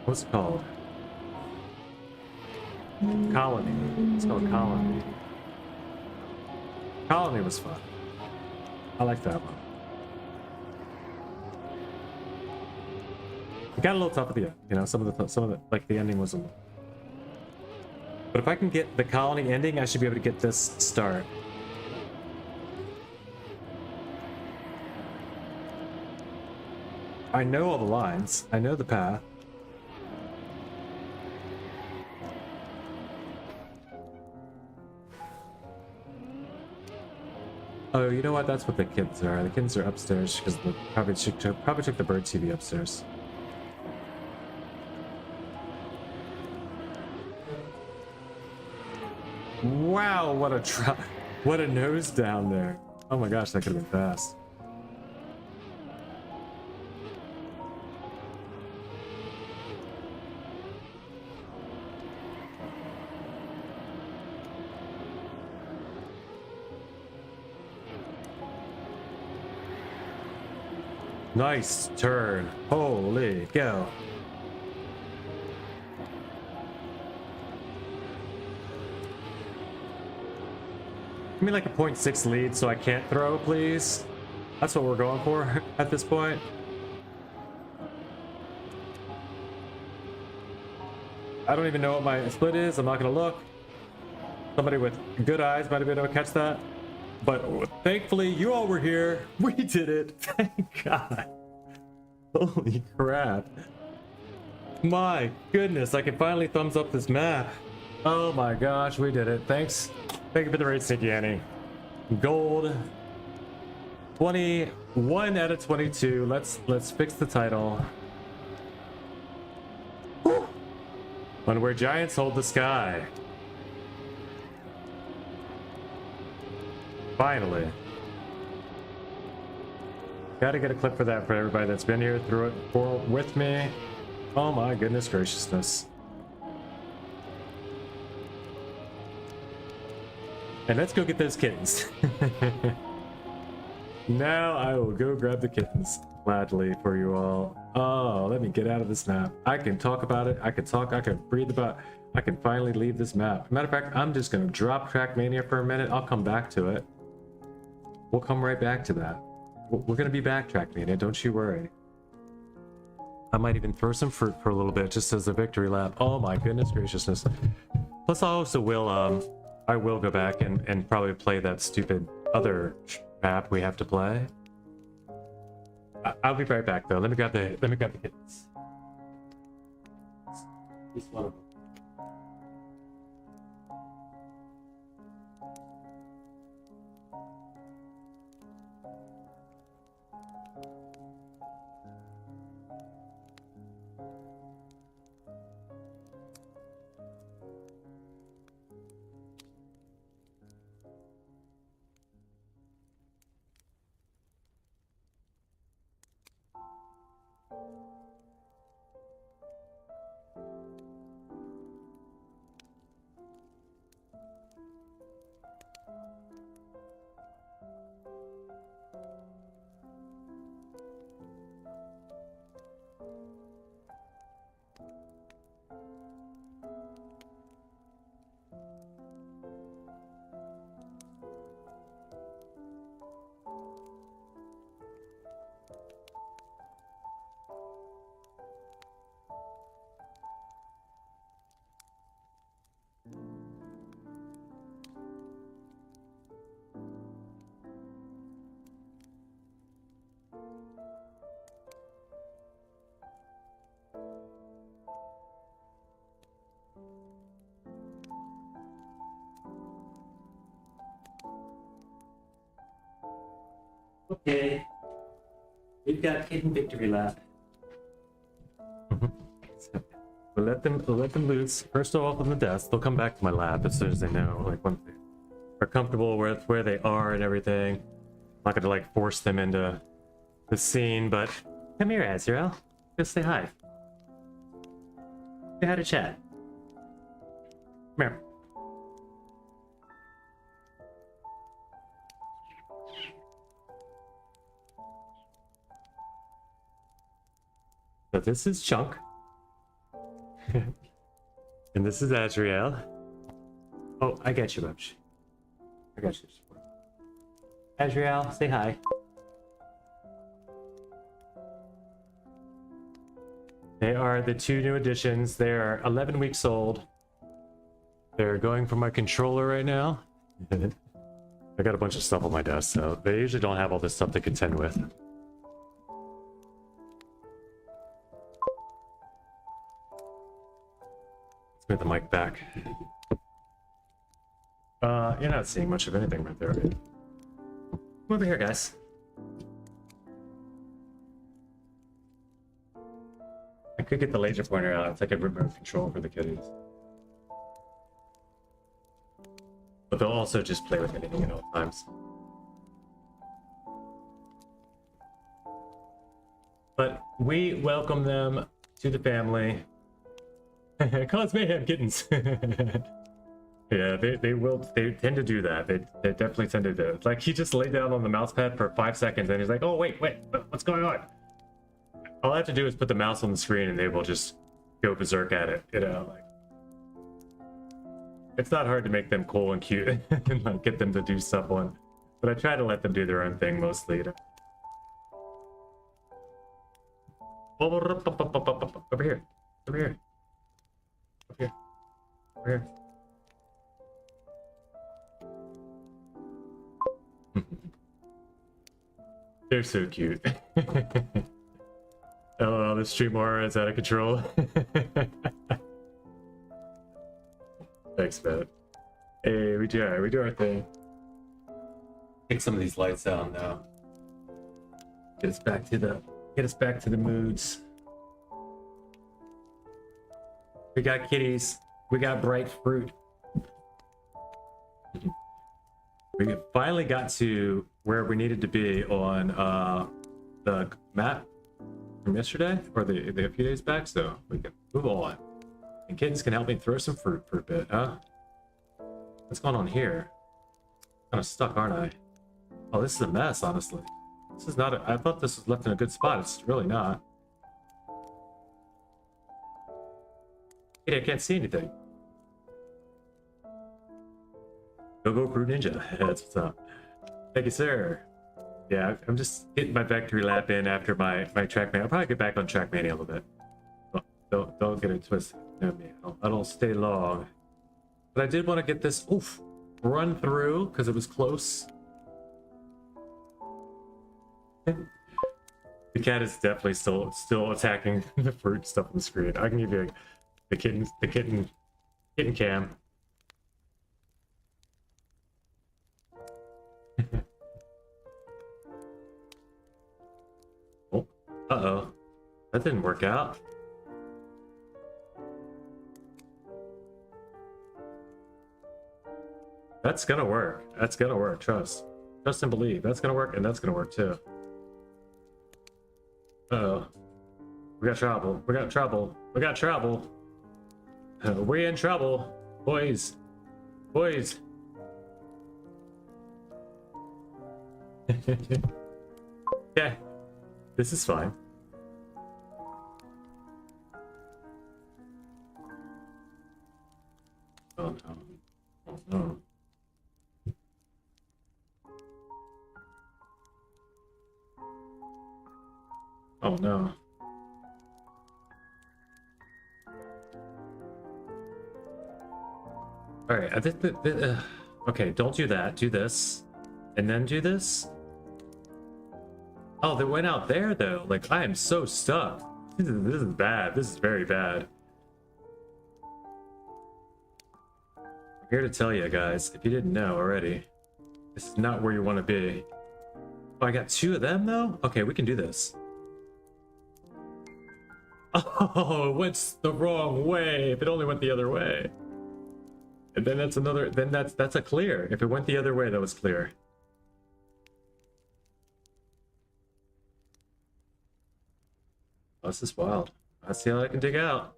S1: What's it called? Colony. It's called Colony. Colony was fun. I like that one. It got a little tough at the end, you know. Some of the like the ending was a little. But if I can get the Colony ending, I should be able to get this start. I know all the lines. I know the path. Oh, you know what? That's what the kids are. The kids are upstairs because probably took the bird TV upstairs. Wow, what a nose down there. Oh my gosh, that could have been fast. Nice turn. Holy go. Give me like a 0.6 lead so I can't throw, please. That's what we're going for at this point. I don't even know what my split is. I'm not going to look. Somebody with good eyes might have been able to catch that. But thankfully, you all were here. We did it. Thank God. Holy crap. My goodness, I can finally thumbs up this map. Oh my gosh, we did it. Thanks. Thank you for the raid, Sneaky Annie. Gold. 21 out of 22. Let's fix the title. Whew. When where giants hold the sky. Finally. Gotta get a clip for that for everybody that's been here through it with me. Oh my goodness graciousness. And let's go get those kittens. Now I will go grab the kittens gladly for you all. Oh, let me get out of this map. I can talk about it. I can talk. I can breathe about it. I can finally leave this map. Matter of fact, I'm just going to drop Trackmania for a minute. I'll come back to it. We'll come right back to that. We're going to be back, Trackmania. Don't you worry. I might even throw some fruit for a little bit just as a victory lap. Oh my goodness graciousness. Plus I also will, I will go back and probably play that stupid other map we have to play. I'll be right back though. Let me grab the kittens. Just one of them.
S3: Okay. We've got kitten victory lap.
S1: We'll let them loose. First off on the desk, they'll come back to my lab as soon as they know, like when they are comfortable with where they are and everything. I'm not gonna like force them into the scene, but come here, Azrael. Go say hi. Say hi to chat. Come here. So this is Chunk. And this is Azrael. Oh, I got you, Bubs. I got you.
S3: Azrael, say hi.
S1: They are the 2 new additions. They are 11 weeks old. They're going for my controller right now. I got a bunch of stuff on my desk, so they usually don't have all this stuff to contend with. Let's move the mic back. You're not seeing much of anything right there, right? Come over here, guys. I could get the laser pointer out if I could remove control for the kitties. But they'll also just play with anything at all times. But we welcome them to the family. Cause mayhem kittens. Yeah, they tend to do that. They definitely tend to do it. Like he just laid down on the mouse pad for 5 seconds and he's like, oh wait, what's going on? All I have to do is put the mouse on the screen and they will just go berserk at it, you know, like it's not hard to make them cool and cute and like get them to do stuff on, but I try to let them do their own thing mostly, you know? Over here, over here, over here, over here. They're so cute. Oh, the stream horror is out of control. Thanks, man. Hey, we do our thing. Take some of these lights out now. Get us back to the moods. We got kitties. We got bright fruit. We finally got to where we needed to be on the map from yesterday, or a few days back, so we can move on. And kittens can help me throw some fruit for a bit, huh? What's going on here? Kind of stuck, aren't I? Oh, this is a mess, honestly. This is not I thought this was left in a good spot. It's really not. Hey, I can't see anything. Go Fruit Ninja. That's what's up. Thank you, sir. Yeah, I'm just getting my victory lap in after my Trackmania. I'll probably get back on Trackmania a little bit. Don't get it twisted. No, man. I don't stay long. But I did want to get this run through because it was close. The cat is definitely still attacking the fruit stuff on the screen. I can give you the kitten cam. Oh, uh-oh. That didn't work out. That's gonna work. That's gonna work. Trust and believe. That's gonna work, and that's gonna work too. Uh-oh. We got trouble. We got trouble. We got trouble. We in trouble. Boys. Boys. Yeah. This is fine. Oh no. Oh no. Oh no. All right, I think okay, don't do that. Do this, and then do this. Oh, they went out there though. Like I am so stuck. This is bad. This is very bad. I'm here to tell you guys, if you didn't know already, this is not where you want to be. I got 2 of them though? Okay, we can do this. Oh, it went the wrong way. If it only went the other way. And then that's another, then that's a clear. If it went the other way, that was clear. Oh, this is wild. Let's see how I can dig out.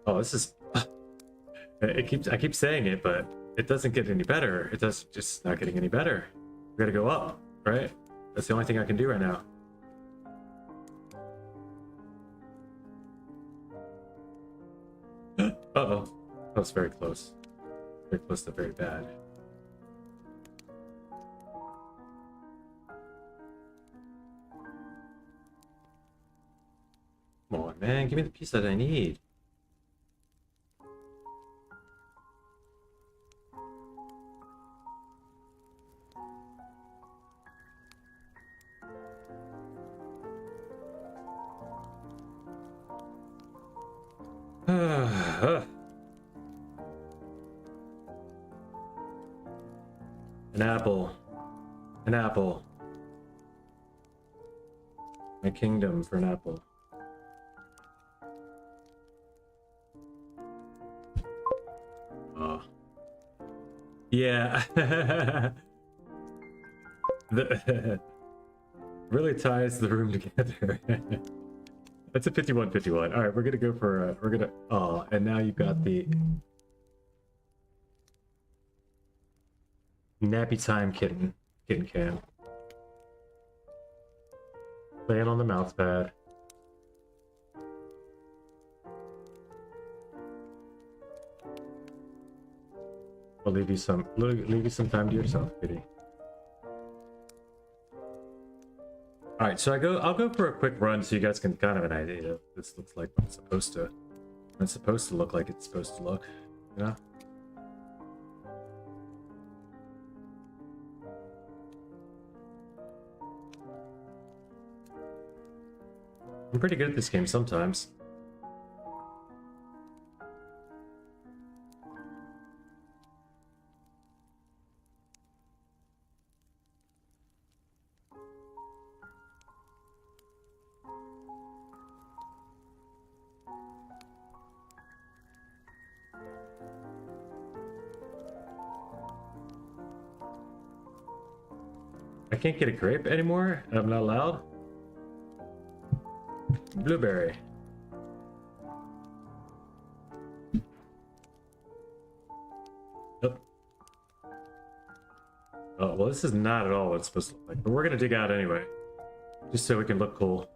S1: Oh, this is... I keep saying it, but it doesn't get any better. It does just not getting any better. We gotta go up, right? That's the only thing I can do right now. Uh-oh. That was very close. Very close to very bad. Come on, man. Give me the piece that I need. An apple. An apple. My kingdom for an apple. Oh. Yeah. Really ties the room together. That's a 51-51. All right, we're gonna go for we're gonna. Oh, and now you've got the nappy time kitten can. Playing on the mouse pad. I'll leave you some time to yourself, kitty. All right, so I'll go for a quick run so you guys can kind of an idea of this looks like what it's supposed to look like it's supposed to look, you know? I'm pretty good at this game sometimes. I can't get a grape anymore? I'm not allowed? Blueberry. Yep. Oh, well, this is not at all what it's supposed to look like, but we're gonna dig out anyway. Just so we can look cool.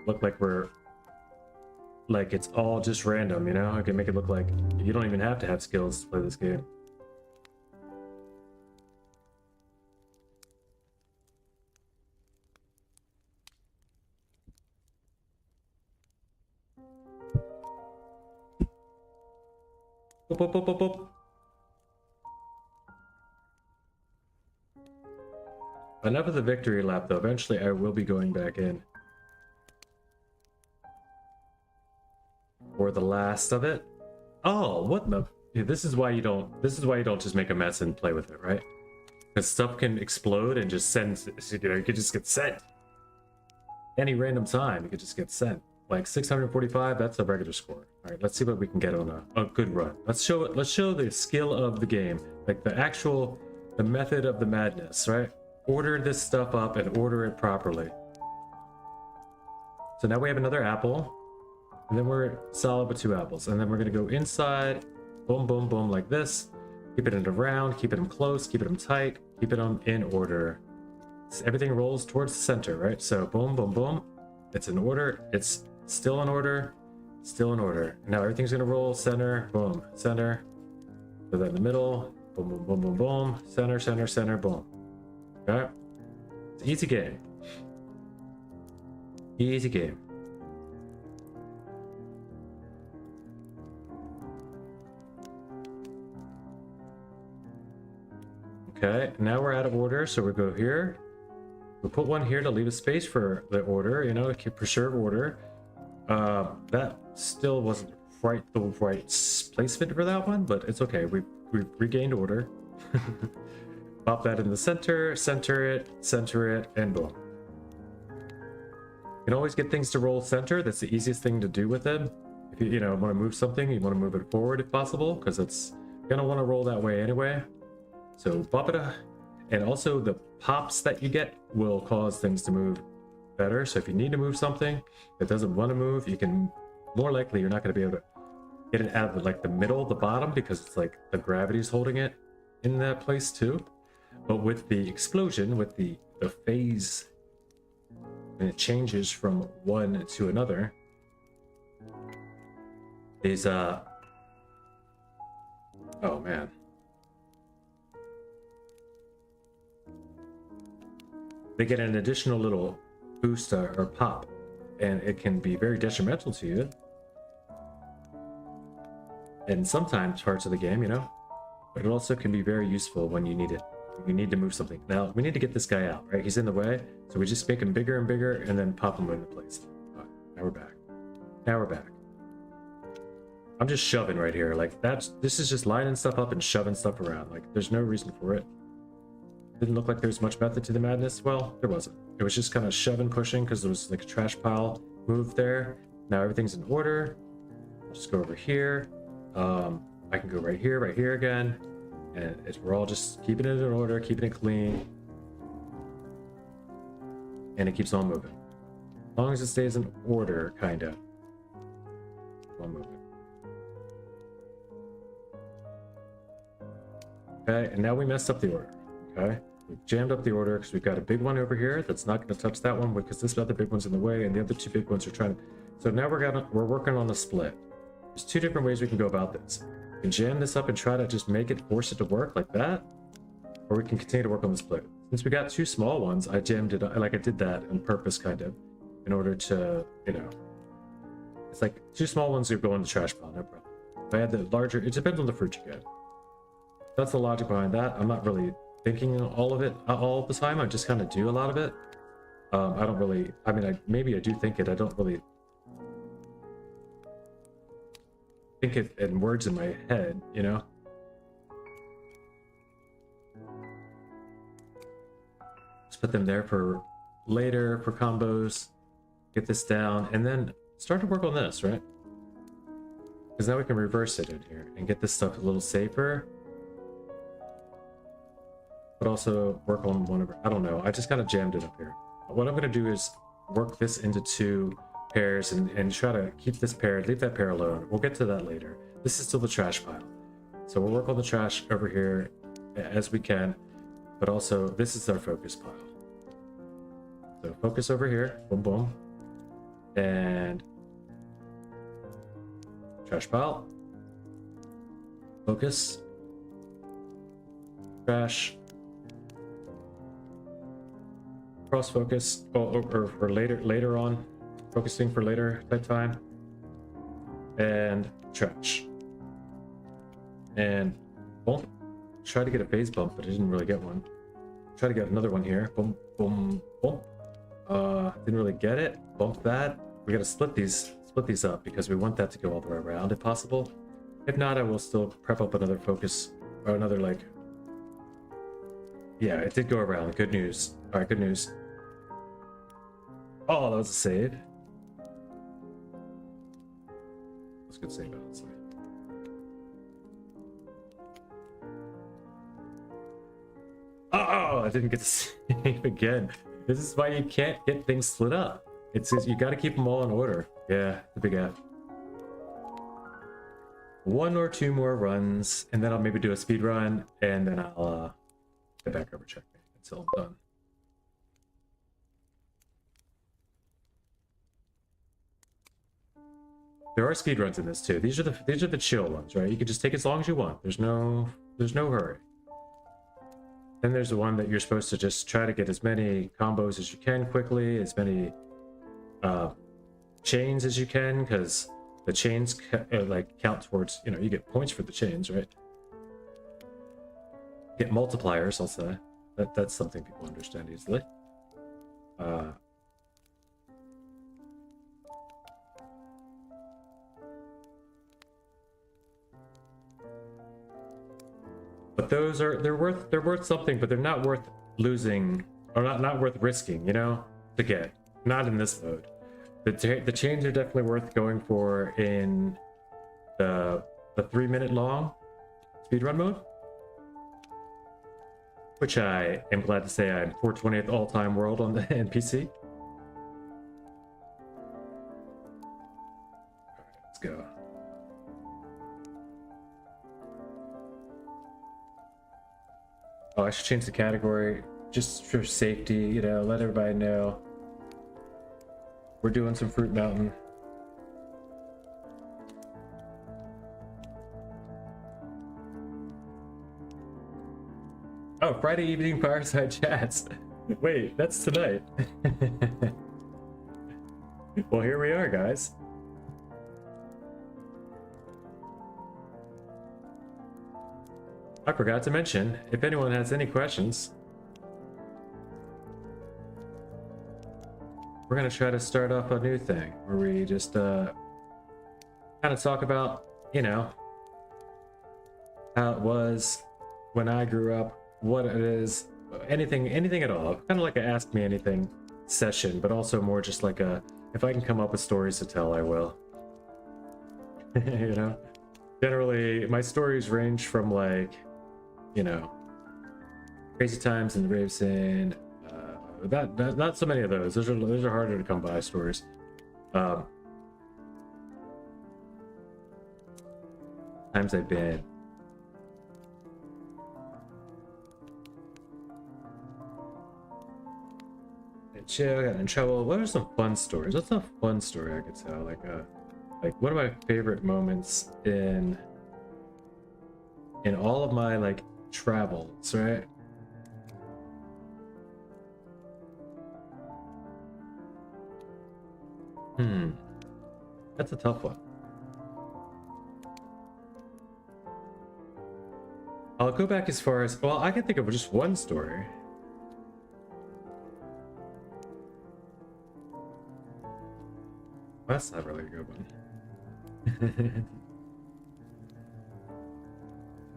S1: Look like we're... like it's all just random, you know? I can make it look like you don't even have to have skills to play this game. Boop, boop, boop, boop, boop. Enough of the victory lap, though. Eventually, I will be going back in. Or the last of it. Oh, what the? Yeah, this is why you don't. This is why you don't just make a mess and play with it, right? Because stuff can explode and just send. You know, you could just get sent. Any random time, you could just get sent. Like 645, that's a regular score. All right, let's see what we can get on a good run. Let's show the skill of the game, like the method of the madness, right? Order this stuff up and order it properly. So now we have another apple, and then we're solid with 2 apples, and then we're gonna go inside, boom, boom, boom, like this. Keep it in a round, keep it close, keep it tight, keep it in order. So everything rolls towards the center, right? So boom, boom, boom. It's in order. It's still in order. Still in order. Now everything's gonna roll center, boom, center. So then in the middle, boom, boom, boom, boom, boom, center, center, center, boom. Okay? It's an easy game. Easy game. Okay, now we're out of order, so we go here. We'll put one here to leave a space for the order, you know, to preserve order. That still wasn't quite the right placement for that one, but it's okay. We've regained order. Pop that in the center, center it, and boom. You can always get things to roll center. That's the easiest thing to do with them. If you want to move something, you want to move it forward if possible, because it's gonna want to roll that way anyway. So pop it, and also the pops that you get will cause things to move better. So if you need to move something that doesn't want to move, you can, more likely you're not going to be able to get it out of like the middle, the bottom, because it's like the gravity's holding it in that place too. But with the explosion, with the phase, and it changes from one to another, is oh man, they get an additional little boost or pop, and it can be very detrimental to you in sometimes parts of the game, but it also can be very useful when you need it. You need to move something. Now we need to get this guy out, right? He's in the way, so we just make him bigger and bigger and then pop him into place. Right, now we're back. Now we're back. I'm just shoving right here. Like this is just lining stuff up and shoving stuff around. Like there's no reason for it. Didn't look like there's much method to the madness. Well, there wasn't. It was just kind of shoving, pushing, because there was like a trash pile move there. Now everything's in order. I'll just go over here. I can go right here again. And we're all just keeping it in order, keeping it clean. And it keeps on moving. As long as it stays in order, kind of. Keep on moving. Okay, and now we messed up the order. Okay, we've jammed up the order because we've got a big one over here that's not going to touch that one because this other big one's in the way, and the other two big ones are trying to. So now we're working on a split. There's two different ways we can go about this. We can jam this up and try to just force it to work like that, or we can continue to work on the split. Since we got two small ones, I jammed it like I did that on purpose, kind of, in order to, it's like two small ones are going to the trash pile, no problem. If I had the larger, it depends on the fruit you get. That's the logic behind that. I'm not really thinking all of it all the time. I just kind of do a lot of it. I don't really, I mean, maybe I do think it. I don't really think it in words in my head, Just put them there for later, for combos, get this down, and then start to work on this, right? Because now we can reverse it in here and get this stuff a little safer. But also work on one of our, I don't know, I just kind of jammed it up here. What I'm going to do is work this into two pairs and try to keep this pair, leave that pair alone. We'll get to that later. This is still the trash pile. So we'll work on the trash over here as we can, but also this is our focus pile. So focus over here, boom, boom, and trash pile, focus, trash, cross focus, or for later on, focusing for later type time, and trash, and bump. Try to get a phase bump, but I didn't really get one. Try to get another one here. Boom, boom, boom. Didn't really get it. Bump that. We gotta split these up because we want that to go all the way around if possible. If not, I will still prep up another focus or another like. Yeah, it did go around. Good news. All right, good news. Oh, that was a save. That's a good save, honestly. Oh, I didn't get to save again. This is why you can't get things split up. It's just, you got to keep them all in order. Yeah, the big F. One or two more runs, and then I'll maybe do a speed run, and then I'll get back over checkmate until I'm done. There are speed runs in this too. These are the chill ones, right? You can just take as long as you want. There's no hurry. Then there's the one that you're supposed to just try to get as many combos as you can quickly, as many chains as you can, because the chains like count towards, you get points for the chains, right? Get multipliers, I'll say. That's something people understand easily. But those are they're worth something, but they're not worth losing or not worth risking, you know, to get. Not in this mode. The chains are definitely worth going for in the 3-minute long speedrun mode, which I am glad to say I'm 420th all-time world on the NPC. Alright, let's go. Oh, I should change the category just for safety, you know, let everybody know we're doing some Fruit Mountain. Oh, Friday evening fireside chats. Wait, that's tonight. Well, here we are, guys. I forgot to mention, if anyone has any questions, we're gonna try to start off a new thing where we just kind of talk about, you know, how it was when I grew up, what it is, anything at all. Kind of like a Ask Me Anything session, but also more just like a, if I can come up with stories to tell, I will. You know, generally my stories range from like, you know, crazy times in the Raveson. Not so many of those. Those are harder to come by stories. Times I've been. Chill, got in trouble. What are some fun stories? What's a fun story I could tell? Like one of my favorite moments in all of my like travels, right? That's a tough one. I'll go back as far as, well, I can think of just one story. That's not really a good one.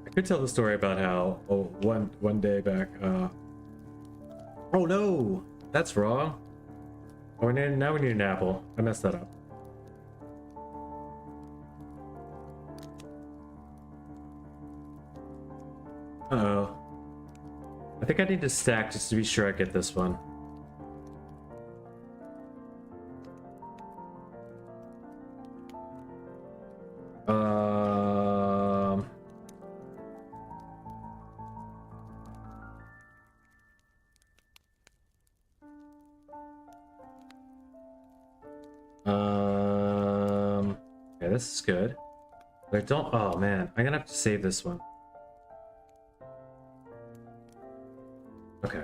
S1: I could tell the story about how one day back, oh no, that's wrong. Oh, now we need an apple. I messed that up. Uh-oh. I think I need to stack just to be sure I get this one. Yeah, this is good. But I don't, oh man, I'm gonna have to save this one. Okay.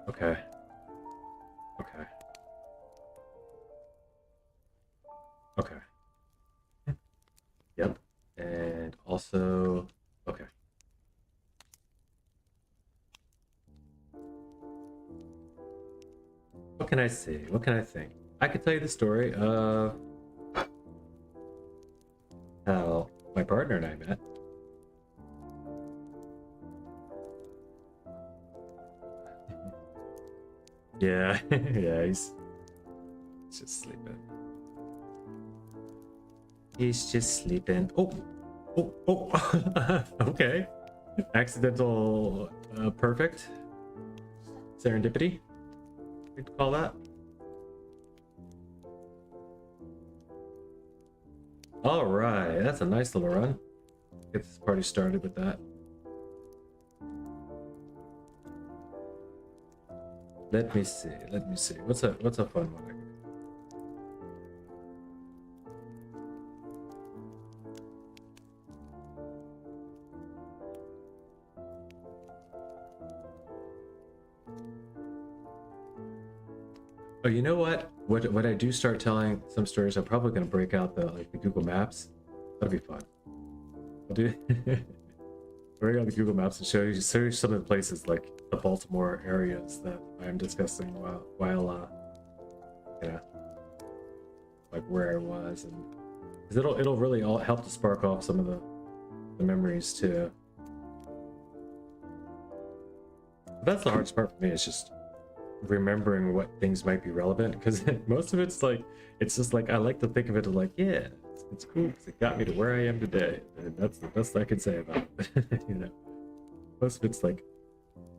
S1: Okay. Okay. Okay. Yep. And also, okay. What can I say? What can I think? I could tell you the story of how my partner and I met. Yeah, yeah, he's just sleeping. He's just sleeping. Oh, oh, oh. Okay. Accidental, perfect. Serendipity. We'd call that. All right, that's a nice little run. Get this party started with that. Let me see. Let me see. What's a fun one? Oh, you know what? What I do start telling some stories, I'm probably gonna break out the Google Maps. That'll be fun. I'll do bring on the Google Maps and show you some of the places like the Baltimore areas that I am discussing while yeah, like where I was, and 'cause it'll really all help to spark off some of the memories too. That's the hardest part for me, is just remembering what things might be relevant, because most of it's like, it's just like I like to think of it like, yeah, it's cool because it got me to where I am today, and that's the best I can say about it. You know, most of it's like,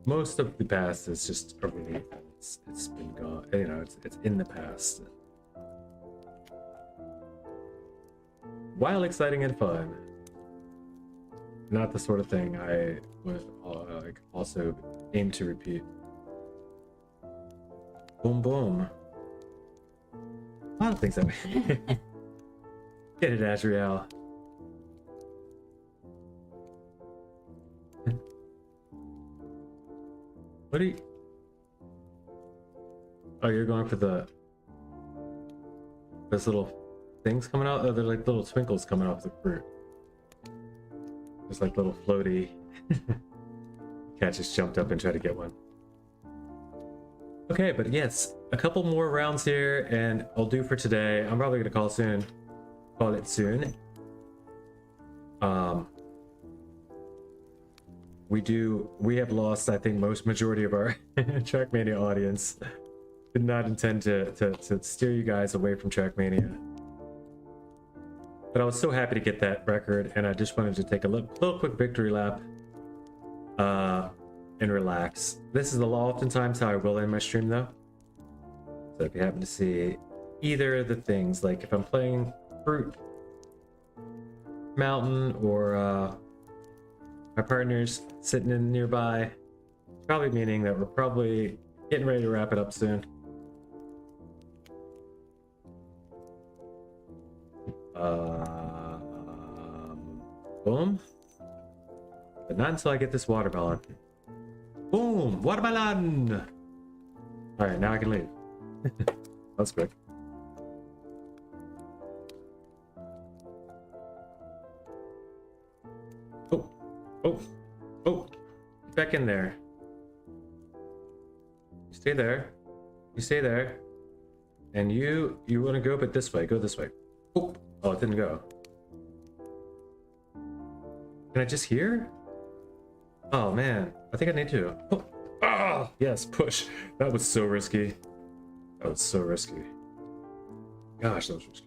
S1: most of the past is just a relief. It's been gone, you know, it's in the past. While exciting and fun, not the sort of thing I would like also aim to repeat. Boom boom. A lot of things that way. Get it, Azrael. What are you? Oh, you're going for those little things coming out? Oh, they're like little twinkles coming off the fruit. There's like little floaty. Cat just jumped up and tried to get one. Okay, but yes, a couple more rounds here, and I'll do for today. I'm probably gonna call it soon. We have lost, I think, majority of our Trackmania audience. Did not intend to steer you guys away from Trackmania, but I was so happy to get that record, and I just wanted to take a little quick victory lap and relax. This is oftentimes how I will end my stream though. So if you happen to see either of the things, like if I'm playing Fruit Mountain, or my partner's sitting in nearby, probably meaning that we're probably getting ready to wrap it up soon. Boom. But not until I get this watermelon. Boom! Watermelon! Alright, now I can leave. That's quick. Oh! Oh! Oh! Get back in there. You stay there. You stay there. And you want to go, but this way. Go this way. Oh! Oh, it didn't go. Can I just hear? Oh man, I think I need to. Oh, oh, yes, push. That was so risky. That was so risky. Gosh, that was risky.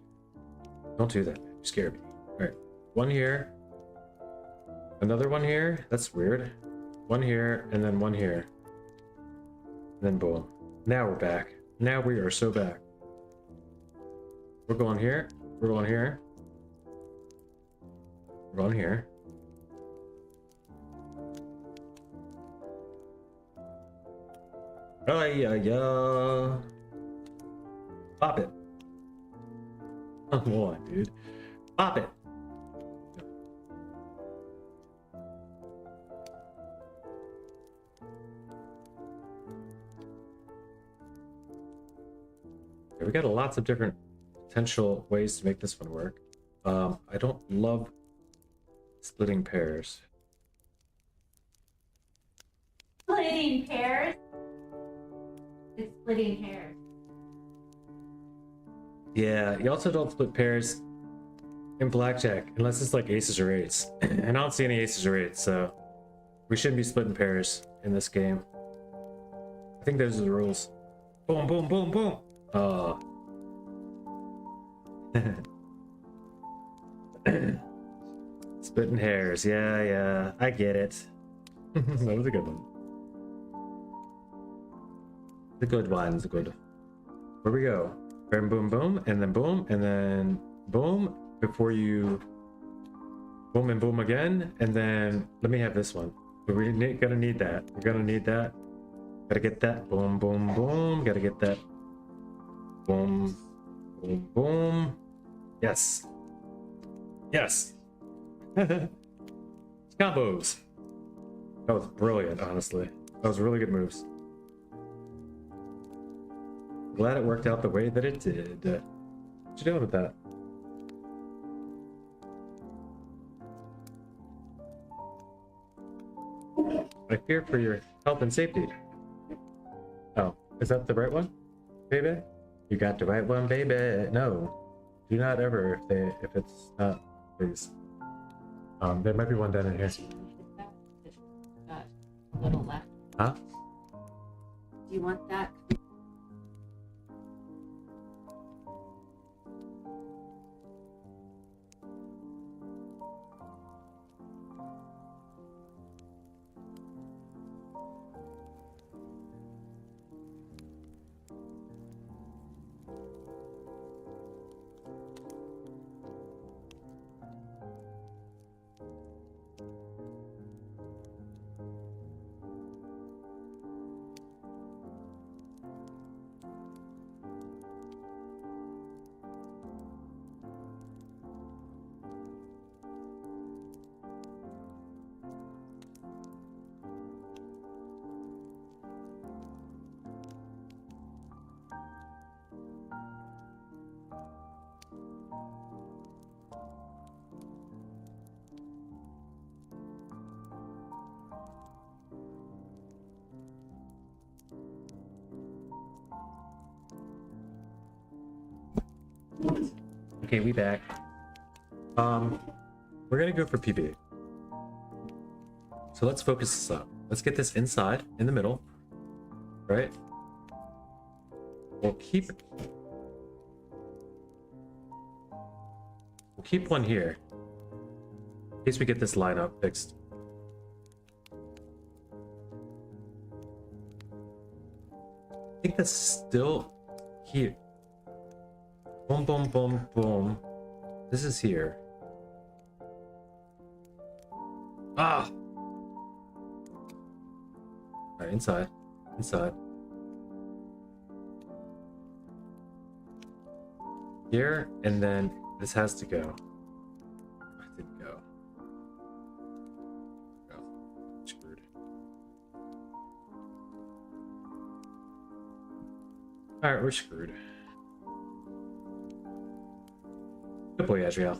S1: Don't do that, man. You scared me. Alright, one here. Another one here. That's weird. One here, and then one here. And then boom. Now we're back. Now we are so back. We're going here. We're going here. We're going here. Oh yeah. Pop it. Come on, dude. Pop it. Okay, we got lots of different potential ways to make this one work. I don't love splitting pairs.
S4: Splitting pairs? It's splitting hairs.
S1: Yeah, you also don't split pairs in blackjack unless it's like aces or eights. And I don't see any aces or eights, so we shouldn't be splitting pairs in this game. I think those are the rules. Boom, boom, boom, boom. Oh. Splitting hairs. Yeah, I get it. That was a good one. The good ones, the good. Where we go? Boom, boom, boom, and then boom, and then boom. Before you boom and boom again, and then let me have this one. We're gonna need that. We're gonna need that. Gotta get that. Boom, boom, boom. Gotta get that. Boom, boom, boom. Yes. Yes. Combos. That was brilliant, honestly. That was really good moves. Glad it worked out the way that it did. What you doing with that? I fear for your health and safety. Oh, is that the right one, baby? You got the right one, baby. No, do not ever say if it's not, please. There might be one down in here.
S4: Got a little left.
S1: Huh?
S4: Do you want that?
S1: Okay, we back. We're gonna go for PB. So let's focus this up. Let's get this inside, in the middle, right? We'll keep one here, in case we get this lineup fixed. I think that's still here. Boom, boom, boom, boom. This is here. Ah! Alright, inside. Inside. Here, and then this has to go. It didn't go. Oh, screwed. Alright, we're screwed. Good boy, Adriel.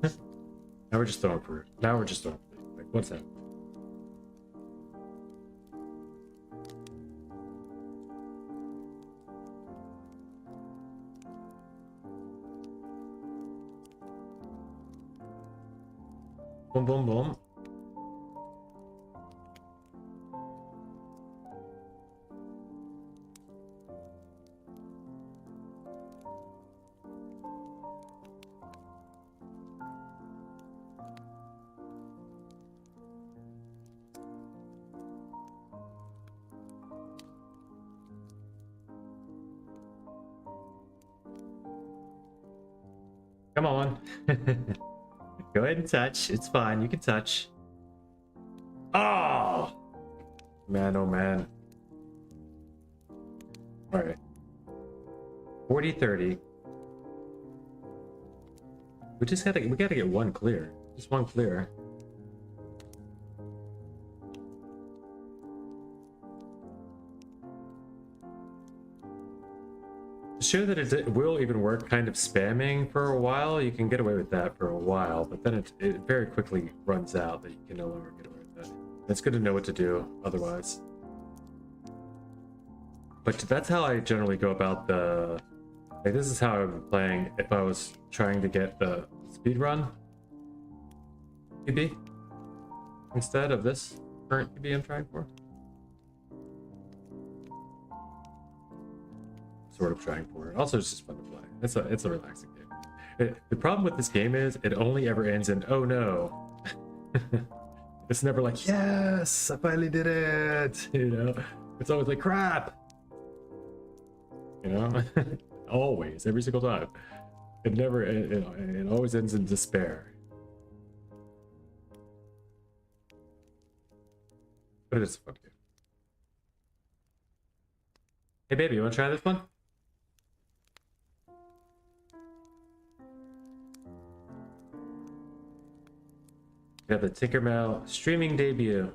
S1: Now we're just throwing for. Now we're just throwing. Like, what's that? Boom, boom, boom. Come on. Go ahead and touch. It's fine. You can touch. Oh! Man, oh man. Alright. 40-30. We gotta get one clear. Just one clear. To show that it will even work kind of spamming for a while, you can get away with that for a while, but then it very quickly runs out that you can no longer get away with that. It's good to know what to do otherwise. But that's how I generally go about the... Like, this is how I would be playing if I was trying to get the speed run PB instead of this current PB I'm trying for. Sort of trying for it. Also, it's just fun to play. It's a relaxing game. The problem with this game is it only ever ends in oh no. It's never like yes, I finally did it. You know, it's always like crap. You know, always, every single time. It never. It always ends in despair. But it is a fun game. Hey baby, you want to try this one? We have the Tinkermail streaming debut.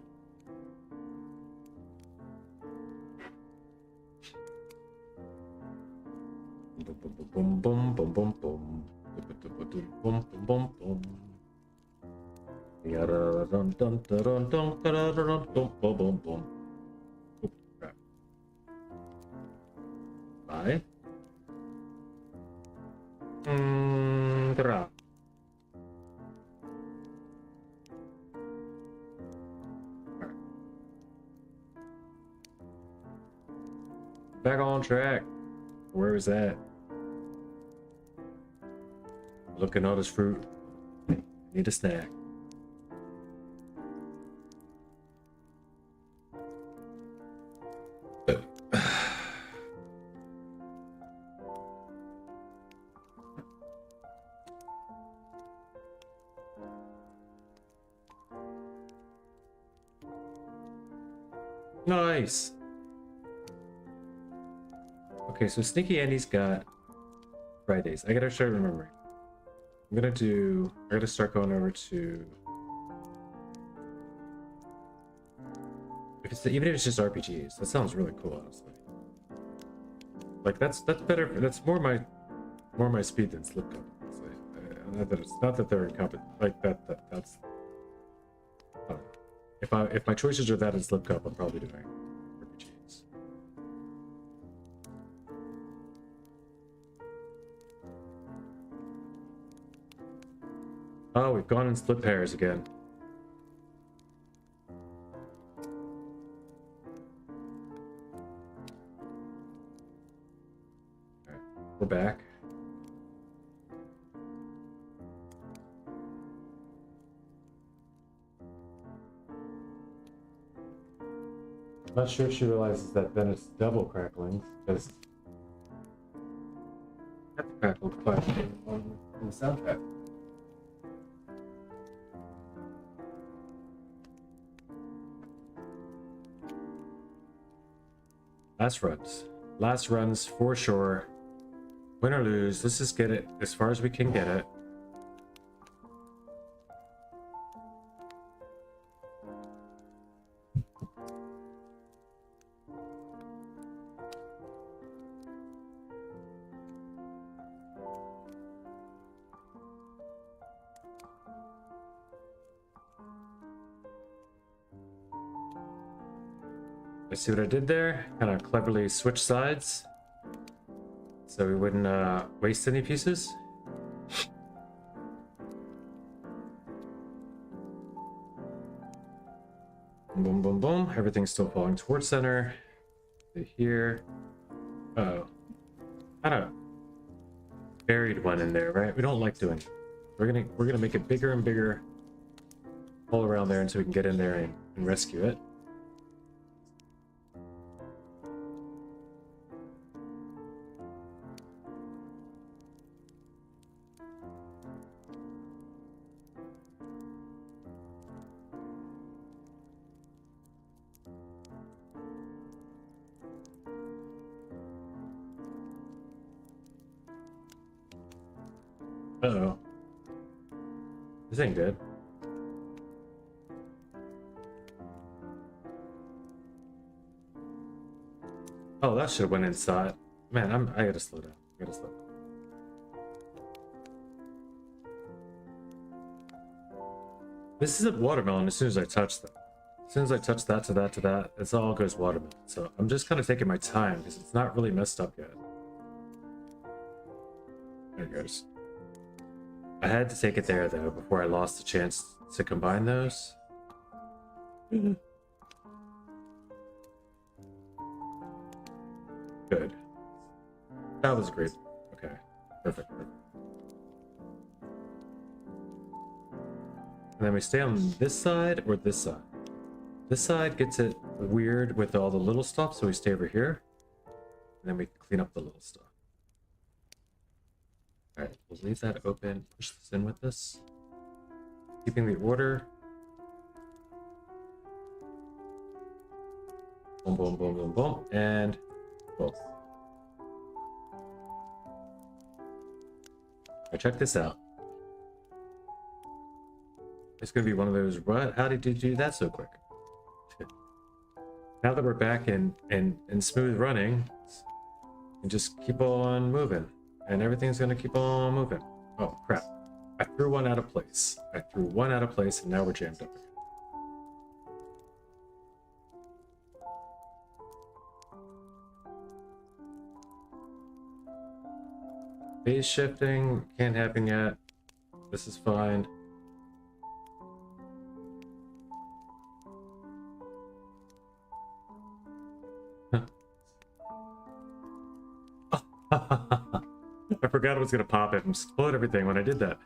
S1: Boom, boom, boom, boom, boom, boom, boom, boom, boom, boom. Dun, dun, dun, dun, dun, dun, dun, dun, boom, boom, boom. Oh, crap. Bye. Dra. Alright. Back on track. Where is that? Looking at all this fruit. Need a snack. Nice. Okay, so Sneaky Andy's got Fridays. I gotta start remembering. I gotta start going over to, even if it's just RPGs. That sounds really cool, honestly. Like that's better. That's more my speed than Slip Cup. Not that they're incompetent. Like that's. I don't know. If my choices are that and Slip Cup, I'm probably doing RPGs. Oh, we've gone in split pairs again. Alright, we're back. I'm not sure if she realizes that then it's double cracklings, because that crackled quite on the soundtrack. Last runs for sure. Win or lose, let's just get it as far as we can get it. See what I did there? Kind of cleverly switch sides so we wouldn't waste any pieces. Boom, boom, boom. Everything's still falling towards center. Here. Uh-oh. Kind of buried one in there, right? We don't like doing it. We're gonna make it bigger and bigger all around there until we can get in there and rescue it. Uh-oh. This ain't good. Oh, that should have went inside. Man, I gotta slow down. I gotta slow down. This isn't watermelon as soon as I touch them. As soon as I touch that to that to that, it's all goes watermelon. So I'm just kind of taking my time because it's not really messed up yet. There it goes. I had to take it there though before I lost the chance to combine those. Good. That was great. Okay. Perfect. Perfect. And then we stay on this side or this side. This side gets it weird with all the little stuff, so we stay over here. And then we clean up the little stuff. Alright, we'll leave that open, push this in with this. Keeping the order. Boom, boom, boom, boom, boom, and boom. Now check this out. It's gonna be one of those, what? How did you do that so quick? Now that we're back in smooth running, and just keep on moving. And everything's gonna keep on moving. Oh, crap. threw one out of place. I threw one out of place, and now we're jammed up again. Phase shifting can't happen yet. This is fine. I forgot it was gonna pop it and explode everything when I did that.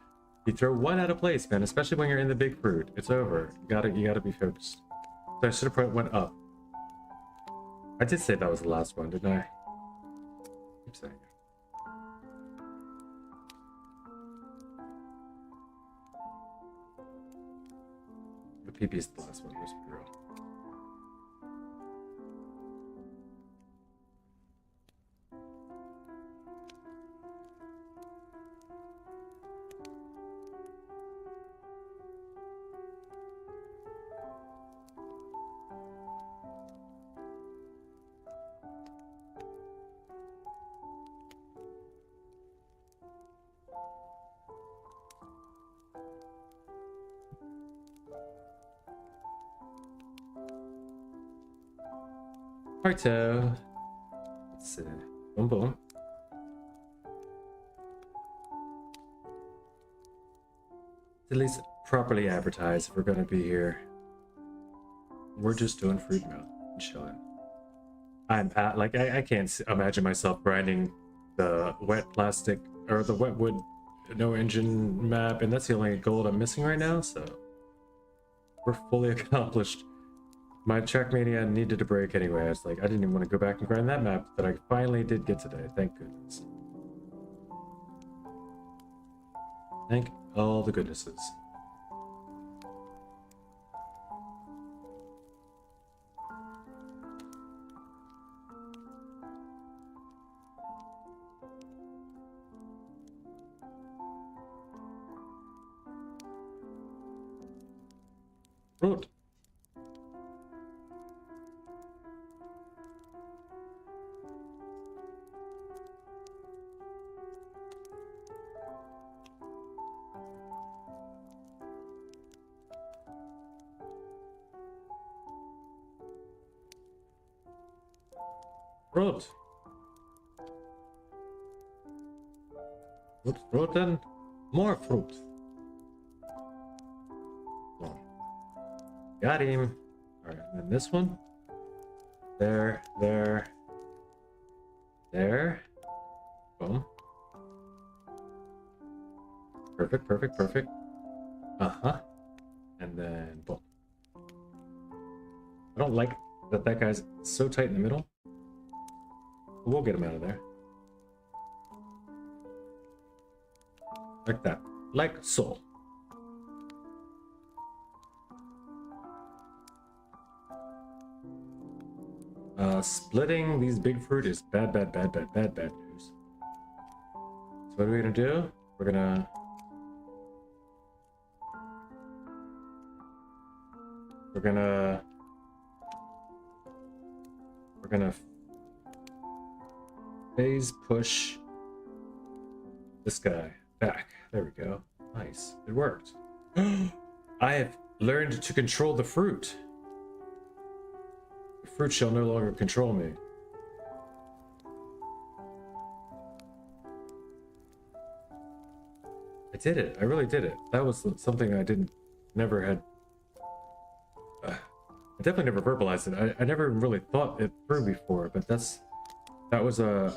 S1: You throw one out of place, man, especially when you're in the big fruit. It's over. You gotta be focused. So I should have put one up. I did say that was the last one, didn't I? Keep saying it. The PP is the last one, let's be real. Righto. Let's see. Boom, boom. At least properly advertise if we're gonna be here. We're just doing fruit milk and chilling. I'm at, like, I can't imagine myself grinding the wet plastic or the wet wood no engine map, and that's the only gold I'm missing right now, so we're fully accomplished. My Trackmania needed a break anyway. I was like, I didn't even want to go back and grind that map that I finally did get today. Thank goodness. Thank all the goodnesses. Fruit. Fruit. Fruit, fruit, and more fruit. Oh. Got him. Alright, and then this one. There. Boom. Perfect. Uh-huh. And then boom. I don't like that guy's so tight in the middle. We'll get him out of there. Like that. Like so. Splitting these big fruit is bad news. So what are we gonna do? We're gonna phase push this guy back. There we go. Nice. It worked. I have learned to control the fruit. The fruit shall no longer control me. I did it. I really did it. That was something I never had. I definitely never verbalized it. I never really thought it through before, but that was a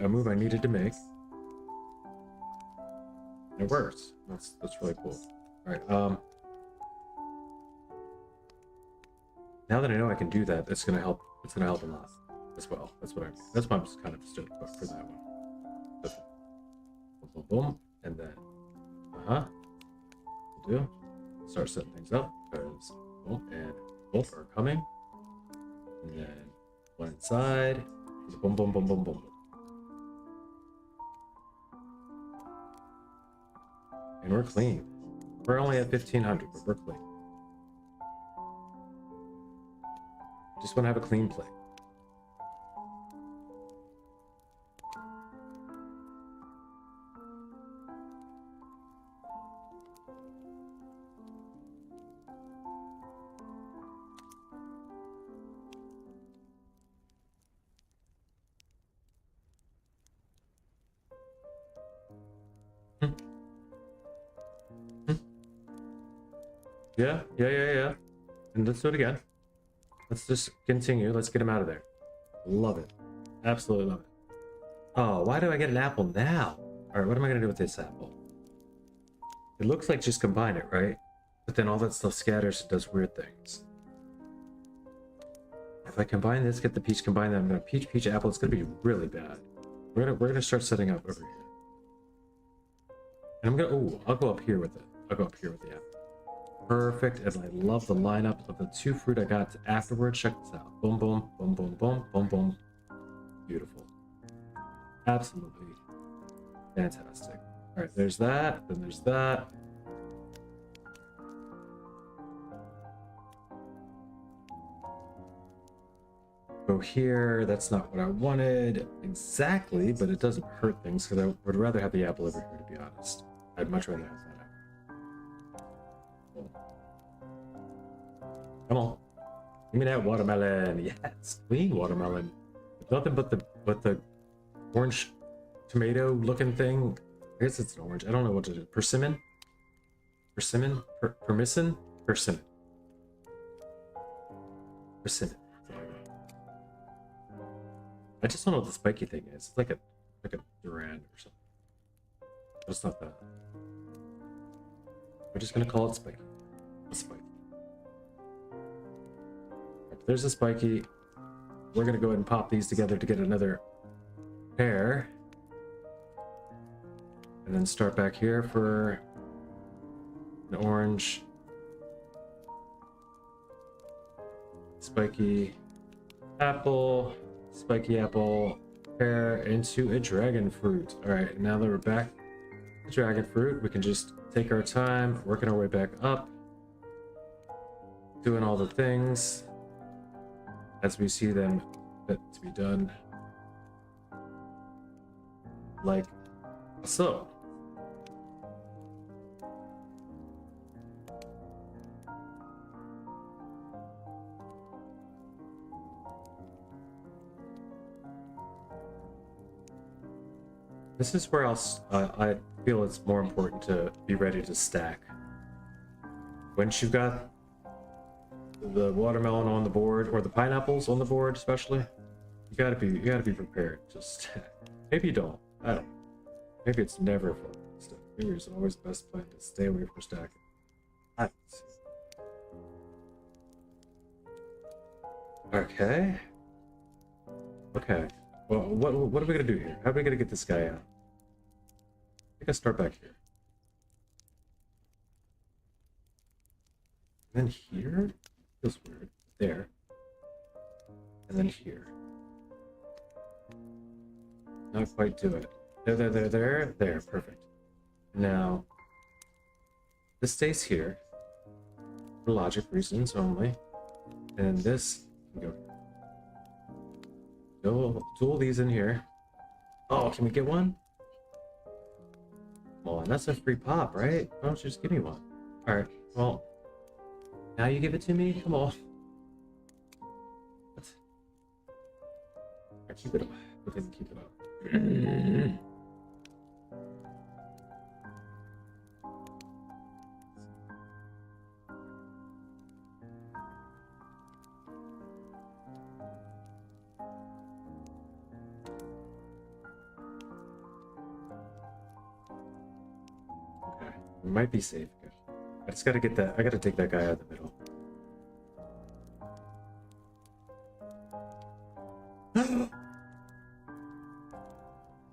S1: move I needed to make. It works. That's really cool. All right. Now that I know I can do that, it's gonna help. It's gonna help a lot as well. That's what I mean. That's why I'm just kind of stood up for that one. Just boom, boom, and then we'll do. Start setting things up because boom and both are coming, and then one inside. Boom, boom, boom, boom, boom. And we're clean. We're only at 1500, but we're clean. Just want to have a clean plate. Yeah. And let's do it again. Let's just continue. Let's get him out of there. Love it. Absolutely love it. Oh, why do I get an apple now? All right, what am I going to do with this apple? It looks like just combine it, right? But then all that stuff scatters and does weird things. If I combine this, get the peach, combine that, I'm going to peach, apple. It's going to be really bad. We're gonna start setting up over here. And I'm going to, ooh, I'll go up here with it. I'll go up here with the apple. Perfect, and I love the lineup of the 2 fruit I got afterwards. Check this out. Boom, boom, boom, boom, boom, boom, boom. Beautiful. Absolutely fantastic. All right, there's that, then there's that. Go here, that's not what I wanted exactly, but it doesn't hurt things because I would rather have the apple over here, to be honest. I'd much rather have that. Come on, give me that watermelon. Yes, clean watermelon. Nothing but the orange tomato looking thing. I guess it's an orange. I don't know what it is. Persimmon? Persimmon? Persimmon? Persimmon. Persimmon. I just don't know what the spiky thing is. It's like a Duran or something. But it's not that. We're just gonna call it spiky. A spiky. There's a spiky. We're gonna go ahead and pop these together to get another pair. And then start back here for an orange. Spiky apple. Spiky apple pair into a dragon fruit. Alright, now that we're back to dragon fruit, we can just take our time, working our way back up. Doing all the things as we see them fit to be done, like so. This is where I feel it's more important to be ready to stack. Once you've got the watermelon on the board, or the pineapples on the board especially, you gotta be prepared to stack. Maybe you don't. I don't know. Maybe it's never fun to stack. Maybe it's always the best plan to stay away from stacking. I don't see. Okay. Okay. Well, what are we gonna do here? How are we gonna get this guy out? I think I start back here. And then here? Feels weird. There. And then here. Not quite do it. There. Perfect. Now, this stays here for logic reasons only. And this can go here. Dual these in here. Oh, can we get one? Come on, that's a free pop, right? Why don't you just give me one? Alright, well, now you give it to me? Come on. What? Alright, keep it up. Go ahead and keep it up. We might be safe. I just gotta get that. I gotta take that guy out of the middle.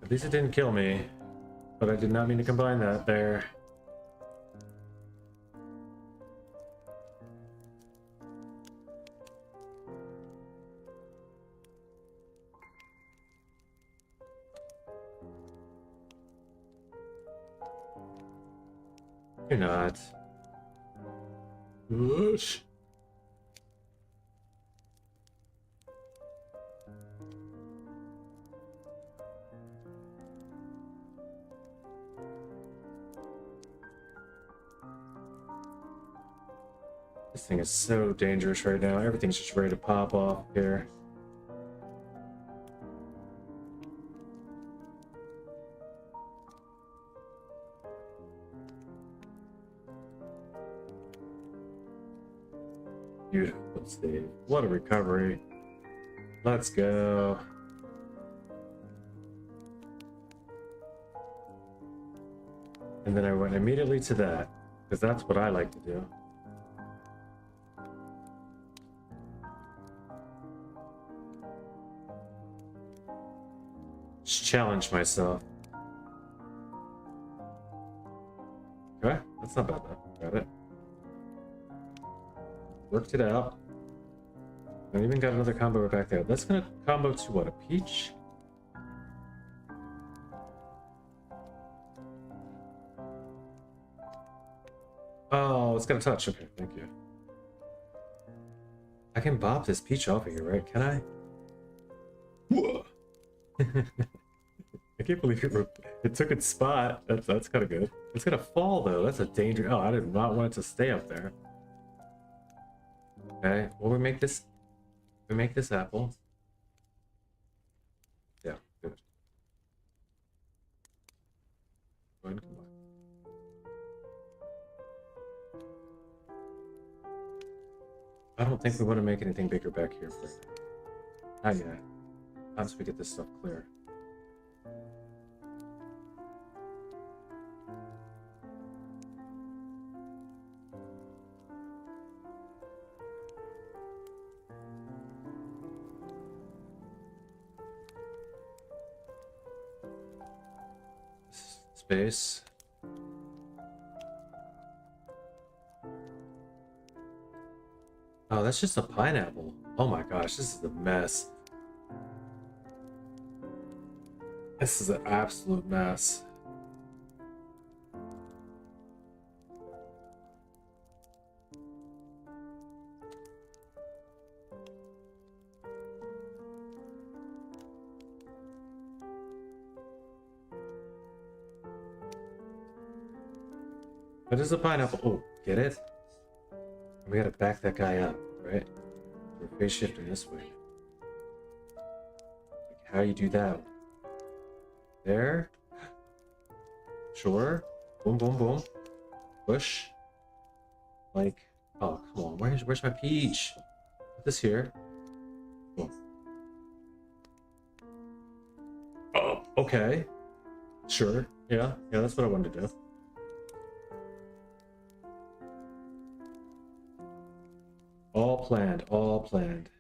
S1: At least it didn't kill me, but I did not mean to combine that there. You're not. Whoosh. This thing is so dangerous right now. Everything's just ready to pop off here. Beautiful. Let's see. What a recovery. Let's go. And then I went immediately to that, because that's what I like to do. Just challenge myself. Okay, that's not bad though. Got it. Worked it out. I even got another combo back there. That's gonna combo to what? A peach? Oh, it's gonna touch. Okay, thank you. I can bob this peach off of here, right? Can I? Whoa. I can't believe it took its spot. That's kind of good. It's gonna fall though. That's a danger. Oh, I did not want it to stay up there. Okay, well we make this apple. Yeah, good. Go ahead and combine. I don't think we want to make anything bigger back here for not yet. Once we get this stuff clear. Space. Oh, that's just a pineapple. Oh my gosh, this is a mess. This is an absolute mess. What is a pineapple? Oh, get it? We gotta back that guy up, right? We're phase shifting this way. Like how you do that? There. Sure. Boom, boom, boom. Push. Like, oh, come on. Where's my peach? Put this here. Boom. Oh, okay. Sure. Yeah, that's what I wanted to do. All planned, all planned.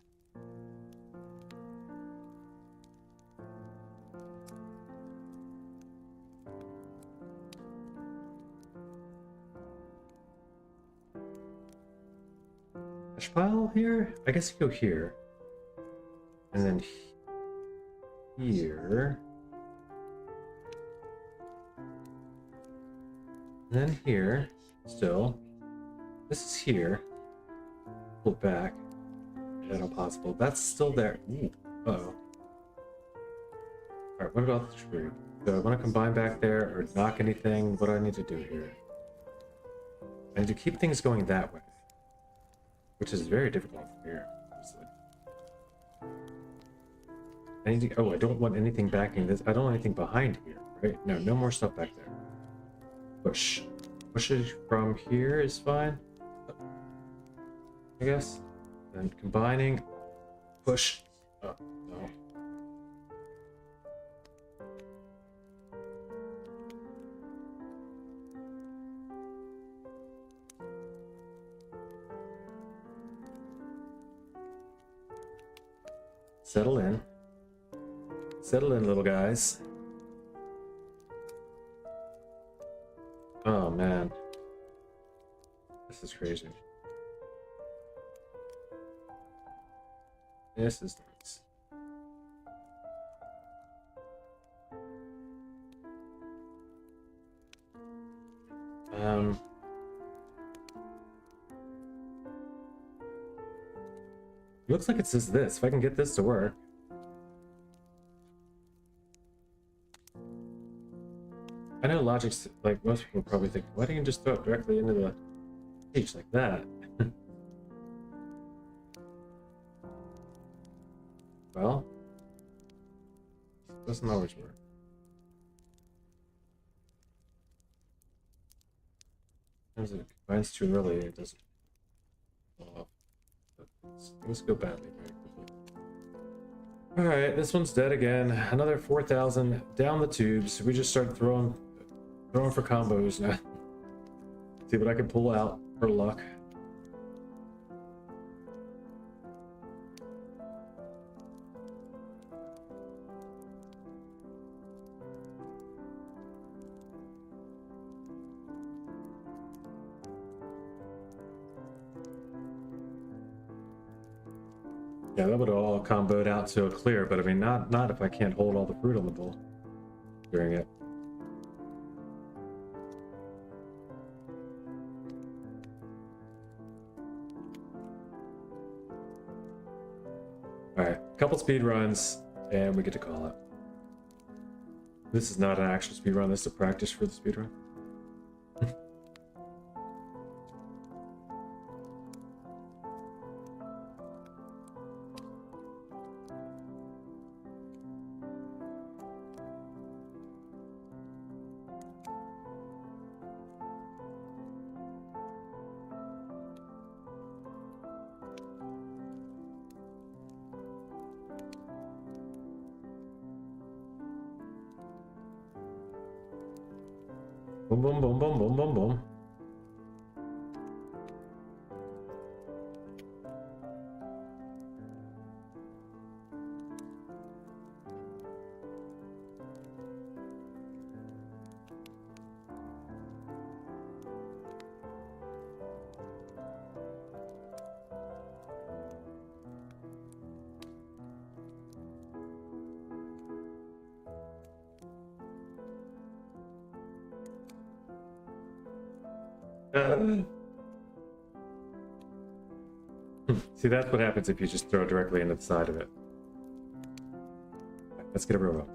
S1: Ash pile here? I guess you go here. And then here. And then here. Still. This is here. Pull back. That's not possible. That's still there. Ooh. Uh-oh. Alright, what about the tree? Do I want to combine back there or knock anything? What do I need to do here? I need to keep things going that way. Which is very difficult from here, obviously. I need to, oh, I don't want anything backing this. I don't want anything behind here, right? No, no more stuff back there. Push. Push it from here is fine. I guess. And combining, push. Oh, no. Settle in. Settle in, little guys. Oh, man. This is crazy. This is nice. Looks like it's just this. If I can get this to work. I know logic's like most people probably think, why don't you just throw it directly into the page like that? Well, doesn't always work. Sometimes it combines too early, it doesn't fall off. But let's go badly very quickly. Alright, this one's dead again. Another 4,000 down the tubes. We just start throwing for combos now. See what I can pull out for luck. Yeah, that would all comboed out to a clear, but I mean, not if I can't hold all the fruit on the bowl during it. All right, couple speed runs, and we get to call it. This is not an actual speed run. This is a practice for the speed run. Boom, boom, boom, boom, boom, boom, boom. See, that's what happens if you just throw it directly into the side of it. Let's get a row up.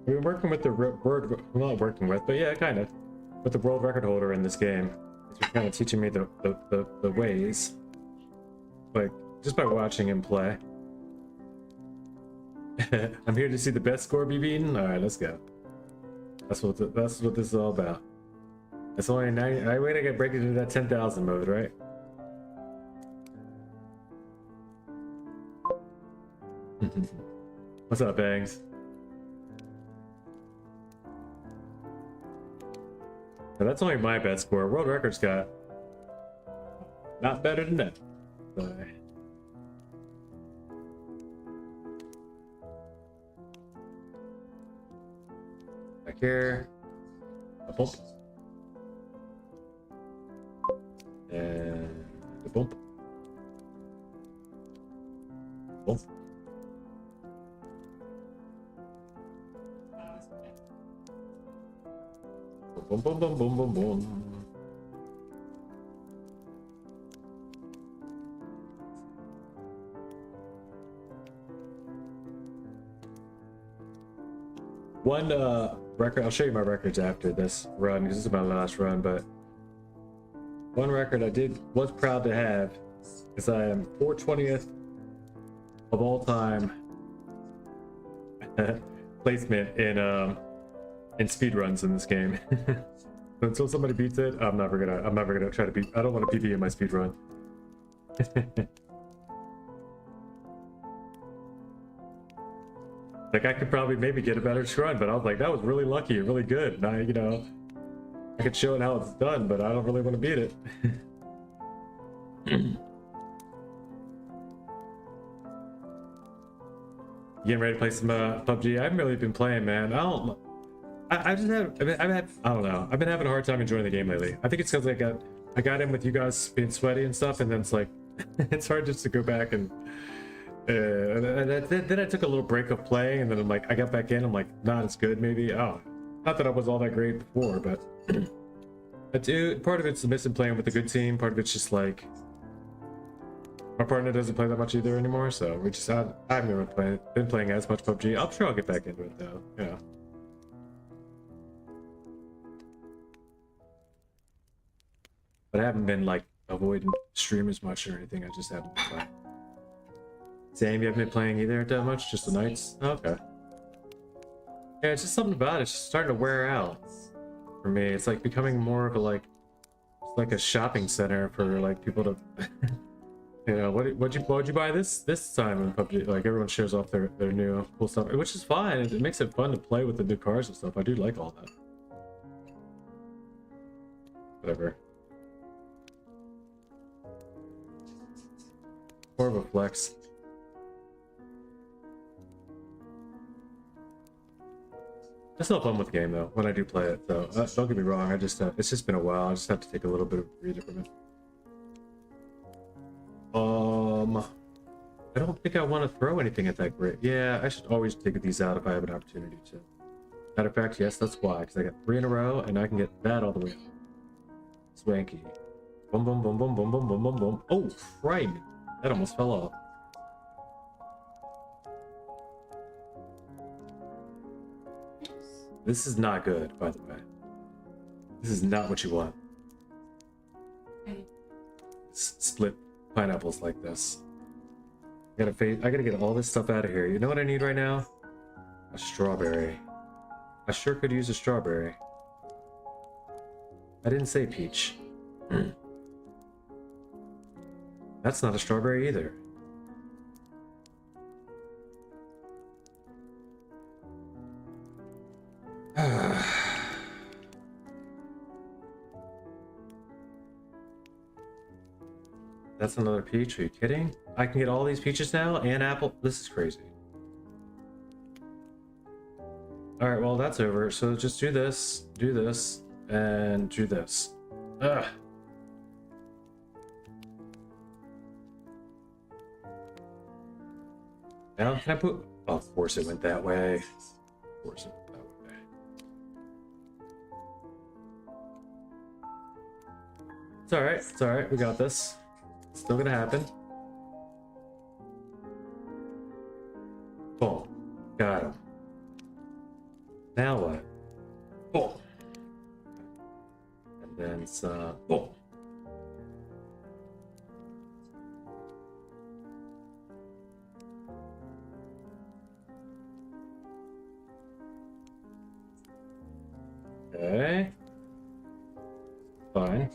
S1: We've been working with the word, not working with, but yeah, kind of, with the world record holder in this game. He's kind of teaching me the ways, like just by watching him play. I'm here to see the best score be beaten. All right, let's go. That's what this is all about. It's only 90. I wait. I get break it into that 10,000 mode, right? What's up, Bangs? Now, that's only my best score. World record's got not better than that. So, back here, a bump, and a bump, bump. Boom, boom, boom, boom, boom, boom. One record, I'll show you my records after this run because this is my last run, but one record I was proud to have is I am 420th of all time placement in speed runs in this game. Until somebody beats it, I'm never gonna try to beat. I don't want to PB in my speed run. Like I could probably maybe get a better run, but I was like, that was really lucky and really good. And I, I could show it how it's done, but I don't really want to beat it. Getting ready to play some PUBG. I haven't really been playing, man. I just have. I don't know. I've been having a hard time enjoying the game lately. I think it's because I got in with you guys being sweaty and stuff, and then it's like it's hard just to go back and. Then I took a little break of playing, and then I'm like, I got back in. I'm like, not as good, maybe. Oh, not that I was all that great before, but part of it's missing playing with a good team. Part of it's just like my partner doesn't play that much either anymore, so we just I haven't been playing as much PUBG. I'm sure I'll get back into it though. Yeah. But I haven't been like avoiding streamers much or anything. I just haven't been playing. Sam, you haven't been playing either that much? Just the nights? Okay. Yeah, it's just something about it. It's just starting to wear out for me. It's like becoming more of a like a shopping center for like people to you know, what'd you buy this time in PUBG? Like everyone shows off their new cool stuff, which is fine. It makes it fun to play with the new cars and stuff. I do like all that. Whatever. More of a flex. It's still fun with the game though when I do play it. So don't get me wrong. It's just been a while. I just have to take a little bit of a breather from it. I don't think I want to throw anything at that grid. Yeah, I should always take these out if I have an opportunity to. Matter of fact, yes, that's why. Because I got 3 in a row, and I can get that all the way up. Swanky. Boom, boom, boom, boom, boom, boom, boom, boom, boom. Oh, right. That almost fell off. This is not good, by the way. This is not what you want. Split pineapples like this. I gotta get all this stuff out of here. You know what I need right now? A strawberry. I sure could use a strawberry. I didn't say peach. That's not a strawberry either. That's another peach. Are you kidding? I can get all these peaches now and apple. This is crazy. All right, well, that's over. So just do this, and do this. Ugh. Now can I put? Oh, of course it went that way. Of course it went that way. It's all right. It's all right. We got this. It's still gonna happen. Boom. Got him. Now what? Boom. And then some. Boom. Okay. Fine.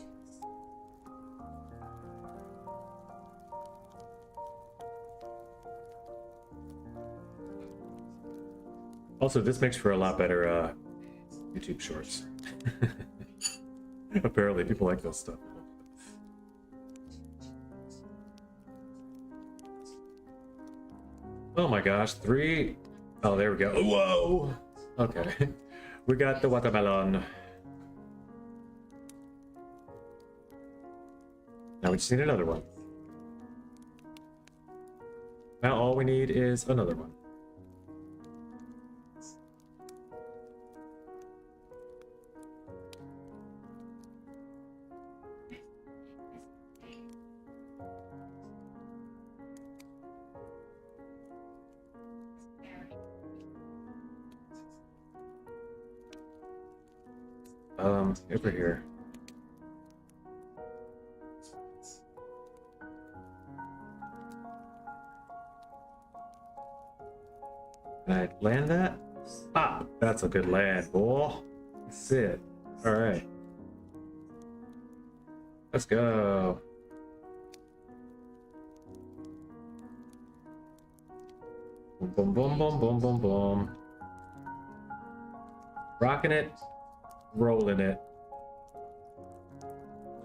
S1: Also, this makes for a lot better YouTube shorts. Apparently, people like this stuff. Oh my gosh, 3. Oh, there we go. Whoa! Okay. We got the watermelon. Now we just need another one. Now all we need is another one. Over here. Can I land that? Ah, that's a good land, boy. That's it. All right. Let's go. Boom, boom, boom, boom, boom, boom, boom. Rocking it. Rolling it.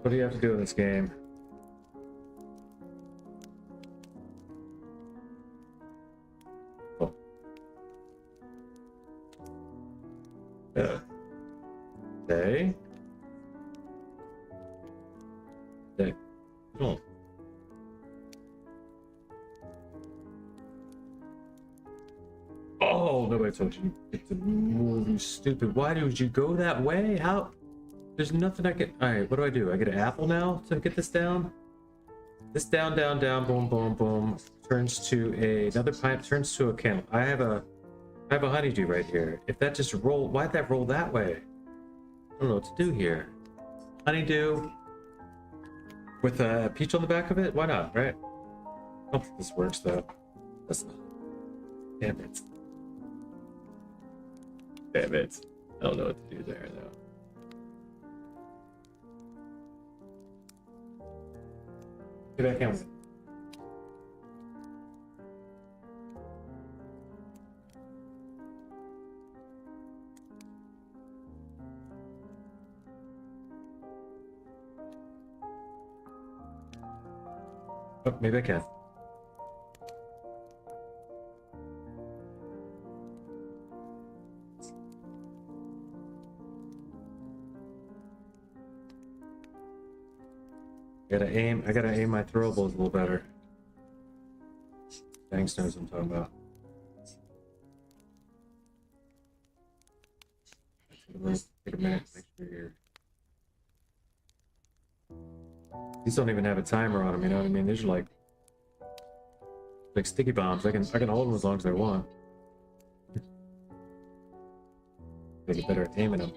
S1: What do you have to do in this game? Oh. Yeah. Okay. Okay. Oh. Oh, nobody told you to move, you stupid. Why did you go that way? How? There's nothing I can. Alright, what do? I get an apple now to get this down? This down, down, down, boom, boom, boom. Turns to another pipe, turns to a camel. I have a honeydew right here. If that just roll, why'd that roll that way? I don't know what to do here. Honeydew with a peach on the back of it? Why not, right? I don't think this works though. That's not. Damn it. Damn it. I don't know what to do there though. Get back in. Oh, maybe I can. I gotta aim my throwables a little better. Thanks knows what I'm talking about. Take a minute, make sure you're... These don't even have a timer on them, you know what I mean? These are like sticky bombs. I can hold them as long as I want. They get better at aiming them.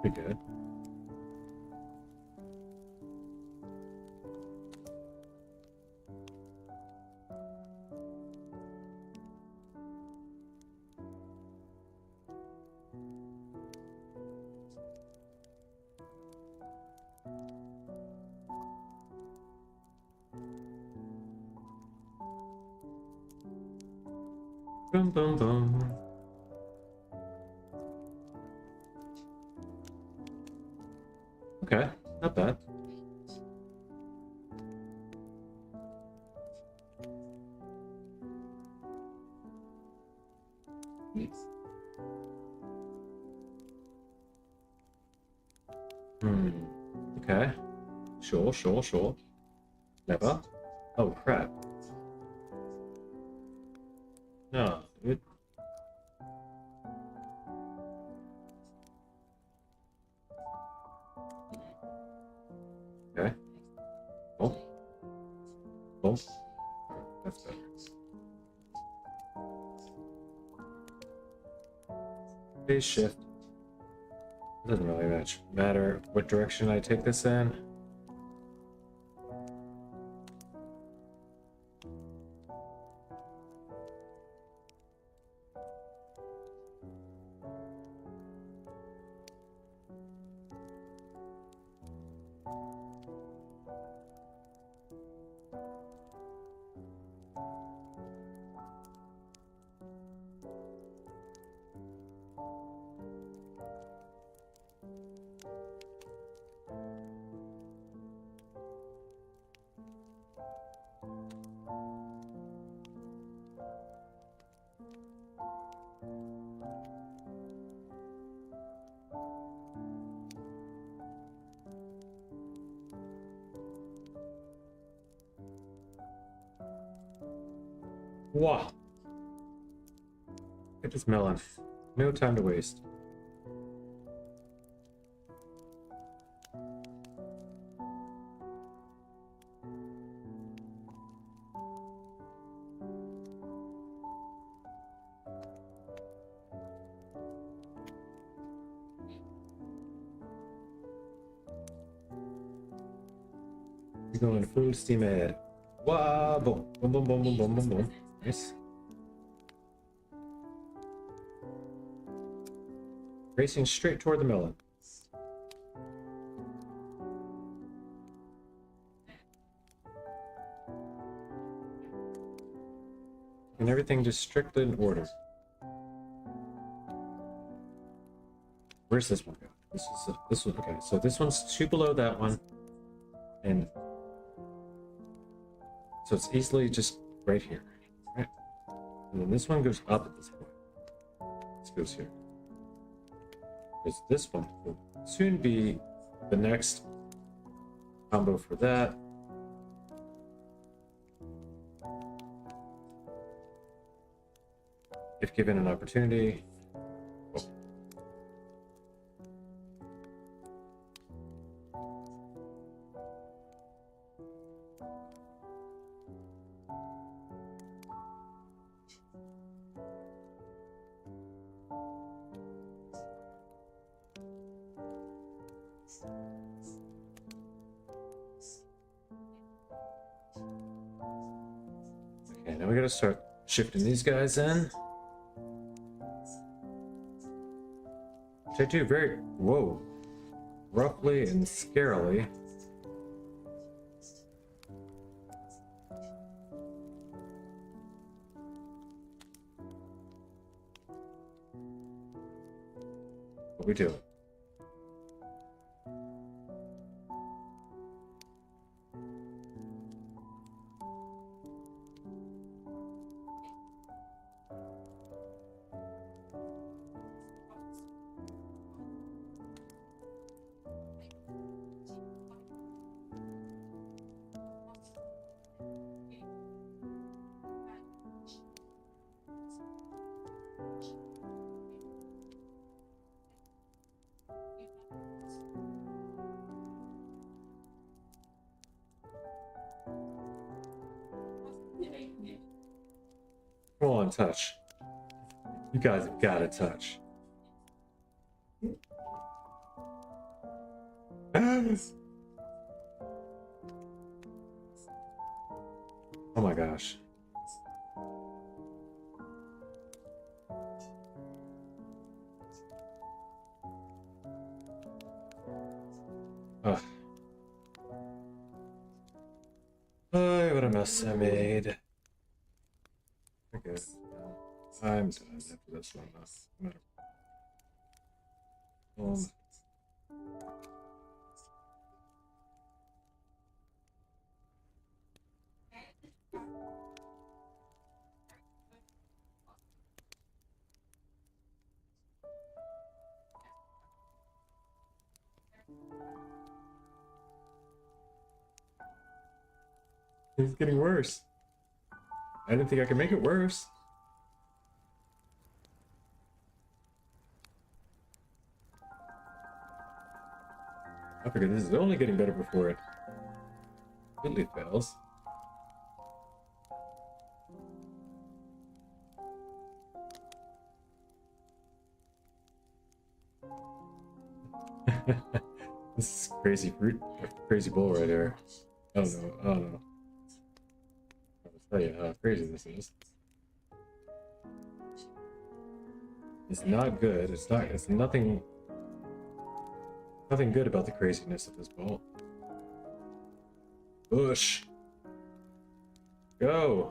S1: Pretty good. Boom, boom, boom. Okay, not bad. Okay. Sure. Never. Oh, crap. No, it... Okay. Oh. That's better. Phase shift. It doesn't really much matter what direction I take this in. Wow. Get this melon. No time to waste. You're going full steam ahead. Wow, boom, boom, boom, boom, boom, boom, boom, boom. Nice. Racing straight toward the melon. And everything just strictly in order. Where's this one go? This one. Okay, so this one's 2 below that one, and so it's easily just right here, right? And then this one goes up at this point. This goes here. Because this one will soon be the next combo for that. If given an opportunity. Okay, now we gotta start shifting these guys in. Which I do very, whoa, roughly and scarily. What we do? Come on, touch. You guys have got to touch. Oh my gosh. Ugh. Oh, what a mess I made. Okay. I'm done after this one. It's getting worse. I didn't think I could make it worse. I figured this is only getting better before it completely fails. This is crazy fruit, crazy bowl right here. I don't know. I'll tell you how crazy this is. It's not good. It's nothing good about the craziness of this bowl. Push. Go.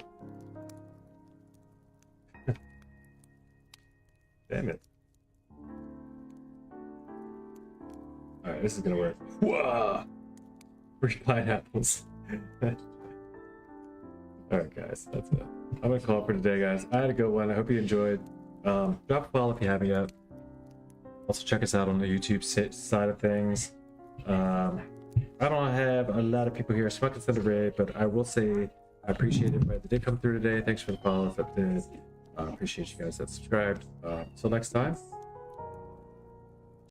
S1: Damn it. Alright, this is gonna work. Whoa! 3 pineapples. Alright guys, that's it. I'm gonna call it for today, guys. I had a good one. I hope you enjoyed. Drop a follow if you haven't yet. Also check us out on the YouTube side of things. I don't have a lot of people here smoking the raid, but I will say I appreciate everybody that did come through today. Thanks for the follows that did. Appreciate you guys that subscribed. Until next time.